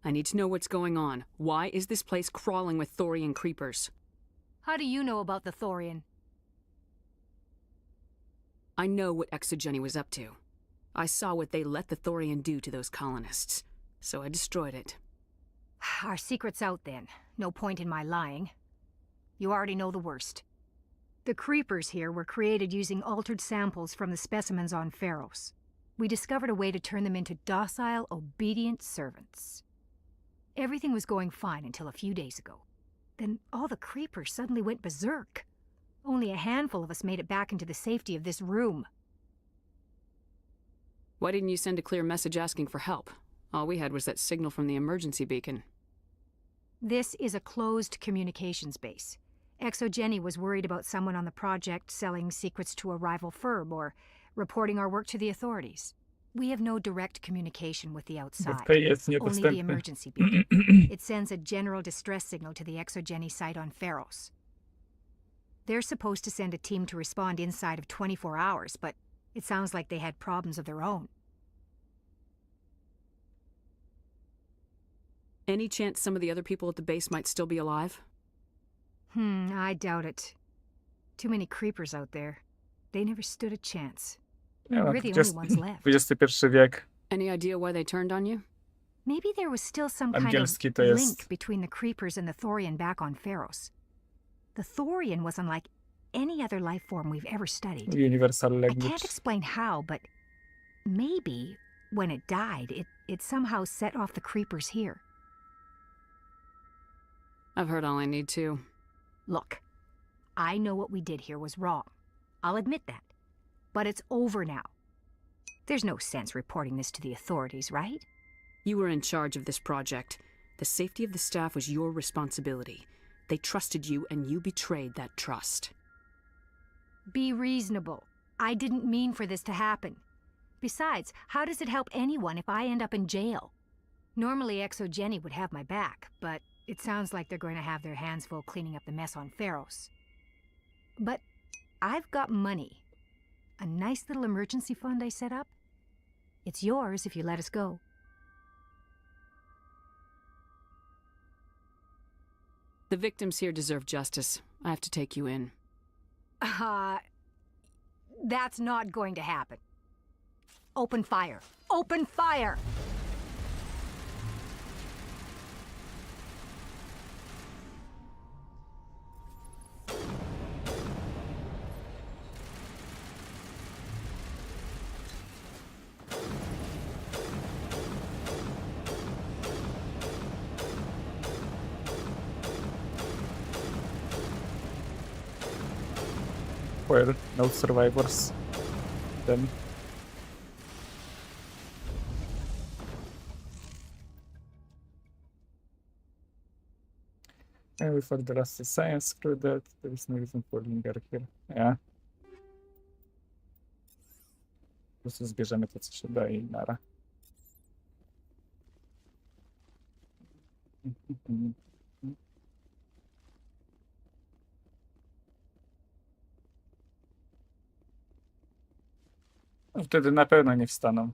I need to know what's going on. Why is this place crawling with Thorian creepers?
How do you know about the Thorian?
I know what Exogeny was up to. I saw what they let the Thorian do to those colonists, so I destroyed it.
Our secret's out then. No point in my lying. You already know the worst. The creepers here were created using altered samples from the specimens on Pharos. We discovered a way to turn them into docile, obedient servants. Everything was going fine until a few days ago. Then all the creepers suddenly went berserk. Only a handful of us made it back into the safety of this room.
Why didn't you send a clear message asking for help? All we had was that signal from the emergency beacon.
This is a closed communications base. Exogeny was worried about someone on the project selling secrets to a rival firm or reporting our work to the authorities. We have no direct communication with the outside, only the emergency beacon. It sends a general distress signal to the Exogeny site on Pharos. They're supposed to send a team to respond inside of 24 hours, but it sounds like they had problems of their own.
Any chance some of the other people at the base might still be alive?
I doubt it. Too many creepers out there. They never stood a chance.
Nie,
We're the only ones left.
XXI wiek.
Any idea why they turned on you?
Maybe there was still some kind of
Angielski to jest
link between the creepers and the Thorian back on Pharos. The Thorian was unlike any other life form we've ever studied.
universal
I
language.
can't explain how, but maybe when it died, it somehow set off the creepers here.
I've heard all I need to.
Look, I know what we did here was wrong. I'll admit that. But it's over now. There's no sense reporting this to the authorities, right?
You were in charge of this project. The safety of the staff was your responsibility. They trusted you, and you betrayed that trust.
Be reasonable. I didn't mean for this to happen. Besides, how does it help anyone if I end up in jail? Normally Exogeny would have my back, but it sounds like they're going to have their hands full cleaning up the mess on Pharos. But I've got money. A nice little emergency fund I set up. It's yours if you let us go.
The victims here deserve justice. I have to take you in.
That's not going to happen. Open fire. Open fire!
Well, no survivors. Then. And we fought the last science crew that there is no reason for linger here. Yeah. Po prostu zbierzemy to, co się da i nara. No, wtedy na pewno nie wstaną.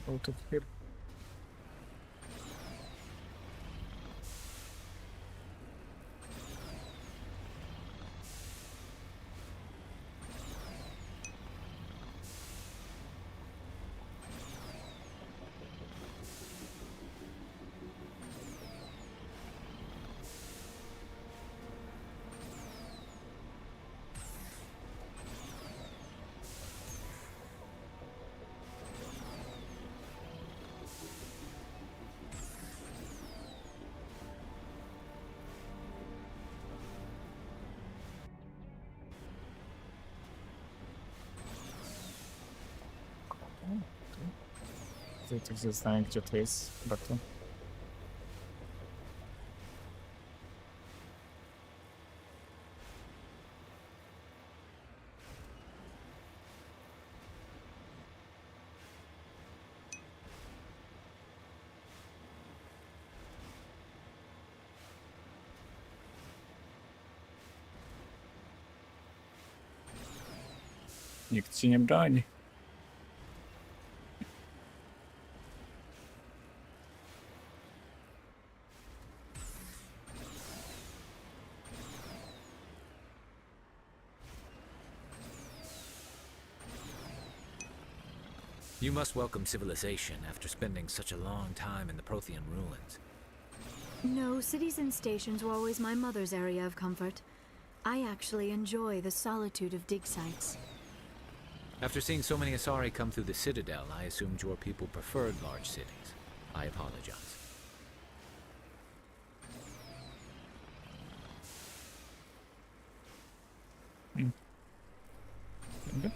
Out of here. Tych zestań, gdzie to jest chyba to. Nikt ci nie broni.
You must welcome civilization after spending such a long time in the Prothean ruins.
No, cities and stations were always my mother's area of comfort. I actually enjoy the solitude of dig sites.
After seeing so many Asari come through the Citadel, I assumed your people preferred large cities. I apologize.
Okay.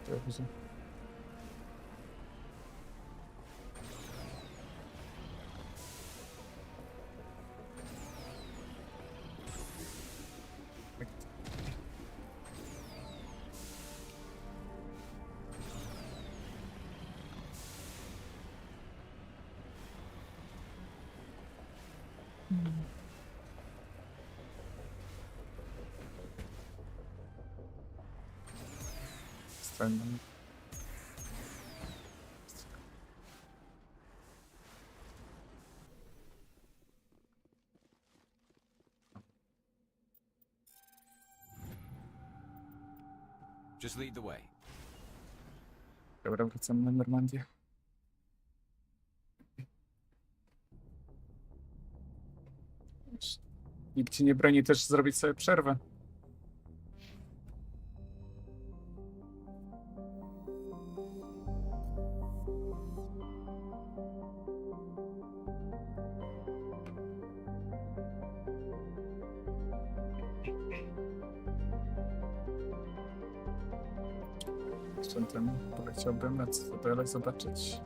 Dobrze. Fajnie.
Just lead the way.
Dobra, wracamy na Normandię. Nikt ci nie broni też zrobić sobie przerwę. sprzętem poleciałbym, na co dalej zobaczyć.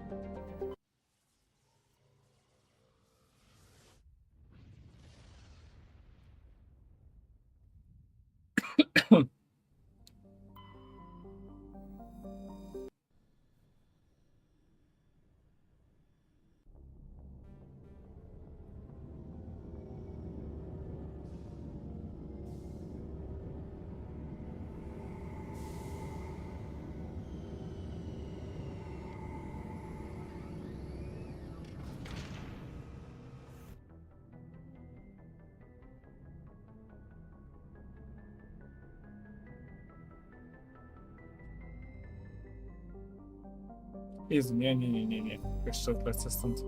Jezu, nie. Jeszcze odlecę stąd.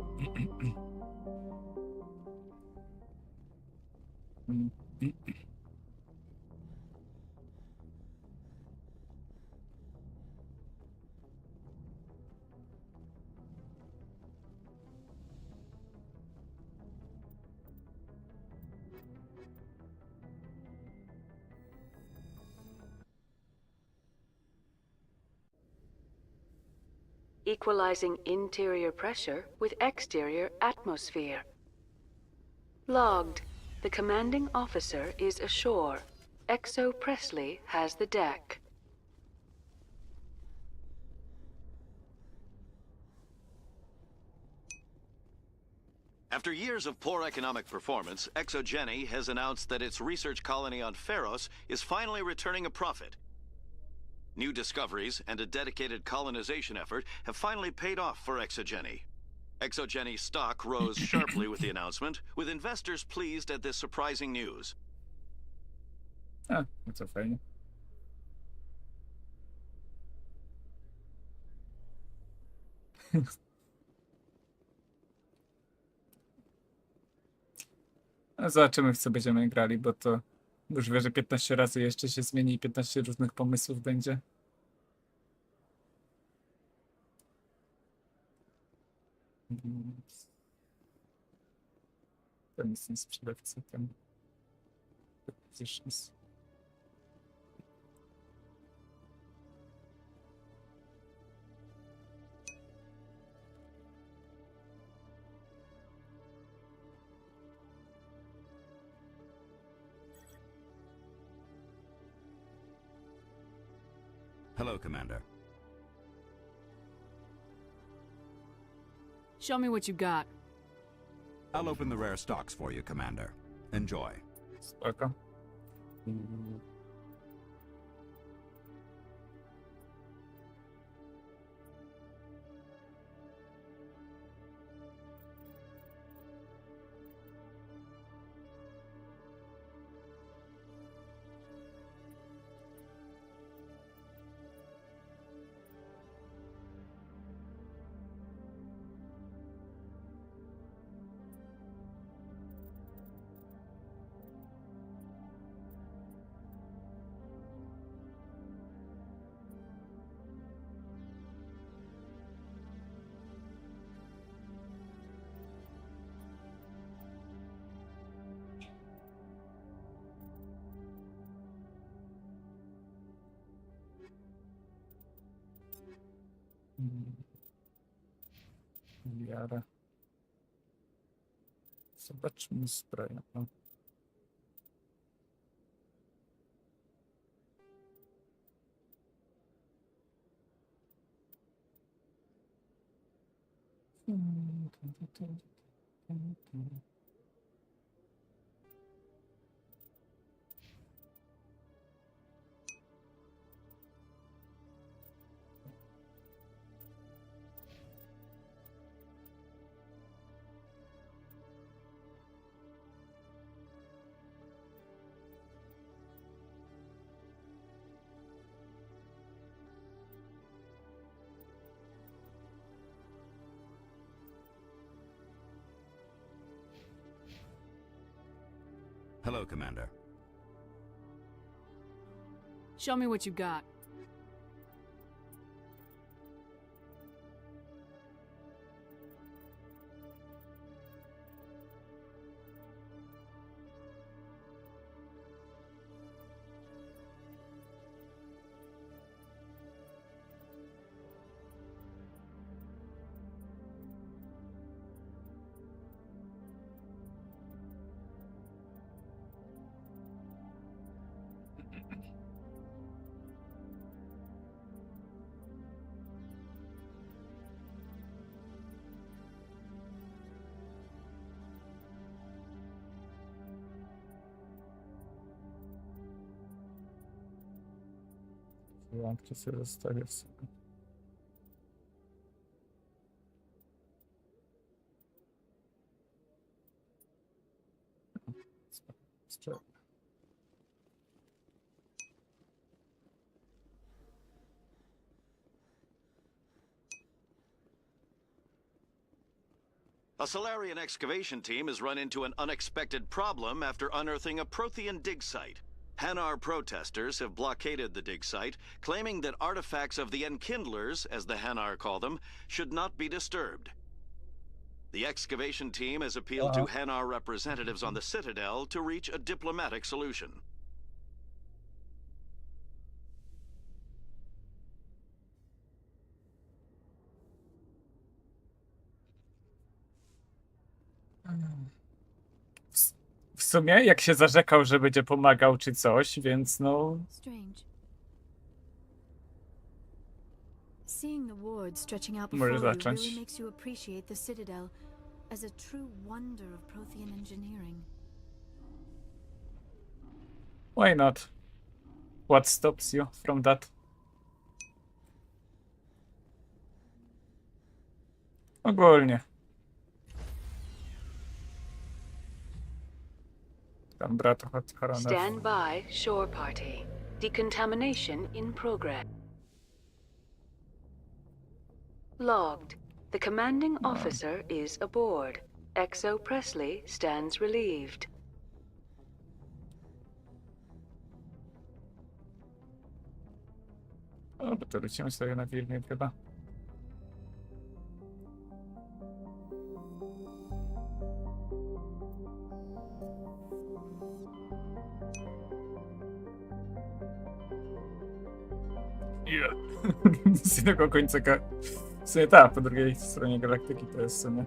Equalizing interior pressure with exterior atmosphere. Logged. The commanding officer is ashore. Exo Presley has the deck.
After years of poor economic performance, ExoGeni has announced that its research colony on Pharos is finally returning a profit. New discoveries and a dedicated colonization effort have finally paid off for ExoGeni. ExoGeni stock rose sharply with the announcement, with investors pleased at this surprising news.
A, no co fajnie. A zobaczymy, w co będziemy grali, bo to już wie, że 15 razy jeszcze się zmieni i 15 różnych pomysłów będzie. Ten jest ten sprzedawca, ten positions.
Hello, Commander.
Show me what you got.
I'll open the rare stocks for you, Commander. Enjoy.
Spoko. Jara. Zobaczmy zbroję. No.
Hello, Commander.
Show me what you got.
Łączę sobie zostawię w sobie.
A Solarian excavation team has run into an unexpected problem after unearthing a Prothean dig site. Hanar protesters have blockaded the dig site, claiming that artifacts of the Enkindlers, as the Hanar call them, should not be disturbed. The excavation team has appealed to Hanar representatives on the Citadel to reach a diplomatic solution.
W sumie, jak się zarzekał, że będzie pomagał czy coś, więc no...
Strange. Seeing the ward stretching out
Może
before you
zacząć.
really makes you appreciate the Citadel as a true wonder of Prothean engineering.
Why not? What stops you from that? Ogólnie. Tam brat
Stand by, shore party. Decontamination in progress. Logged. The commanding officer is aboard. Exo Presley stands relieved.
O, bo to lecimy sobie na Wilnie chyba. Yeah. Z jednego końca w sumie tak, po drugiej stronie galaktyki to jest w sumie.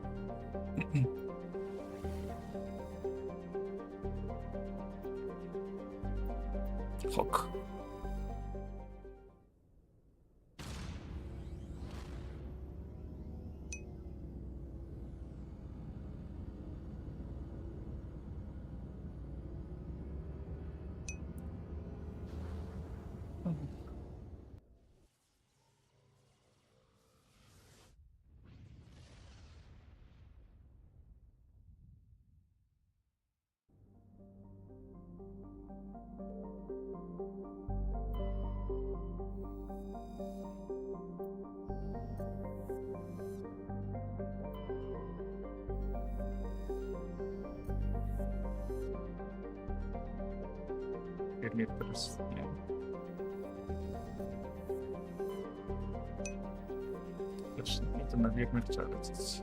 Hok. Firmie teraz nie. Lecz nie to na Wirmie trzeba lecieć.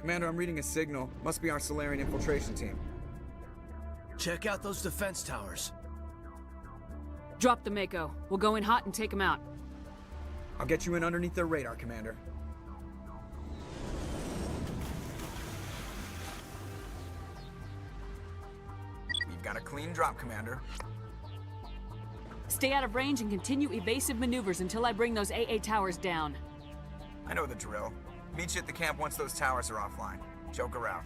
Commander, I'm reading a signal. Must be our Solarian infiltration team.
Check out those defense towers.
Drop the Mako. We'll go in hot and take them out.
I'll get you in underneath their radar, Commander.
We've got a clean drop, Commander.
Stay out of range and continue evasive maneuvers until I bring those AA towers down.
I know the drill. Meet you at the camp once those towers are offline. Joker out.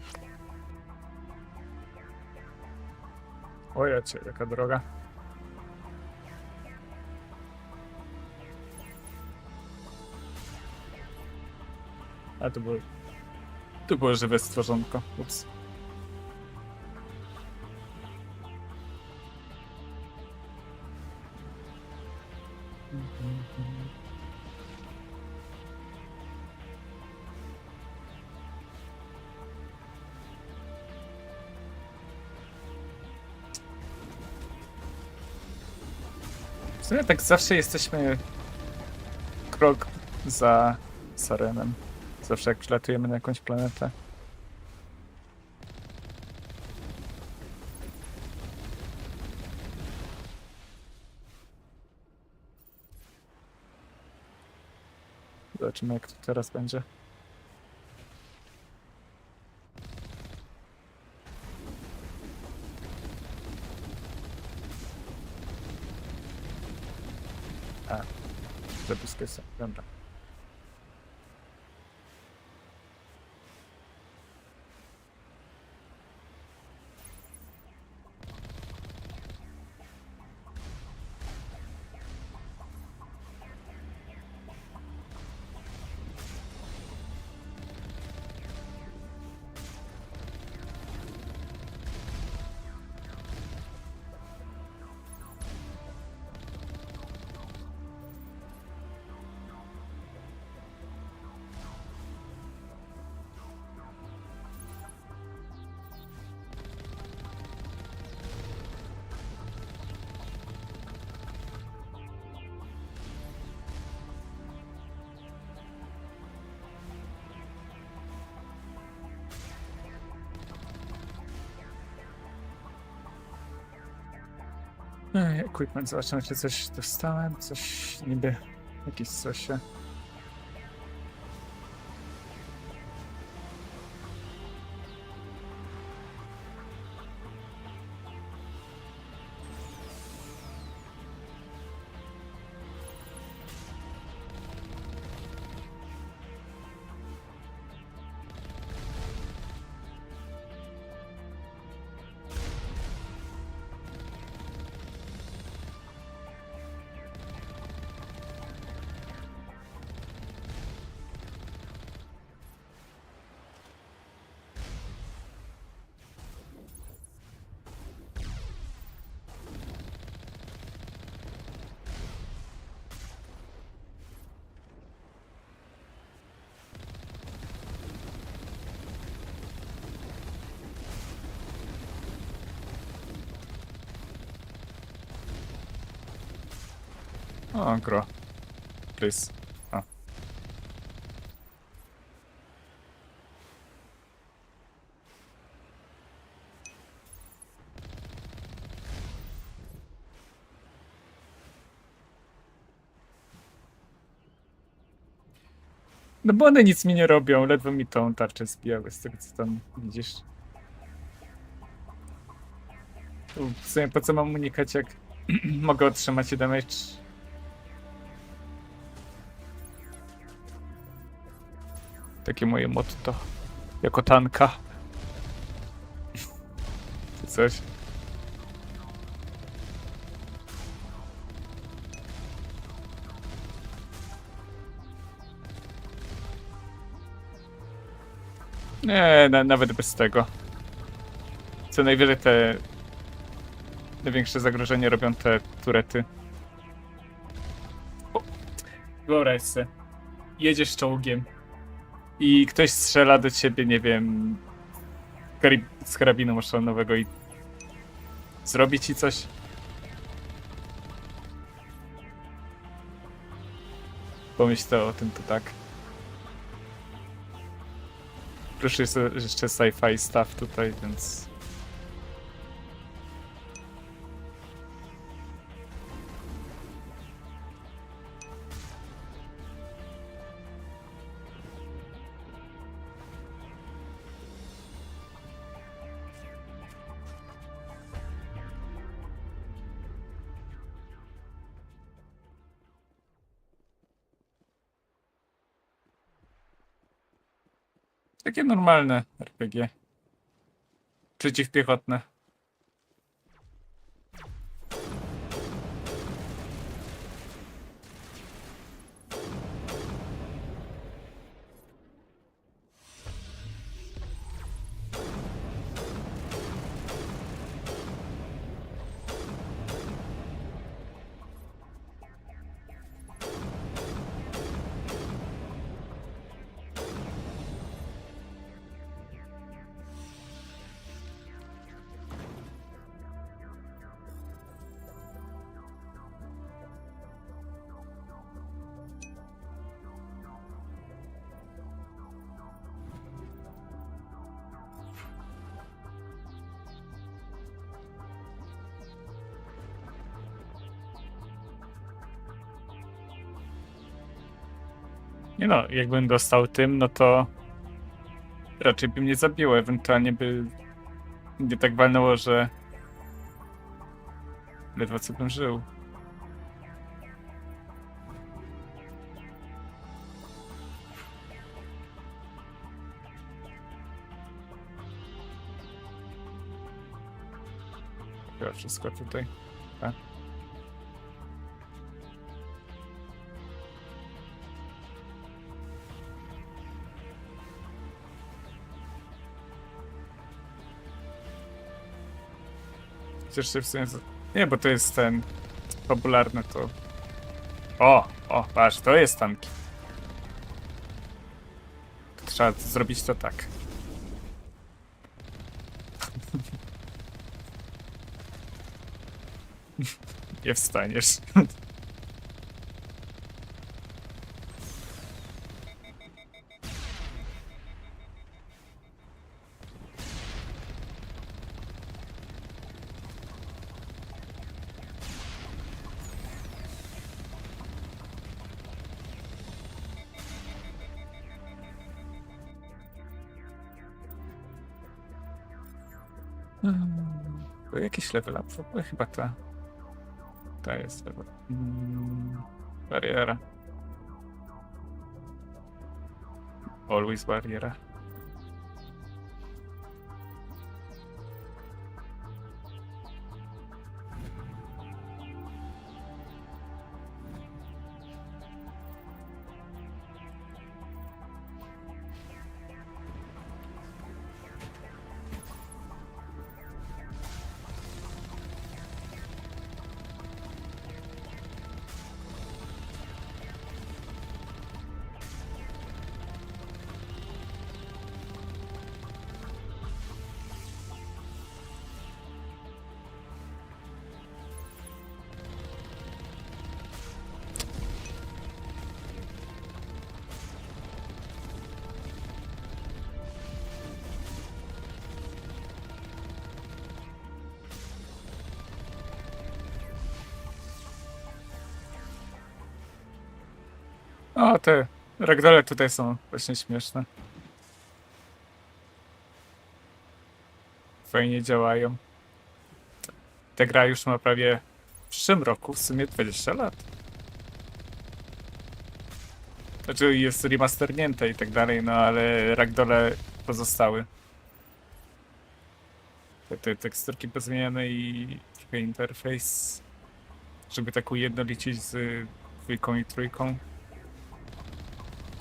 Ojecie, jaka droga. A to było żywe stworzonko. Ups. W sumie tak zawsze jesteśmy krok za Sarenem. Zawsze jak przylatujemy na jakąś planetę. Zobaczymy jak to teraz będzie. A, za bliskie są, dobra. Equipment, zobaczymy, czy coś dostałem, coś niby, jakieś coś. O, gro. Please. O. No bo one nic mi nie robią, ledwo mi tą tarczę zbijały z tego, co tam widzisz. W sumie po co mam unikać, jak mogę otrzymać damage? Takie moje motto. Jako tanka. Czy coś. Nie, nawet bez tego. Co najwyżej te największe zagrożenie robią te turety. Wyobraź se. Jedziesz czołgiem i ktoś strzela do ciebie, nie wiem, z karabinu maszynowego i zrobi ci coś. Pomyśl o tym, to tak. Proszę, jest jeszcze sci-fi stuff tutaj, więc... Takie normalne RPG. Przeciwpiechotne. Nie no, jakbym dostał tym, no to raczej by mnie zabiło, ewentualnie by mnie tak walnęło, że ledwo co bym żył. wszystko tutaj. Tak. Chociaż się w sumie... Nie, bo to jest ten... Popularny to... O, patrz, to jest tanki. Trzeba zrobić to tak. Nie wstaniesz. To jakiś level up w ogóle? Chyba ta jest level. Bariera. Always bariera. O, te ragdolle tutaj są właśnie śmieszne. Fajnie działają. Ta gra już ma prawie w przyszłym roku, w sumie 20 lat. Znaczy jest remasternięta i tak dalej, no ale ragdolle pozostały. Te teksturki pozmieniane i trochę interfejs, żeby tak ujednolicić z 2 i 3.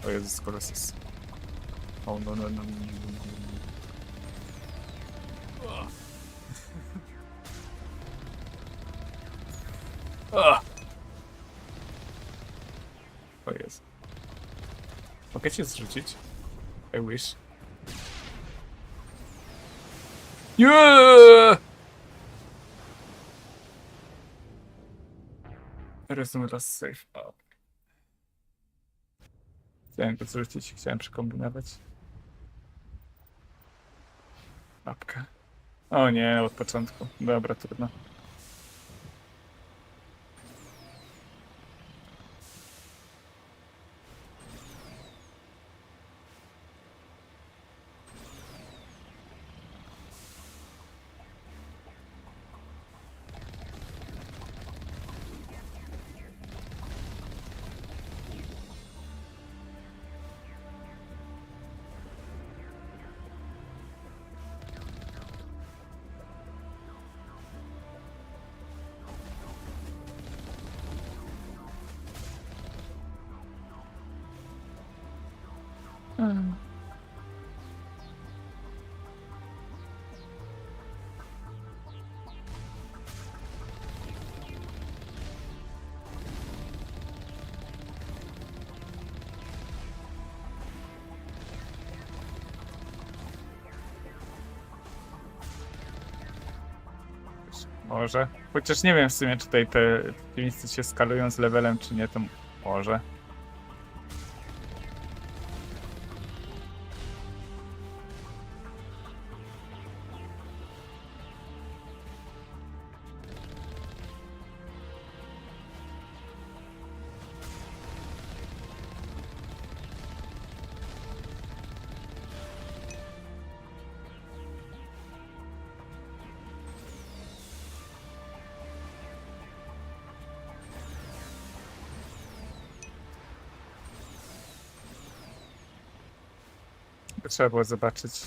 O Jezus, Colossus. O, no. O Jezu. Mogę cię zrzucić? I wish. Yeah! Resume last save. O. Chciałem to zrzucić, chciałem przekombinować. Apka. O nie, od początku. Dobra, trudno. Może. Chociaż nie wiem w sumie, czy tutaj te miejsca się skalują z levelem, czy nie, to może. Trzeba było zobaczyć.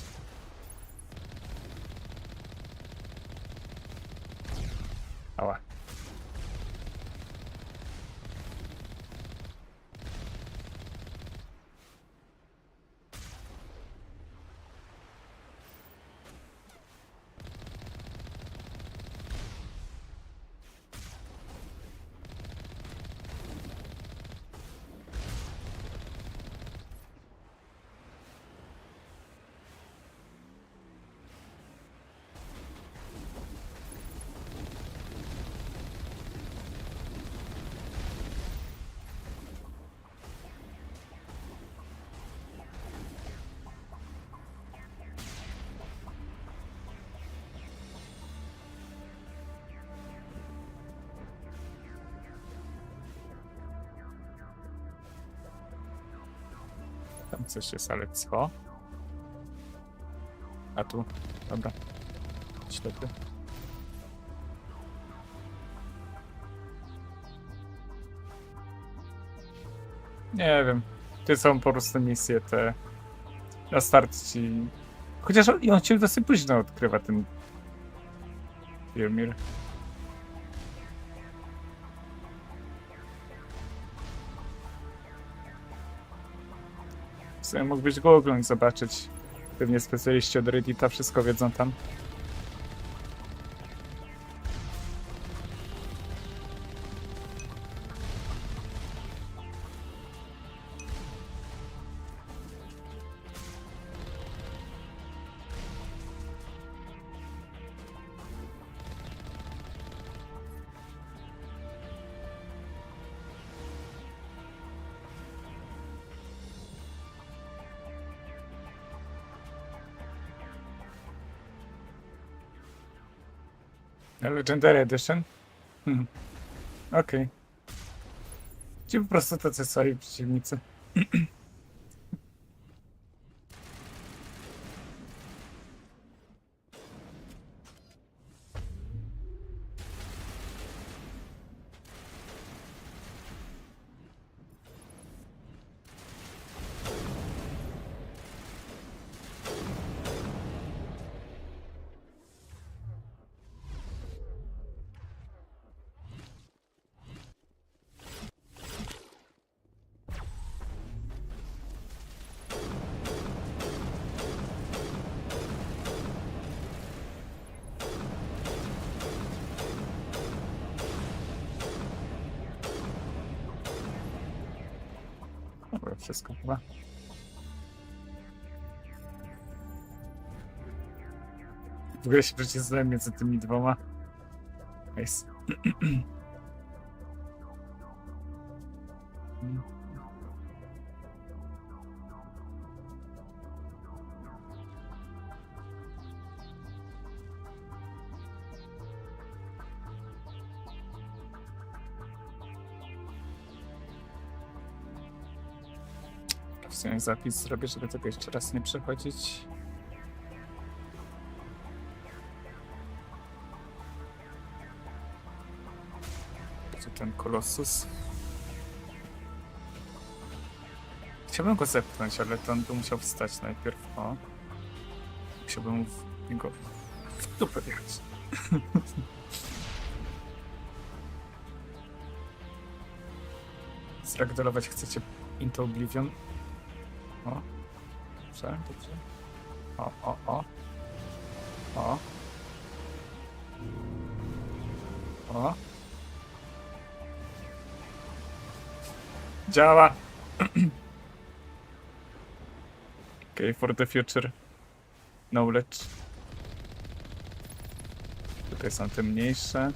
Tam coś jest, ale co? A tu, dobra. Ślepy. Nie wiem. To są po prostu misje te na start ci... Chociaż on się dosyć późno odkrywa, ten Firmir. W sumie mógłbyś go oglądać, zobaczyć. Pewnie specjaliści od Reddita wszystko wiedzą tam. Legendary Edition? Okej. Ci po prostu tacy sami przeciwnicy. Dobra, wszystko chyba. W ogóle się przecisnąłem między tymi dwoma. Nice. W sumie zapis zrobię, żeby tego jeszcze raz nie przechodzić. Gdzie ten kolosus? Chciałbym go zepchnąć, ale to on by musiał wstać najpierw. O. Musiałbym w niego w dupę wjechać. Zragdolować chcecie Into Oblivion. O. Dobrze, dobrze. O. Działa! Okay, for the future knowledge. Tutaj są te mniejsze.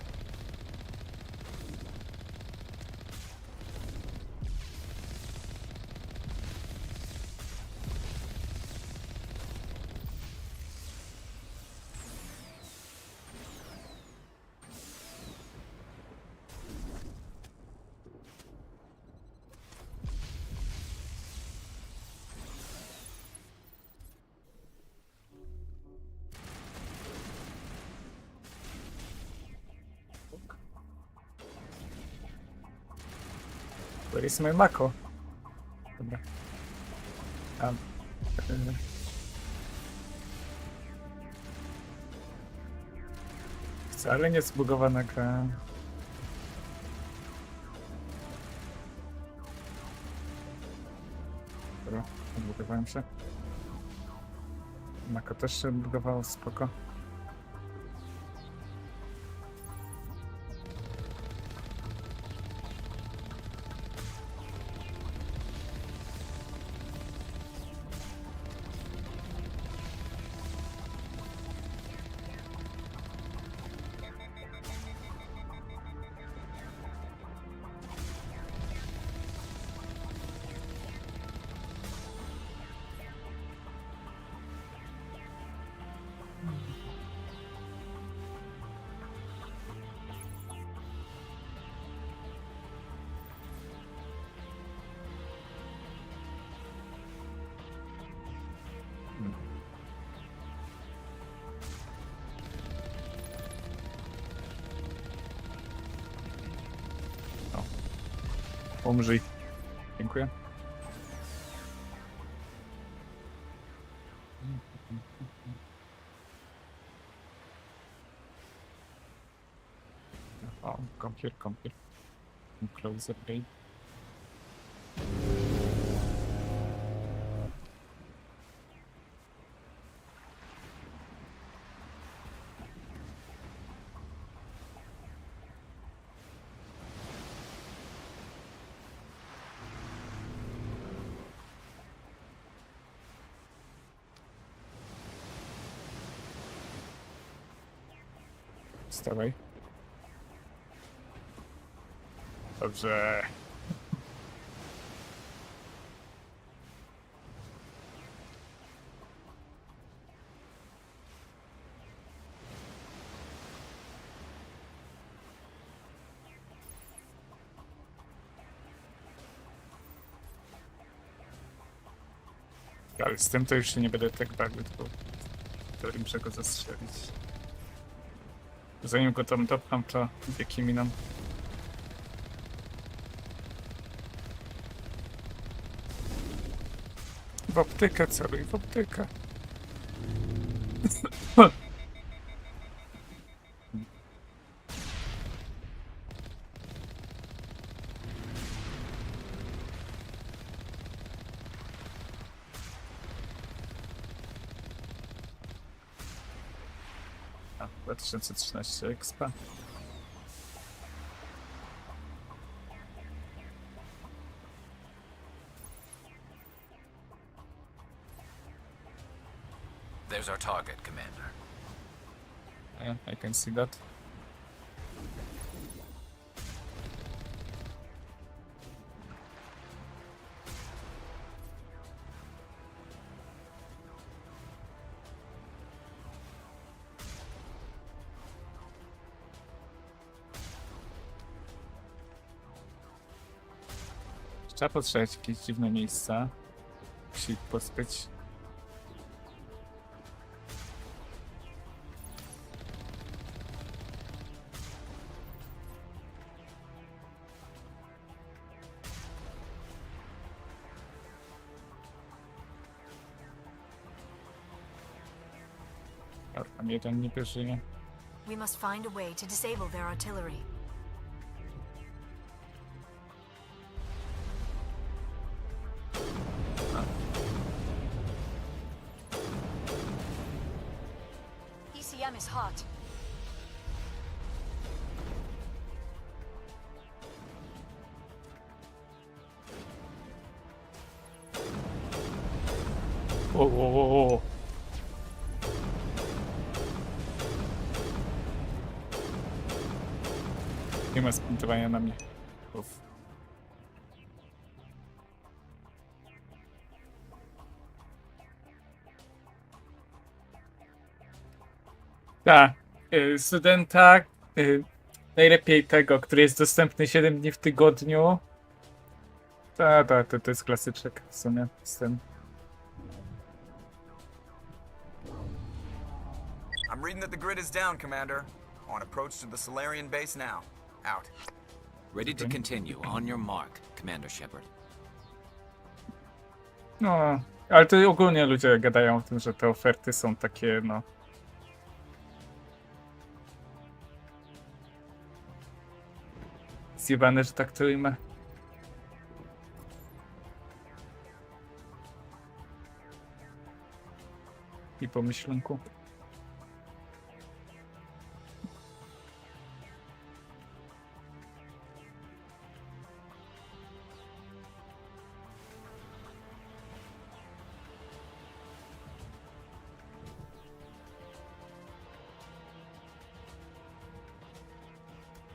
Where is my Mako? Dobra. Wcale nie zbugowana gra. Dobra, odbugowałem się. Mako też się odbugowało, spoko. Umrzyj. Dziękuję. Oh, come here, come here. Come closer, babe. Wstawaj. Dobrze. Ale z tym to już się nie będę tak bawił, tylko to muszę go zastrzelić. Zanim go tam dopcham, to biegi miną. W optykę celuj, w optykę. A, 2013 expa.
There's our target, Commander.
Yeah, I can see that. Trzeba potrzebować jakieś dziwne miejsca. Musi ich pozbyć. Tam jeden nie żyje.
We must find a way to disable their artillery. ECM is hot.
O. Nie ma sprintowania na mnie. Uf. Tak, studenta, najlepiej tego, który jest dostępny 7 dni w tygodniu. To jest klasyczek w sumie z tym.
I'm reading that the grid is down, Commander. On approach to the Solarian base now. Out.
Ready to continue. On your mark, Commander Shepard.
No, ale to ogólnie ludzie gadają o tym, że te oferty są takie, no... zjebane, że tak to ujmę. I pomyślunku.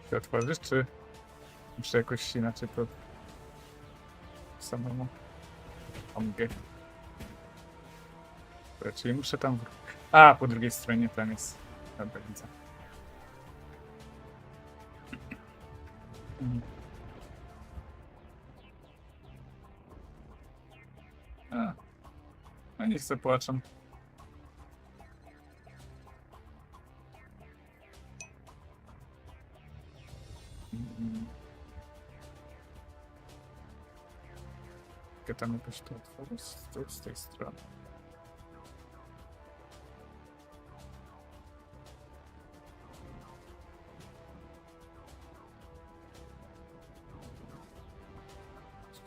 Się otworzysz, czy muszę jakoś inaczej to samemu? Omgę. Czyli muszę tam... A, po drugiej stronie tam jest. Dobra, widzę. A. No niech se płaczą. furtkę tam jakoś tu otworzyć z tej strony.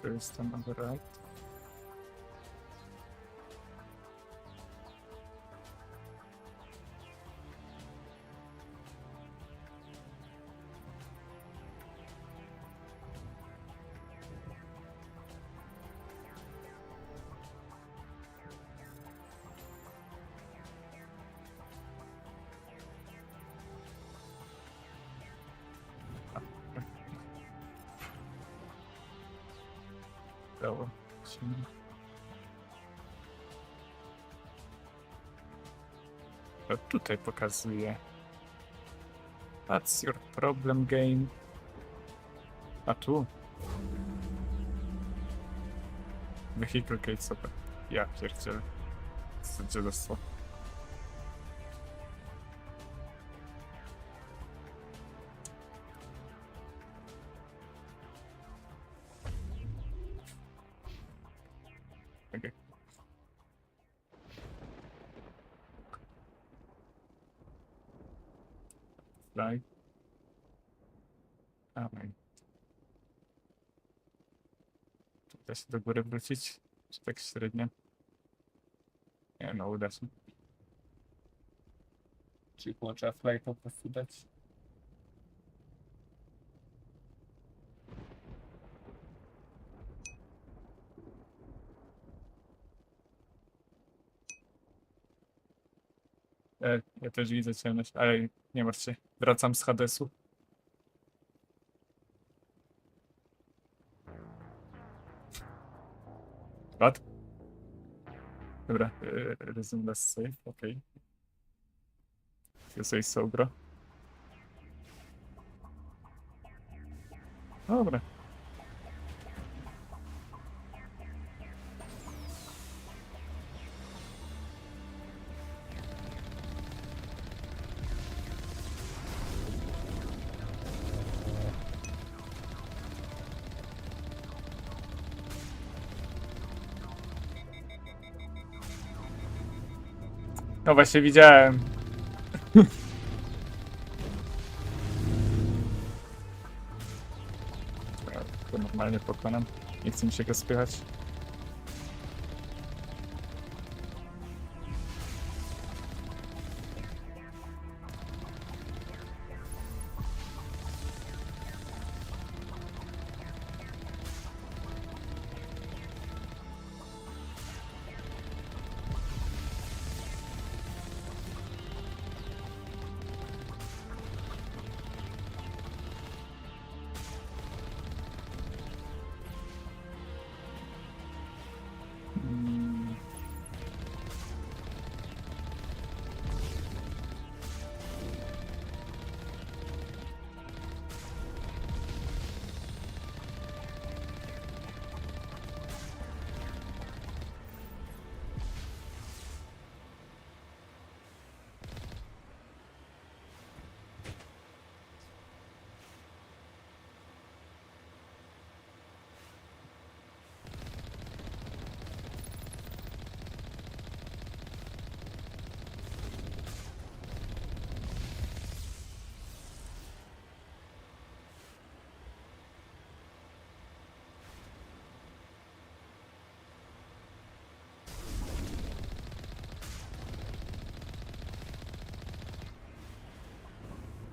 To jest ten override. Dało się. To tutaj pokazuje. That's your problem game. A tu. Vehicle case sobie. Ja pierdzielę. Co dzielostwo. Okay. Fly. Amen. Czy da się do góry wrócić? Czy tak średnio? Nie no, uda się. Czyli było trzeba fly po prostu dać. Ja też widzę ciemność, ale nie martw się. Wracam z Hadesu. What? Dobra, resume last save, okej. You say so, bro. Dobra. No właśnie widziałem. To normalnie pokonam. Nie chcę mi się go spychać.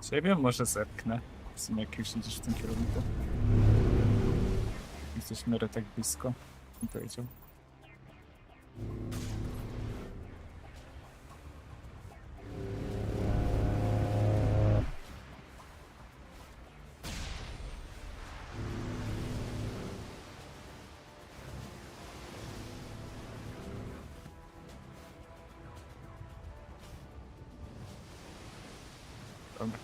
Ciebie może zepchnę. W sumie jak już idziesz w tym kierunku. Jesteśmy tak blisko, bym powiedział. Dobra.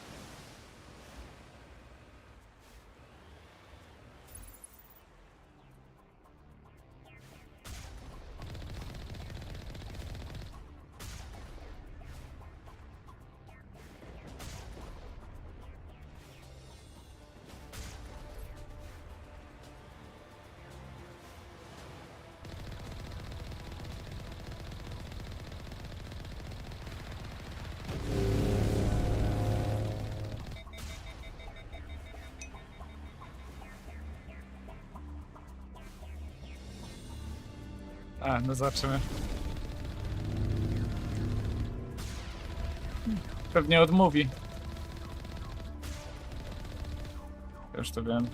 A, no zobaczymy. Pewnie odmówi. Już to wiem.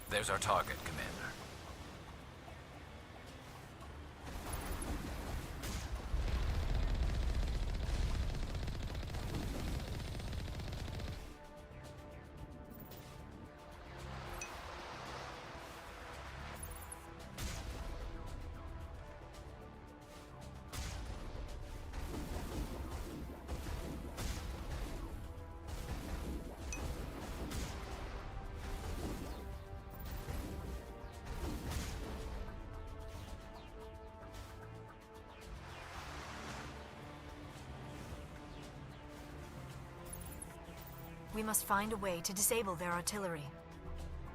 There's our target, Commander.
We must find a way to disable their artillery.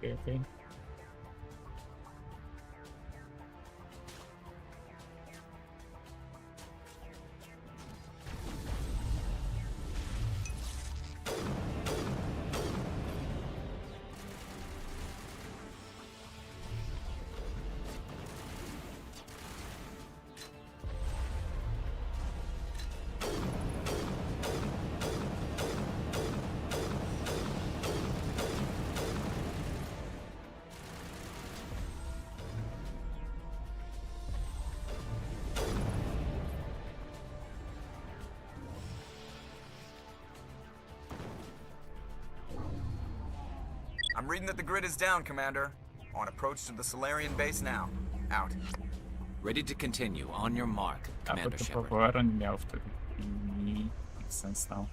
Okay.
I'm reading that the grid is down, Commander. On approach to the Solarian base now. Out.
Ready to continue. On your mark,
A, bo
Commander
to
Shepard.
Power nie miał wtedy. I sens now.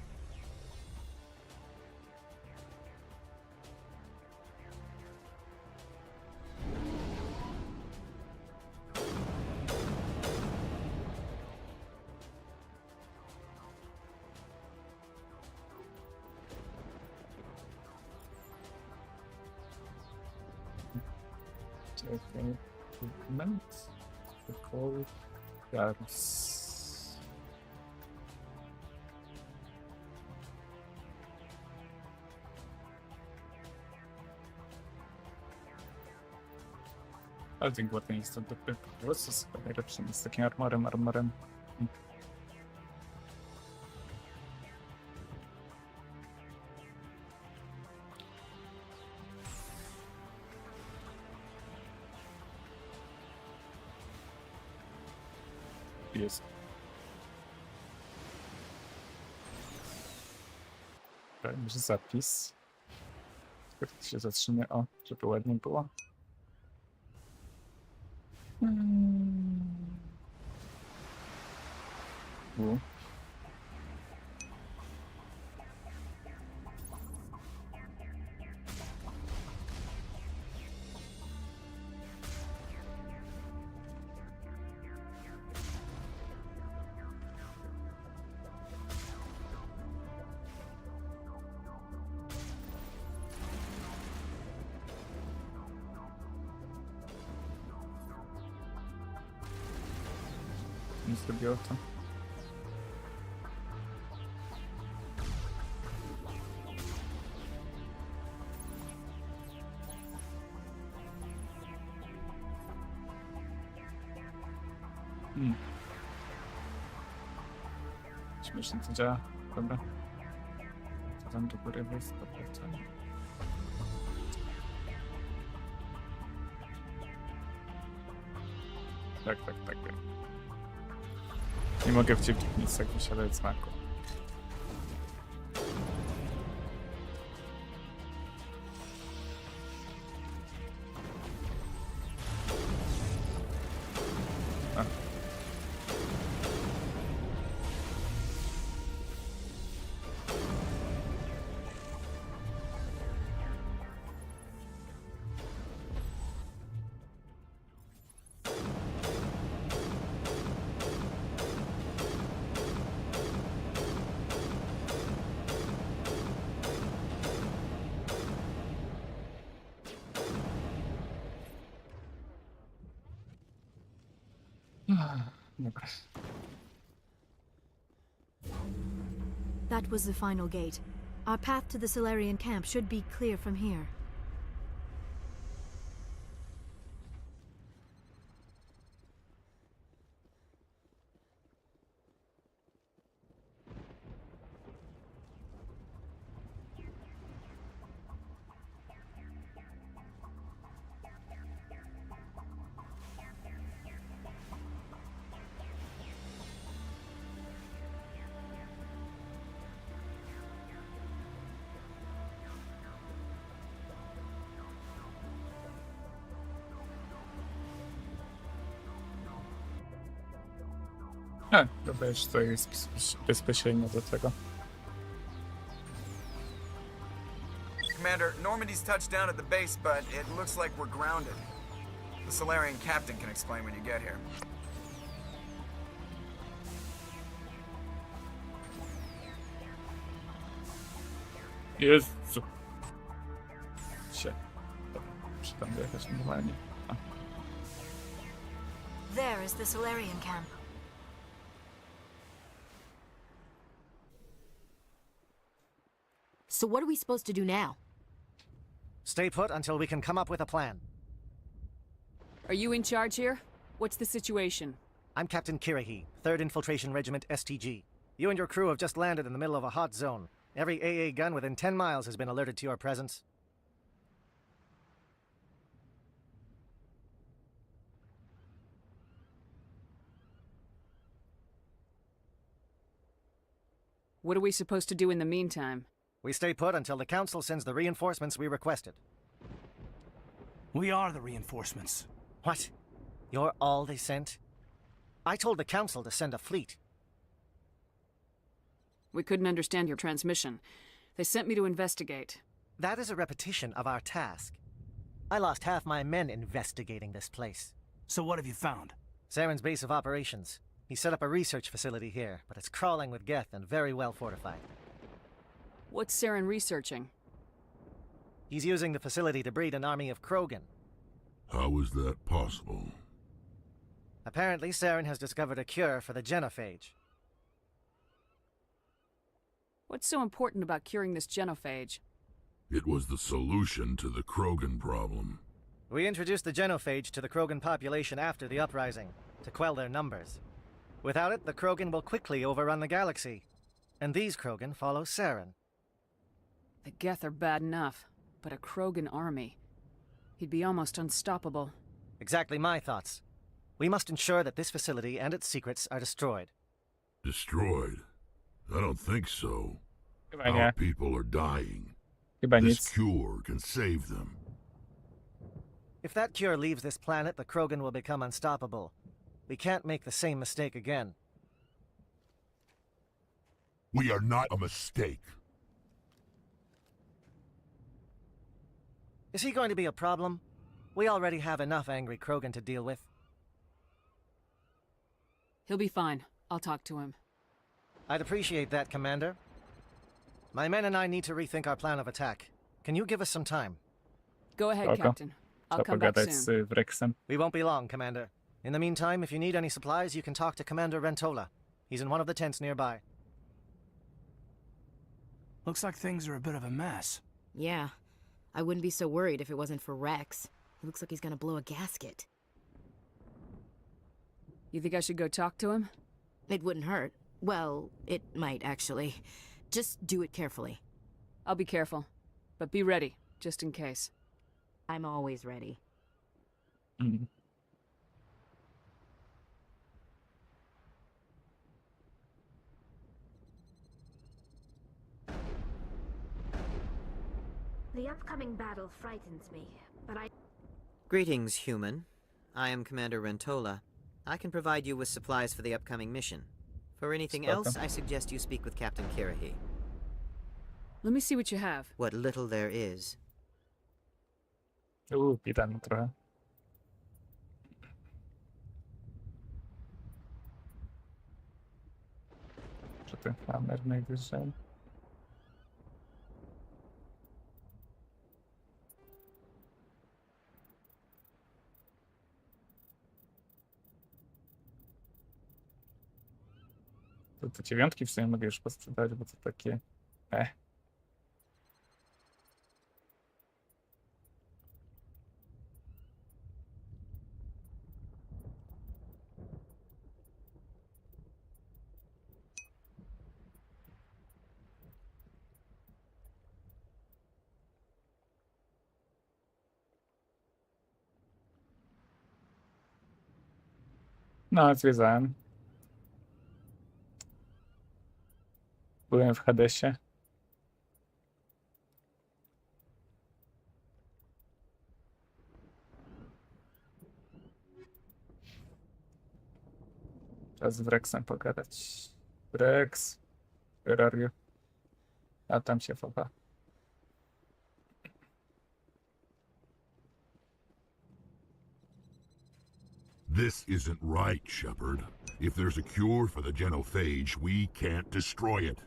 Czekaj, dokument, protocol, Garus. Ale ten głodny nie jest to dobry, po prostu jest chyba najlepszym, z takim armorem. Jest. Może zapis. Tylko się zatrzymie, o, żeby ładnie było. Nie zrobiło to. Śmiesznie to działa. Dobra. To tam do góry jest 100%. Tak. Nie mogę wcieplić nic, jak wysiadać z maku. Dobra.
That was the final gate. Our path to the Solarian camp should be clear from here.
Dobra, już to jest bezpośrednio do tego.
Commander, Normandy's touched down at the base, but it looks like we're grounded. The Solarian captain can explain when you get here.
Jezu. Muszę tam dojechać normalnie.
There is the Solarian camp.
So what are we supposed to do now?
Stay put until we can come up with a plan.
Are you in charge here? What's the situation?
I'm Captain Kirihi, 3rd Infiltration Regiment STG. You and your crew have just landed in the middle of a hot zone. Every AA gun within 10 miles has been alerted to your presence.
What are we supposed to do in the meantime?
We stay put until the Council sends the reinforcements we requested.
We are the reinforcements.
What? You're all they sent? I told the Council to send a fleet.
We couldn't understand your transmission. They sent me to investigate.
That is a repetition of our task. I lost half my men investigating this place.
So what have you found?
Saren's base of operations. He set up a research facility here, but it's crawling with Geth and very well fortified.
What's Saren researching?
He's using the facility to breed an army of Krogan.
How is that possible?
Apparently, Saren has discovered a cure for the genophage.
What's so important about curing this genophage?
It was the solution to the Krogan problem.
We introduced the genophage to the Krogan population after the uprising, to quell their numbers. Without it, the Krogan will quickly overrun the galaxy. And these Krogan follow Saren.
The Geth are bad enough, but a Krogan army. He'd be almost unstoppable.
Exactly my thoughts. We must ensure that this facility and its secrets are destroyed.
Destroyed? I don't think so.
Chyba
Our
nie.
people are dying.
Chyba
This
nic.
cure can save them.
If that cure leaves this planet, the Krogan will become unstoppable. We can't make the same mistake again.
We are not a mistake.
Is he going to be a problem? We already have enough angry Krogan to deal with.
He'll be fine. I'll talk to him.
I'd appreciate that, Commander. My men and I need to rethink our plan of attack. Can you give us some time?
Go ahead,
Spoko.
Captain. I'll
Trzeba
come back
pogadać
soon.
z Wrexem.
We won't be long, Commander. In the meantime, if you need any supplies, you can talk to Commander Rentola. He's in one of the tents nearby.
Looks like things are a bit of a mess.
Yeah. I wouldn't be so worried if it wasn't for Rex. He looks like he's gonna blow a gasket.
You think I should go talk to him?
It wouldn't hurt. Well, it might, actually. Just do it carefully.
I'll be careful. But be ready, just in case.
I'm always ready.
Mhm.
The upcoming battle frightens me, but I...
Greetings, human. I am Commander Rentola. I can provide you with supplies for the upcoming mission. For anything else, I suggest you speak with Captain Kirihi.
Let me see what you have.
What little there is.
Pitano trochę. Czy ten hammer najwyżej? To 9 w sumie mogę już posprzedać, bo to takie... No, zwiedzałem. Byłem w Hadesie. Czas z Rexem pogadać. Rex, where are you? A tam się focha.
This isn't right, Shepard. If there's a cure for the genophage, we can't destroy it.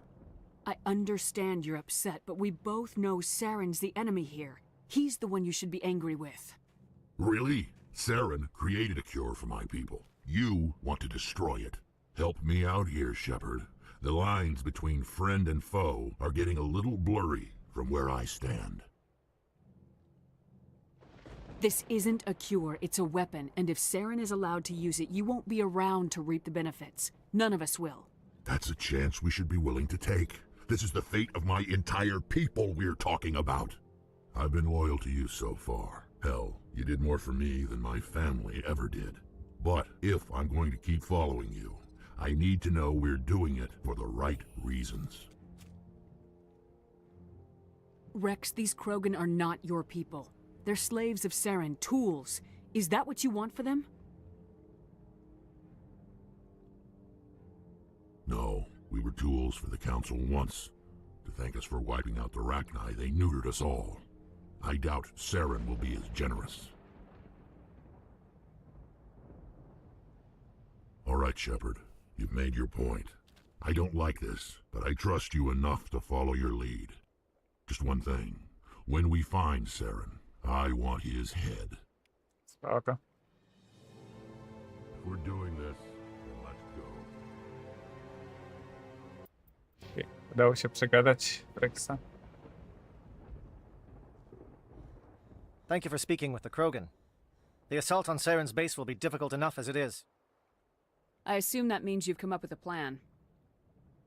I understand you're upset, but we both know Saren's the enemy here. He's the one you should be angry with.
Really? Saren created a cure for my people. You want to destroy it. Help me out here, Shepard. The lines between friend and foe are getting a little blurry from where I stand.
This isn't a cure, it's a weapon, and if Saren is allowed to use it, you won't be around to reap the benefits. None of us will.
That's a chance we should be willing to take. This is the fate of my entire people we're talking about. I've been loyal to you so far. Hell, you did more for me than my family ever did. But if I'm going to keep following you, I need to know we're doing it for the right reasons.
Rex, these Krogan are not your people. They're slaves of Saren, tools. Is that what you want for them?
No, we were tools for the Council once. To thank us for wiping out the Rachni, they neutered us all. I doubt Saren will be as generous. All right, Shepard. You've made your point. I don't like this, but I trust you enough to follow your lead. Just one thing. When we find Saren, I want his head.
Spoko.
If we're doing this, then let's go.
Okay. Udało się przegadać Rexa.
Thank you for speaking with the Krogan. The assault on Saren's base will be difficult enough as it is.
I assume that means you've come up with a plan.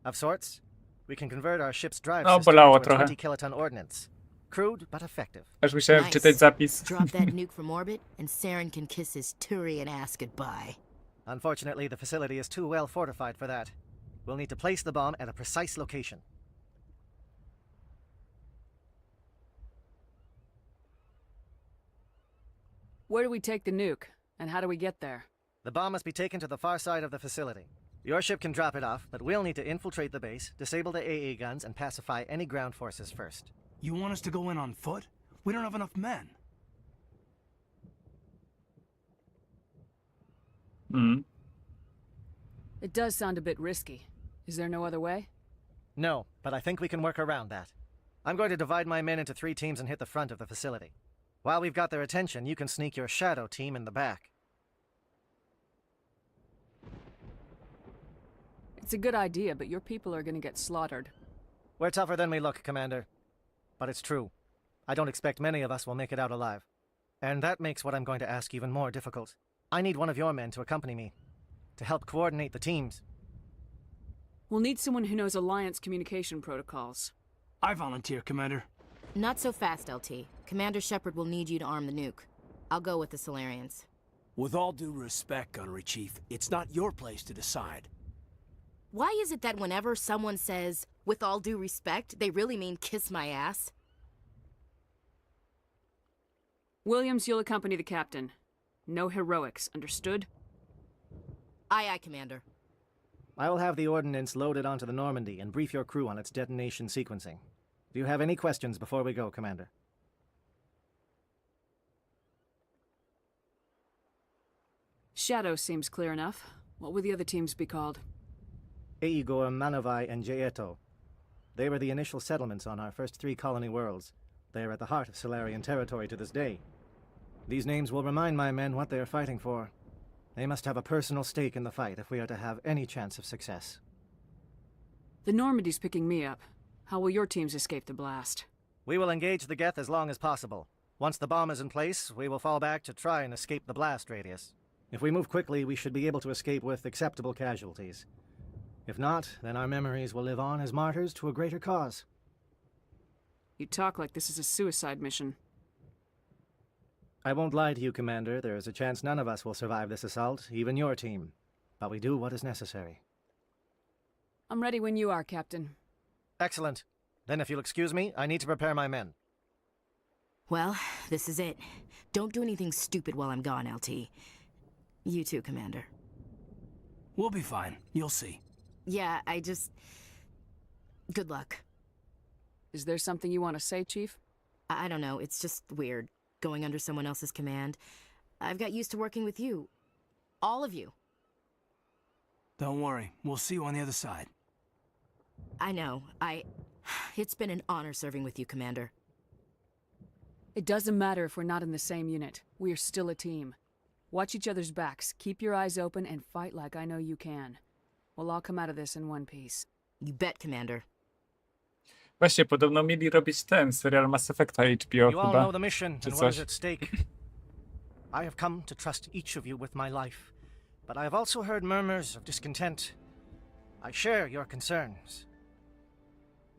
Of sorts. We can convert our ship's drive
No,
system
bolało
into a
trochę.
20-kiloton ordnance. Crude, but effective.
Aż musiałem czytać zapis.
Drop that nuke from orbit, and Saren can kiss his Turian ass goodbye.
Unfortunately, the facility is too well fortified for that. We'll need to place the bomb at a precise location.
Where do we take the nuke? And how do we get there?
The bomb must be taken to the far side of the facility. Your ship can drop it off, but we'll need to infiltrate the base, disable the AA guns, and pacify any ground forces first.
You want us to go in on foot? We don't have enough men.
It does sound a bit risky. Is there no other way?
No, but I think we can work around that. I'm going to divide my men into 3 teams and hit the front of the facility. While we've got their attention, you can sneak your shadow team in the back.
It's a good idea, but your people are gonna get slaughtered.
We're tougher than we look, Commander. But it's true. I don't expect many of us will make it out alive. And that makes what I'm going to ask even more difficult. I need one of your men to accompany me, to help coordinate the teams.
We'll need someone who knows Alliance communication protocols.
I volunteer, Commander.
Not so fast, LT. Commander Shepard will need you to arm the nuke. I'll go with the Solarians.
With all due respect, Gunnery Chief, it's not your place to decide.
Why is it that whenever someone says, with all due respect, they really mean kiss my ass?
Williams, you'll accompany the captain. No heroics, understood?
Aye, aye, Commander.
I will have the ordnance loaded onto the Normandy and brief your crew on its detonation sequencing. Do you have any questions before we go, Commander?
Shadow seems clear enough. What would the other teams be called?
Igor, Manovai, and Jaeto. They were the initial settlements on our first 3 colony worlds. They are at the heart of Solarian territory to this day. These names will remind my men what they are fighting for. They must have a personal stake in the fight if we are to have any chance of success.
The Normandy's picking me up. How will your teams escape the blast?
We will engage the Geth as long as possible. Once the bomb is in place, we will fall back to try and escape the blast radius. If we move quickly, we should be able to escape with acceptable casualties. If not, then our memories will live on as martyrs to a greater cause.
You talk like this is a suicide mission.
I won't lie to you, Commander. There is a chance none of us will survive this assault, even your team. But we do what is necessary.
I'm ready when you are, Captain.
Excellent. Then if you'll excuse me, I need to prepare my men.
Well, this is it. Don't do anything stupid while I'm gone, LT. You too, Commander.
We'll be fine. You'll see.
Yeah, good luck.
Is there something you want to say, Chief?
I don't know. It's just weird, going under someone else's command. I've got used to working with you. All of you.
Don't worry. We'll see you on the other side.
I know. It's been an honor serving with you, Commander.
It doesn't matter if we're not in the same unit. We are still a team. Watch each other's backs, keep your eyes open, and fight like I know you can. We'll all come out of this in one piece.
You bet, Commander.
Właśnie, podobno mieli robić ten serial Mass Effecta HBO
You all
chyba.
know the mission
Czy
and what is
coś.
at stake. I have come to trust each of you with my life, but I have also heard murmurs of discontent. I share your concerns.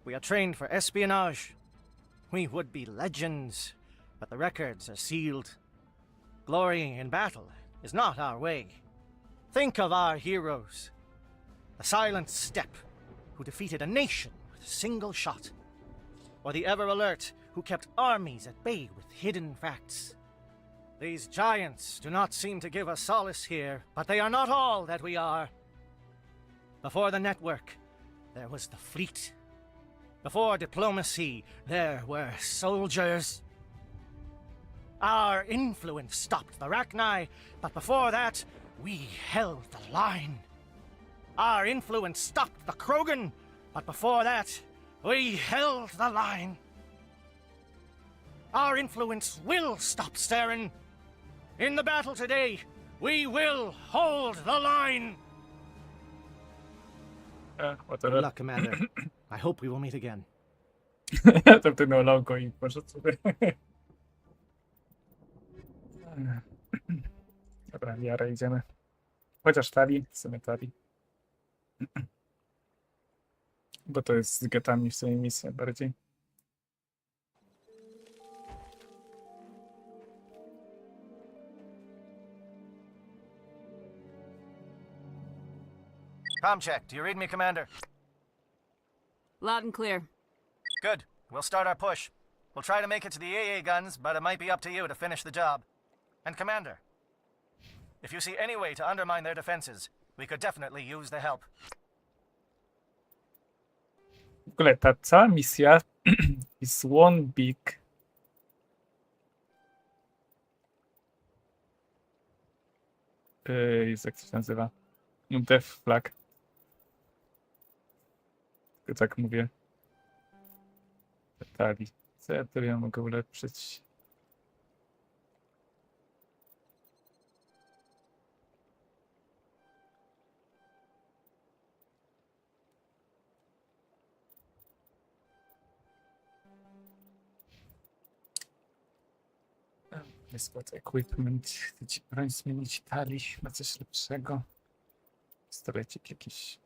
We are trained for espionage. We would be legends, but the records are sealed. Glorying in battle is not our way. Think of our heroes. The Silent Steppe, who defeated a nation with a single shot. Or the Ever Alert, who kept armies at bay with hidden facts. These giants do not seem to give us solace here, but they are not all that we are. Before the network, there was the fleet. Before diplomacy, there were soldiers. Our influence stopped the Rachni, but before that, we held the line. Our influence stopped the Krogan, but before that, we held the line. Our influence will stop Saren. In the battle today, we will hold the line. Good luck, Commander. I hope we will meet again.
To ptynął logo i poszedł sobie. Dobra, Jara, idziemy. Chociaż Tali, w sumie Tali. Bo to jest z getami w sumie misja bardziej.
Com check. Do you read me, Commander?
Loud and clear.
Good. We'll start our push. We'll try to make it to the AA guns, but it might be up to you to finish the job. And Commander, if you see any way to undermine their defenses, we could definitely use the help.
W ogóle ta cała misja is one big jest, jak to się nazywa? Death flag. Tylko tak mówię. Detali. Co ja tu mogę ulepszyć? Jest what equipment. Chcę ci broń zmienić talii na coś lepszego. Pistolecik jakiś.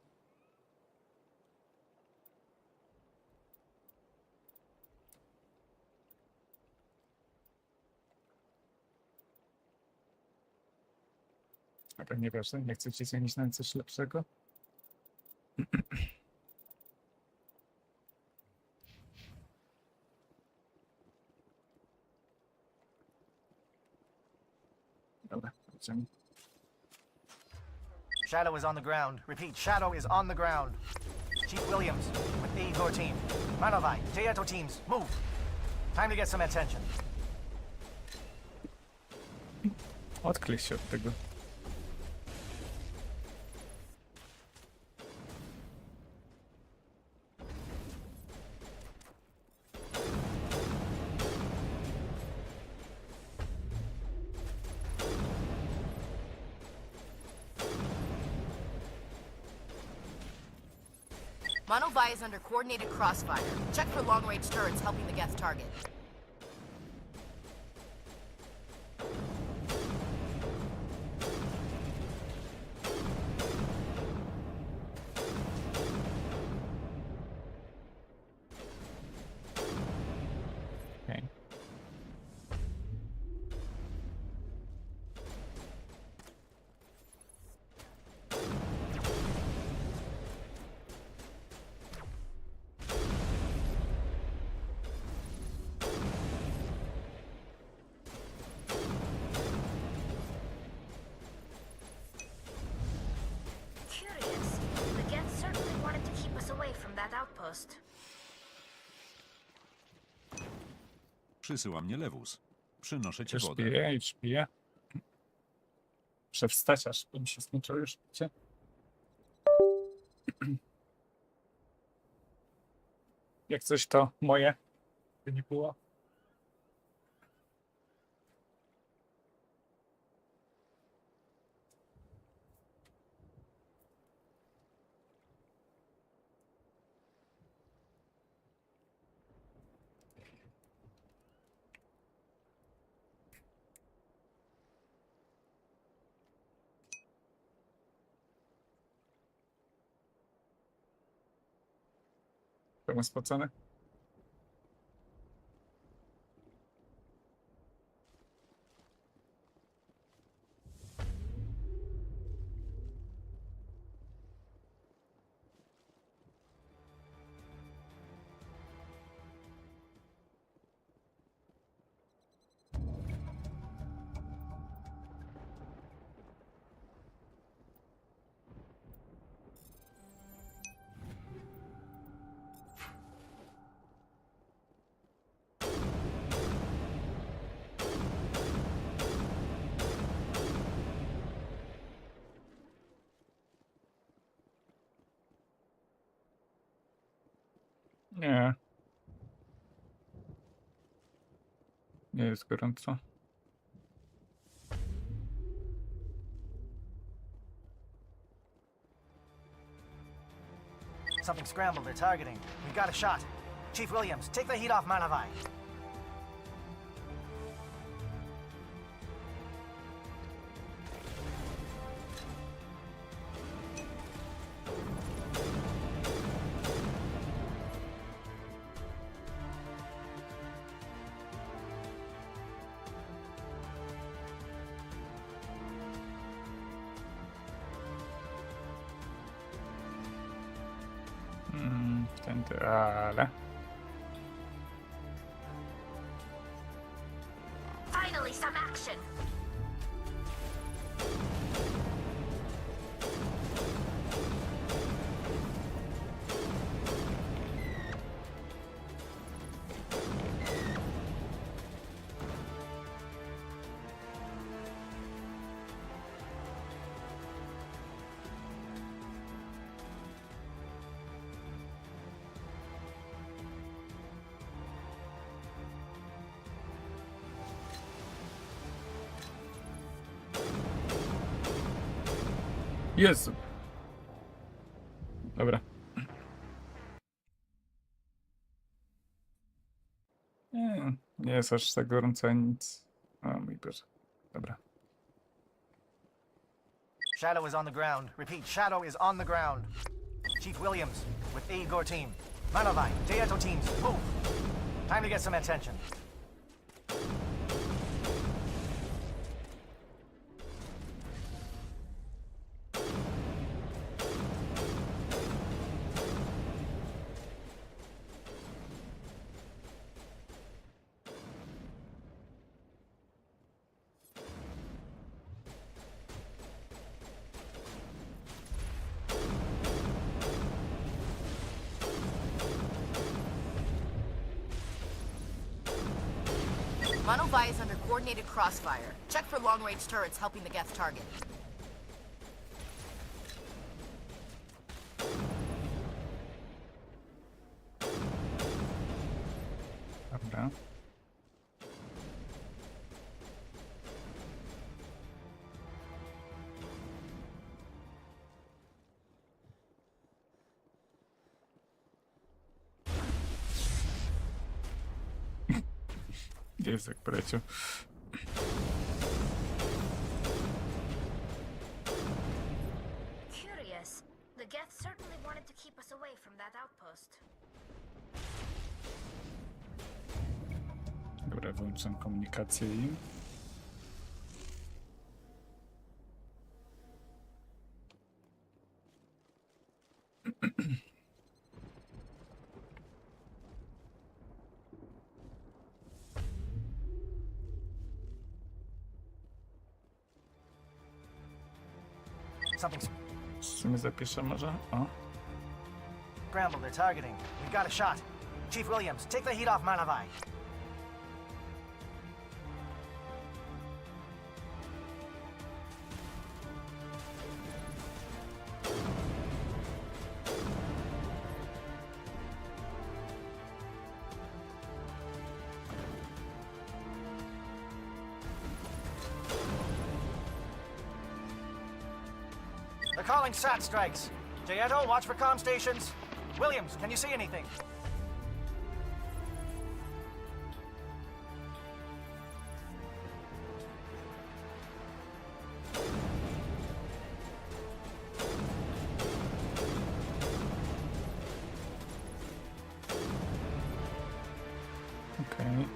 Ale nieważne, nie chcę ci zmienić na coś lepszego. Dobra, idziemy.
Shadow is on the ground. Repeat, Shadow is on the ground. Chief Williams, with me, your team. Manovai, Teato teams, move. Time to get some attention.
Odklej się od tego.
Monovi is under coordinated crossfire. Check for long-range turrets helping the Geth target.
Okay.
Curious. The Geth certainly wanted to keep us away from that outpost.
Przysyła mnie lewus. Przynoszę ci wodę.
Już piję. Muszę wstać, aż mi się skończyło już picie. Jak coś to moje, by nie było. Byłem spocony. Nie. Nie jest gorąco.
Something scrambled. They're targeting. We got a shot. Chief Williams, take the heat off Monovi.
Tędy, ale...
Finally, some action.
Jezu. Dobra. Nie jest aż tak gorąco, nic. O mój Boże. Dobra.
Shadow is on the ground. Repeat, Shadow is on the ground. Chief Williams, with the Igor team. Monovi, Deato teams, move. Time to get some attention.
Monovi is under coordinated crossfire. Check for long-range turrets helping the Geth target.
Dobra. Jest jak poleciał.
Curious. The Geth certainly wanted to keep us away from that outpost.
Dobra, wyłączam komunikację im.
Something's
Z czym zapiszę może? O.
scrambled. They're targeting. We've got a shot. Chief Williams, take the heat off Manavai. They're calling SAT strikes. Jayeto, watch for comm stations. Williams, can you see anything?
Okej.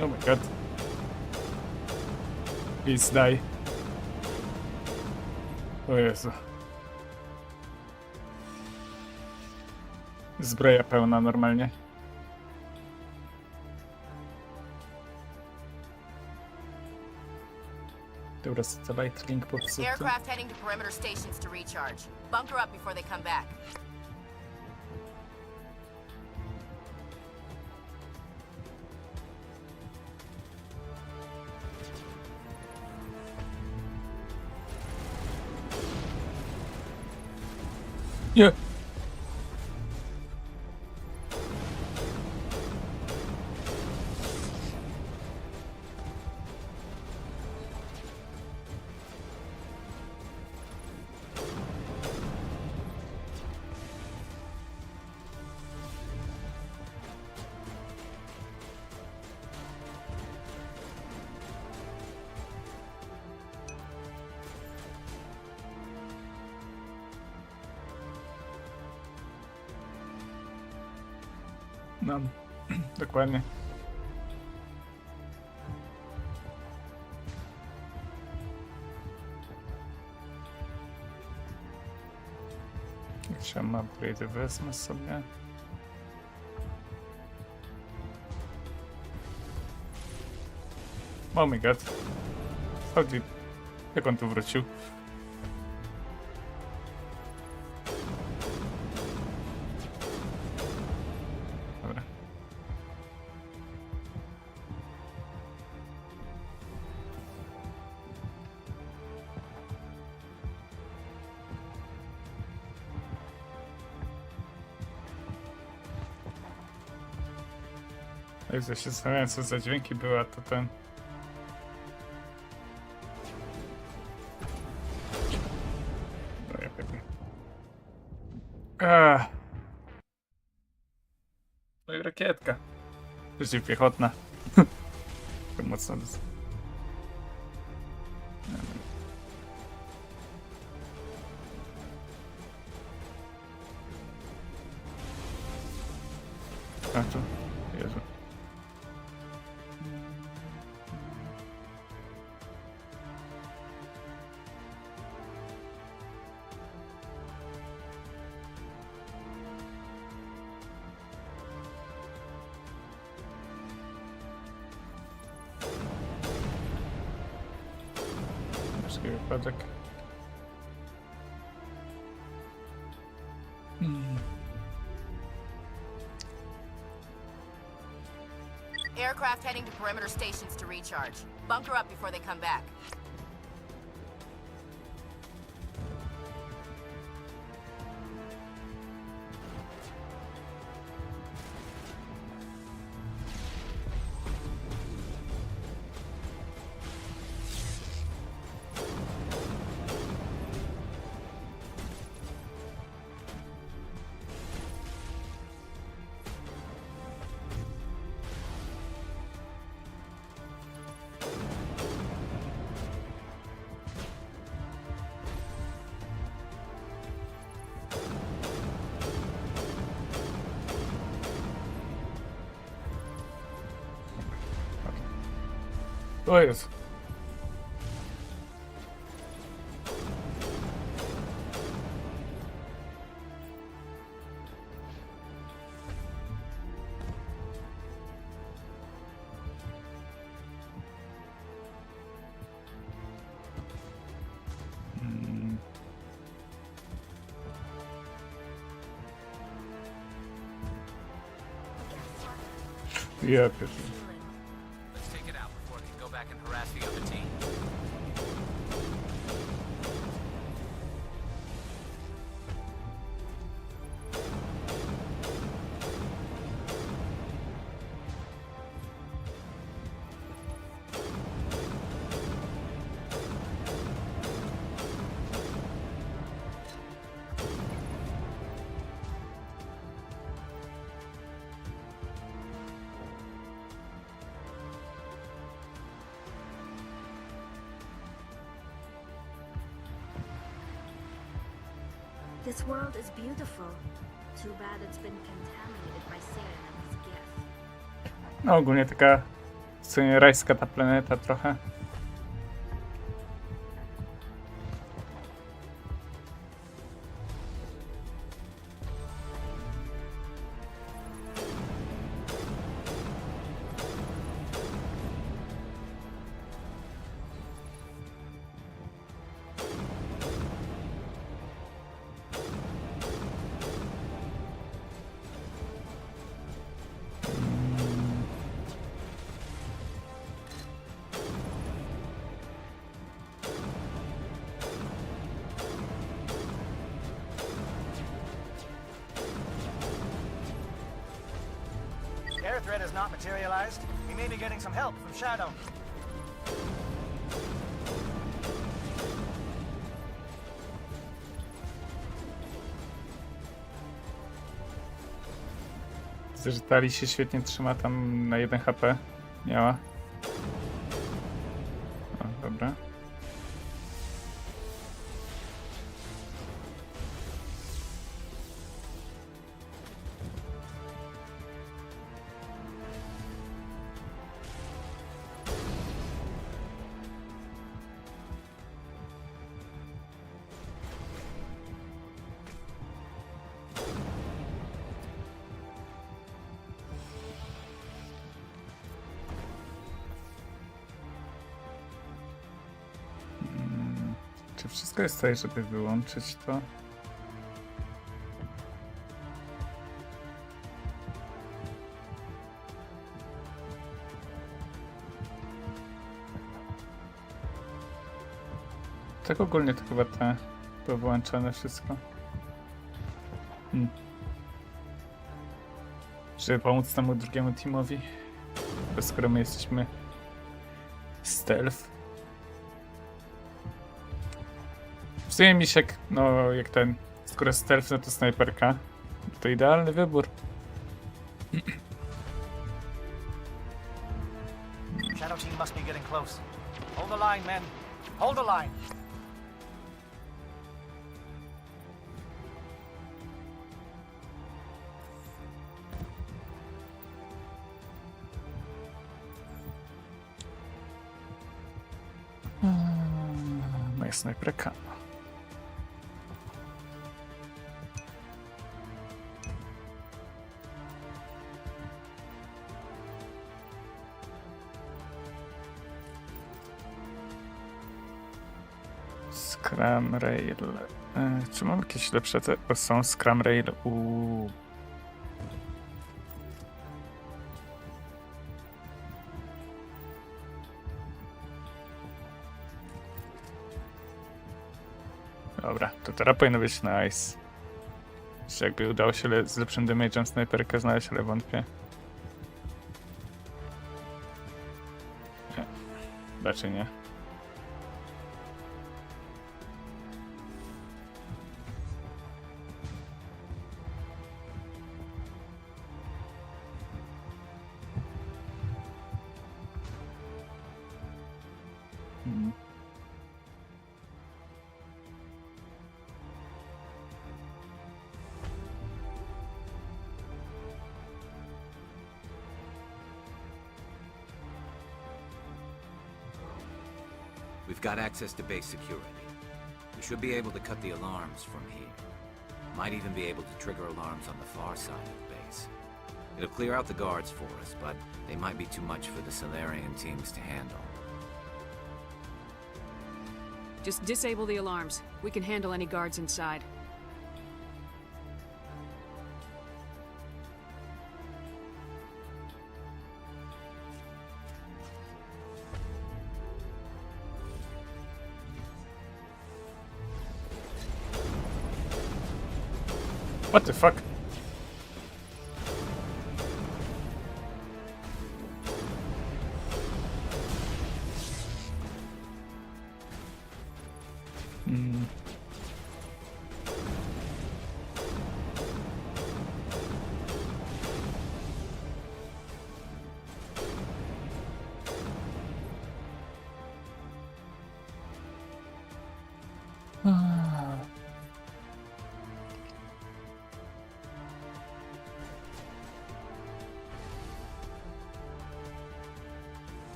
Oh my god. Please die. O Jezu. Zbroja pełna normalnie. Dobra, satellite link popsuty.
Aircraft heading to perimeter stations to recharge. Bunker up before they come back.
Nie. No, dokładnie. Jak się ma upgrade, wezmę sobie. Oh my god. Chodzi. Jak on tu wrócił? Dobra. Jak się zastanawiałem, co za dźwięki były, a to ten... No ja pewnie. No i rakietka. Przeciwpiechotna. To mocno dos... A tu? Jezu. Wszelki wypadek.
Aircraft heading to perimeter stations to recharge. Bunker up before they come back.
To jest. Ja pierwszy.
Let's take it out before it can go back and harass the other team.
This world is beautiful. Too bad it's been contaminated by Satan and his gift.
No ogólnie taka w sumie rajska ta planeta trochę.
Air threat has not materialized. We may be getting some help from Shadow.
Widzę, że Tali się świetnie trzyma tam na 1 HP. Miała. O, dobra. Czy wszystko jest tutaj, żeby wyłączyć to? Tak ogólnie to chyba te było wyłączone wszystko. Żeby pomóc temu drugiemu teamowi. Bo skoro my jesteśmy stealth. W sumie misiek, no jak ten, skoro stealth, no to snajperka. To idealny wybór.
Shadow team must be getting close. Hold the line, men. Hold the line.
Moja snajperka. Scram Rail. Czy mam jakieś lepsze te? O, są Scram Rail. Dobra, to teraz powinno być nice. Jeszcze jakby udało się z lepszym damage'em snajperkę znaleźć, ale wątpię. Nie. Raczej nie.
We've got access to base security. We should be able to cut the alarms from here. Might even be able to trigger alarms on the far side of the base. It'll clear out the guards for us, but they might be too much for the Solarian teams to handle.
Just disable the alarms. We can handle any guards inside.
What the fuck?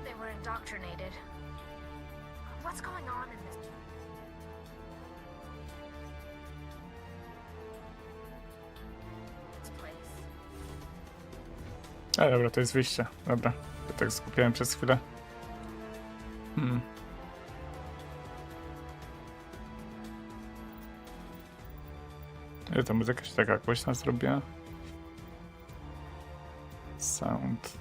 They were indoctrinated. What's going on in this place?
A dobra, to jest wyjście. Dobra, ja tak skupiałem przez chwilę. Ile to muzyka się taka głośna zrobiła? Sound.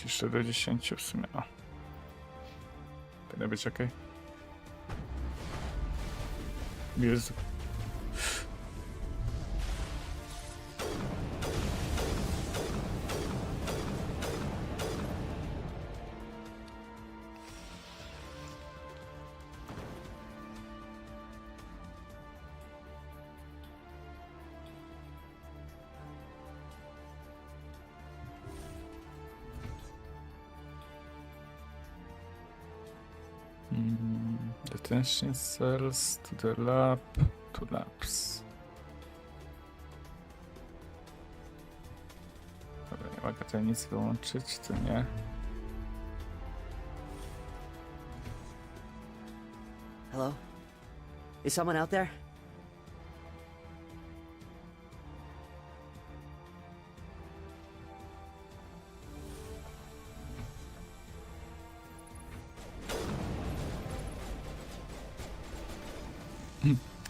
Jeszcze do 10 w sumie. O. Powinno być ok. Jezu. Detention cells to the lab, to labs. Dobra, nie mogę tutaj nic wyłączyć, to nie.
Hello? Is someone out there?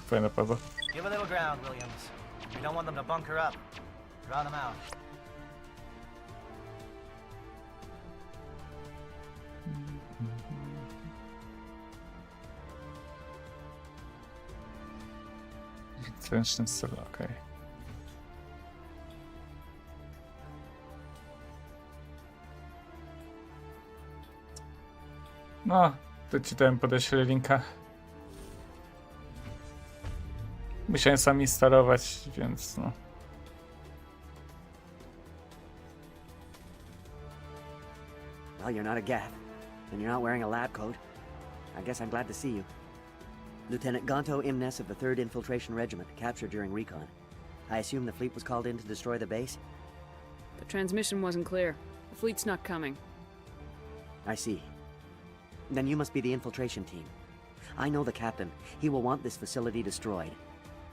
Fajna pauza.
Give a little ground, Williams. We don't want them to bunker up. Draw them out.
Detention cell, okej. No, to ci dałem podeślę linka. Musiałem sam instalować, więc no.
Well, you're not a Gath, and you're not wearing a lab coat. I guess I'm glad to see you. Lieutenant Gonto Imnes of the 3rd Infiltration Regiment, captured during recon. I assume the fleet was called in to destroy the base?
The transmission wasn't clear. The fleet's not coming.
I see. Then you must be the infiltration team. I know the captain. He will want this facility destroyed.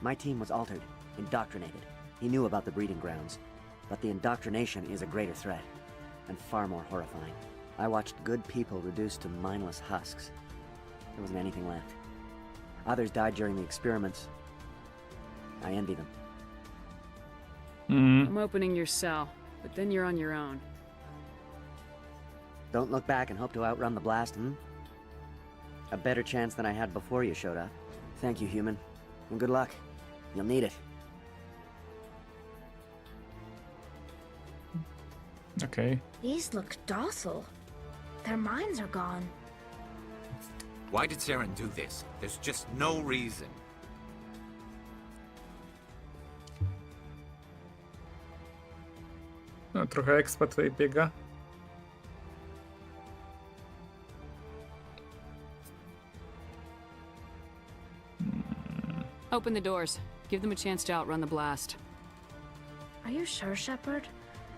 My team was altered, indoctrinated. He knew about the breeding grounds. But the indoctrination is a greater threat, and far more horrifying. I watched good people reduced to mindless husks. There wasn't anything left. Others died during the experiments. I envy them.
I'm opening your cell, but then you're on your own.
Don't look back and hope to outrun the blast, A better chance than I had before you showed up. Thank you, human. And good luck. You'll need it.
Okay.
These look docile. Their minds are gone.
Why did Saren do this? There's just no reason.
No, trochę expa tutaj biega.
Open the doors. Give them a chance to outrun the blast.
Are you sure, Shepard?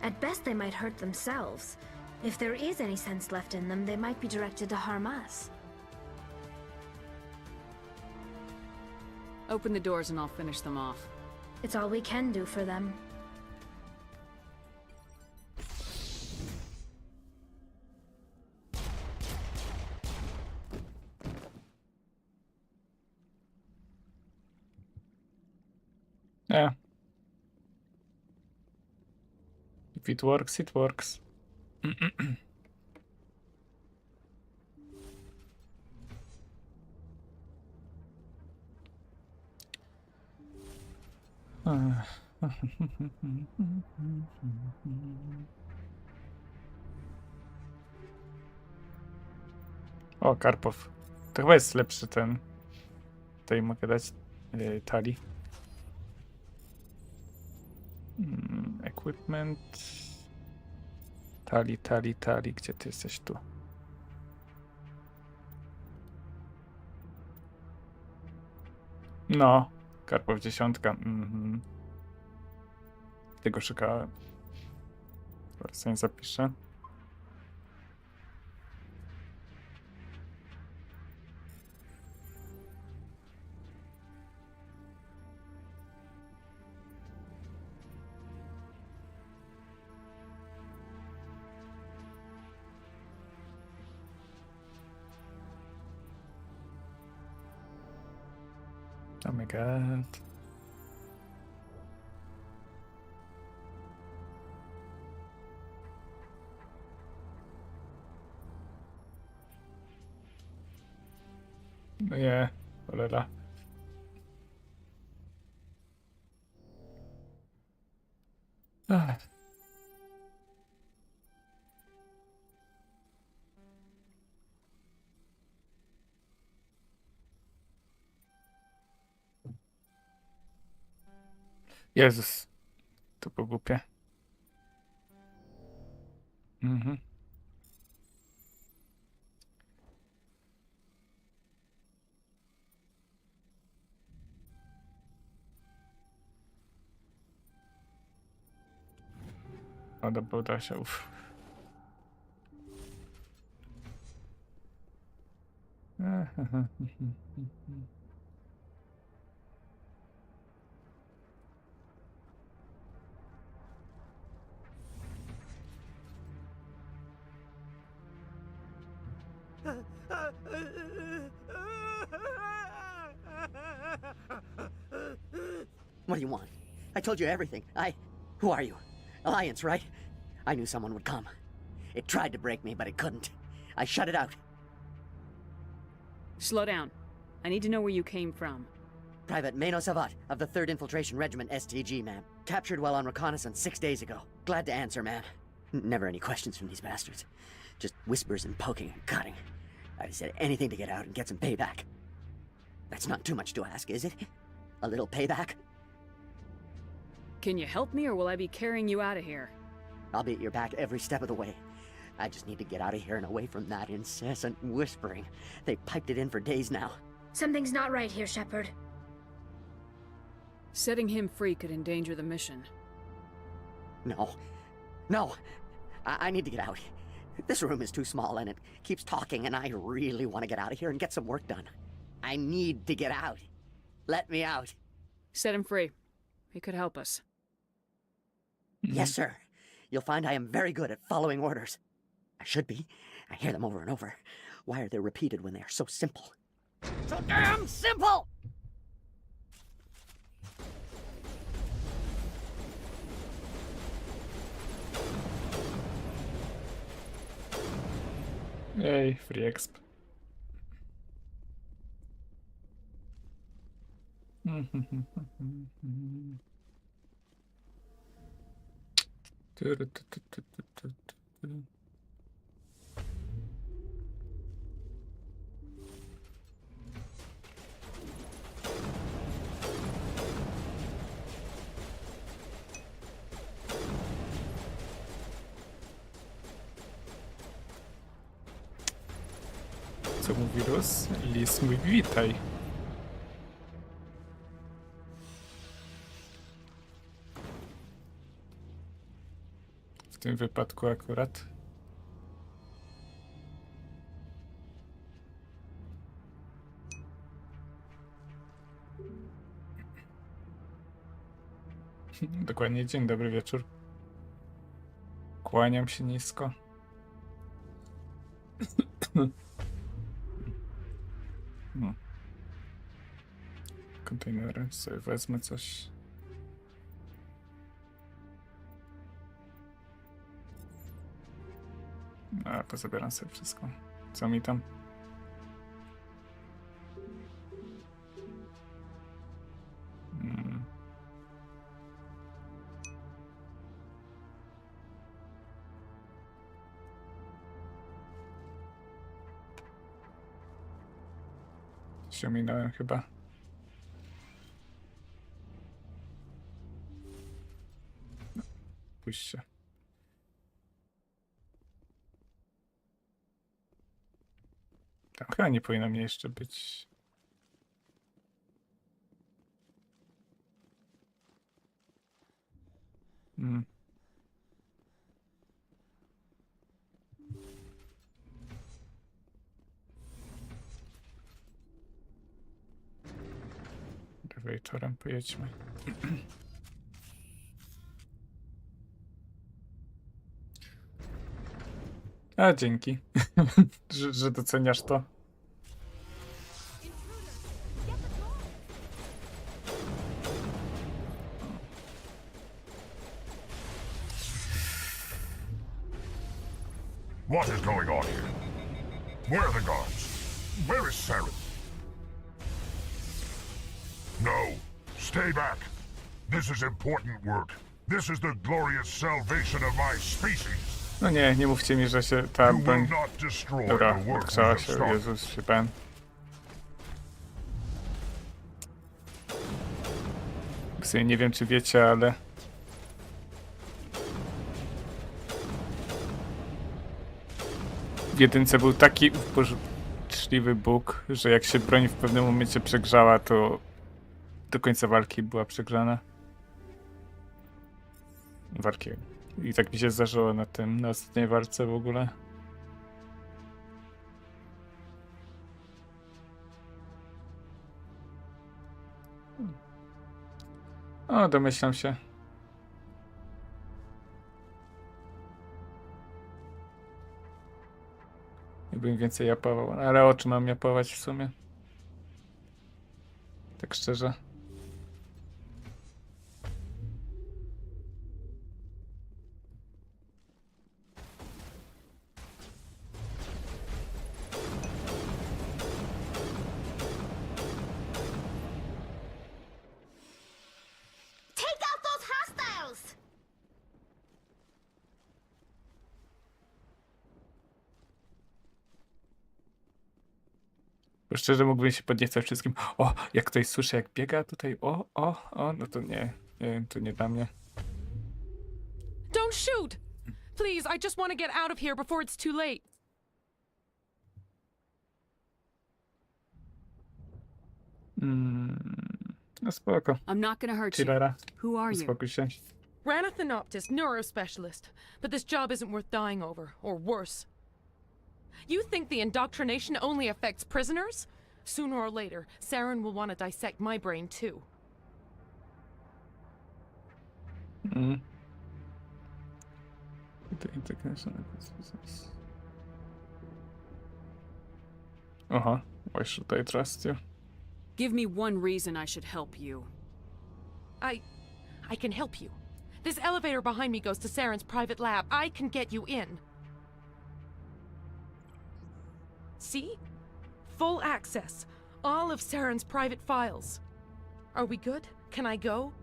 At best, they might hurt themselves. If there is any sense left in them, they might be directed to harm us.
Open the doors and I'll finish them off.
It's all we can do for them.
Yeah. If it works, it works. O, Karpow. To chyba jest lepszy ten. Tutaj mogę dać talii. Equipment. Tali. Gdzie ty jesteś tu? No. Karpow 10. Tego szukałem. Teraz sobie zapiszę. Oh my god. No nie, cholera. Jezus, to było głupie. O, dobra, udało się.
What do you want? I told you everything. Who are you? Alliance, right? I knew someone would come. It tried to break me, but it couldn't. I shut it out.
Slow down. I need to know where you came from.
Private Mano Savat of the 3rd Infiltration Regiment STG, ma'am. Captured while on reconnaissance 6 days ago. Glad to answer, ma'am. Never any questions from these bastards. Just whispers and poking and cutting. I said anything to get out and get some payback. That's not too much to ask, is it? A little payback?
Can you help me or will I be carrying you out of here?
I'll be at your back every step of the way. I just need to get out of here and away from that incessant whispering. They've piped it in for days now.
Something's not right here, Shepard.
Setting him free could endanger the mission.
No. I need to get out. This room is too small and it keeps talking and I really want to get out of here and get some work done. I need to get out. Let me out.
Set him free. He could help us.
Yes, sir. You'll find I am very good at following orders. I should be. I hear them over and over. Why are they repeated when they are so simple?
So damn simple!
Yay, free exp. Co mówi Rus? Lis mówi witaj. W tym wypadku akurat. Dokładnie, dzień dobry wieczór. Kłaniam się nisko. No. Kontenery, sobie wezmę coś. A, pozabieram sobie wszystko. Co mi tam? Się ominąłem chyba. No, puść się. Tam chyba nie powinno mnie jeszcze być. Wieczorem pojedźmy. A, dzięki, że doceniasz to.
What is going on here? Where are the guards? Where is Sarah? No, stay back. This is important work. This is the glorious salvation of my species.
No nie, nie mówcie mi, że się ta broń... Dobra, odgrzała się, Jezus, się pan. W sumie nie wiem, czy wiecie, ale... W jedynce był taki uporządliwy bóg, że jak się broń w pewnym momencie przegrzała, to do końca walki była przegrzana. Walki. I tak mi się zdarzyło na ostatniej walce w ogóle. O, domyślam się. Jakbym więcej japował, ale oczy mam japować w sumie. Tak szczerze. Bo szczerze mógłbym się podniecać wszystkim. O, jak ktoś słyszy, jak biega tutaj. O, no to nie. Nie, to nie dla mnie.
Don't shoot! Please, I just want to get out of here before it's too late.
No spoko.
I'm not gonna hurt you.
Chillera.
Who are you?
Uspokój się.
Ranathanoptis, neurospecialist. But this job isn't worth dying over, or worse. You think the indoctrination only affects prisoners? Sooner or later, Saren will want to dissect my brain too.
Aha, Why should I trust you?
Give me one reason I should help you.
I can help you. This elevator behind me goes to Saren's private lab. I can get you in. See? Full access. All of Saren's private files. Are we good? Can I go?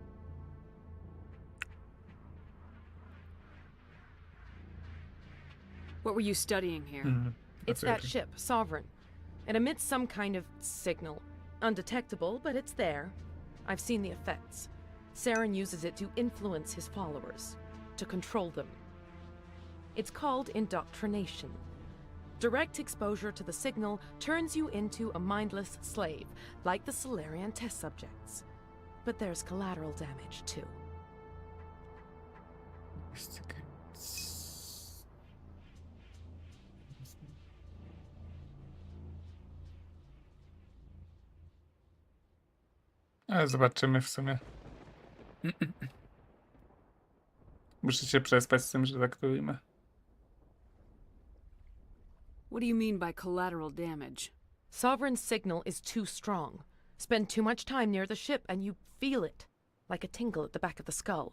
What were you studying here?
It's that ship, Sovereign. It emits some kind of signal. Undetectable, but it's there. I've seen the effects. Saren uses it to influence his followers, to control them. It's called indoctrination. Direct exposure to the signal turns you into a mindless slave, like the Solarian test subjects. But there's collateral damage, too.
Ale zobaczymy w sumie. Muszę się przespać z tym, że tak robimy.
What do you mean by collateral damage?
Sovereign's signal is too strong. Spend too much time near the ship and you feel it, like a tingle at the back of the skull.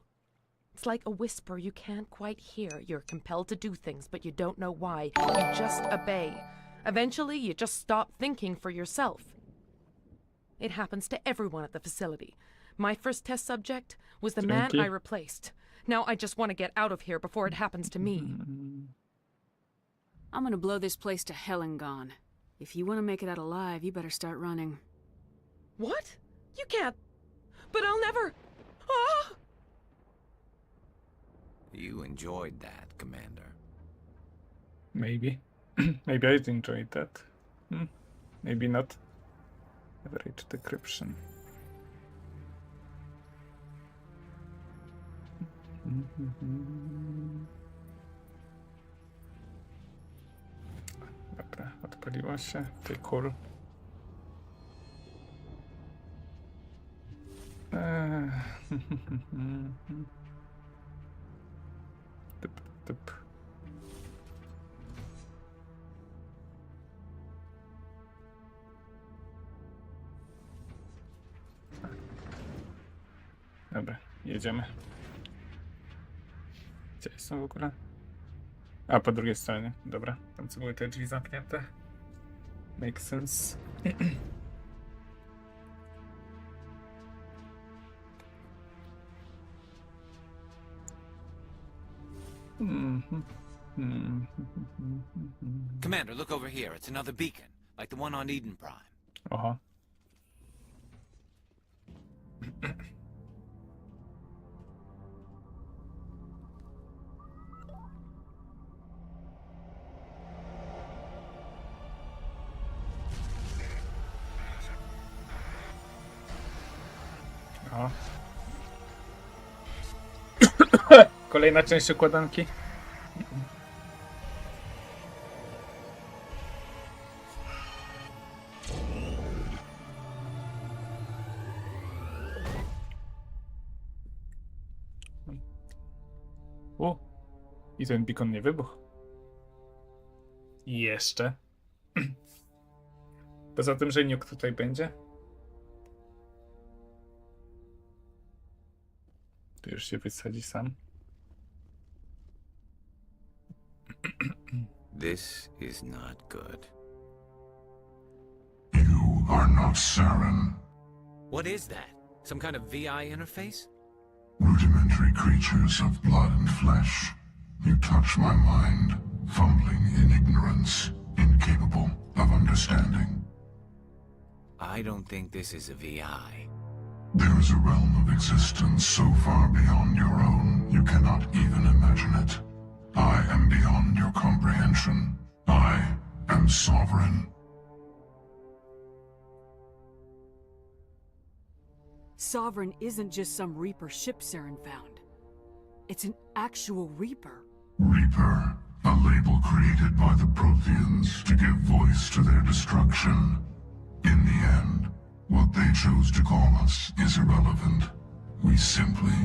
It's like a whisper you can't quite hear. You're compelled to do things, but you don't know why. You just obey. Eventually, you just stop thinking for yourself. It happens to everyone at the facility. My first test subject was the man I replaced. Now I just want to get out of here before it happens to me.
I'm gonna blow this place to hell and gone. If you want to make it out alive, you better start running.
What? You can't. But I'll never. Ah!
You enjoyed that, Commander.
Maybe. Maybe I enjoyed that. Maybe not. Average decryption. Dobra, odpaliło się. Ty cool. Typ. Dobra, jedziemy. Gdzie są w ogóle? A, po drugiej stronie. Dobra, tam co były te drzwi zamknięte. Make sense.
Commander, look over here. It's another beacon, like the one on Eden Prime.
Aha. O. Kolejna część układanki. O! I ten beacon nie wybuchł. Jeszcze. Poza tym, że Nuke tutaj będzie. Tu już się wysadzi sam.
This is not good.
You are not Saren.
What is that? Some kind of VI interface?
Rudimentary creatures of blood and flesh. You touch my mind, fumbling in ignorance, incapable of understanding.
I don't think this is a VI.
There is a realm of existence so far beyond your own, you cannot even imagine it. I am beyond your comprehension. I am sovereign.
Sovereign isn't just some Reaper ship Saren found. It's an actual Reaper.
Reaper, a label created by the Protheans to give voice to their destruction. In the end, what they chose to call us is irrelevant. We simply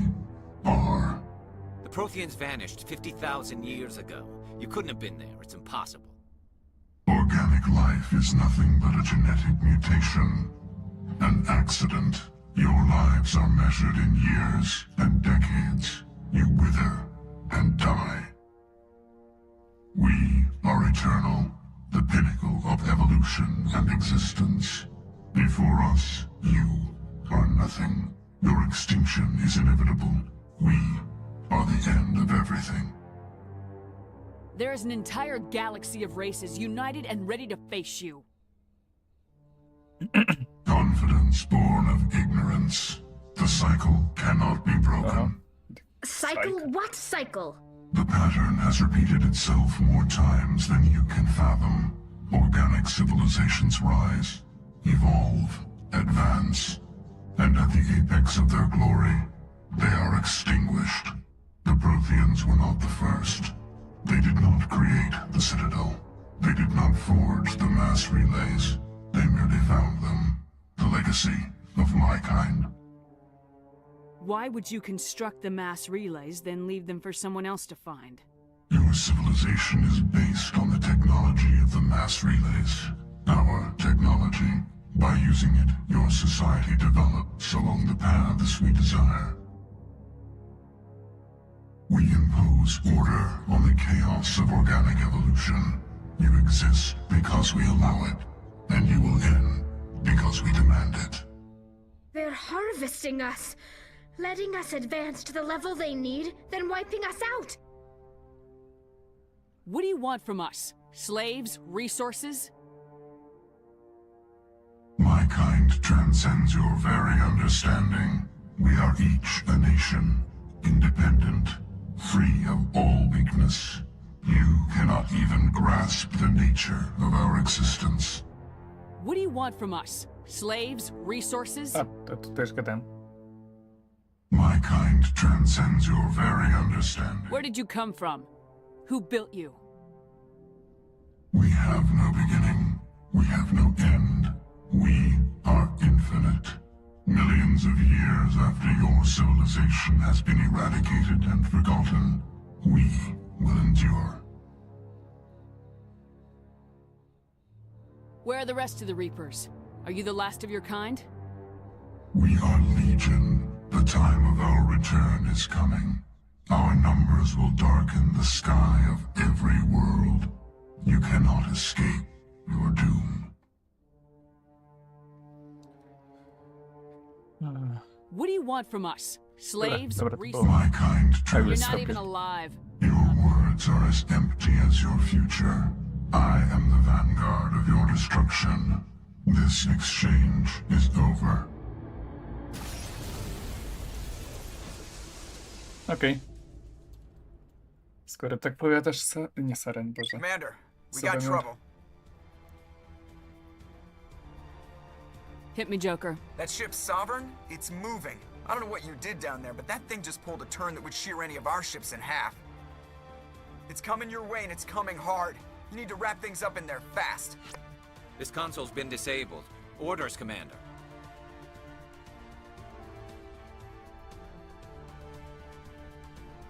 are.
The Protheans vanished 50,000 years ago. You couldn't have been there. It's impossible.
Organic life is nothing but a genetic mutation. An accident. Your lives are measured in years and decades. You wither and die. We are eternal, the pinnacle of evolution and existence. Before us, you are nothing. Your extinction is inevitable. We are the end of everything.
There is an entire galaxy of races united and ready to face you.
Confidence born of ignorance. The cycle cannot be broken.
Cycle? What cycle?
The pattern has repeated itself more times than you can fathom. Organic civilizations rise, evolve, advance, and at the apex of their glory, they are extinguished. The Protheans were not the first. They did not create the Citadel. They did not forge the mass relays. They merely found them. The legacy of my kind.
Why would you construct the mass relays, then leave them for someone else to find?
Your civilization is based on the technology of the mass relays. Our technology. By using it, your society develops along the paths we desire. We impose order on the chaos of organic evolution. You exist because we allow it, and you will end because we demand it.
They're harvesting us, letting us advance to the level they need, then wiping us out.
What do you want from us? Slaves? Resources?
My kind transcends your very understanding. We are each a nation, independent, free of all weakness. You cannot even grasp the nature of our existence.
What do you want from us? Slaves? Resources?
To też gadam.
My kind transcends your very understanding.
Where did you come from? Who built you?
We have no beginning. We have no end. We are infinite. Millions of years after your civilization has been eradicated and forgotten, we will endure.
Where are the rest of the Reapers? Are you the last of your kind?
We are legion. The time of our return is coming. Our numbers will darken the sky of every world. You cannot escape your doom.
What do you want from us? Slaves? Resources?
My kind
You're not even alive.
Your words are as empty as your future. I am the vanguard of your destruction. This exchange is over.
Okej. Skoro tak powiadasz, nie Saren, Boże.
Commander, we got trouble.
Hit me, Joker.
That ship's Sovereign? It's moving. I don't know what you did down there, but that thing just pulled a turn that would shear any of our ships in half. It's coming your way, and it's coming hard. You need to wrap things up in there fast.
This console's been disabled. Orders, Commander.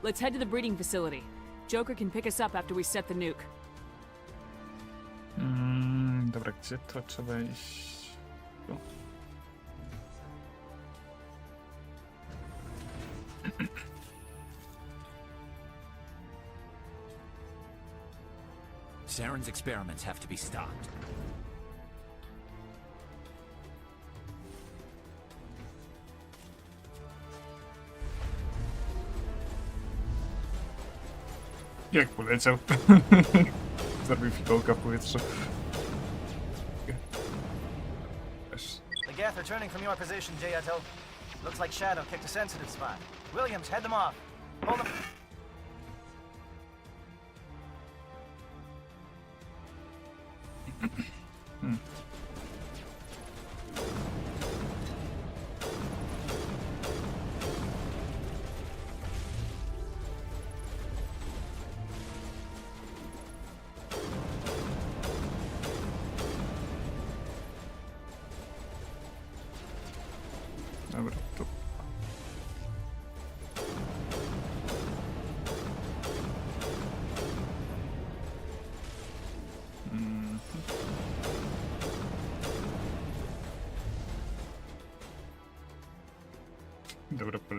Let's head to the breeding facility. Joker can pick us up after we set the nuke.
Dobra, gdzie to trzeba iść? Tu.
Saren's experiments have to be stopped.
Jak poleciał. Zrobił fikołka w powietrzu.
The Geth are turning from your position, Jayato. Looks like Shadow kicked a sensitive spot. Williams, head them off. Hold them.
Dobra, tu.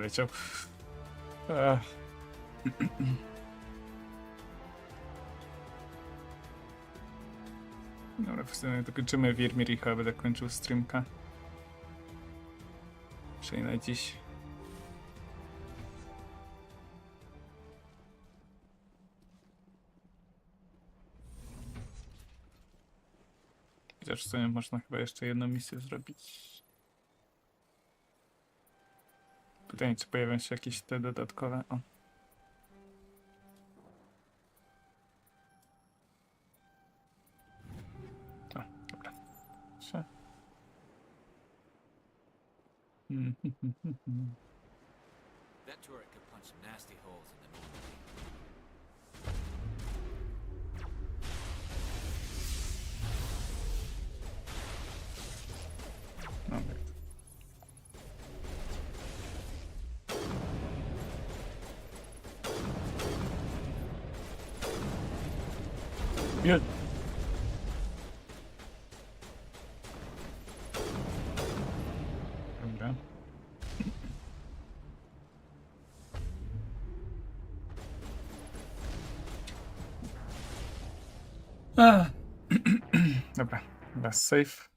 poleciał. Ech. Dobra, w sumie dokończymy Wiermiricha, będę kończył streamka. Przynajmniej na dziś. Chociaż w sumie można chyba jeszcze jedną misję zrobić. Pytanie, czy pojawią się jakieś te dodatkowe. O. Dobra. Trzy.
That turret could punch some nasty holes in the Normandy.
Dobra. Nie. Dobra. Dobra, chyba safe.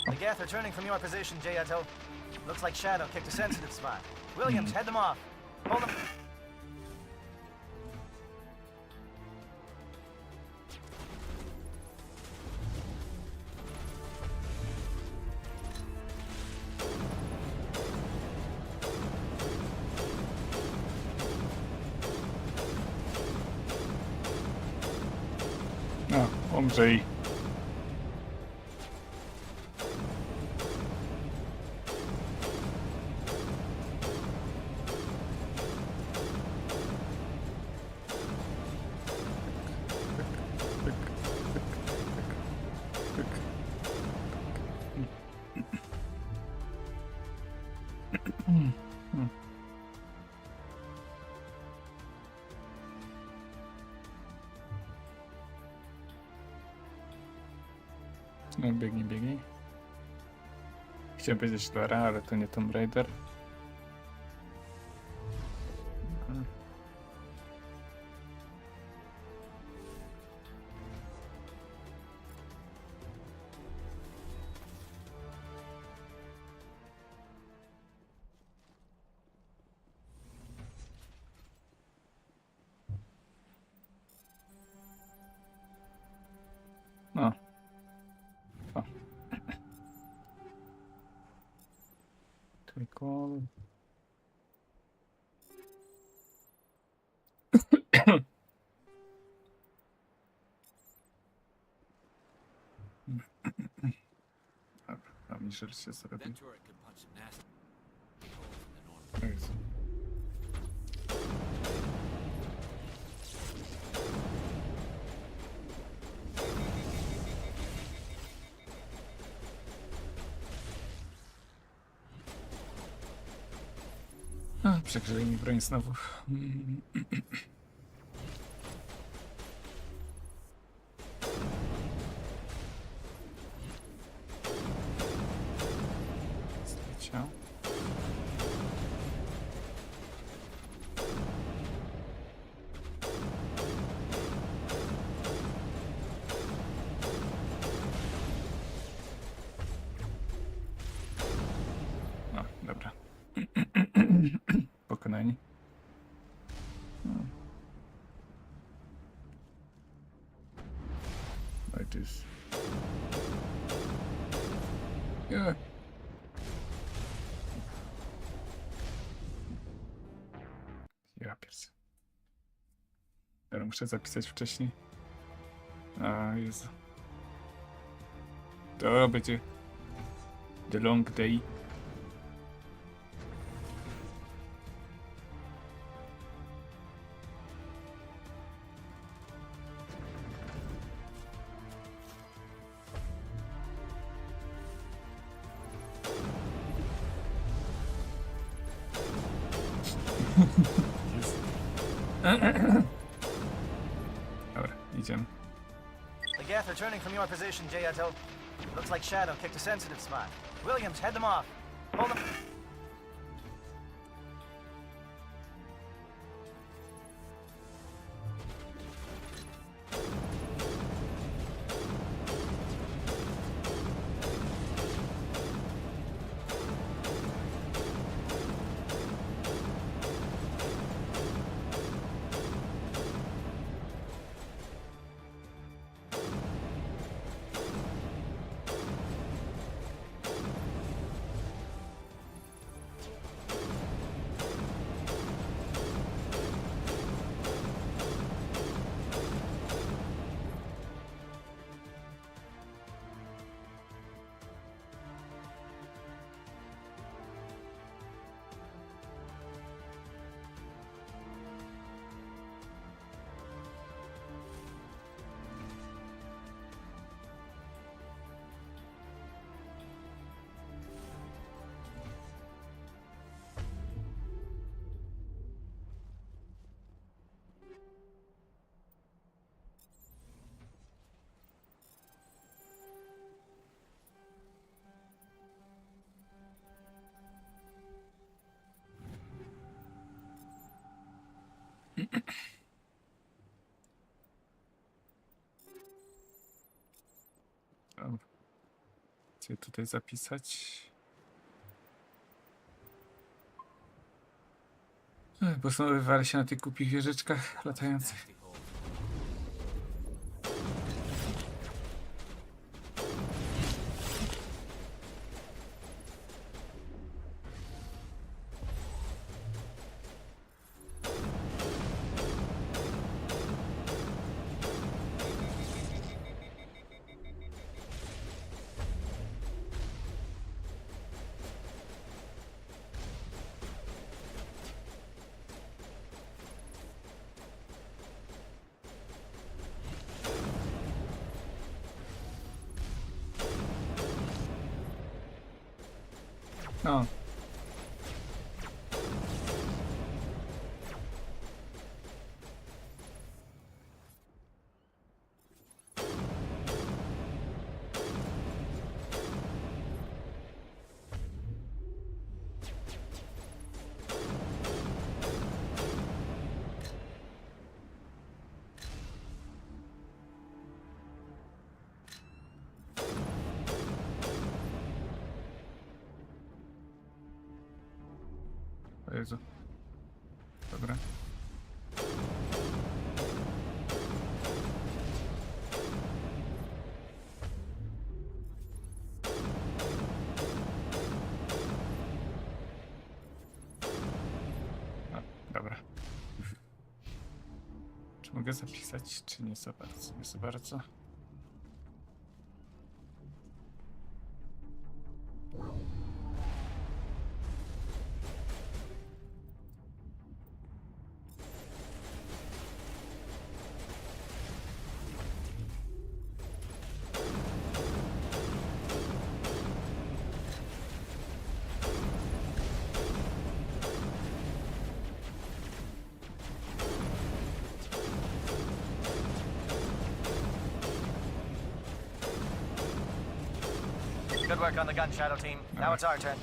The Geth are turning from your position, Jayato. Looks like Shadow kicked a sensitive spot. Williams, head them off. Hold them.
No, umrzyj. No, biegnij, biegnij. Chciałem powiedzieć Lara, ale to nie Tomb Raider. No. O. Tylko... A mi rzecz się zrobi. Jezu. A, przegrzeli mi broń znowu. Zleciał. No, dobra. Pokonani. It is. Yeah. Ja pierdolę. muszę zapisać wcześniej. A, Jezu. To będzie the long day. Dobra, idziemy.
The Geth are turning from your position, Jayato. Looks like Shadow kicked a sensitive spot. Williams, head them off. Hold them.
Chcę tutaj zapisać. Bo znowu wywalę się na tych głupich wieżyczkach latających. No. O Jezu. Dobra. No, dobra. Czy mogę zapisać, czy nie za bardzo? Nie za bardzo.
Good work on the gun, Shadow Team. Now it's our turn.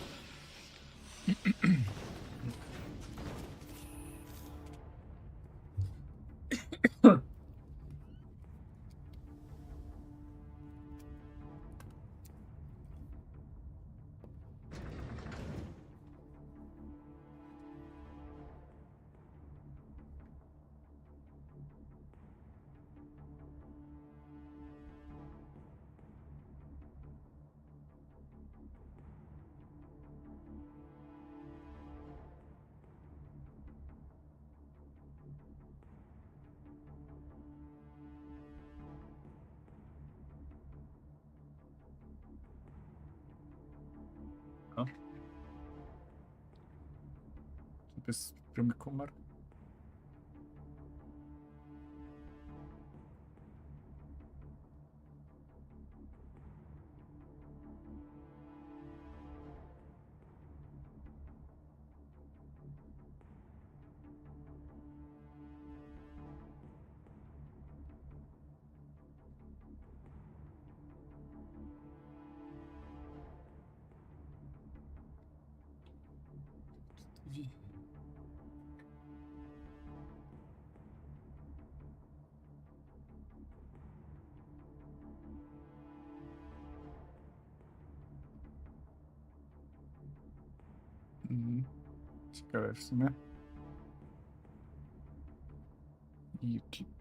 bez komar. Ciekawe w sumie. YouTube.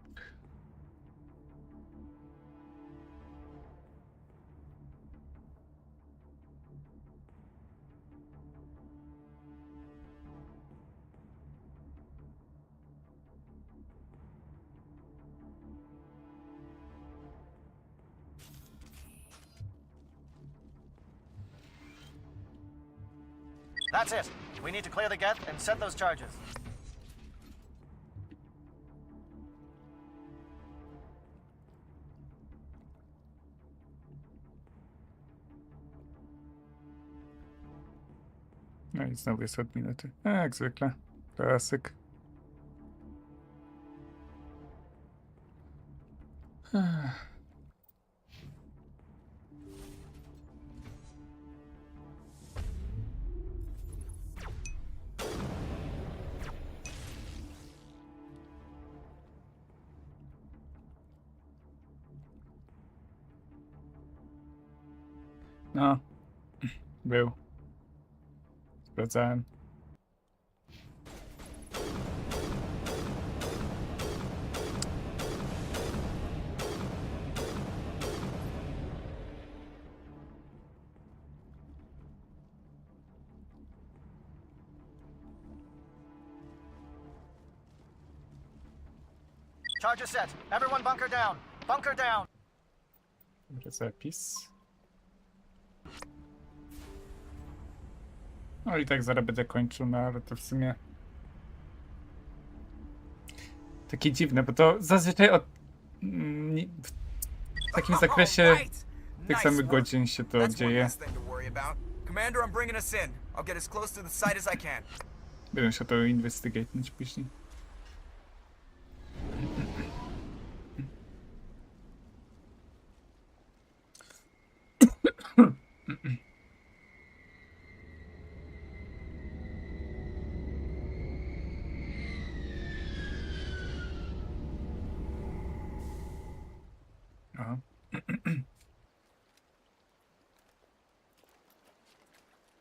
That's it. We need to clear the gate and set those charges.
No i znowu jest od minuty. Jak zwykle. Klasyk. No. Był. Sprawdzałem.
Charges set. Everyone bunker down. Bunker down.
Zapis. No i tak zaraz będę kończył, no ale to w sumie takie dziwne, bo to zazwyczaj w takim zakresie tych samych godzin się to dzieje.
Commander, I'm bringing us in. I'll get as close to the site as I can.
Będę się to investigate później. Aha.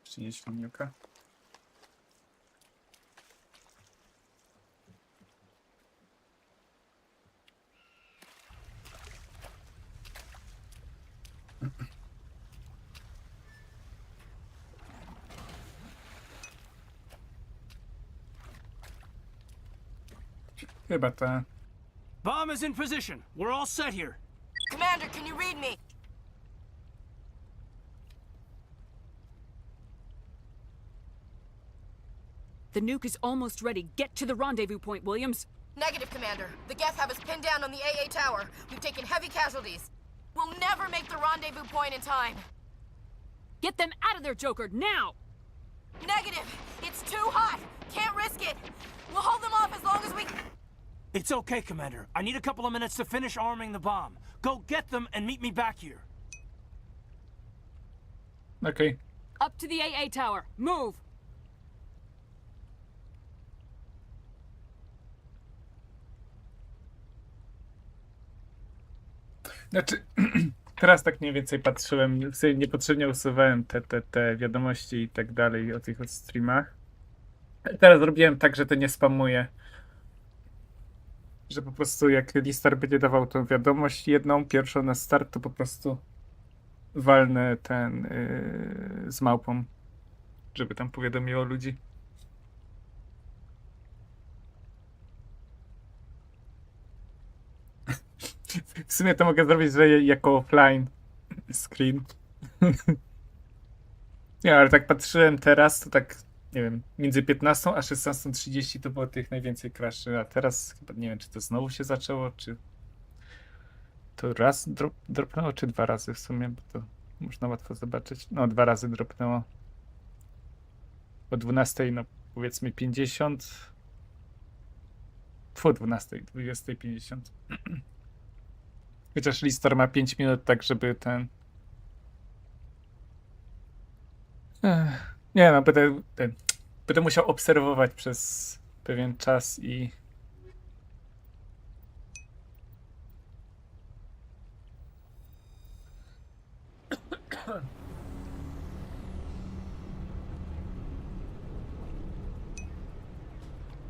Przynieść filmika. Chyba ta.
Bomb is in position. We're all set here.
Commander, can you read me?
The nuke is almost ready. Get to the rendezvous point, Williams.
Negative, Commander. The Geth have us pinned down on the AA tower. We've taken heavy casualties. We'll never make the rendezvous point in time.
Get them out of there, Joker, now!
Negative! It's too hot! Can't risk it! We'll hold them off as long as we...
It's okay, Commander. I need a couple of minutes to finish arming the bomb. Go get them and meet me back here.
Okay.
Up to the AA tower. Move!
Znaczy, teraz tak mniej więcej patrzyłem, sobie niepotrzebnie usuwałem te wiadomości i tak dalej o tych streamach. Teraz zrobiłem tak, że to nie spamuję. Że po prostu jak Listar będzie dawał tą wiadomość jedną, pierwszą na start, to po prostu walnę ten z małpą, żeby tam powiadomiło ludzi. W sumie to mogę zrobić, że jako offline screen. Nie, ale tak patrzyłem teraz, to tak nie wiem, między 15 a 16:30 to było tych najwięcej crashy, a teraz chyba nie wiem, czy to znowu się zaczęło, czy to raz dropnęło, czy 2 razy w sumie, bo to można łatwo zobaczyć. No, 2 razy dropnęło. O 12, no powiedzmy 50. Po 12, 20:50. Chociaż Listor ma 5 minut, tak żeby ten... Nie no, będę musiał obserwować przez pewien czas i...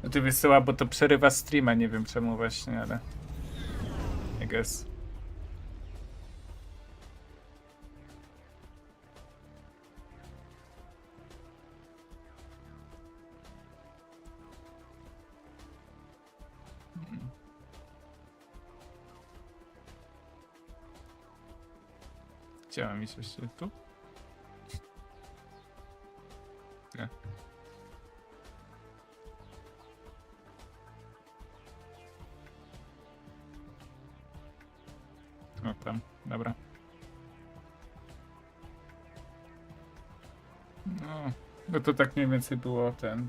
No ty wysyła, bo to przerywa streama, nie wiem czemu właśnie, ale... I guess. Gdzie mam iść jeszcze? Tu? Nie. O tam, dobra. No to tak mniej więcej było ten...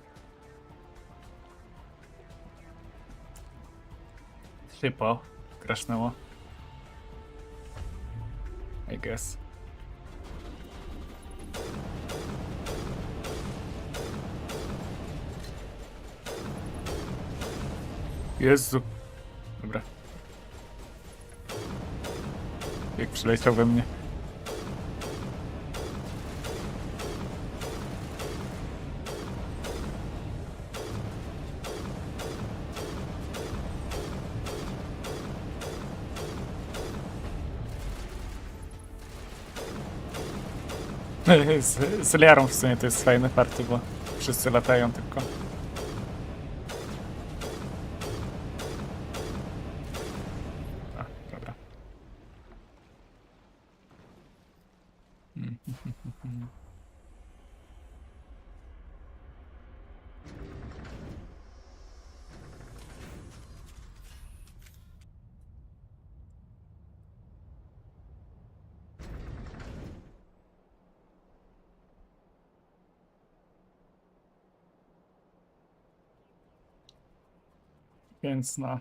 Szybko crashnęło. I guess. Jezu. Dobra. Jak przyleciał we mnie. Z Liarą w sumie to jest fajne party, bo wszyscy latają tylko. A, dobra. Więc no.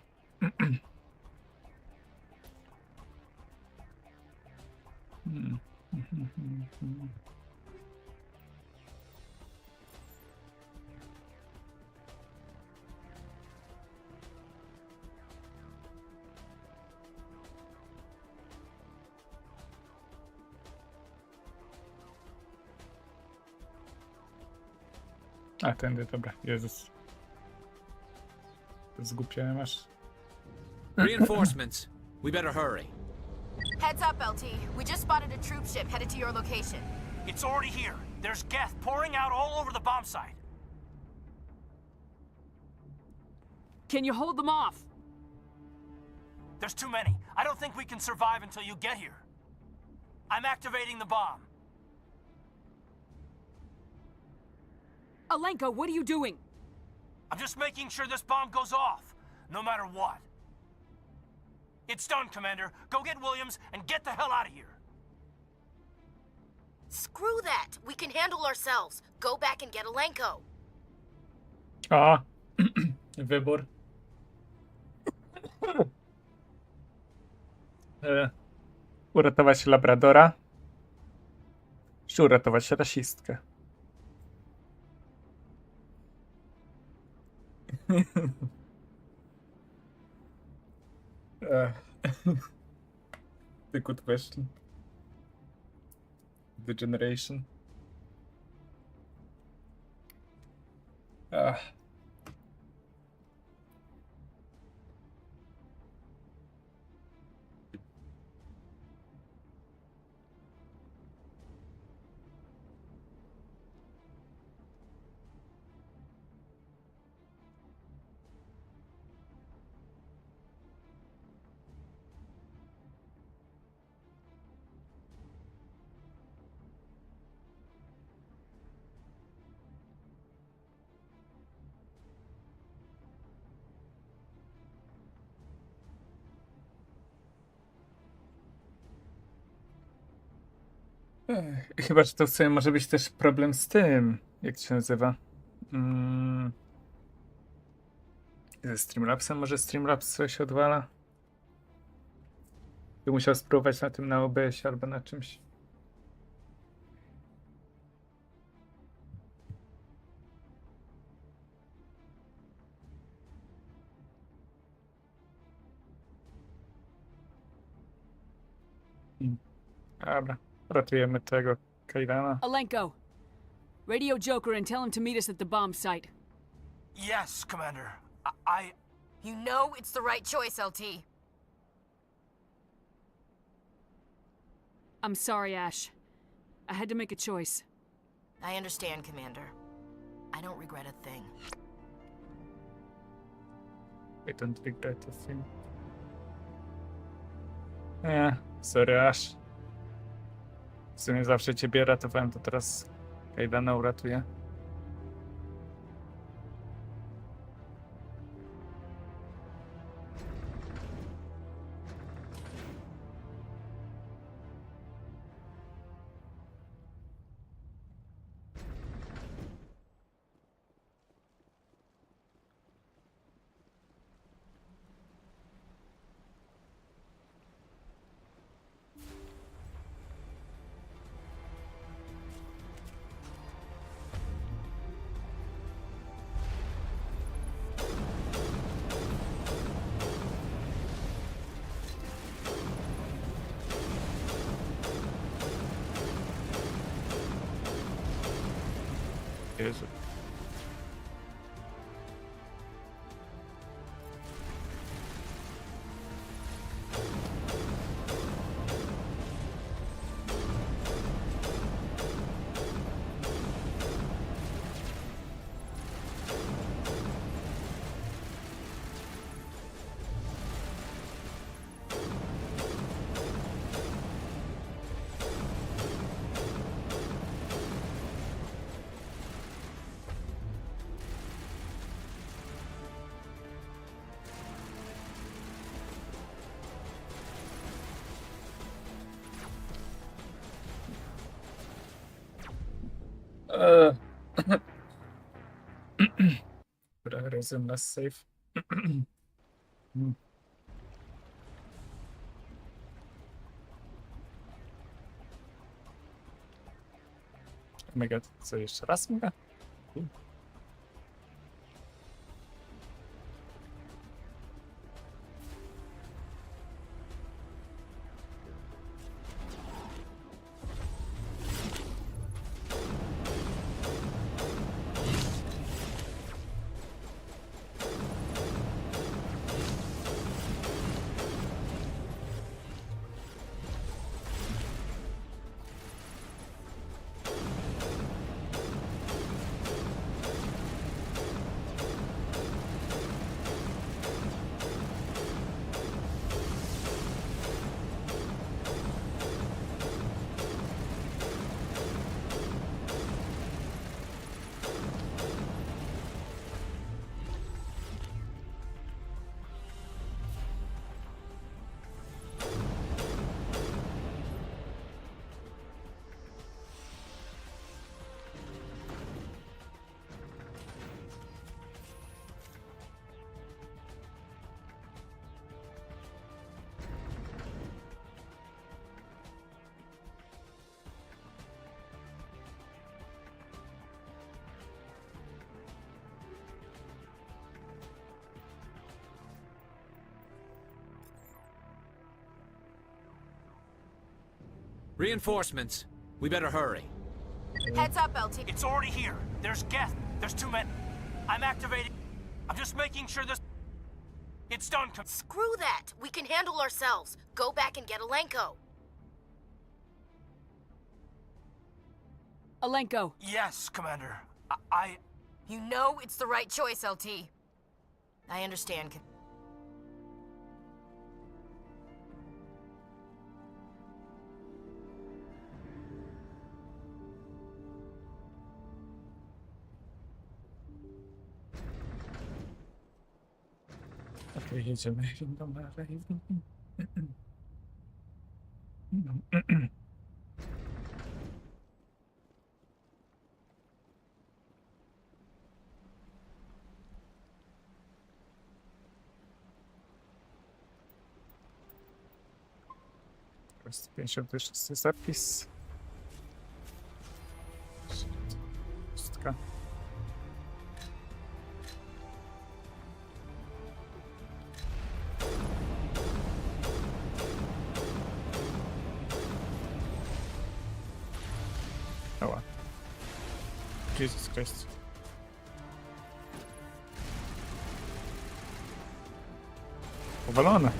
A, tędy, dobra. Jezus. Zgłupiałem aż.
Reinforcements. We better hurry.
Heads up, LT. We just spotted a troop ship headed to your location.
It's already here. There's gas pouring out all over the bomb site.
Can you hold them off?
There's too many. I don't think we can survive until you get here. I'm activating the bomb.
Alenka, what are you doing?
I'm just making sure this bomb goes off, no matter what. It's done, Commander. Go get Williams and get the hell out of here.
Screw that. We can handle ourselves. Go back and get Alenko.
A, wybór. Uratować Labradora, czy uratować rasistkę? The good question. The generation. Chyba, że to w sumie może być też problem z tym, jak to się nazywa. Ze Streamlabsem, może Streamlabs coś odwala? By musiał spróbować na tym na OBS albo na czymś. Dobra, ratujemy tego Kaidana.
Alenko, radio Joker and tell him to meet us at the bomb site.
Yes, Commander.
You know it's the right choice, LT.
I'm sorry, Ash. I had to make a choice.
I understand, Commander. I don't regret a thing.
I don't regret a thing. Sorry, Ash. W sumie zawsze ciebie ratowałem, to teraz Kaidana uratuję. Jezu. Dobra, resume nas save. Oh my god, co jeszcze raz mówię?
Reinforcements. We better hurry.
Heads up, LT.
It's already here. There's Geth. There's 2 men. I'm activating. I'm just making sure this... It's done.
Screw that. We can handle ourselves. Go back and get Alenko.
Alenko.
Yes, Commander.
You know it's the right choice, LT. I understand.
Okej, jedziemy windą na Raven. 256 zapis. Pustka. Ała. Jesus Christ. Powalone.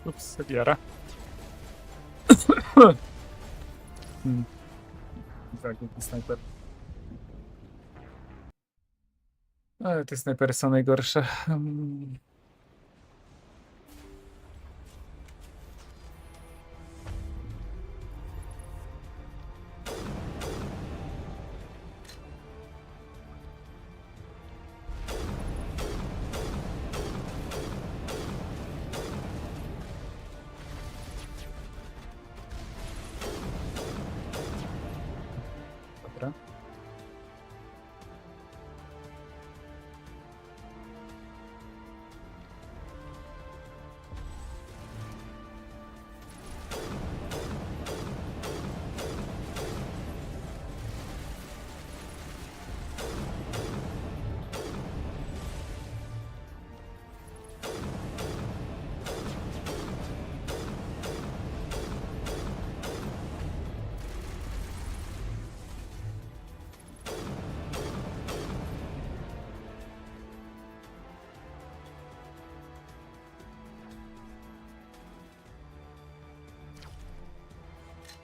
Ups, Sediara. Zagubiony snajper. Ale te snajpery są najgorsze. Dobra.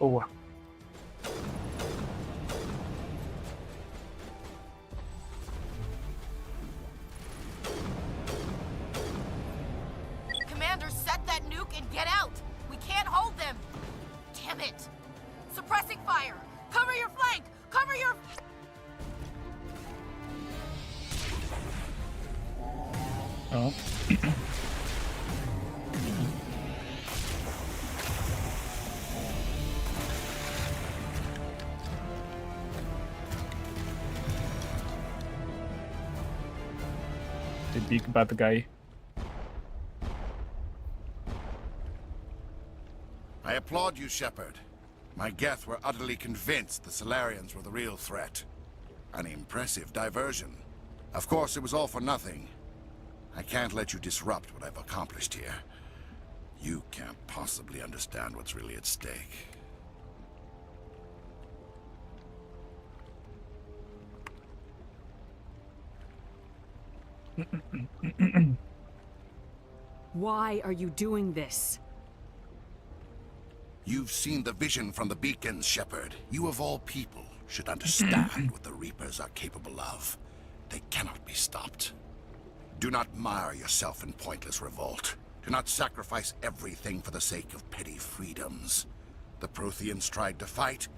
Oła.
Commander, set that nuke and get out! We can't hold them! Damn it! Suppressing fire! Cover your flank! Cover your...
O. The big bad guy.
I applaud you, Shepard. My Geth were utterly convinced the Solarians were the real threat. An impressive diversion. Of course, it was all for nothing. I can't let you disrupt what I've accomplished here. You can't possibly understand what's really at stake.
Why are you doing this?
You've seen the vision from the beacons, Shepard. You of all people should understand what the Reapers are capable of. They cannot be stopped. Do not mire yourself in pointless revolt. Do not sacrifice everything for the sake of petty freedoms. The Protheans tried to fight,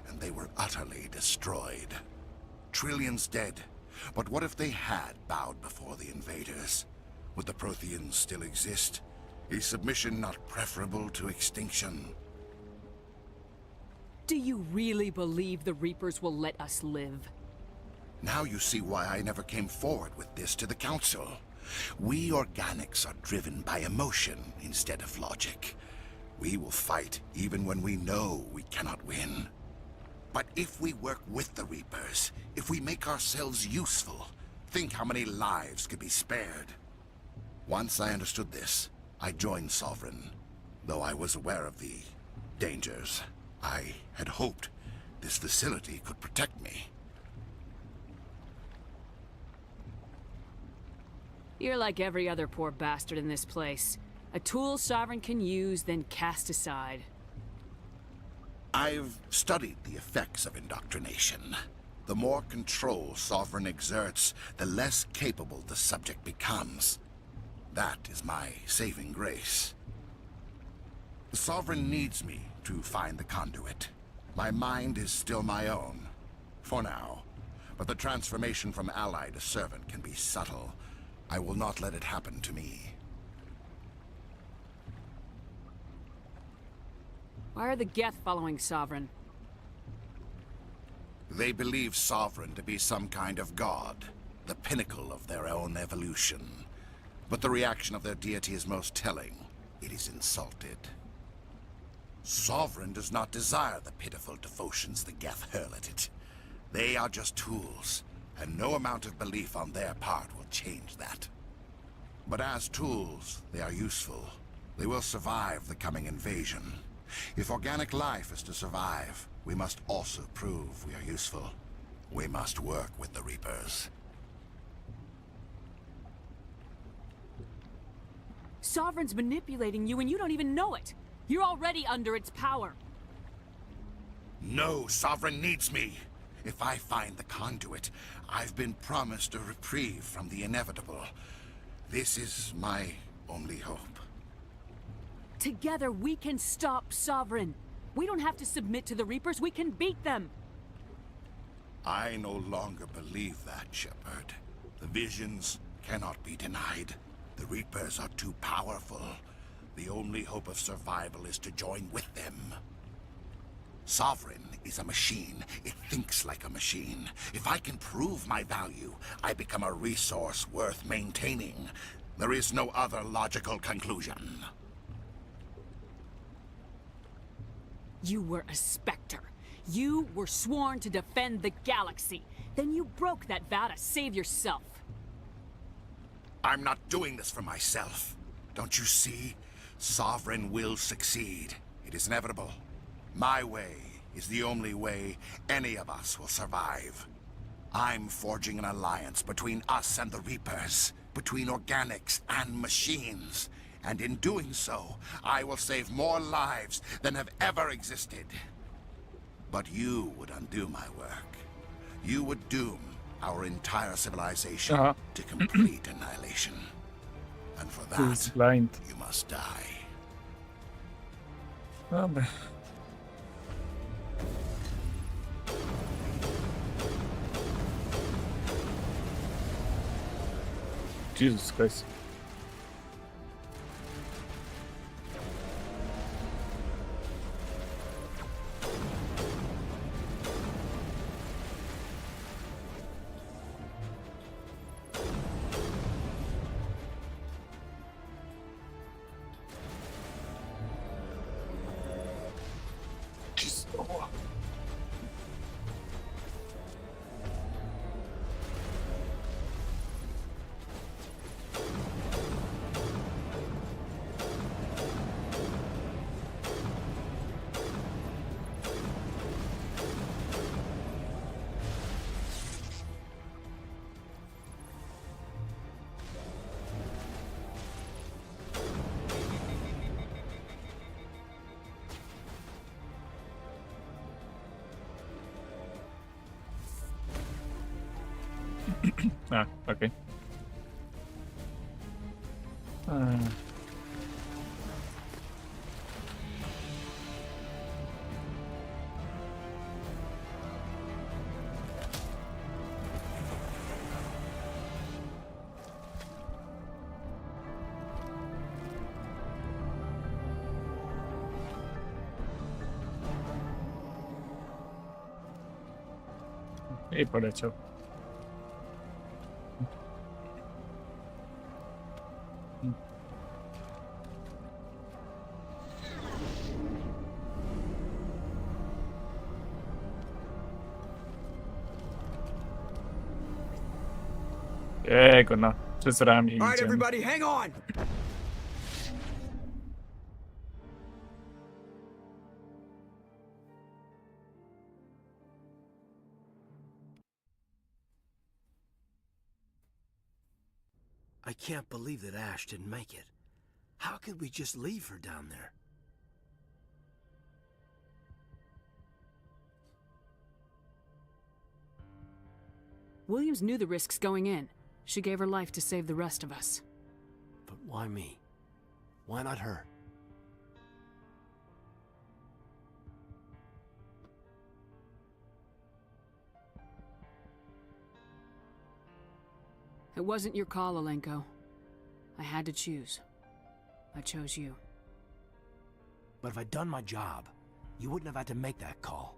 and they were utterly destroyed. Trillions dead. But what if they had bowed before the invaders? Would the Protheans still exist? Is submission not preferable to extinction?
Do you really believe the Reapers will let us live?
Now you see why I never came forward with this to the Council. We organics are driven by emotion instead of logic. We will fight even when we know we cannot win. But if we work with the Reapers, if we make ourselves useful, think how many lives could be spared. Once I understood this, I joined Sovereign. Though I was aware of the dangers, I had hoped this facility could protect me.
You're like every other poor bastard in this place. A tool Sovereign can use, then cast aside.
I've studied the effects of indoctrination. The more control Sovereign exerts, the less capable the subject becomes. That is my saving grace. The Sovereign needs me to find the conduit. My mind is still my own, for now. But the transformation from ally to servant can be subtle. I will not let it happen to me.
Why are the Geth following Sovereign?
They believe Sovereign to be some kind of god.
the pinnacle of their own evolution. But the reaction of their deity is most telling. It is insulted. Sovereign does not desire the pitiful devotions the Geth hurl at it. They are just tools, and no amount of belief on their part will change that. But as tools, they are useful. They will survive the coming invasion. If organic life is to survive, we must also prove we are useful. We must work with the Reapers.
Sovereign's manipulating you and you don't even know it. You're already under its power.
No, Sovereign needs me. If I find the conduit, I've been promised a reprieve from the inevitable. This is my only hope.
Together we can stop Sovereign. We don't have to submit to the Reapers, we can beat them.
I no longer believe that, Shepard. The visions cannot be denied. The Reapers are too powerful. The only hope of survival is to join with them. Sovereign is a machine. It thinks like a machine. If I can prove my value, I become a resource worth maintaining. There is no other logical conclusion.
You were a Spectre. You were sworn to defend the galaxy. Then you broke that vow to save yourself.
I'm not doing this for myself. Don't you see? Sovereign will succeed. It is inevitable. My way is the only way any of us will survive. I'm forging an alliance between us and the Reapers, between organics and machines. And in doing so, I will save more lives than have ever existed. But you would undo my work. You would doom our entire civilization to complete annihilation. And for
He's
that,
blind.
you must die.
Dobra. Jesus Christ. Okay. I poleciał. Jego, no. Przez ramię
All right,
idziemy.
everybody, hang on!
I can't believe that Ash didn't make it. How could we just leave her down there?
Williams knew the risks going in. She gave her life to save the rest of us.
But why me? Why not her?
It wasn't your call, Alenko. I had to choose. I chose you.
But if I'd done my job, you wouldn't have had to make that call.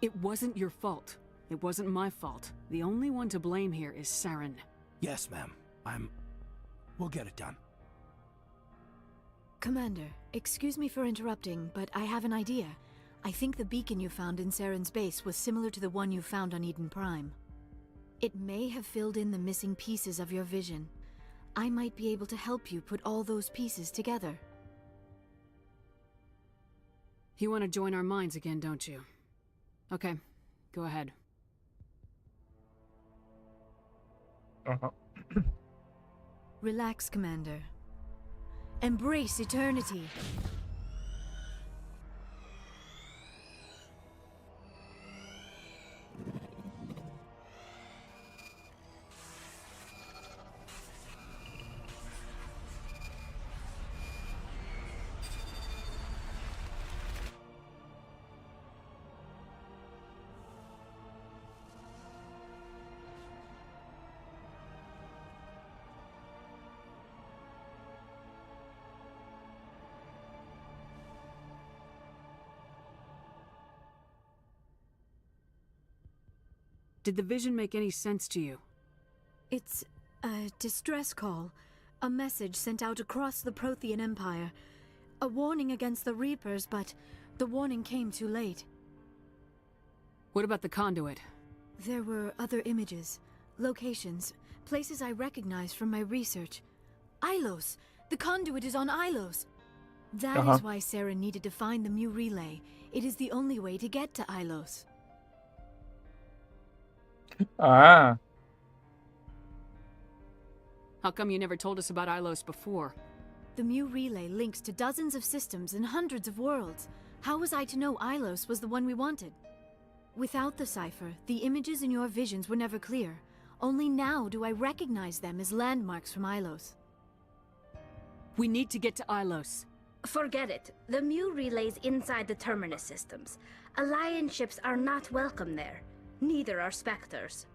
It wasn't your fault. It wasn't my fault. The only one to blame here is Saren.
Yes, ma'am. We'll get it done.
Commander, excuse me for interrupting, but I have an idea. I think the beacon you found in Saren's base was similar to the one you found on Eden Prime. It may have filled in the missing pieces of your vision. I might be able to help you put all those pieces together.
You want to join our minds again, don't you? Okay, go ahead.
Relax, Commander. Embrace eternity.
Did the vision make any sense to you?
It's a distress call. A message sent out across the Prothean Empire. A warning against the Reapers, but the warning came too late.
What about the conduit?
There were other images, locations, places I recognized from my research. Ilos! The conduit is on Ilos! That is why Saren needed to find the Mu relay. It is the only way to get to Ilos.
Ah.
How come you never told us about Ilos before?
The Mu relay links to dozens of systems and hundreds of worlds. How was I to know Ilos was the one we wanted? Without the cipher, the images in your visions were never clear. Only now do I recognize them as landmarks from Ilos.
We need to get to Ilos.
Forget it. The Mu relay's inside the Terminus systems. Alliance ships are not welcome there. Neither are Spectres.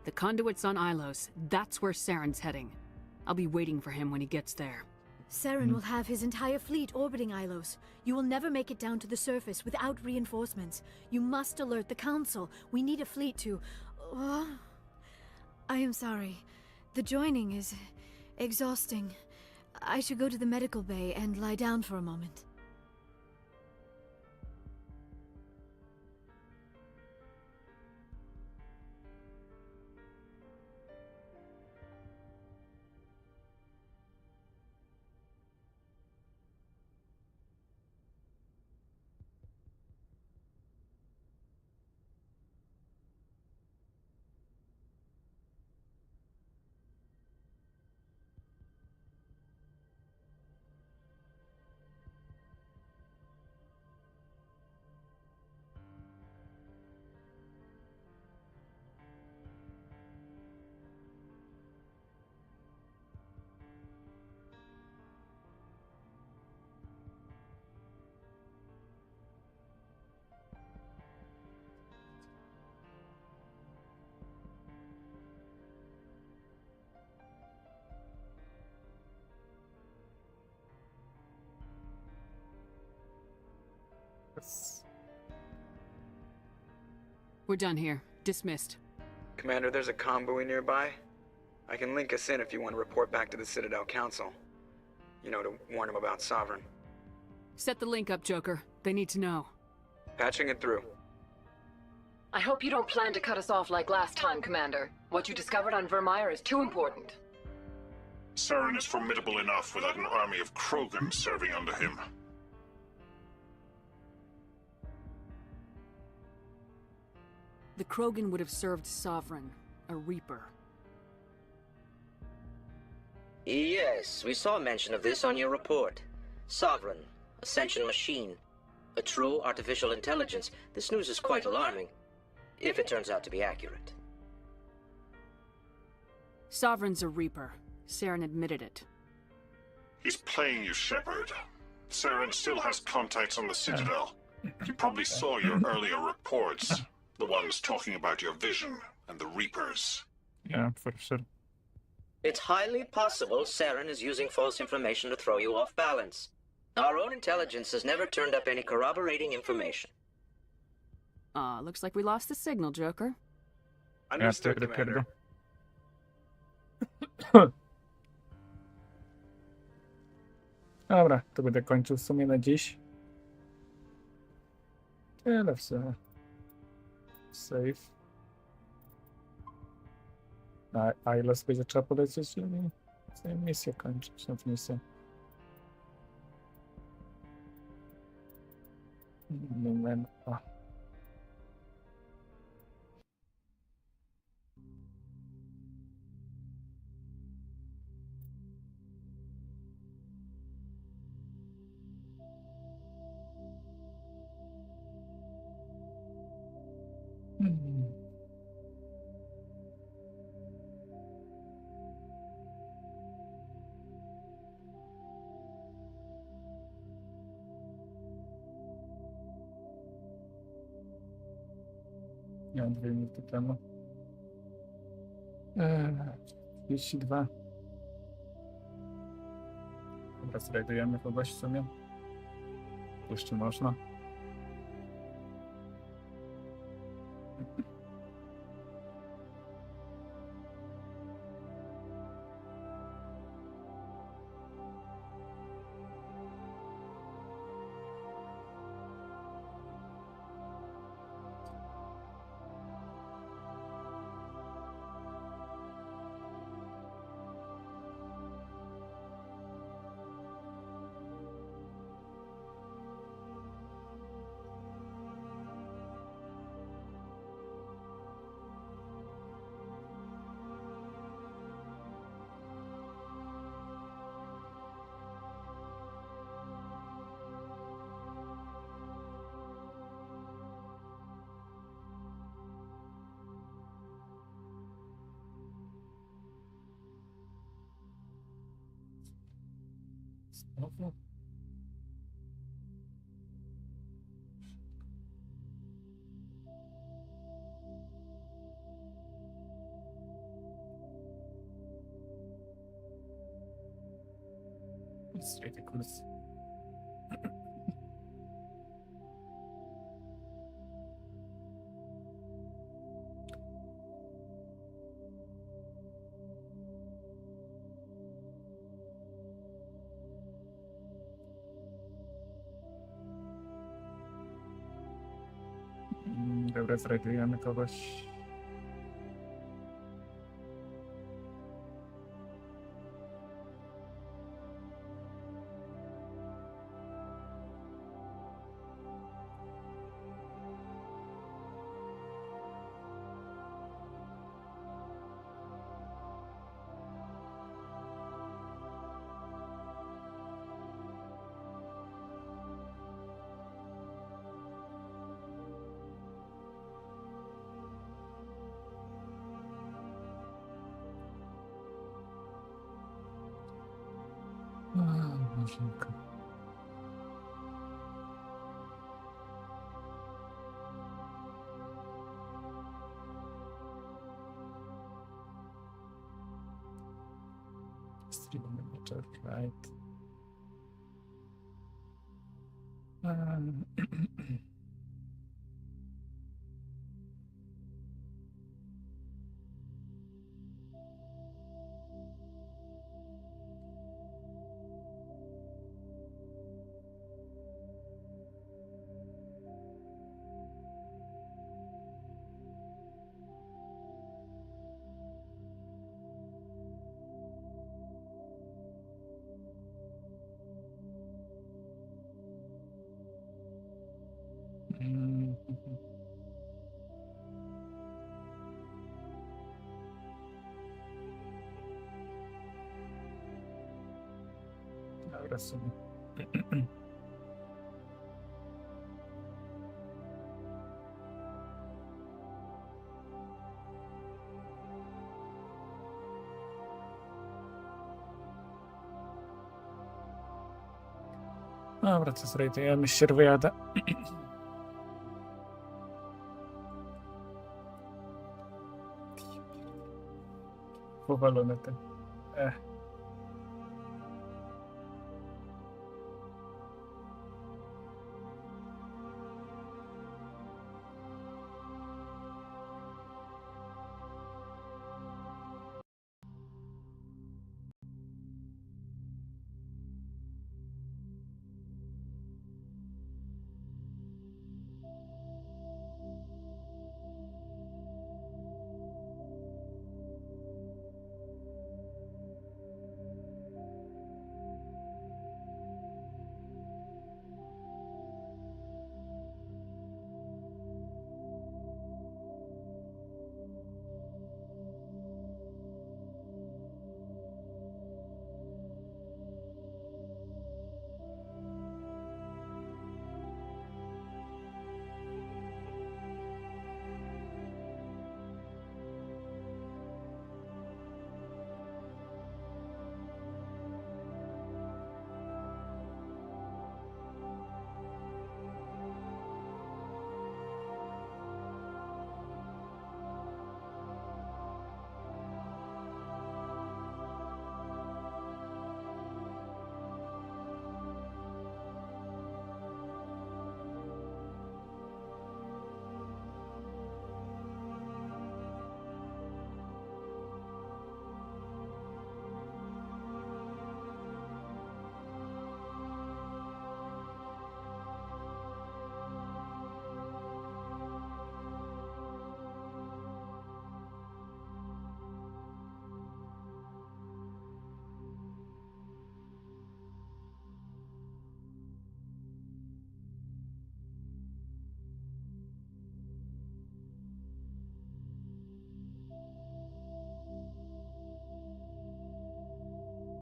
The conduit's on Ilos. That's where Saren's heading. I'll be waiting for him when he gets there.
Saren will have his entire fleet orbiting Ilos. You will never make it down to the surface without reinforcements. You must alert the Council. We need a fleet to... I am sorry. The joining is exhausting. I should go to the medical bay and lie down for a moment.
We're done here. Dismissed.
Commander, there's a convoy nearby. I can link us in if you want to report back to the Citadel Council. You know, to warn them about Sovereign.
Set the link up, Joker. They need to know.
Patching it through.
I hope you don't plan to cut us off like last time, Commander. What you discovered on Vermeer is too important.
Saren is formidable enough without an army of Krogan serving under him.
The Krogan would have served Sovereign, a Reaper.
Yes, we saw mention of this on your report. Sovereign, Ascension machine, a true artificial intelligence. This news is quite alarming, if it turns out to be accurate.
Sovereign's a Reaper. Saren admitted it.
He's playing you, Shepard. Saren still has contacts on the Citadel. He probably saw your earlier reports. The ones talking about your vision and the Reapers.
Yeah, for sure.
It's highly possible Saren is using false information to throw you off balance. Our own intelligence has never turned up any corroborating information.
Looks like we lost the signal, Joker.
Understood, Commander.
Dobra, to będę kończył w sumie na dziś. Tyle w sumie. Save. A ile sobie trzeba polecieć, żeby sobie misję kończyć? No to misję. Moment. O. Ja mam 2 minuty temu. 32. Dobra, slajdujemy kogoś w sumie. Jeszcze można. Znowu? It's ridiculous. Dobra, znajdujemy kogoś. Bożenko. Stream manager, right? Dobra, sobie. Dobra, to zrajdujemy sierwojadę. Powalone te.